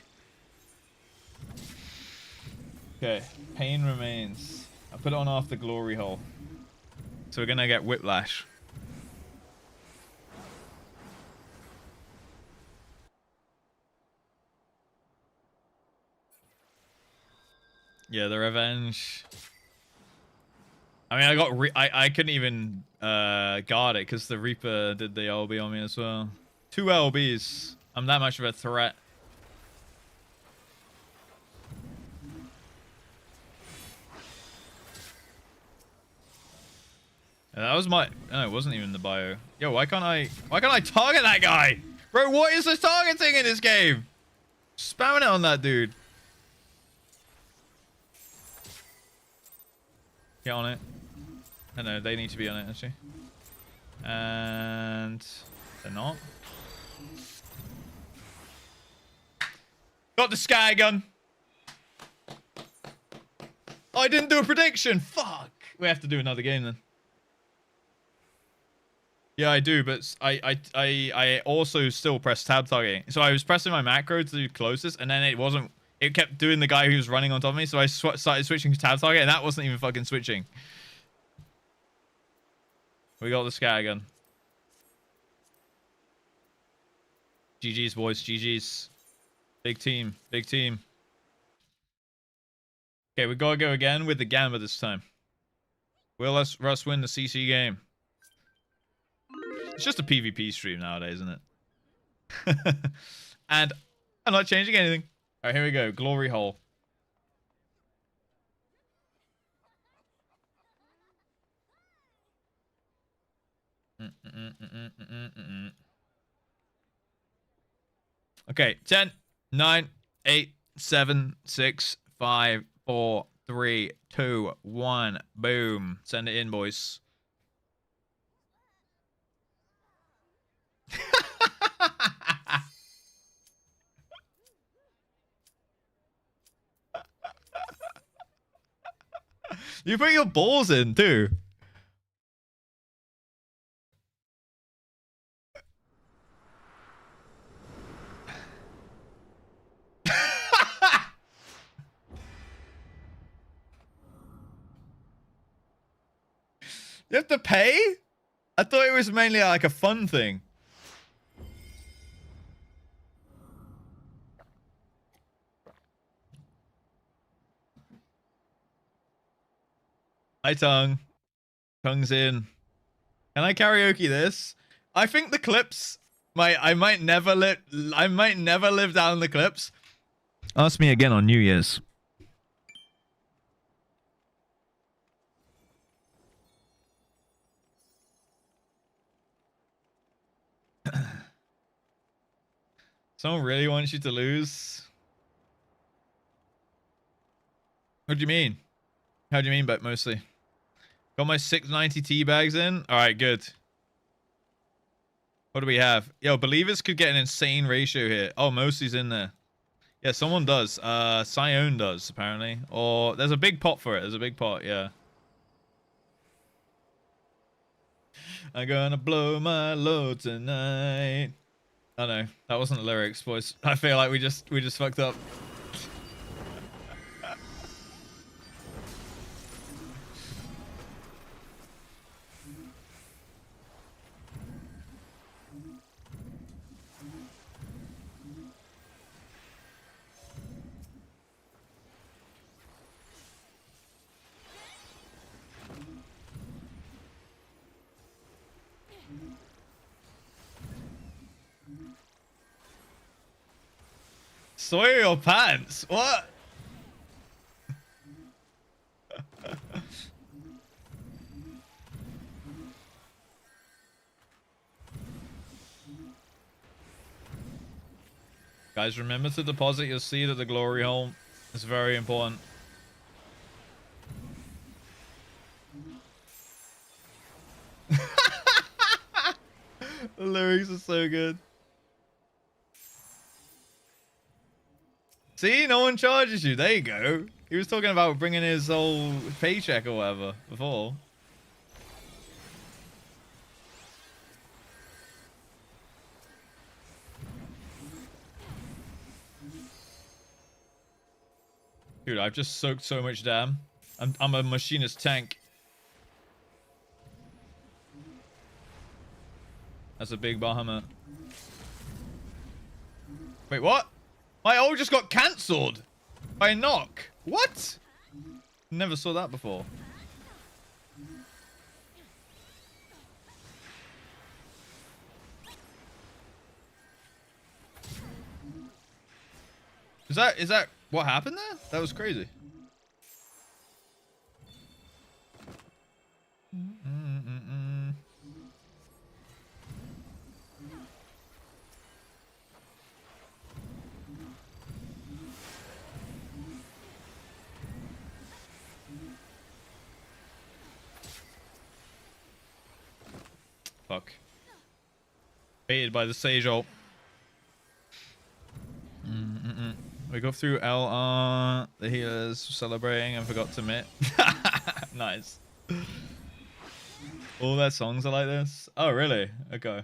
Okay, pain remains. I put it on after glory hole. So we're gonna get whiplash. Yeah, the revenge. I mean, I couldn't even guard it because the Reaper did the LB on me as well. 2 LBs. I'm that much of a threat. That was my... No, it wasn't even the bio. Yo, why can't I target that guy? Bro, what is the targeting in this game? Spamming it on that dude. Get on it. I know, they need to be on it, actually. And... they're not. Got the sky gun. Oh, I didn't do a prediction. Fuck. We have to do another game then. Yeah, I do, but I also still press tab targeting. So I was pressing my macro to do closest, and then it wasn't. It kept doing the guy who was running on top of me, so I started switching to tab target, and that wasn't even fucking switching. We got the sky gun. GG's, boys. GG's. Big team. Big team. Okay, we gotta go again with the Gamba this time. Will Russ win the CC game? It's just a PvP stream nowadays, isn't it? And I'm not changing anything. All right, here we go. Glory hole. Okay, 10, 9, 8, 7, 6, 5, 4, 3, 2, 1. Boom. Send it in, boys. You put your balls in too. You have to pay? I thought it was mainly like a fun thing. Hi, Tongue. Tongue's in. Can I karaoke this? I think the clips I might never live down the clips. Ask me again on New Year's. Someone really wants you to lose? What do you mean? How do you mean, but mostly? Got my 690 tea bags in? Alright, good. What do we have? Yo, believers could get an insane ratio here. Oh, mostly's in there. Yeah, someone does. Sione does, apparently. Or there's a big pot for it. There's a big pot, yeah. I'm gonna blow my load tonight. Oh no, that wasn't the lyrics, boys. I feel like we just fucked up. Soil your pants. What? Guys, remember to deposit your seed at the glory hole. It's very important. The lyrics are so good. See, no one charges you. There you go. He was talking about bringing his whole paycheck or whatever before. Dude, I've just soaked so much damn. I'm a machinist tank. That's a big Bahamut. Wait, what? My ult just got cancelled by a knock. What? Never saw that before. Is that what happened there? That was crazy. Fuck. Baited by the Sage ult. We go through LR, the healers celebrating and forgot to mid. Nice. All their songs are like this? Oh, really? Okay.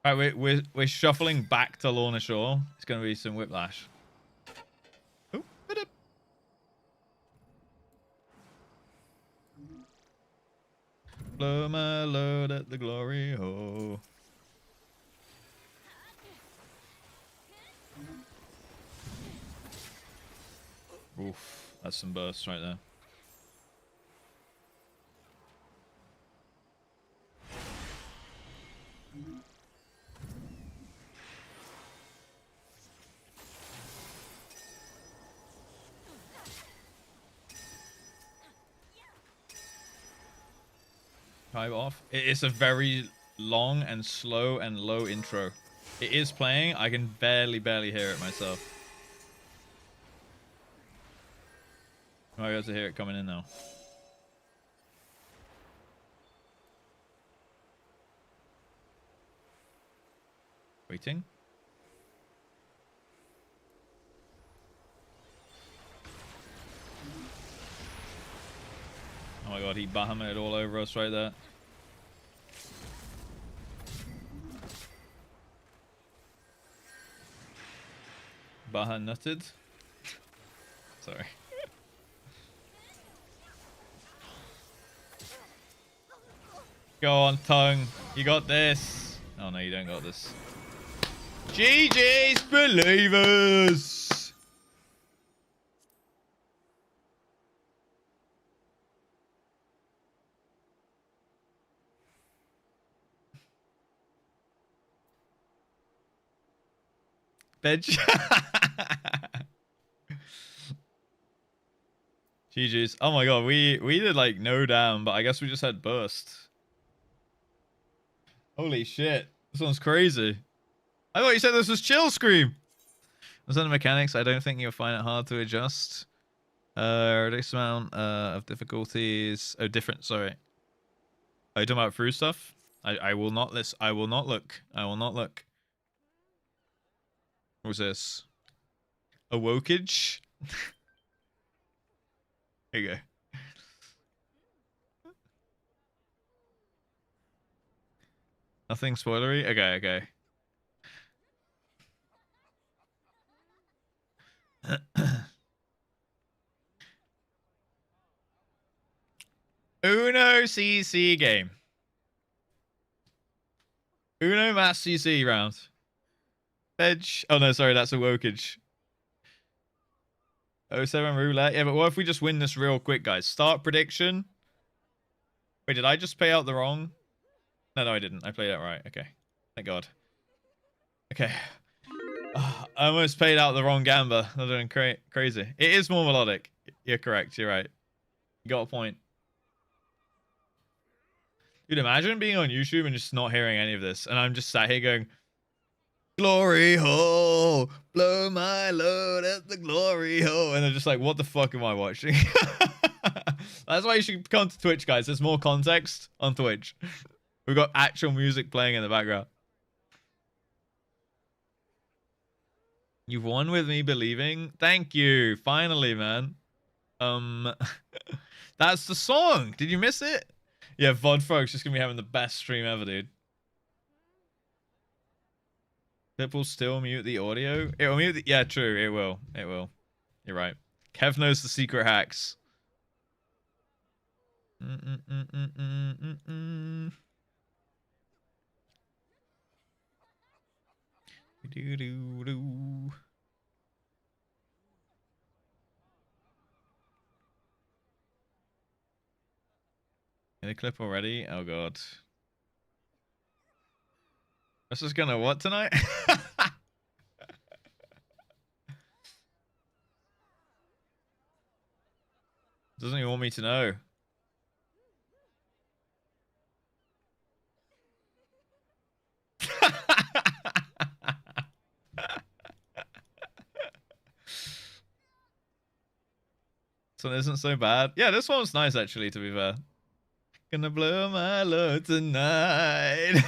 Alright, we're shuffling back to Lorna Shore. It's gonna be some whiplash. Ooh, blow my load at the glory hole. Oof, that's some bursts right there. Dive off. It's a very long and slow and low intro. It is playing. I can barely hear it myself. I got to hear it coming in now. Waiting. Oh my god, he Bahamutted all over us right there. Baha nutted. Sorry. Go on, tongue. You got this. Oh no, you don't got this. GG's believers. Bench. GG's. Oh my god, we did like no damn, but I guess we just had burst. Holy shit. This one's crazy. I thought you said this was chill scream. Was that the mechanics? I don't think you'll find it hard to adjust. Reduce amount of difficulties. Oh, different, sorry. Are you talking about through stuff? I will not list. I will not look. I will not look. What's this? A wokage. There you go. Nothing spoilery? Okay, okay. Uno CC game. Uno Mass CC round. Edge. Oh no, sorry, that's a wokage. 07 roulette. Yeah, but what if we just win this real quick, guys? Start prediction. Wait, did I just pay out the wrong? No, I didn't. I played it right. Okay. Thank God. Okay. I almost paid out the wrong gamba. I'm doing crazy. It is more melodic. You're correct. You're right. You got a point. Dude, imagine being on YouTube and just not hearing any of this. And I'm just sat here going, glory hole, blow my load at the glory hole. And they're just like, what the fuck am I watching? That's why you should come to Twitch, guys. There's more context on Twitch. We've got actual music playing in the background. You've won with me believing. Thank you. Finally, man. That's the song. Did you miss it? Yeah, Vodfrog's just gonna be having the best stream ever, dude. Clip will still mute the audio. It will mute the... Yeah, true. It will. It will. You're right. Kev knows the secret hacks. Do-do-do. In the clip already? Oh god. This is gonna what tonight? Doesn't even want me to know. This one isn't so bad. Yeah, this one's nice actually, to be fair. Gonna blow my load tonight.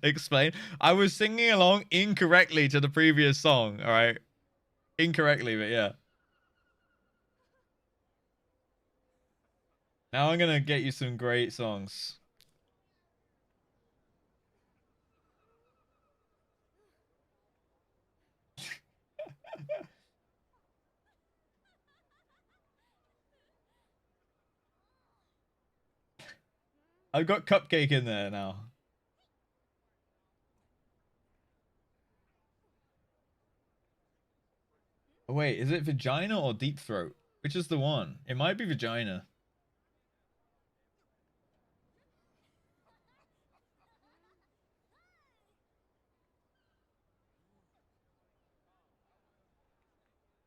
Explain. I was singing along incorrectly to the previous song, alright? Incorrectly, but yeah. Now I'm gonna get you some great songs. I've got Cupcake in there now. Oh, wait, is it vagina or deep throat? Which is the one? It might be vagina.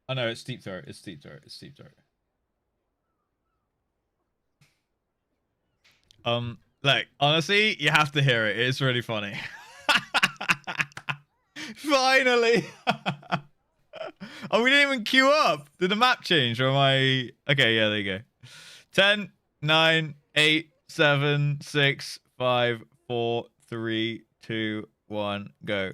Oh no, it's deep throat. It's deep throat. It's deep throat. Like, honestly, you have to hear it. It's really funny. Finally! Oh, we didn't even queue up. Did the map change or am I... Okay, yeah, there you go. 10, 9, 8, 7, 6, 5, 4, 3, 2, 1, go.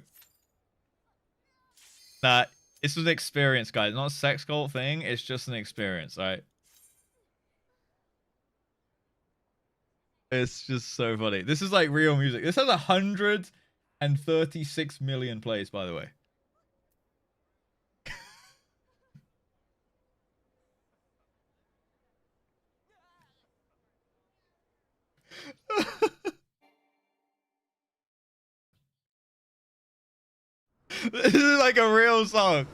Nah, this was an experience, guys. Not a sex cult thing. It's just an experience, alright? It's just so funny. This is like real music. This has 136 million plays, by the way. This is like a real song.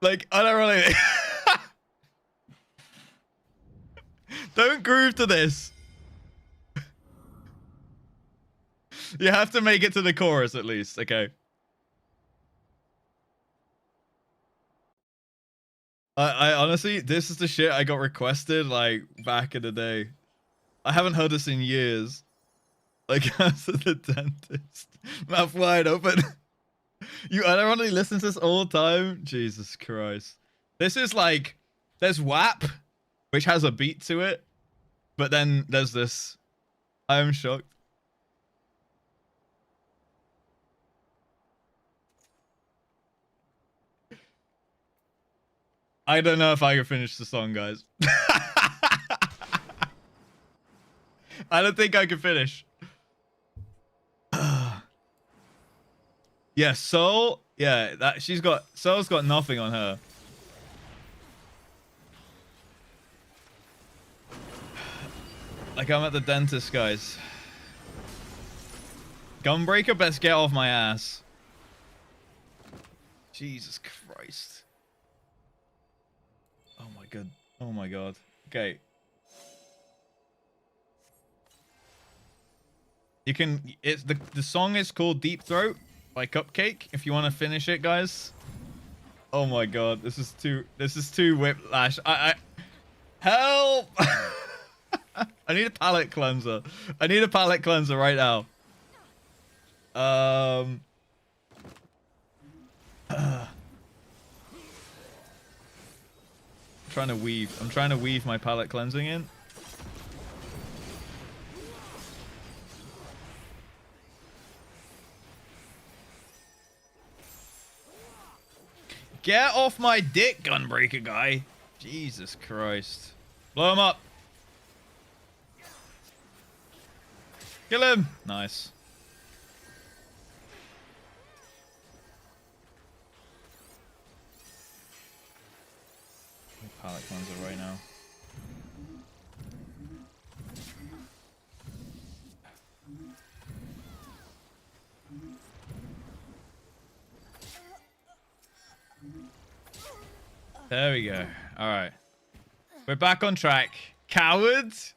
Like, unironically. Don't groove to this. You have to make it to the chorus at least, okay? I honestly, this is the shit I got requested like back in the day. I haven't heard this in years. Like, as the dentist, mouth wide open. You unironically listen to this all the time? Jesus Christ. This is like, there's WAP, which has a beat to it, but then there's this. I'm shocked. I don't know if I can finish the song, guys. I don't think I can finish. Yeah, Soul. Yeah, that Soul's got nothing on her. Like I'm at the dentist, guys. Gunbreaker, best get off my ass. Jesus Christ. Oh my god. Oh my god. Okay. You can. It's the song is called Deep Throat by Cupcake. If you want to finish it, guys. Oh my god, this is too whiplash. I help. I need a palate cleanser. I need a palate cleanser right now. I'm trying to weave. I'm trying to weave my palate cleansing in. Get off my dick, Gunbreaker guy. Jesus Christ. Blow him up. Kill him. Nice. Palette cleanser right now. There we go. All right. We're back on track. Cowards.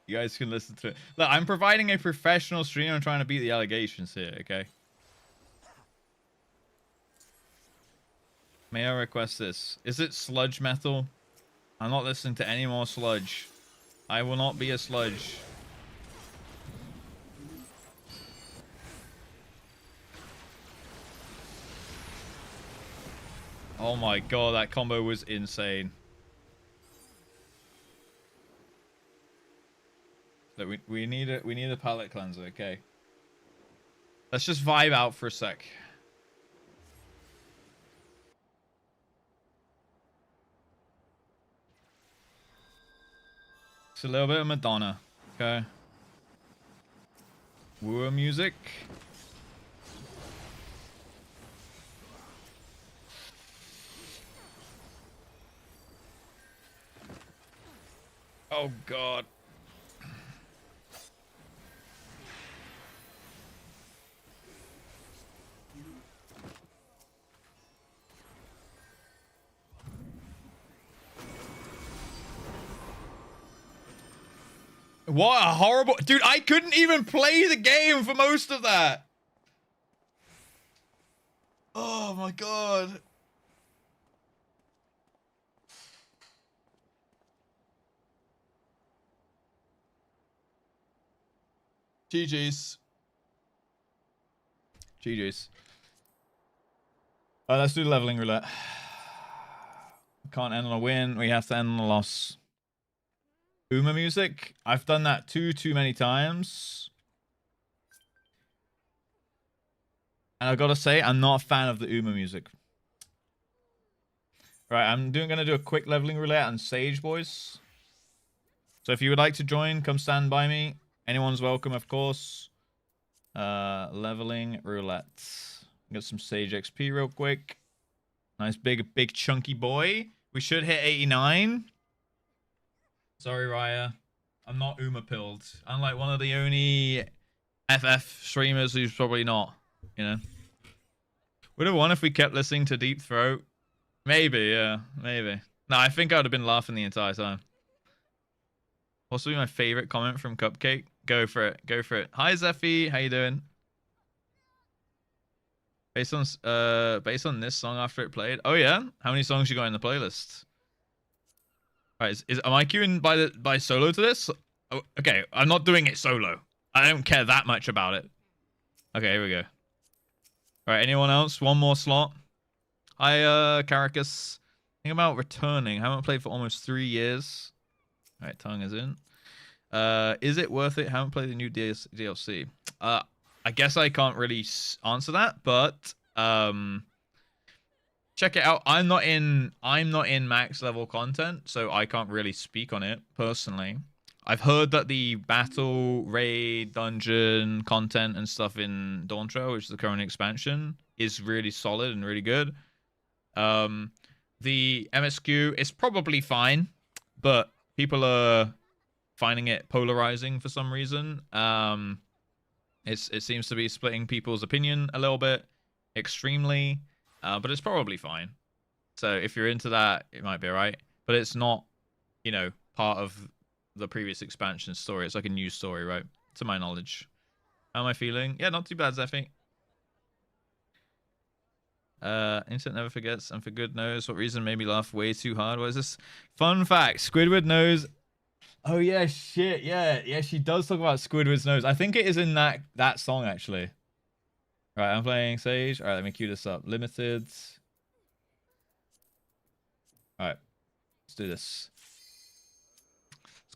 You guys can listen to it. Look, I'm providing a professional stream. I'm trying to beat the allegations here, okay? May I request this? Is it sludge metal? I'm not listening to any more sludge. I will not be a sludge. Oh my god, that combo was insane. Look, we need a palate cleanser, okay? Let's just vibe out for a sec. It's a little bit of Madonna, okay? Woo music. Oh god. What a horrible... Dude, I couldn't even play the game for most of that. Oh my god. GG's. GG's. Alright, let's do the leveling roulette. Can't end on a win. We have to end on a loss. Uma music. I've done that too many times. And I've got to say, I'm not a fan of the Uma music. Right, I'm gonna do a quick leveling roulette on Sage, boys. So if you would like to join, come stand by me. Anyone's welcome, of course. Leveling roulette. Get some Sage XP real quick. Nice big chunky boy. We should hit 89. Sorry, Raya. I'm not Uma pilled. I'm like one of the only FF streamers who's probably not, you know. Would have won if we kept listening to Deep Throat. Maybe, yeah. Maybe. No, I think I would have been laughing the entire time. Possibly my favorite comment from Cupcake. Go for it. Go for it. Hi, Zeffy. How you doing? Based on this song after it played. Oh, yeah? How many songs you got in the playlist? Right, am I queuing by solo to this? Oh, okay, I'm not doing it solo. I don't care that much about it. Okay, here we go. Alright, anyone else? One more slot. Hi, Caracas. Think about returning. I haven't played for almost 3 years. Alright, tongue is in. Is it worth it? Haven't played the new DLC. I guess I can't really answer that, but check it out. I'm not in max level content, so I can't really speak on it personally. I've heard that the battle raid dungeon content and stuff in Dawn Trail, which is the current expansion, is really solid and really good. The MSQ is probably fine, but people are finding it polarizing for some reason. It seems to be splitting people's opinion a little bit, extremely, but it's probably fine. So if you're into that, it might be alright. But it's not, you know, part of the previous expansion story. It's like a new story, right? To my knowledge. How am I feeling? Yeah, not too bad, Zeffy. Internet never forgets, and for good knows what reason made me laugh way too hard. What is this? Fun fact: Squidward knows. Oh yeah, shit, yeah, she does talk about Squidward's nose. I think it is in that song actually. Right, I'm playing Sage. All right, let me cue this up. Limited. All right, let's do this.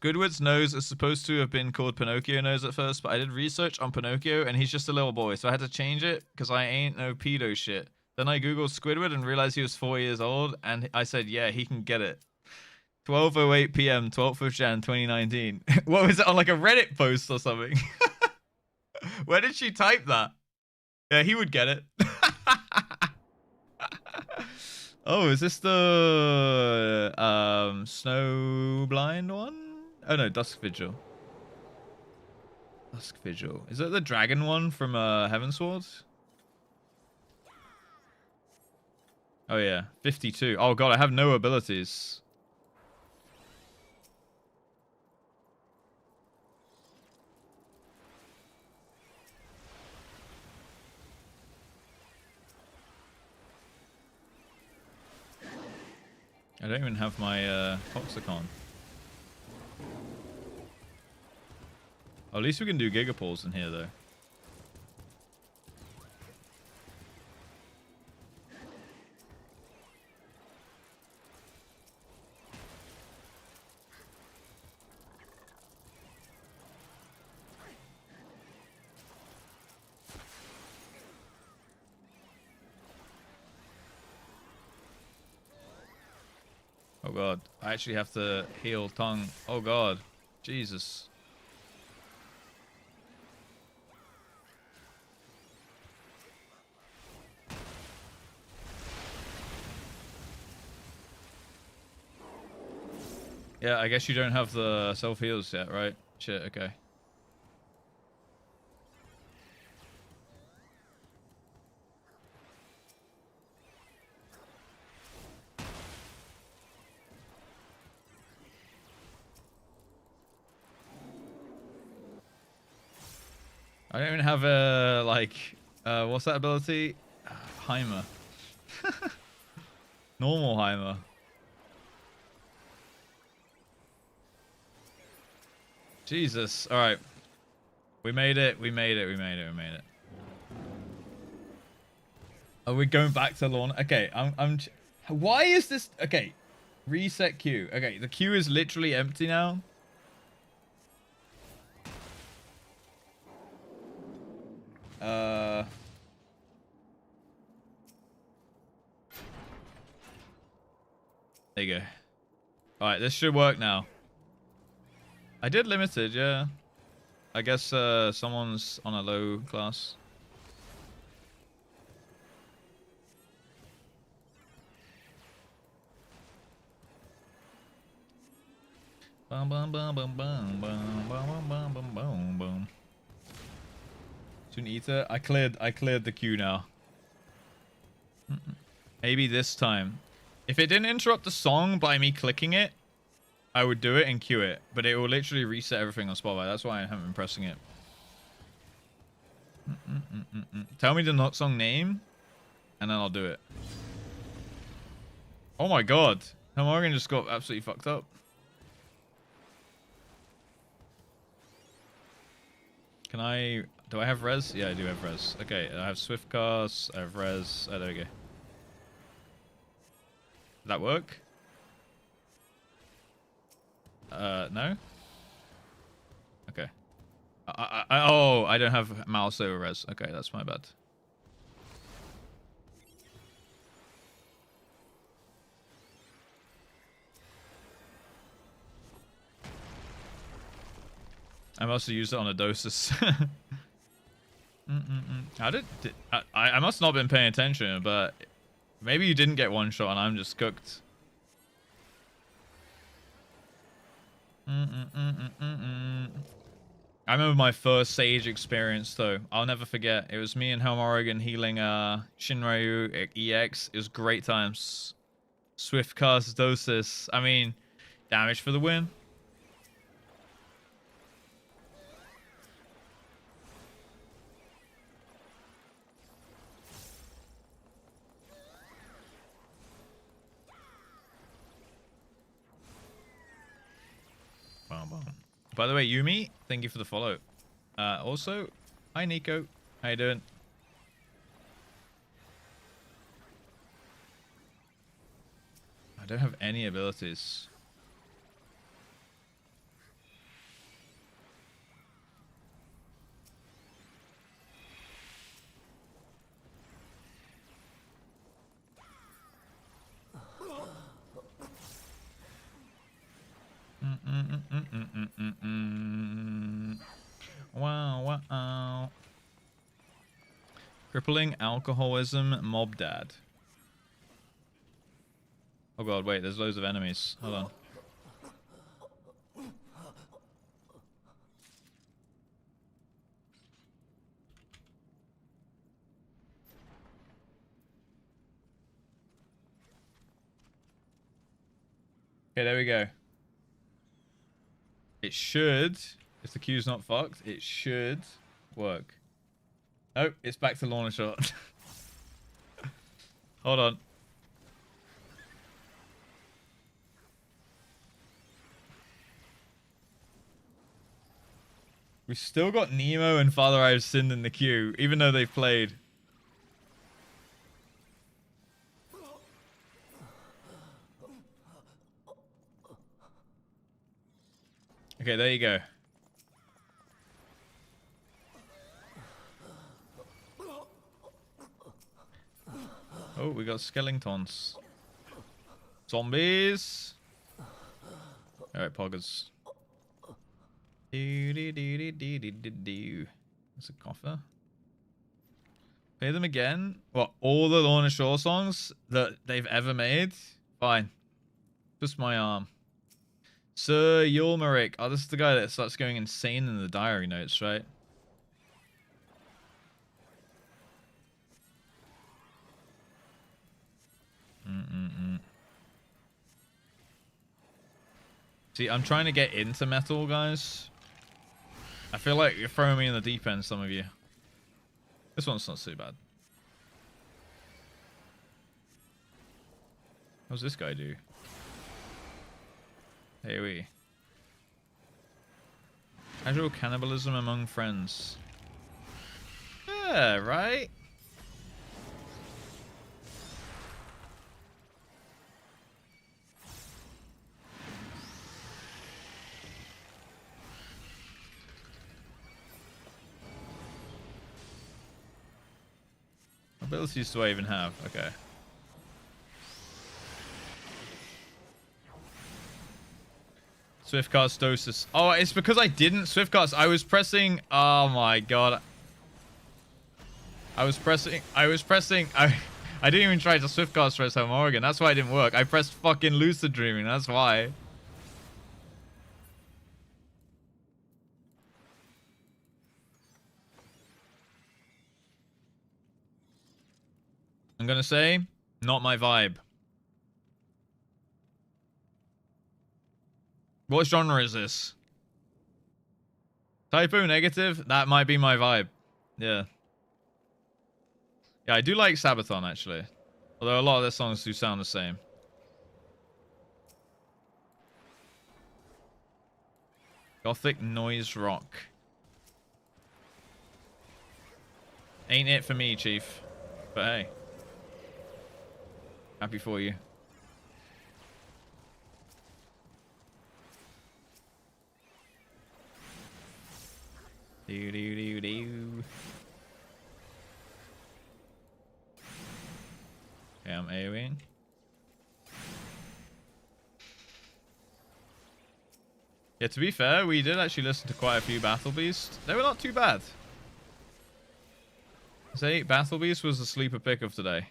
Squidward's nose is supposed to have been called Pinocchio nose at first, but I did research on Pinocchio and he's just a little boy, so I had to change it because I ain't no pedo shit. Then I googled Squidward and realized he was 4 years old, and I said, yeah, he can get it. 12:08 p.m. 12th of Jan 2019. What was it, on like a Reddit post or something? Where did she type that? Yeah, he would get it. Oh, is this the Snow Blind one? Oh no, Dusk Vigil. Dusk Vigil. Is it the dragon one from Heavensward? Oh yeah, 52. Oh god, I have no abilities. I don't even have my Toxicon. Oh, at least we can do Gigapulls in here, though. Oh god, I actually have to heal tongue. Oh god, Jesus. Yeah, I guess you don't have the self-heals yet, right? Shit, okay. I don't even have a, like, what's that ability? Heimer. Normal Heimer. Jesus. All right. We made it. We made it. We made it. We made it. Are we going back to lawn? Okay. Why is this? Okay. Reset queue. Okay. The queue is literally empty now. There you go. All right. This should work now. I did limited, yeah. I guess someone's on a low class. Bum bum bum bum bum bum bum bum bum bum bum. Soon eater. I cleared the queue now. Maybe this time. If it didn't interrupt the song by me clicking it, I would do it and queue it, but it will literally reset everything on Spotify. That's why I haven't been pressing it. Tell me the not song name, and then I'll do it. Oh my god. Morgan just got absolutely fucked up. Can I... Do I have res? Yeah, I do have res. Okay, I have Swift Cast, I have res. Oh, there we go. Did that work? No? Oh, I don't have mouse over res. Okay, that's my bad. I must have used it on a dosis. I must not have been paying attention, but maybe you didn't get one shot and I'm just cooked. I remember my first Sage experience though. I'll never forget. It was me and Helmorigan healing Shinryu EX. It was great times. Swift cast dosis. I mean, damage for the win. By the way, Yumi, thank you for the follow. Also, hi Nico. How you doing? I don't have any abilities. Wow. Crippling alcoholism mob dad. Oh god, wait, there's loads of enemies. Hold on. Okay, there we go. It should, if the queue's not fucked, it should work. Oh, it's back to Lorna shot. Hold on. We still got Nemo and Father I've Sinned in the queue, even though they've played. Okay, there you go. Oh, we got skeletons. Zombies. Alright, poggers. That's a coffer. Play them again? What, all the Lorna Shore songs that they've ever made? Fine. Just my arm. Sir Yulmaric. Oh, this is the guy that starts going insane in the diary notes, right? See, I'm trying to get into metal, guys. I feel like you're throwing me in the deep end, some of you. This one's not too bad. What does this guy do? Hey, we. Casual cannibalism among friends. Yeah, right? What abilities do I even have? Okay. Swiftcast dosis. Oh, it's because I didn't Swiftcast. I was pressing. Oh my god. I didn't even try to Swiftcast Rest Home Oregon. That's why it didn't work. I pressed fucking Lucid Dreaming. That's why. I'm gonna say, not my vibe. What genre is this? Typo negative? That might be my vibe. Yeah. Yeah, I do like Sabaton, actually. Although a lot of their songs do sound the same. Gothic noise rock. Ain't it for me, Chief. But hey. Happy for you. Do do do do. Okay, I'm AoEing. Yeah, to be fair, we did actually listen to quite a few Battle Beast. They were not too bad. Say, Battle Beast was the sleeper pick of today.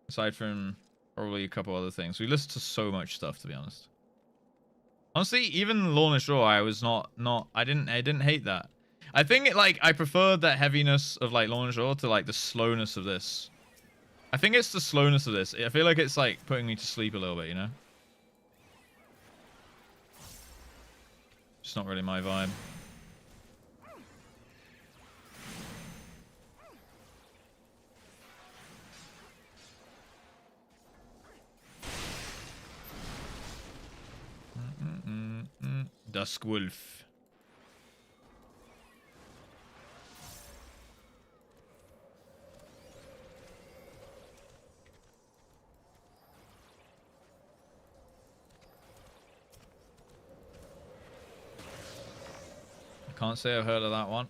Aside from probably a couple other things. We listened to so much stuff, to be honest. Honestly, even Lorna Shore, I was I didn't hate that. I think I preferred that heaviness of like Lorna Shore to like the slowness of this. I think it's the slowness of this. I feel like it's like putting me to sleep a little bit, you know? It's not really my vibe. Dusk Wolf. I can't say I've heard of that one.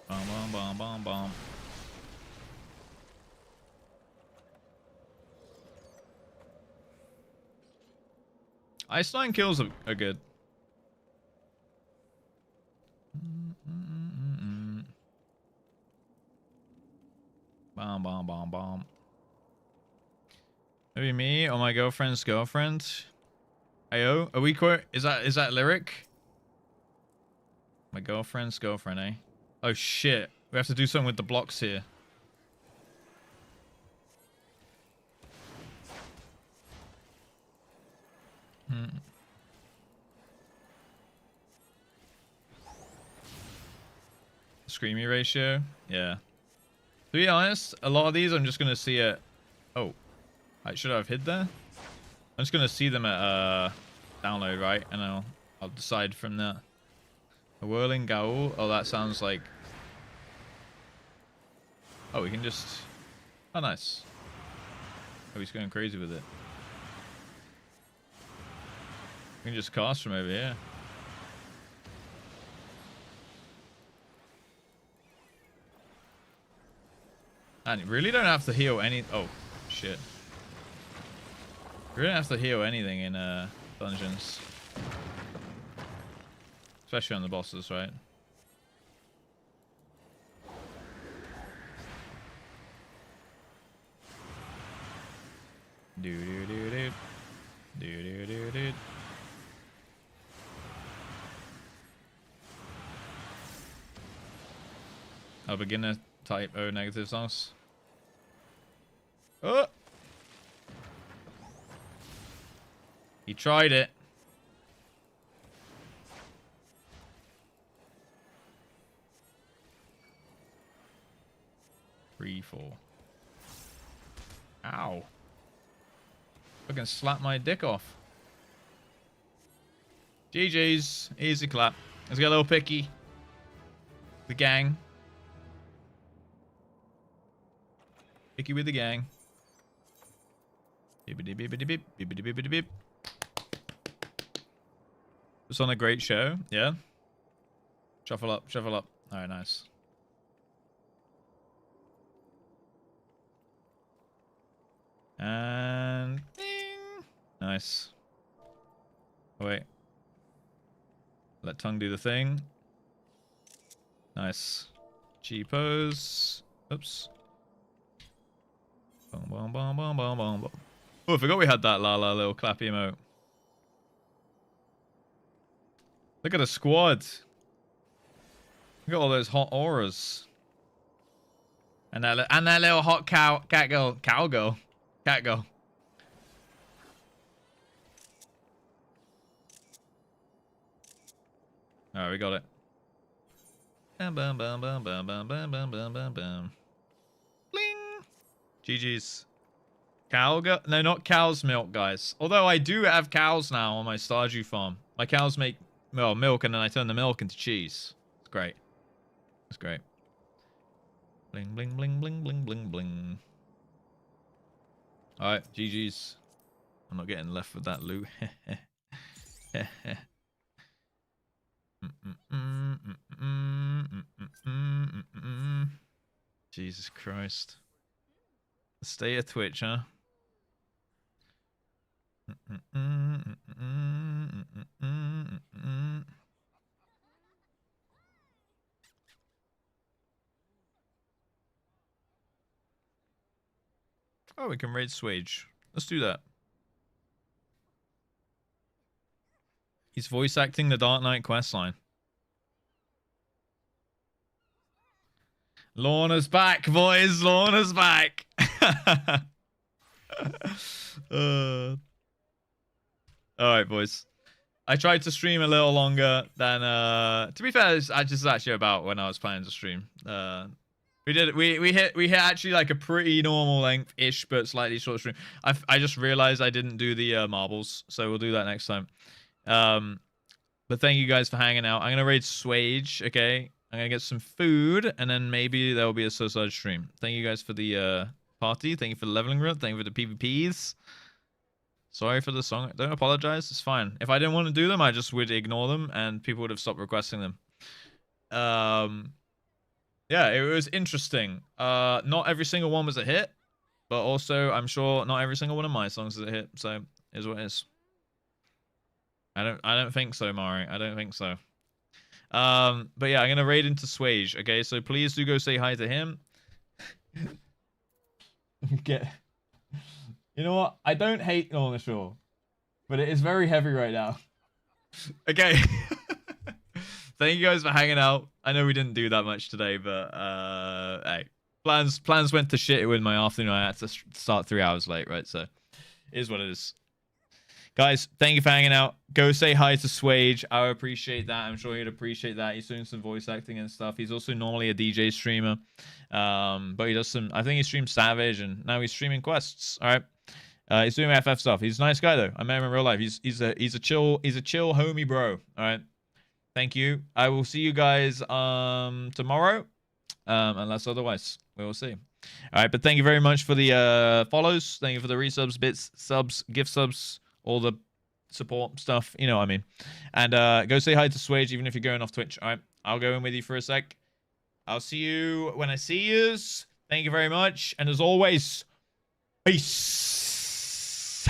Bomb, bomb, bomb, bomb. Ice 9 kills are good. Bomb, bomb, bomb, bomb. Maybe me or my girlfriend's girlfriend. Ayo, are we quote? Is that lyric? My girlfriend's girlfriend, eh? Oh shit, we have to do something with the blocks here. Screamy ratio, yeah. To be honest, a lot of these I'm just gonna see it. Oh, should I have hid there? I'm just gonna see them at download, right? And I'll decide from that. A whirling gaul. Oh, that sounds like. Oh, we can just. Oh, nice. Oh, he's going crazy with it. We can just cast from over here. And you really don't have to heal any. Oh, shit. You really don't have to heal anything in dungeons. Especially on the bosses, right? Do do do do. Do do do do. Oh, beginner type O negative songs. Oh! He tried it. Three, 4. Ow. Fucking slap my dick off. GG's. Easy clap. Let's get a little picky. The gang. Picky with the gang. Bibbidi bibbidi bip. Bibbidi bibbidi bip. It's on a great show. Yeah. Shuffle up. Shuffle up. Alright, nice. And ding. Nice. Oh, wait. Let tongue do the thing. Nice. G pose. Oops. Boom, boom, boom, boom, boom, boom, boom. Oh, I forgot we had that la la little clappy emote. Look at the squad. Look at all those hot auras. And that little hot cat girl. Alright, we got it. Bum bum bum bum bum bum bum bum bum bum bum. Bling. GG's. Cow girl? No, not cow's milk, guys. Although I do have cows now on my Stardew farm. My cows make milk, and then I turn the milk into cheese. It's great. That's great. Bling, bling, bling, bling, bling, bling, bling. All right, GG's. I'm not getting left with that loot. Jesus Christ. Stay at Twitch, huh? Oh, we can raid Swage. Let's do that. He's voice acting the Dark Knight questline. Lorna's back, boys. Lorna's back. Alright, boys. I tried to stream a little longer than to be fair, it's just actually about when I was planning to stream. We hit actually like a pretty normal length-ish but slightly short stream. I just realized I didn't do the marbles, so we'll do that next time. But thank you guys for hanging out. I'm gonna raid Swage, okay? I'm gonna get some food, and then maybe there will be a Suicide stream. Thank you guys for the party. Thank you for the leveling room. Thank you for the PvPs. Sorry for the song. Don't apologize. It's fine. If I didn't want to do them, I just would ignore them, and people would have stopped requesting them. Yeah, it was interesting. Not every single one was a hit, but also I'm sure not every single one of my songs is a hit. So it is what it is. I don't think so, Mari. I don't think so. But yeah, I'm gonna raid into Swage. Okay, so please do go say hi to him. You know what? I don't hate Northern Shore, but it is very heavy right now. Okay. Thank you guys for hanging out. I know we didn't do that much today, but hey, plans went to shit in my afternoon. I had to start 3 hours late, right? So it is what it is. Guys, thank you for hanging out. Go say hi to Swage. I would appreciate that. I'm sure he'd appreciate that. He's doing some voice acting and stuff. He's also normally a DJ streamer. But he does some, I think he streams Savage, and now he's streaming quests. All right. He's doing FF stuff. He's a nice guy though. I met him in real life. He's a chill homie bro. All right. Thank you. I will see you guys tomorrow. Unless otherwise. We will see. All right, but thank you very much for the follows. Thank you for the resubs, bits, subs, gift subs, all the support stuff. You know what I mean. And go say hi to Swage, even if you're going off Twitch. All right, I'll go in with you for a sec. I'll see you when I see yous. Thank you very much. And as always, peace.